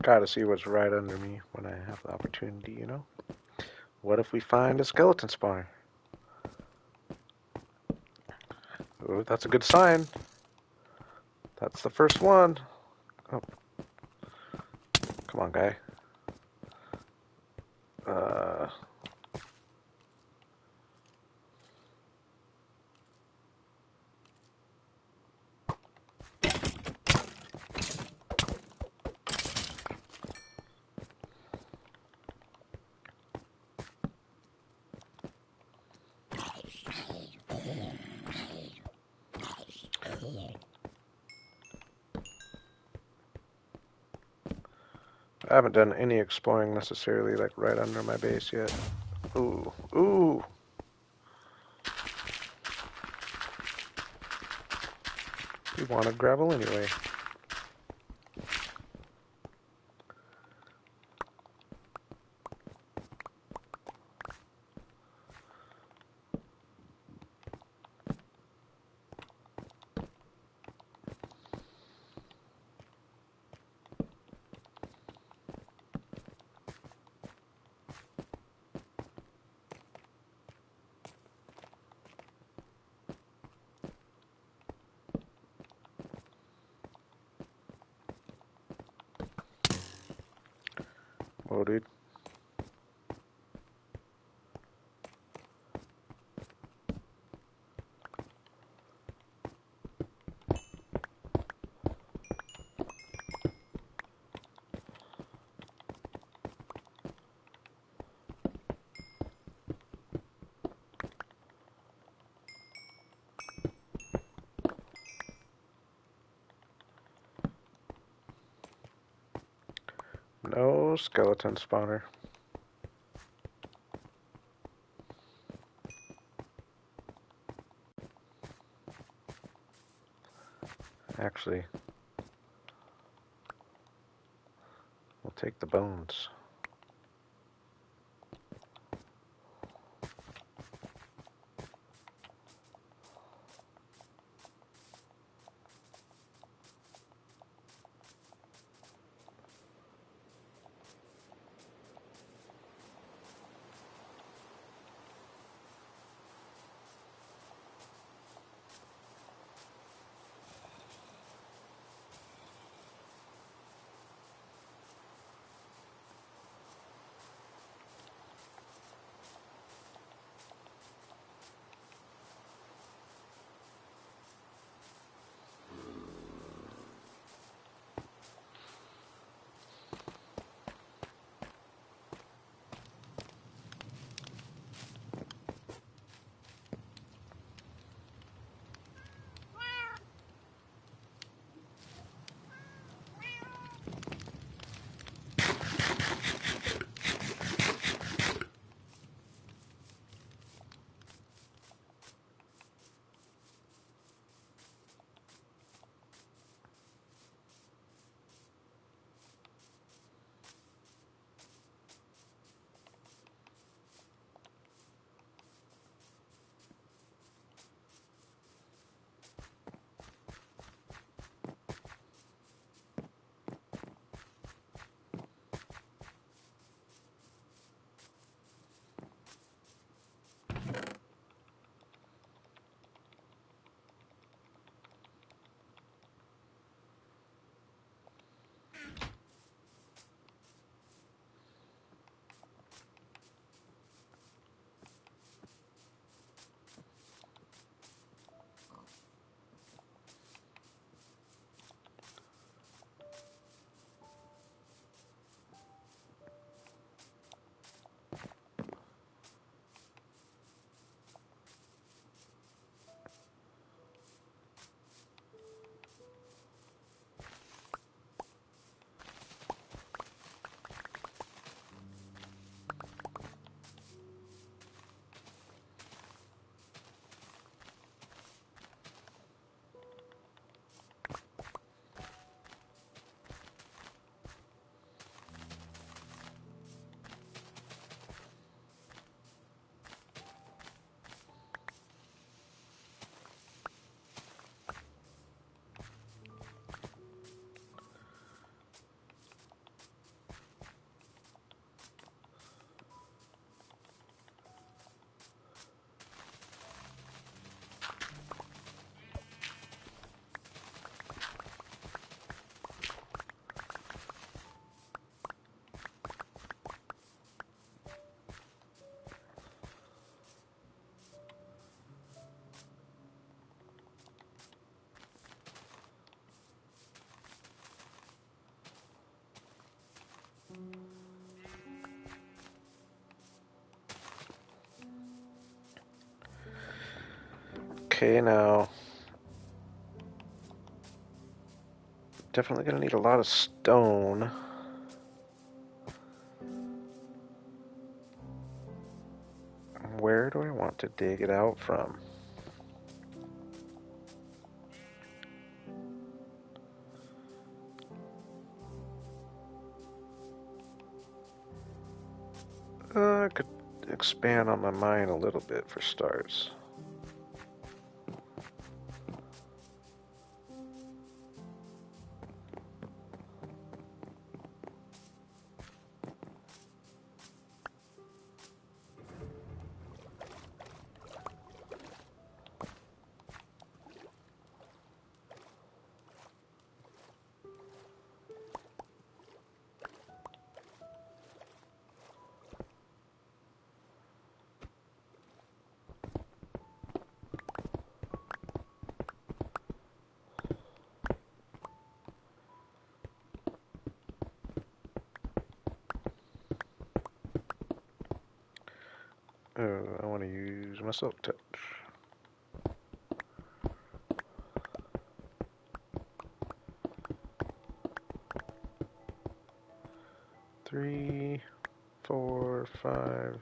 Gotta see what's right under me when I have the opportunity, you know? What if we find a skeleton spawner? Oh, that's a good sign. That's the first one. Oh, come on, guy. Uh, I haven't done any exploring necessarily, like right under my base yet. Ooh, ooh. We wanted gravel anyway. Whoa, dude. No skeleton spawner. Actually, we'll take the bones. Okay, now definitely gonna need a lot of stone. Where do I want to dig it out from? I could expand on my mine a little bit for starts. Oh, I want to use my silk touch. Three, 4, 5.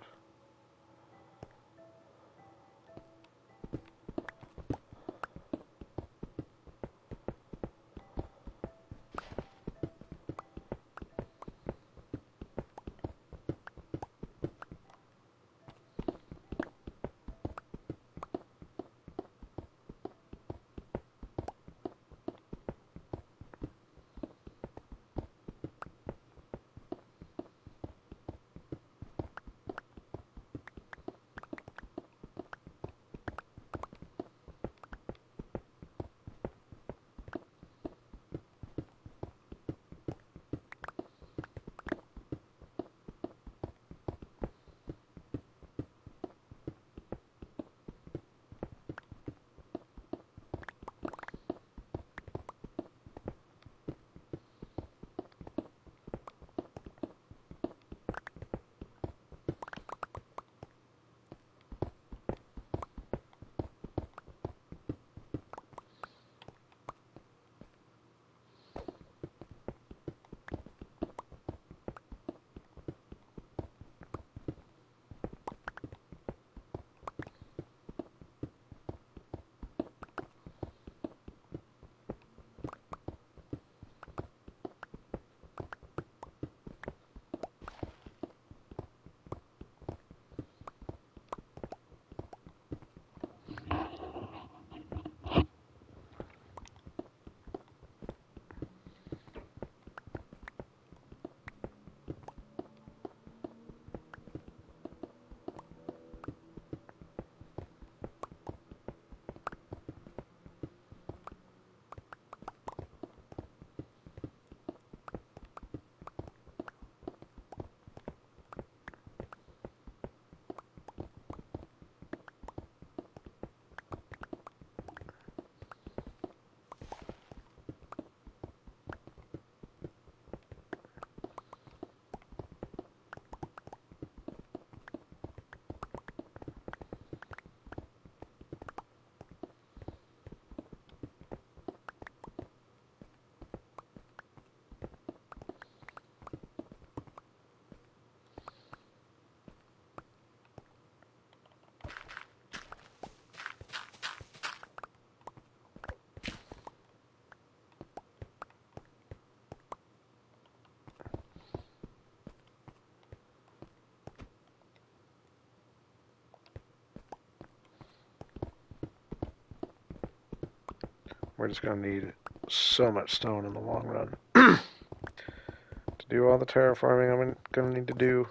We're just going to need so much stone in the long run. To do all the terraforming I'm going to need to do,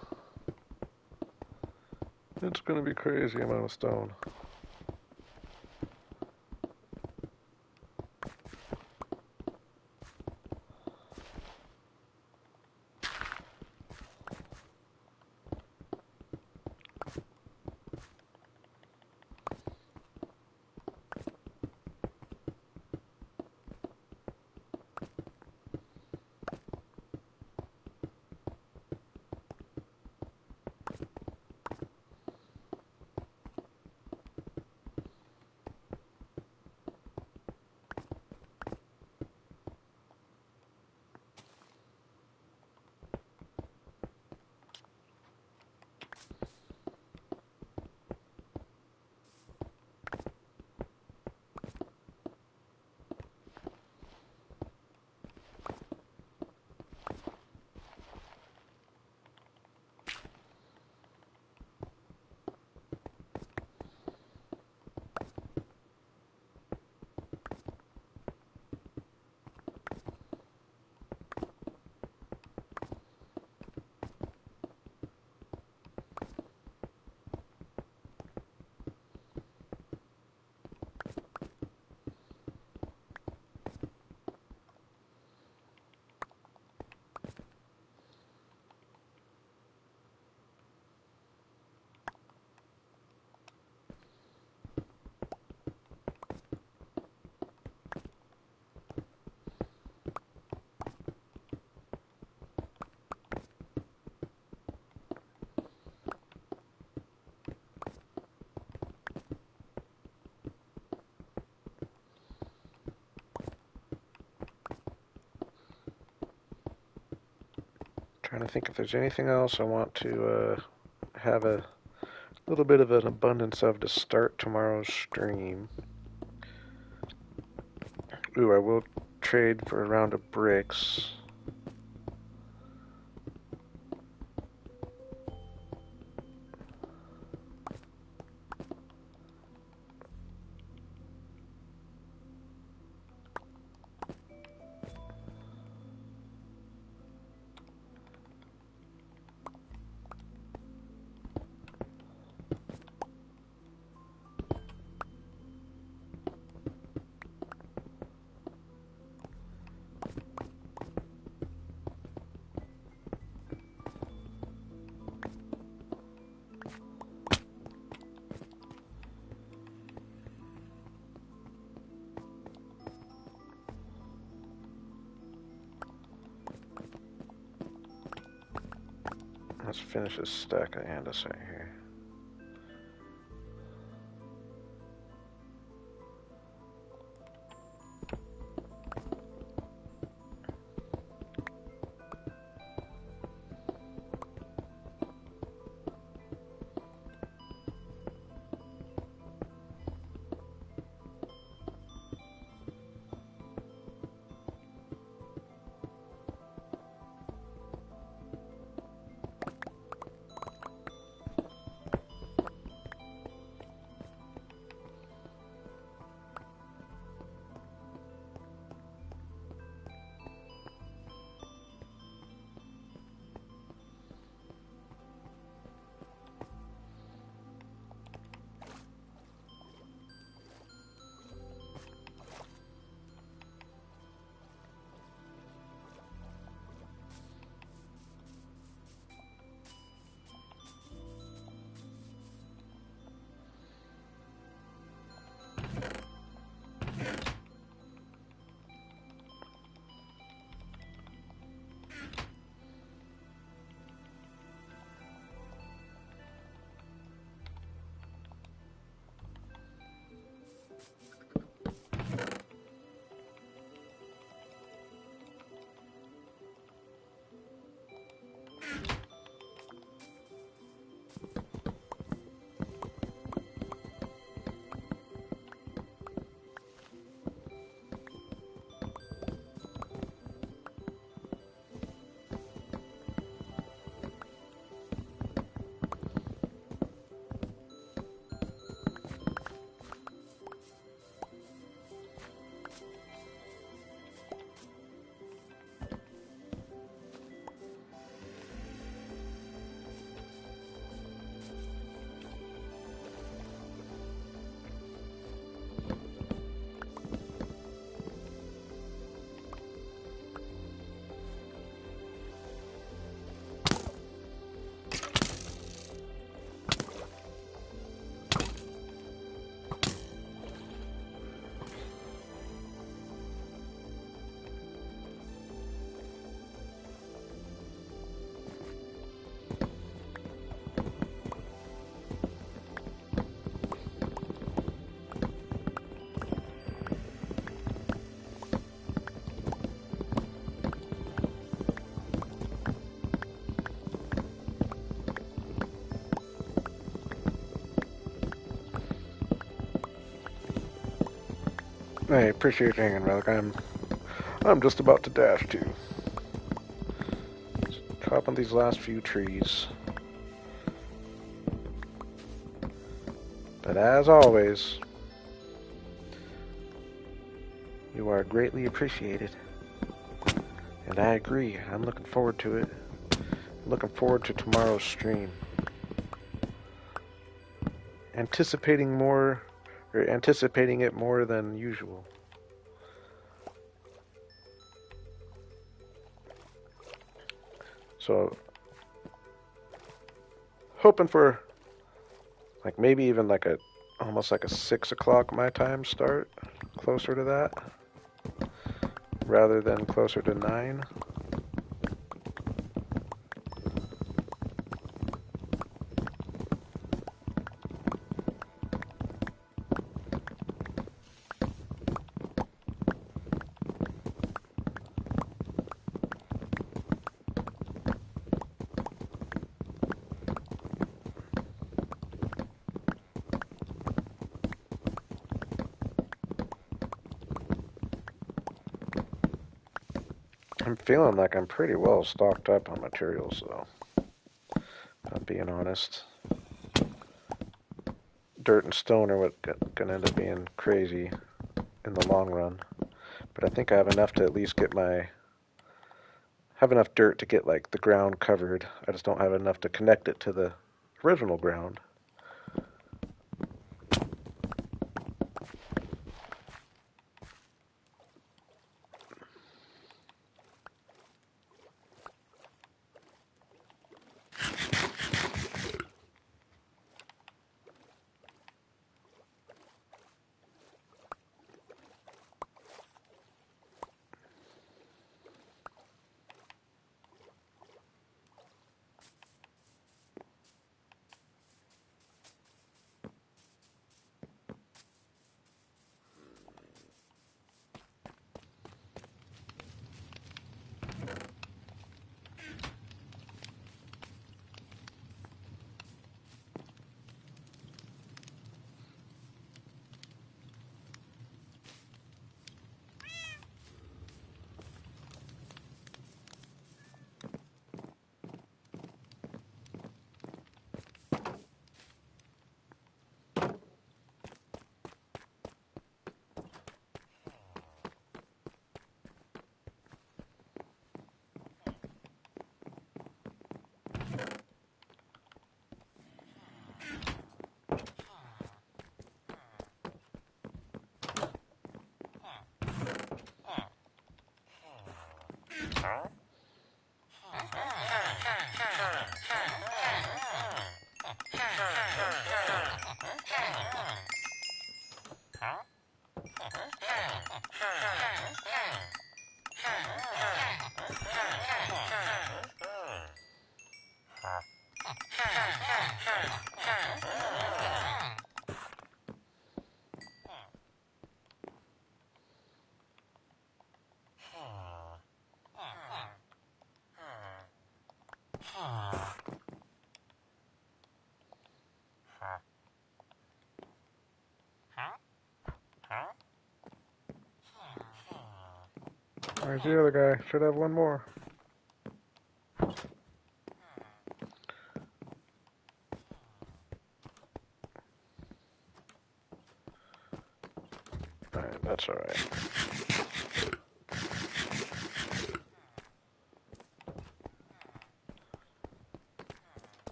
it's going to be crazy amount of stone. trying to think if there's anything else I want to have a little bit of an abundance of to start tomorrow's stream. Ooh, I will trade for a round of bricks. Let's finish this stack of andesite here. I appreciate you hanging, Relic. I'm just about to dash too. Chop on these last few trees. But as always, you are greatly appreciated. And I agree. I'm looking forward to it. I'm looking forward to tomorrow's stream. Anticipating it more than usual. So, hoping for like maybe even like almost like a 6 o'clock my time start, closer to that, rather than closer to 9. I'm feeling like I'm pretty well stocked up on materials, though. I'm being honest. Dirt and stone are what gonna end up being crazy in the long run. But I think I have enough to at least get have enough dirt to get like the ground covered. I just don't have enough to connect it to the original ground. Where's the other guy? Should have one more. Alright, that's alright.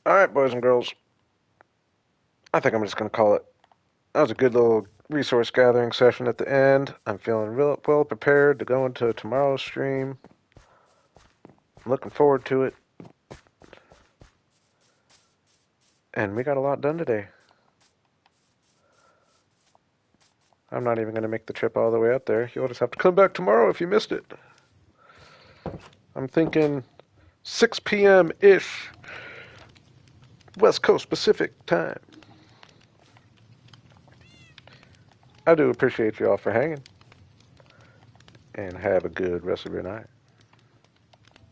Alright, boys and girls. I think I'm just going to call it. That was a good little resource gathering session at the end. I'm feeling real well prepared to go into tomorrow's stream. I'm looking forward to it. And we got a lot done today. I'm not even going to make the trip all the way out there. You'll just have to come back tomorrow if you missed it. I'm thinking 6 p.m.-ish West Coast Pacific time. I do appreciate you all for hanging. And have a good rest of your night.